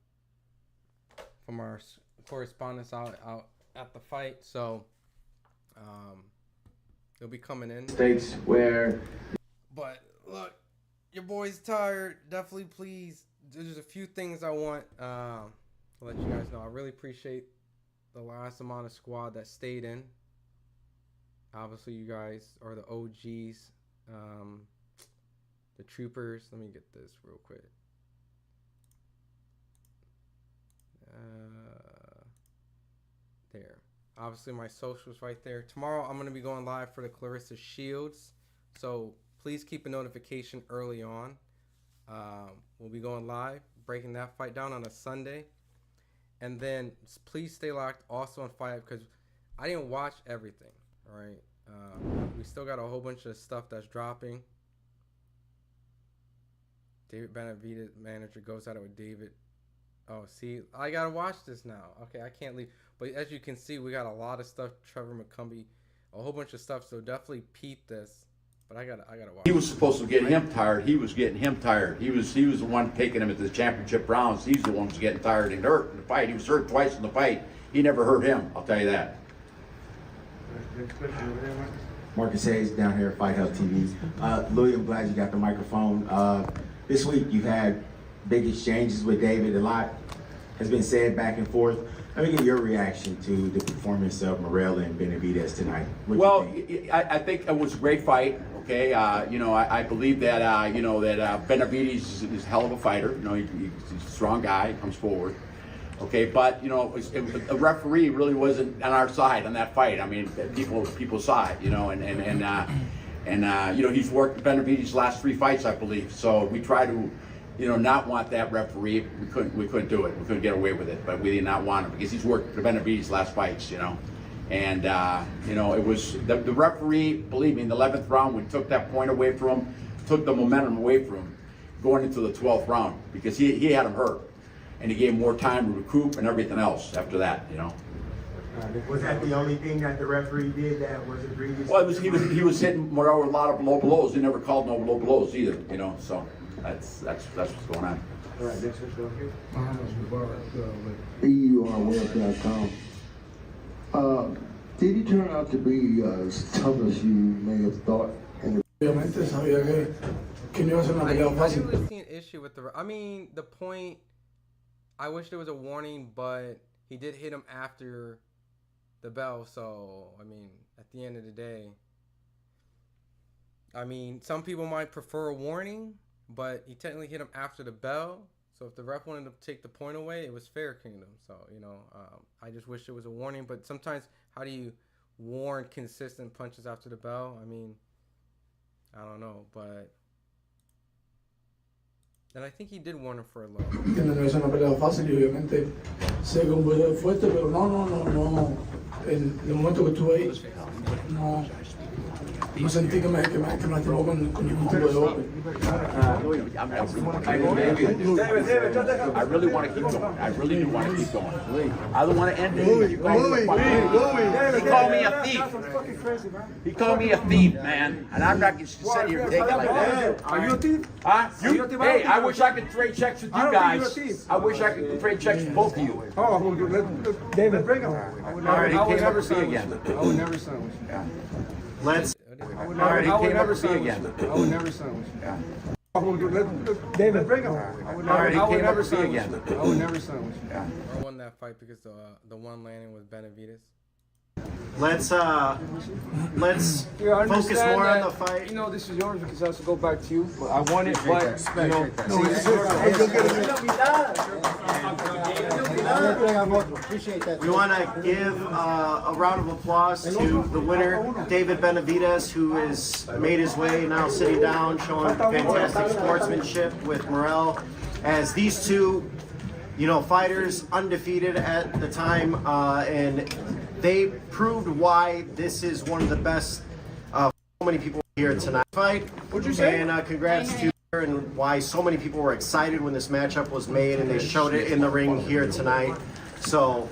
correspondents out at the fight. So they'll be coming in. Mistakes where. But look, your boy's tired. Definitely, please. There's a few things I want to let you guys know. I really appreciate the last amount of squad that stayed in. Obviously, you guys are the OGs, the troopers. Let me get this real quick. There. Obviously, my socials right there. Tomorrow, I'm going to be going live for the Clarissa Shields. So please keep a notification early on. We'll be going live, breaking that fight down on a Sunday. And then please stay locked also on FightHype, because I didn't watch everything, all right? We still got a whole bunch of stuff that's dropping. David Benavidez, manager, goes at it with David. Oh, see, I got to watch this now. Okay, I can't leave. But as you can see, we got a lot of stuff. Trevor McCumbee, a whole bunch of stuff. So definitely peep this. But I gotta watch. He was supposed to get him tired. He was getting him tired. He was the one taking him at the championship rounds. He's the one who's getting tired and hurt in the fight. He was hurt twice in the fight. He never hurt him. I'll tell you that. Marcus Hayes down here at FightHype TV. Louis, I'm glad you got the microphone. This week you've had big exchanges with David. A lot has been said back and forth. Let me get your reaction to the performance of Morrell and Benavidez tonight. Well, I think it was a great fight. Okay, you know, I believe that you know that Benavidez is a hell of a fighter. You know, he's a strong guy, comes forward. Okay, but you know, a referee really wasn't on our side on that fight. I mean, people saw it. You know, and you know, he's worked Benavidez' last 3 fights, I believe. So we try to, you know, not want that referee. We couldn't do it. We couldn't get away with it. But we did not want him because he's worked Benavidez' last fights. You know. And, you know, it was the referee, believe me, in the 11th round, we took that point away from him, took the momentum away from him going into the 12th round because he had him hurt. And he gave him more time to recoup and everything else after that, you know. Was that the only thing that the referee did that was egregious? Well, he was hitting Morrell with a lot of low blows. He never called no low blows either, you know. So that's what's going on. All right, next one, here. EURWorld.com. Did he turn out to be as tough as you may have thought? Obviamente sabía que no iba a ser una pelea I fácil. didn't really see an issue with I mean, the point, I wish there was a warning, but he did hit him after the bell. So, I mean, at the end of the day, I mean, some people might prefer a warning, but he technically hit him after the bell. So if the ref wanted to take the point away, it was fair kingdom. So, you know, I just wish it was a warning. But sometimes, how do you warn consistent punches after the bell? I mean, I don't know, but... And I think he did warn him for a low. Entiendo que es una pelea fácil y obviamente sé que un poquito fuerte, pero no. En el momento que estuve ahí, no sentí que me lastimó con ningún tipo de golpe. I really want to keep going. I really do want to keep going. I don't want to end it. He called me a thief. He called me a thief, man. And I'm not going to sit here and take it like that. Are you a thief? Huh? Hey, I wish I could trade checks with you guys. I wish I could trade checks with both of you. Oh, David, bring him. All right, he came up to see again. I would never sign with you. Yeah. Let's. I would never sign with you. I would never sign with you. Yeah. David, bring him. I would never sign with you. I would never sign with you. Yeah. I won that fight because the one landing was Benavidez. Let's focus more on the fight. You know, this is yours because it has to go back to you. But I won it, but you know. We want to give a round of applause to the winner, David Benavidez, who has made his way, now sitting down, showing fantastic sportsmanship with Morrell, as these two, you know, fighters undefeated at the time, and they proved why this is one of the best. So many people here tonight. Fight. What'd you say? And congrats to her, and why so many people were excited when this matchup was made, and they showed it in the ring here tonight. So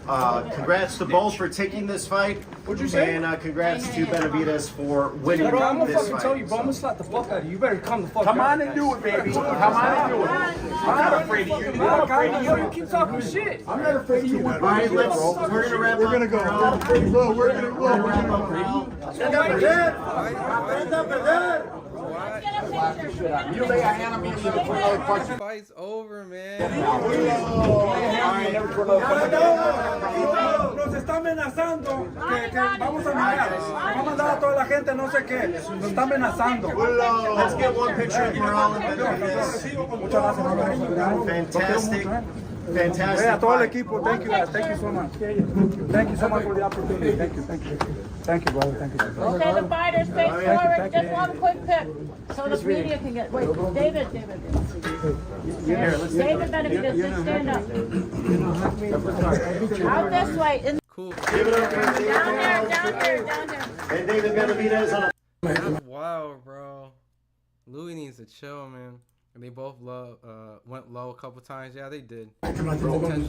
congrats to both for taking this fight. What'd you say? And congrats to Benavidez for winning I'm gonna this fucking fight. tell you, bro. I'm gonna slap the fuck out of you. You better come the fuck Come out. on and do it, baby. Come on and do it. I'm not afraid of you. I'm not afraid of you. You keep talking shit. I'm not afraid of you. All right, we're gonna wrap up. We're gonna go. We're gonna go. You lay a hand on me and you put another punch. Fight's over, man. Nos está amenazando que vamos a mirar. Vamos a mandar a toda la gente no sé qué. Nos está amenazando. Let's get one picture of Morrell and Benavidez. Muchas gracias. Fantastic. Fantastic. Hey, a todo el fight. equipo, thank you guys. Thank you so much. Thank you so much for the opportunity. Thank you. Thank you, brother. Thank you. Okay, the fighters face forward. Just one quick pick so the media can get. Wait, David. David Benavidez, just stand up. Out this way. Cool. Give it up for David. Down here. And David Benavidez on a. That's wild, bro. Louis needs to chill, man. And they both went low a couple times. Yeah, they did. I really want to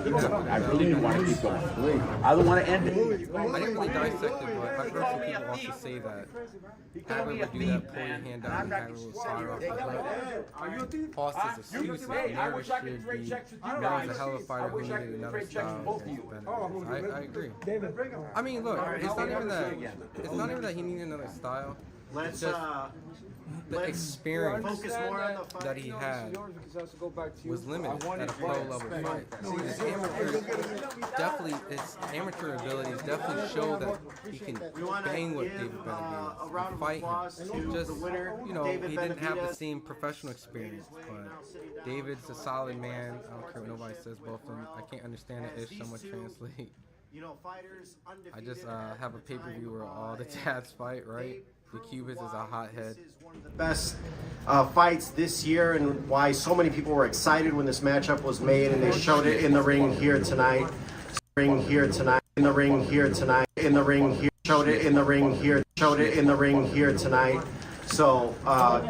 keep going. I really do want to keep going. I don't want to end it. I didn't really dissect it, but I've heard some people also say that Hagler would do that, pull your hand down, and Hagler would fire off the butt. Austin's excuses never should be. That was a hell of a fighter who needed another style. I agree. I mean, look, it's not even that. It's not even that he needed another style. Let's the experience focus more on the fight. that he had was limited at a pro level fight. See, his amateur abilities definitely show that he can bang with David Benavidez and fight him. Just, you know, he didn't have the same professional experience, but David's a solid man. I don't care what nobody says, both of them. I can't understand the ish, someone translate. You know, fighters I just have a pay-per-view where all the dads fight, right? The Cubans is a hothead. This is one of the best fights this year, and why so many people were excited when this matchup was made, and they showed it in the ring here tonight. In the ring here tonight. Showed it in the ring here tonight. So,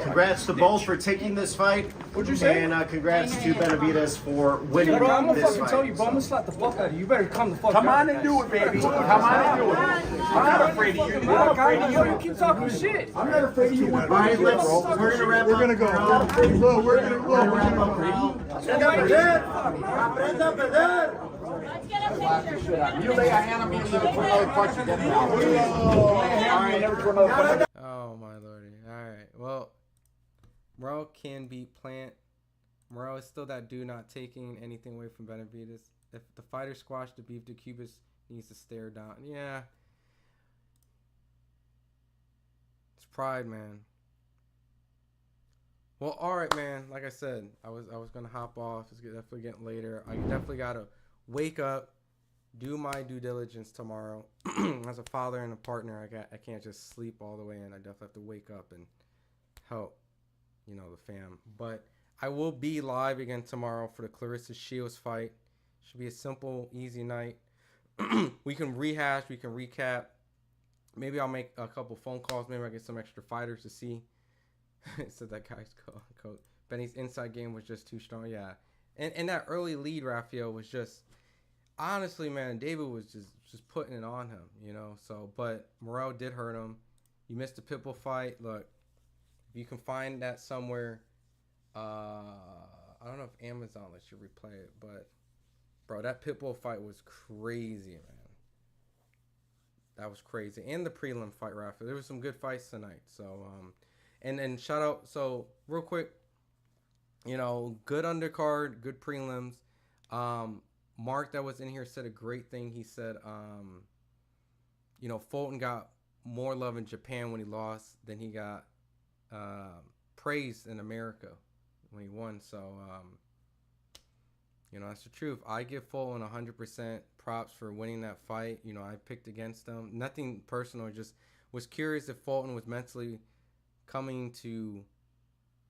congrats to both for taking this fight. What'd you say? And congrats to Benavidez for winning Bro, I'm gonna this fucking fight. tell you, bro. I'm gonna slap the fuck out of you. You better come the fuck out. Come on and do it, baby. Come on and do it. I'm not afraid of you. I'm not afraid of you. You keep talking shit. I'm not afraid of you. All right, we're gonna wrap up. We're gonna go. We're gonna go. Let's get a picture. You lay a hand on me and you put another punch. You lay a hand on me and never put another punch. Oh my lordy. Alright. Well, Morrell can beat Plant. Morrell is still that dude not taking anything away from Benavidez. If the fighter squashed the beef, the Cubas needs to stare down. Yeah. pride, man. Well, all right, man. Like I said, I was gonna hop off. It's definitely getting later. I definitely gotta wake up, do my due diligence tomorrow. As a father and a partner, I can't just sleep all the way in. I definitely have to wake up and help, the fam. But I will be live again tomorrow for the Clarissa Shields fight. Should be a simple, easy night. We can rehash, we can recap. Maybe I'll make a couple phone calls. Maybe I'll get some extra fighters to see. So that guy's coach. Benny's inside game was just too strong. Yeah. And that early lead, Rafael, was just, honestly, man, David was just putting it on him, So, but Morrell did hurt him. You missed the Pitbull fight. Look, if you can find that somewhere, I don't know if Amazon lets you replay it, but, bro, that Pitbull fight was crazy, man. That was crazy. And the prelim fight, Rafael. There was some good fights tonight. So, and shout out. So, real quick, good undercard, good prelims. Mark that was in here said a great thing. He said, Fulton got more love in Japan when he lost than he got praise in America when he won. So, that's the truth. I give Fulton 100% props for winning that fight. I picked against him. Nothing personal. Just was curious if Fulton was mentally coming to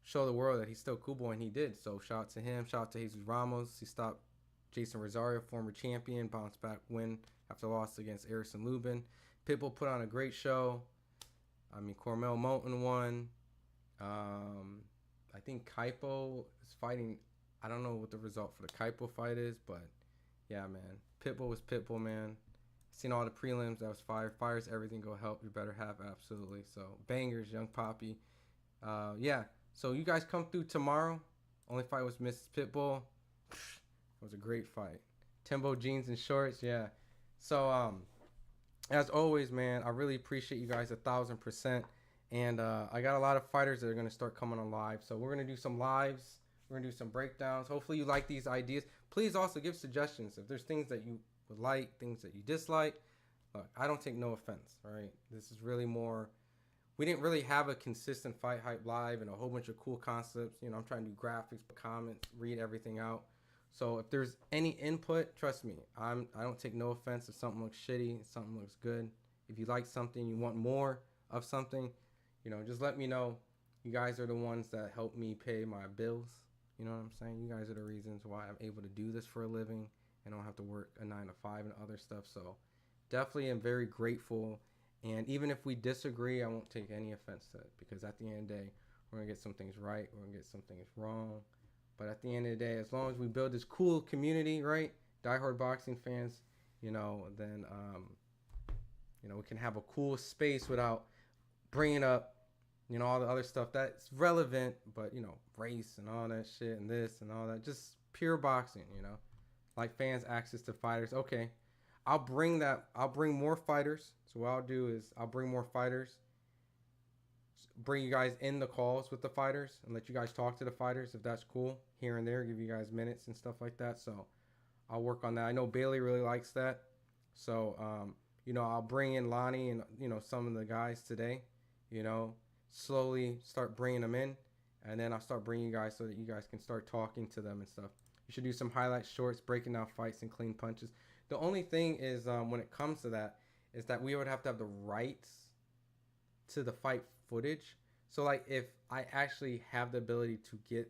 show the world that he's still cool boy, and he did. So shout out to him. Shout out to Jesus Ramos. He stopped Jason Rosario, former champion, bounced back win after loss against Harrison Lubin. Pitbull put on a great show. Cormel Moulton won. I think Kaipo is fighting. I don't know what the result for the Kaipo fight is, but yeah, man. Pitbull was Pitbull, man. Seen all the prelims. That was fire. Fire's everything. Go help. You better have, absolutely. So, bangers, Young Poppy. Yeah. So, you guys come through tomorrow. Only fight was Mrs. Pitbull. It was a great fight. Timbo jeans and shorts. Yeah. So, as always, man, I really appreciate you guys 1,000%. And I got a lot of fighters that are going to start coming on live. So, we're going to do some lives. We're going to do some breakdowns. Hopefully you like these ideas. Please also give suggestions. If there's things that you would like, things that you dislike. Look, I don't take no offense, all right? This is really more... We didn't really have a consistent Fight Hype live and a whole bunch of cool concepts. I'm trying to do graphics, comments, read everything out. So if there's any input, trust me, I don't take no offense if something looks shitty, if something looks good. If you like something, you want more of something, just let me know. You guys are the ones that help me pay my bills. You know what I'm saying? You guys are the reasons why I'm able to do this for a living and don't have to work a 9 to 5 and other stuff. So definitely am very grateful. And even if we disagree, I won't take any offense to it, because at the end of the day, we're going to get some things right. We're going to get some things wrong. But at the end of the day, as long as we build this cool community, right? Diehard boxing fans, then, we can have a cool space without bringing up, all the other stuff that's relevant, but, race and all that shit and this and all that. Just pure boxing, like fans access to fighters. Okay, I'll bring more fighters. So what I'll do is I'll bring more fighters, bring you guys in the calls with the fighters and let you guys talk to the fighters if that's cool here and there, give you guys minutes and stuff like that. So I'll work on that. I know Bailey really likes that. So, I'll bring in Lonnie and, some of the guys today, slowly start bringing them in, and then I'll start bringing you guys so that you guys can start talking to them and stuff. You should do some highlight shorts, breaking down fights and clean punches. The only thing is, when it comes to that, is that we would have to have the rights to the fight footage. So, like, if I actually have the ability to get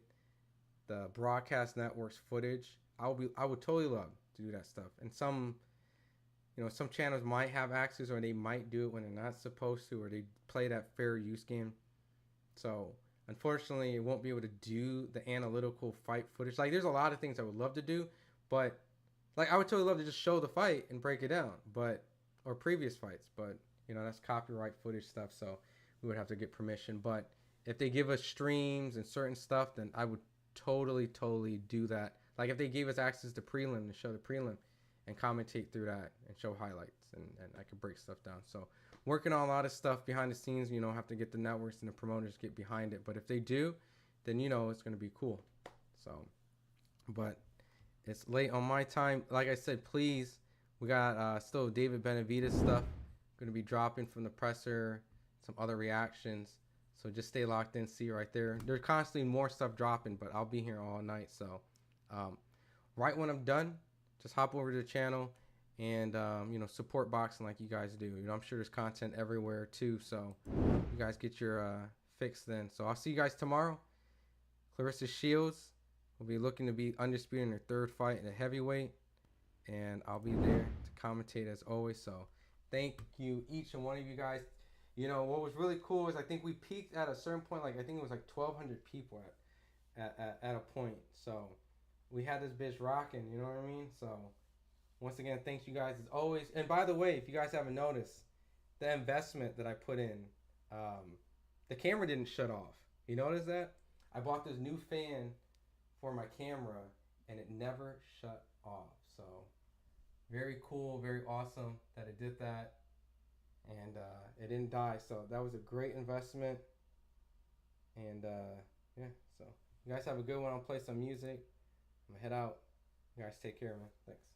the broadcast network's footage, I would totally love to do that stuff. And some channels might have access, or they might do it when they're not supposed to, or they play that fair use game. So, unfortunately, it won't be able to do the analytical fight footage. Like, there's a lot of things I would love to do, but, like, I would totally love to just show the fight and break it down, or previous fights, but, that's copyright footage stuff, so we would have to get permission. But if they give us streams and certain stuff, then I would totally do that. Like, if they gave us access to prelim, to show the prelim, and commentate through that and show highlights, and I could break stuff down. So working on a lot of stuff behind the scenes. Have to get the networks and the promoters get behind it. But if they do, then it's going to be cool. So, but it's late on my time. Like I said, please, we got still David Benavidez stuff going to be dropping from the presser some other reactions. So just stay locked in, see right there. There's constantly more stuff dropping, but I'll be here all night. So right when I'm done, just hop over to the channel and support boxing like you guys do. I'm sure there's content everywhere too. So you guys get your fix then. So I'll see you guys tomorrow. Clarissa Shields will be looking to be undisputed in her 3rd fight in a heavyweight, and I'll be there to commentate as always. So thank you, each and one of you guys. What was really cool is I think we peaked at a certain point, like I think it was like 1,200 people at a point. So we had this bitch rocking, you know what I mean? So once again, thanks you guys as always. And by the way, if you guys haven't noticed, the investment that I put in, the camera didn't shut off. You notice that? I bought this new fan for my camera and it never shut off. So very cool, very awesome that it did that. And it didn't die, so that was a great investment. And yeah, so you guys have a good one. I'll play some music. I'm gonna head out. You guys take care, man. Thanks.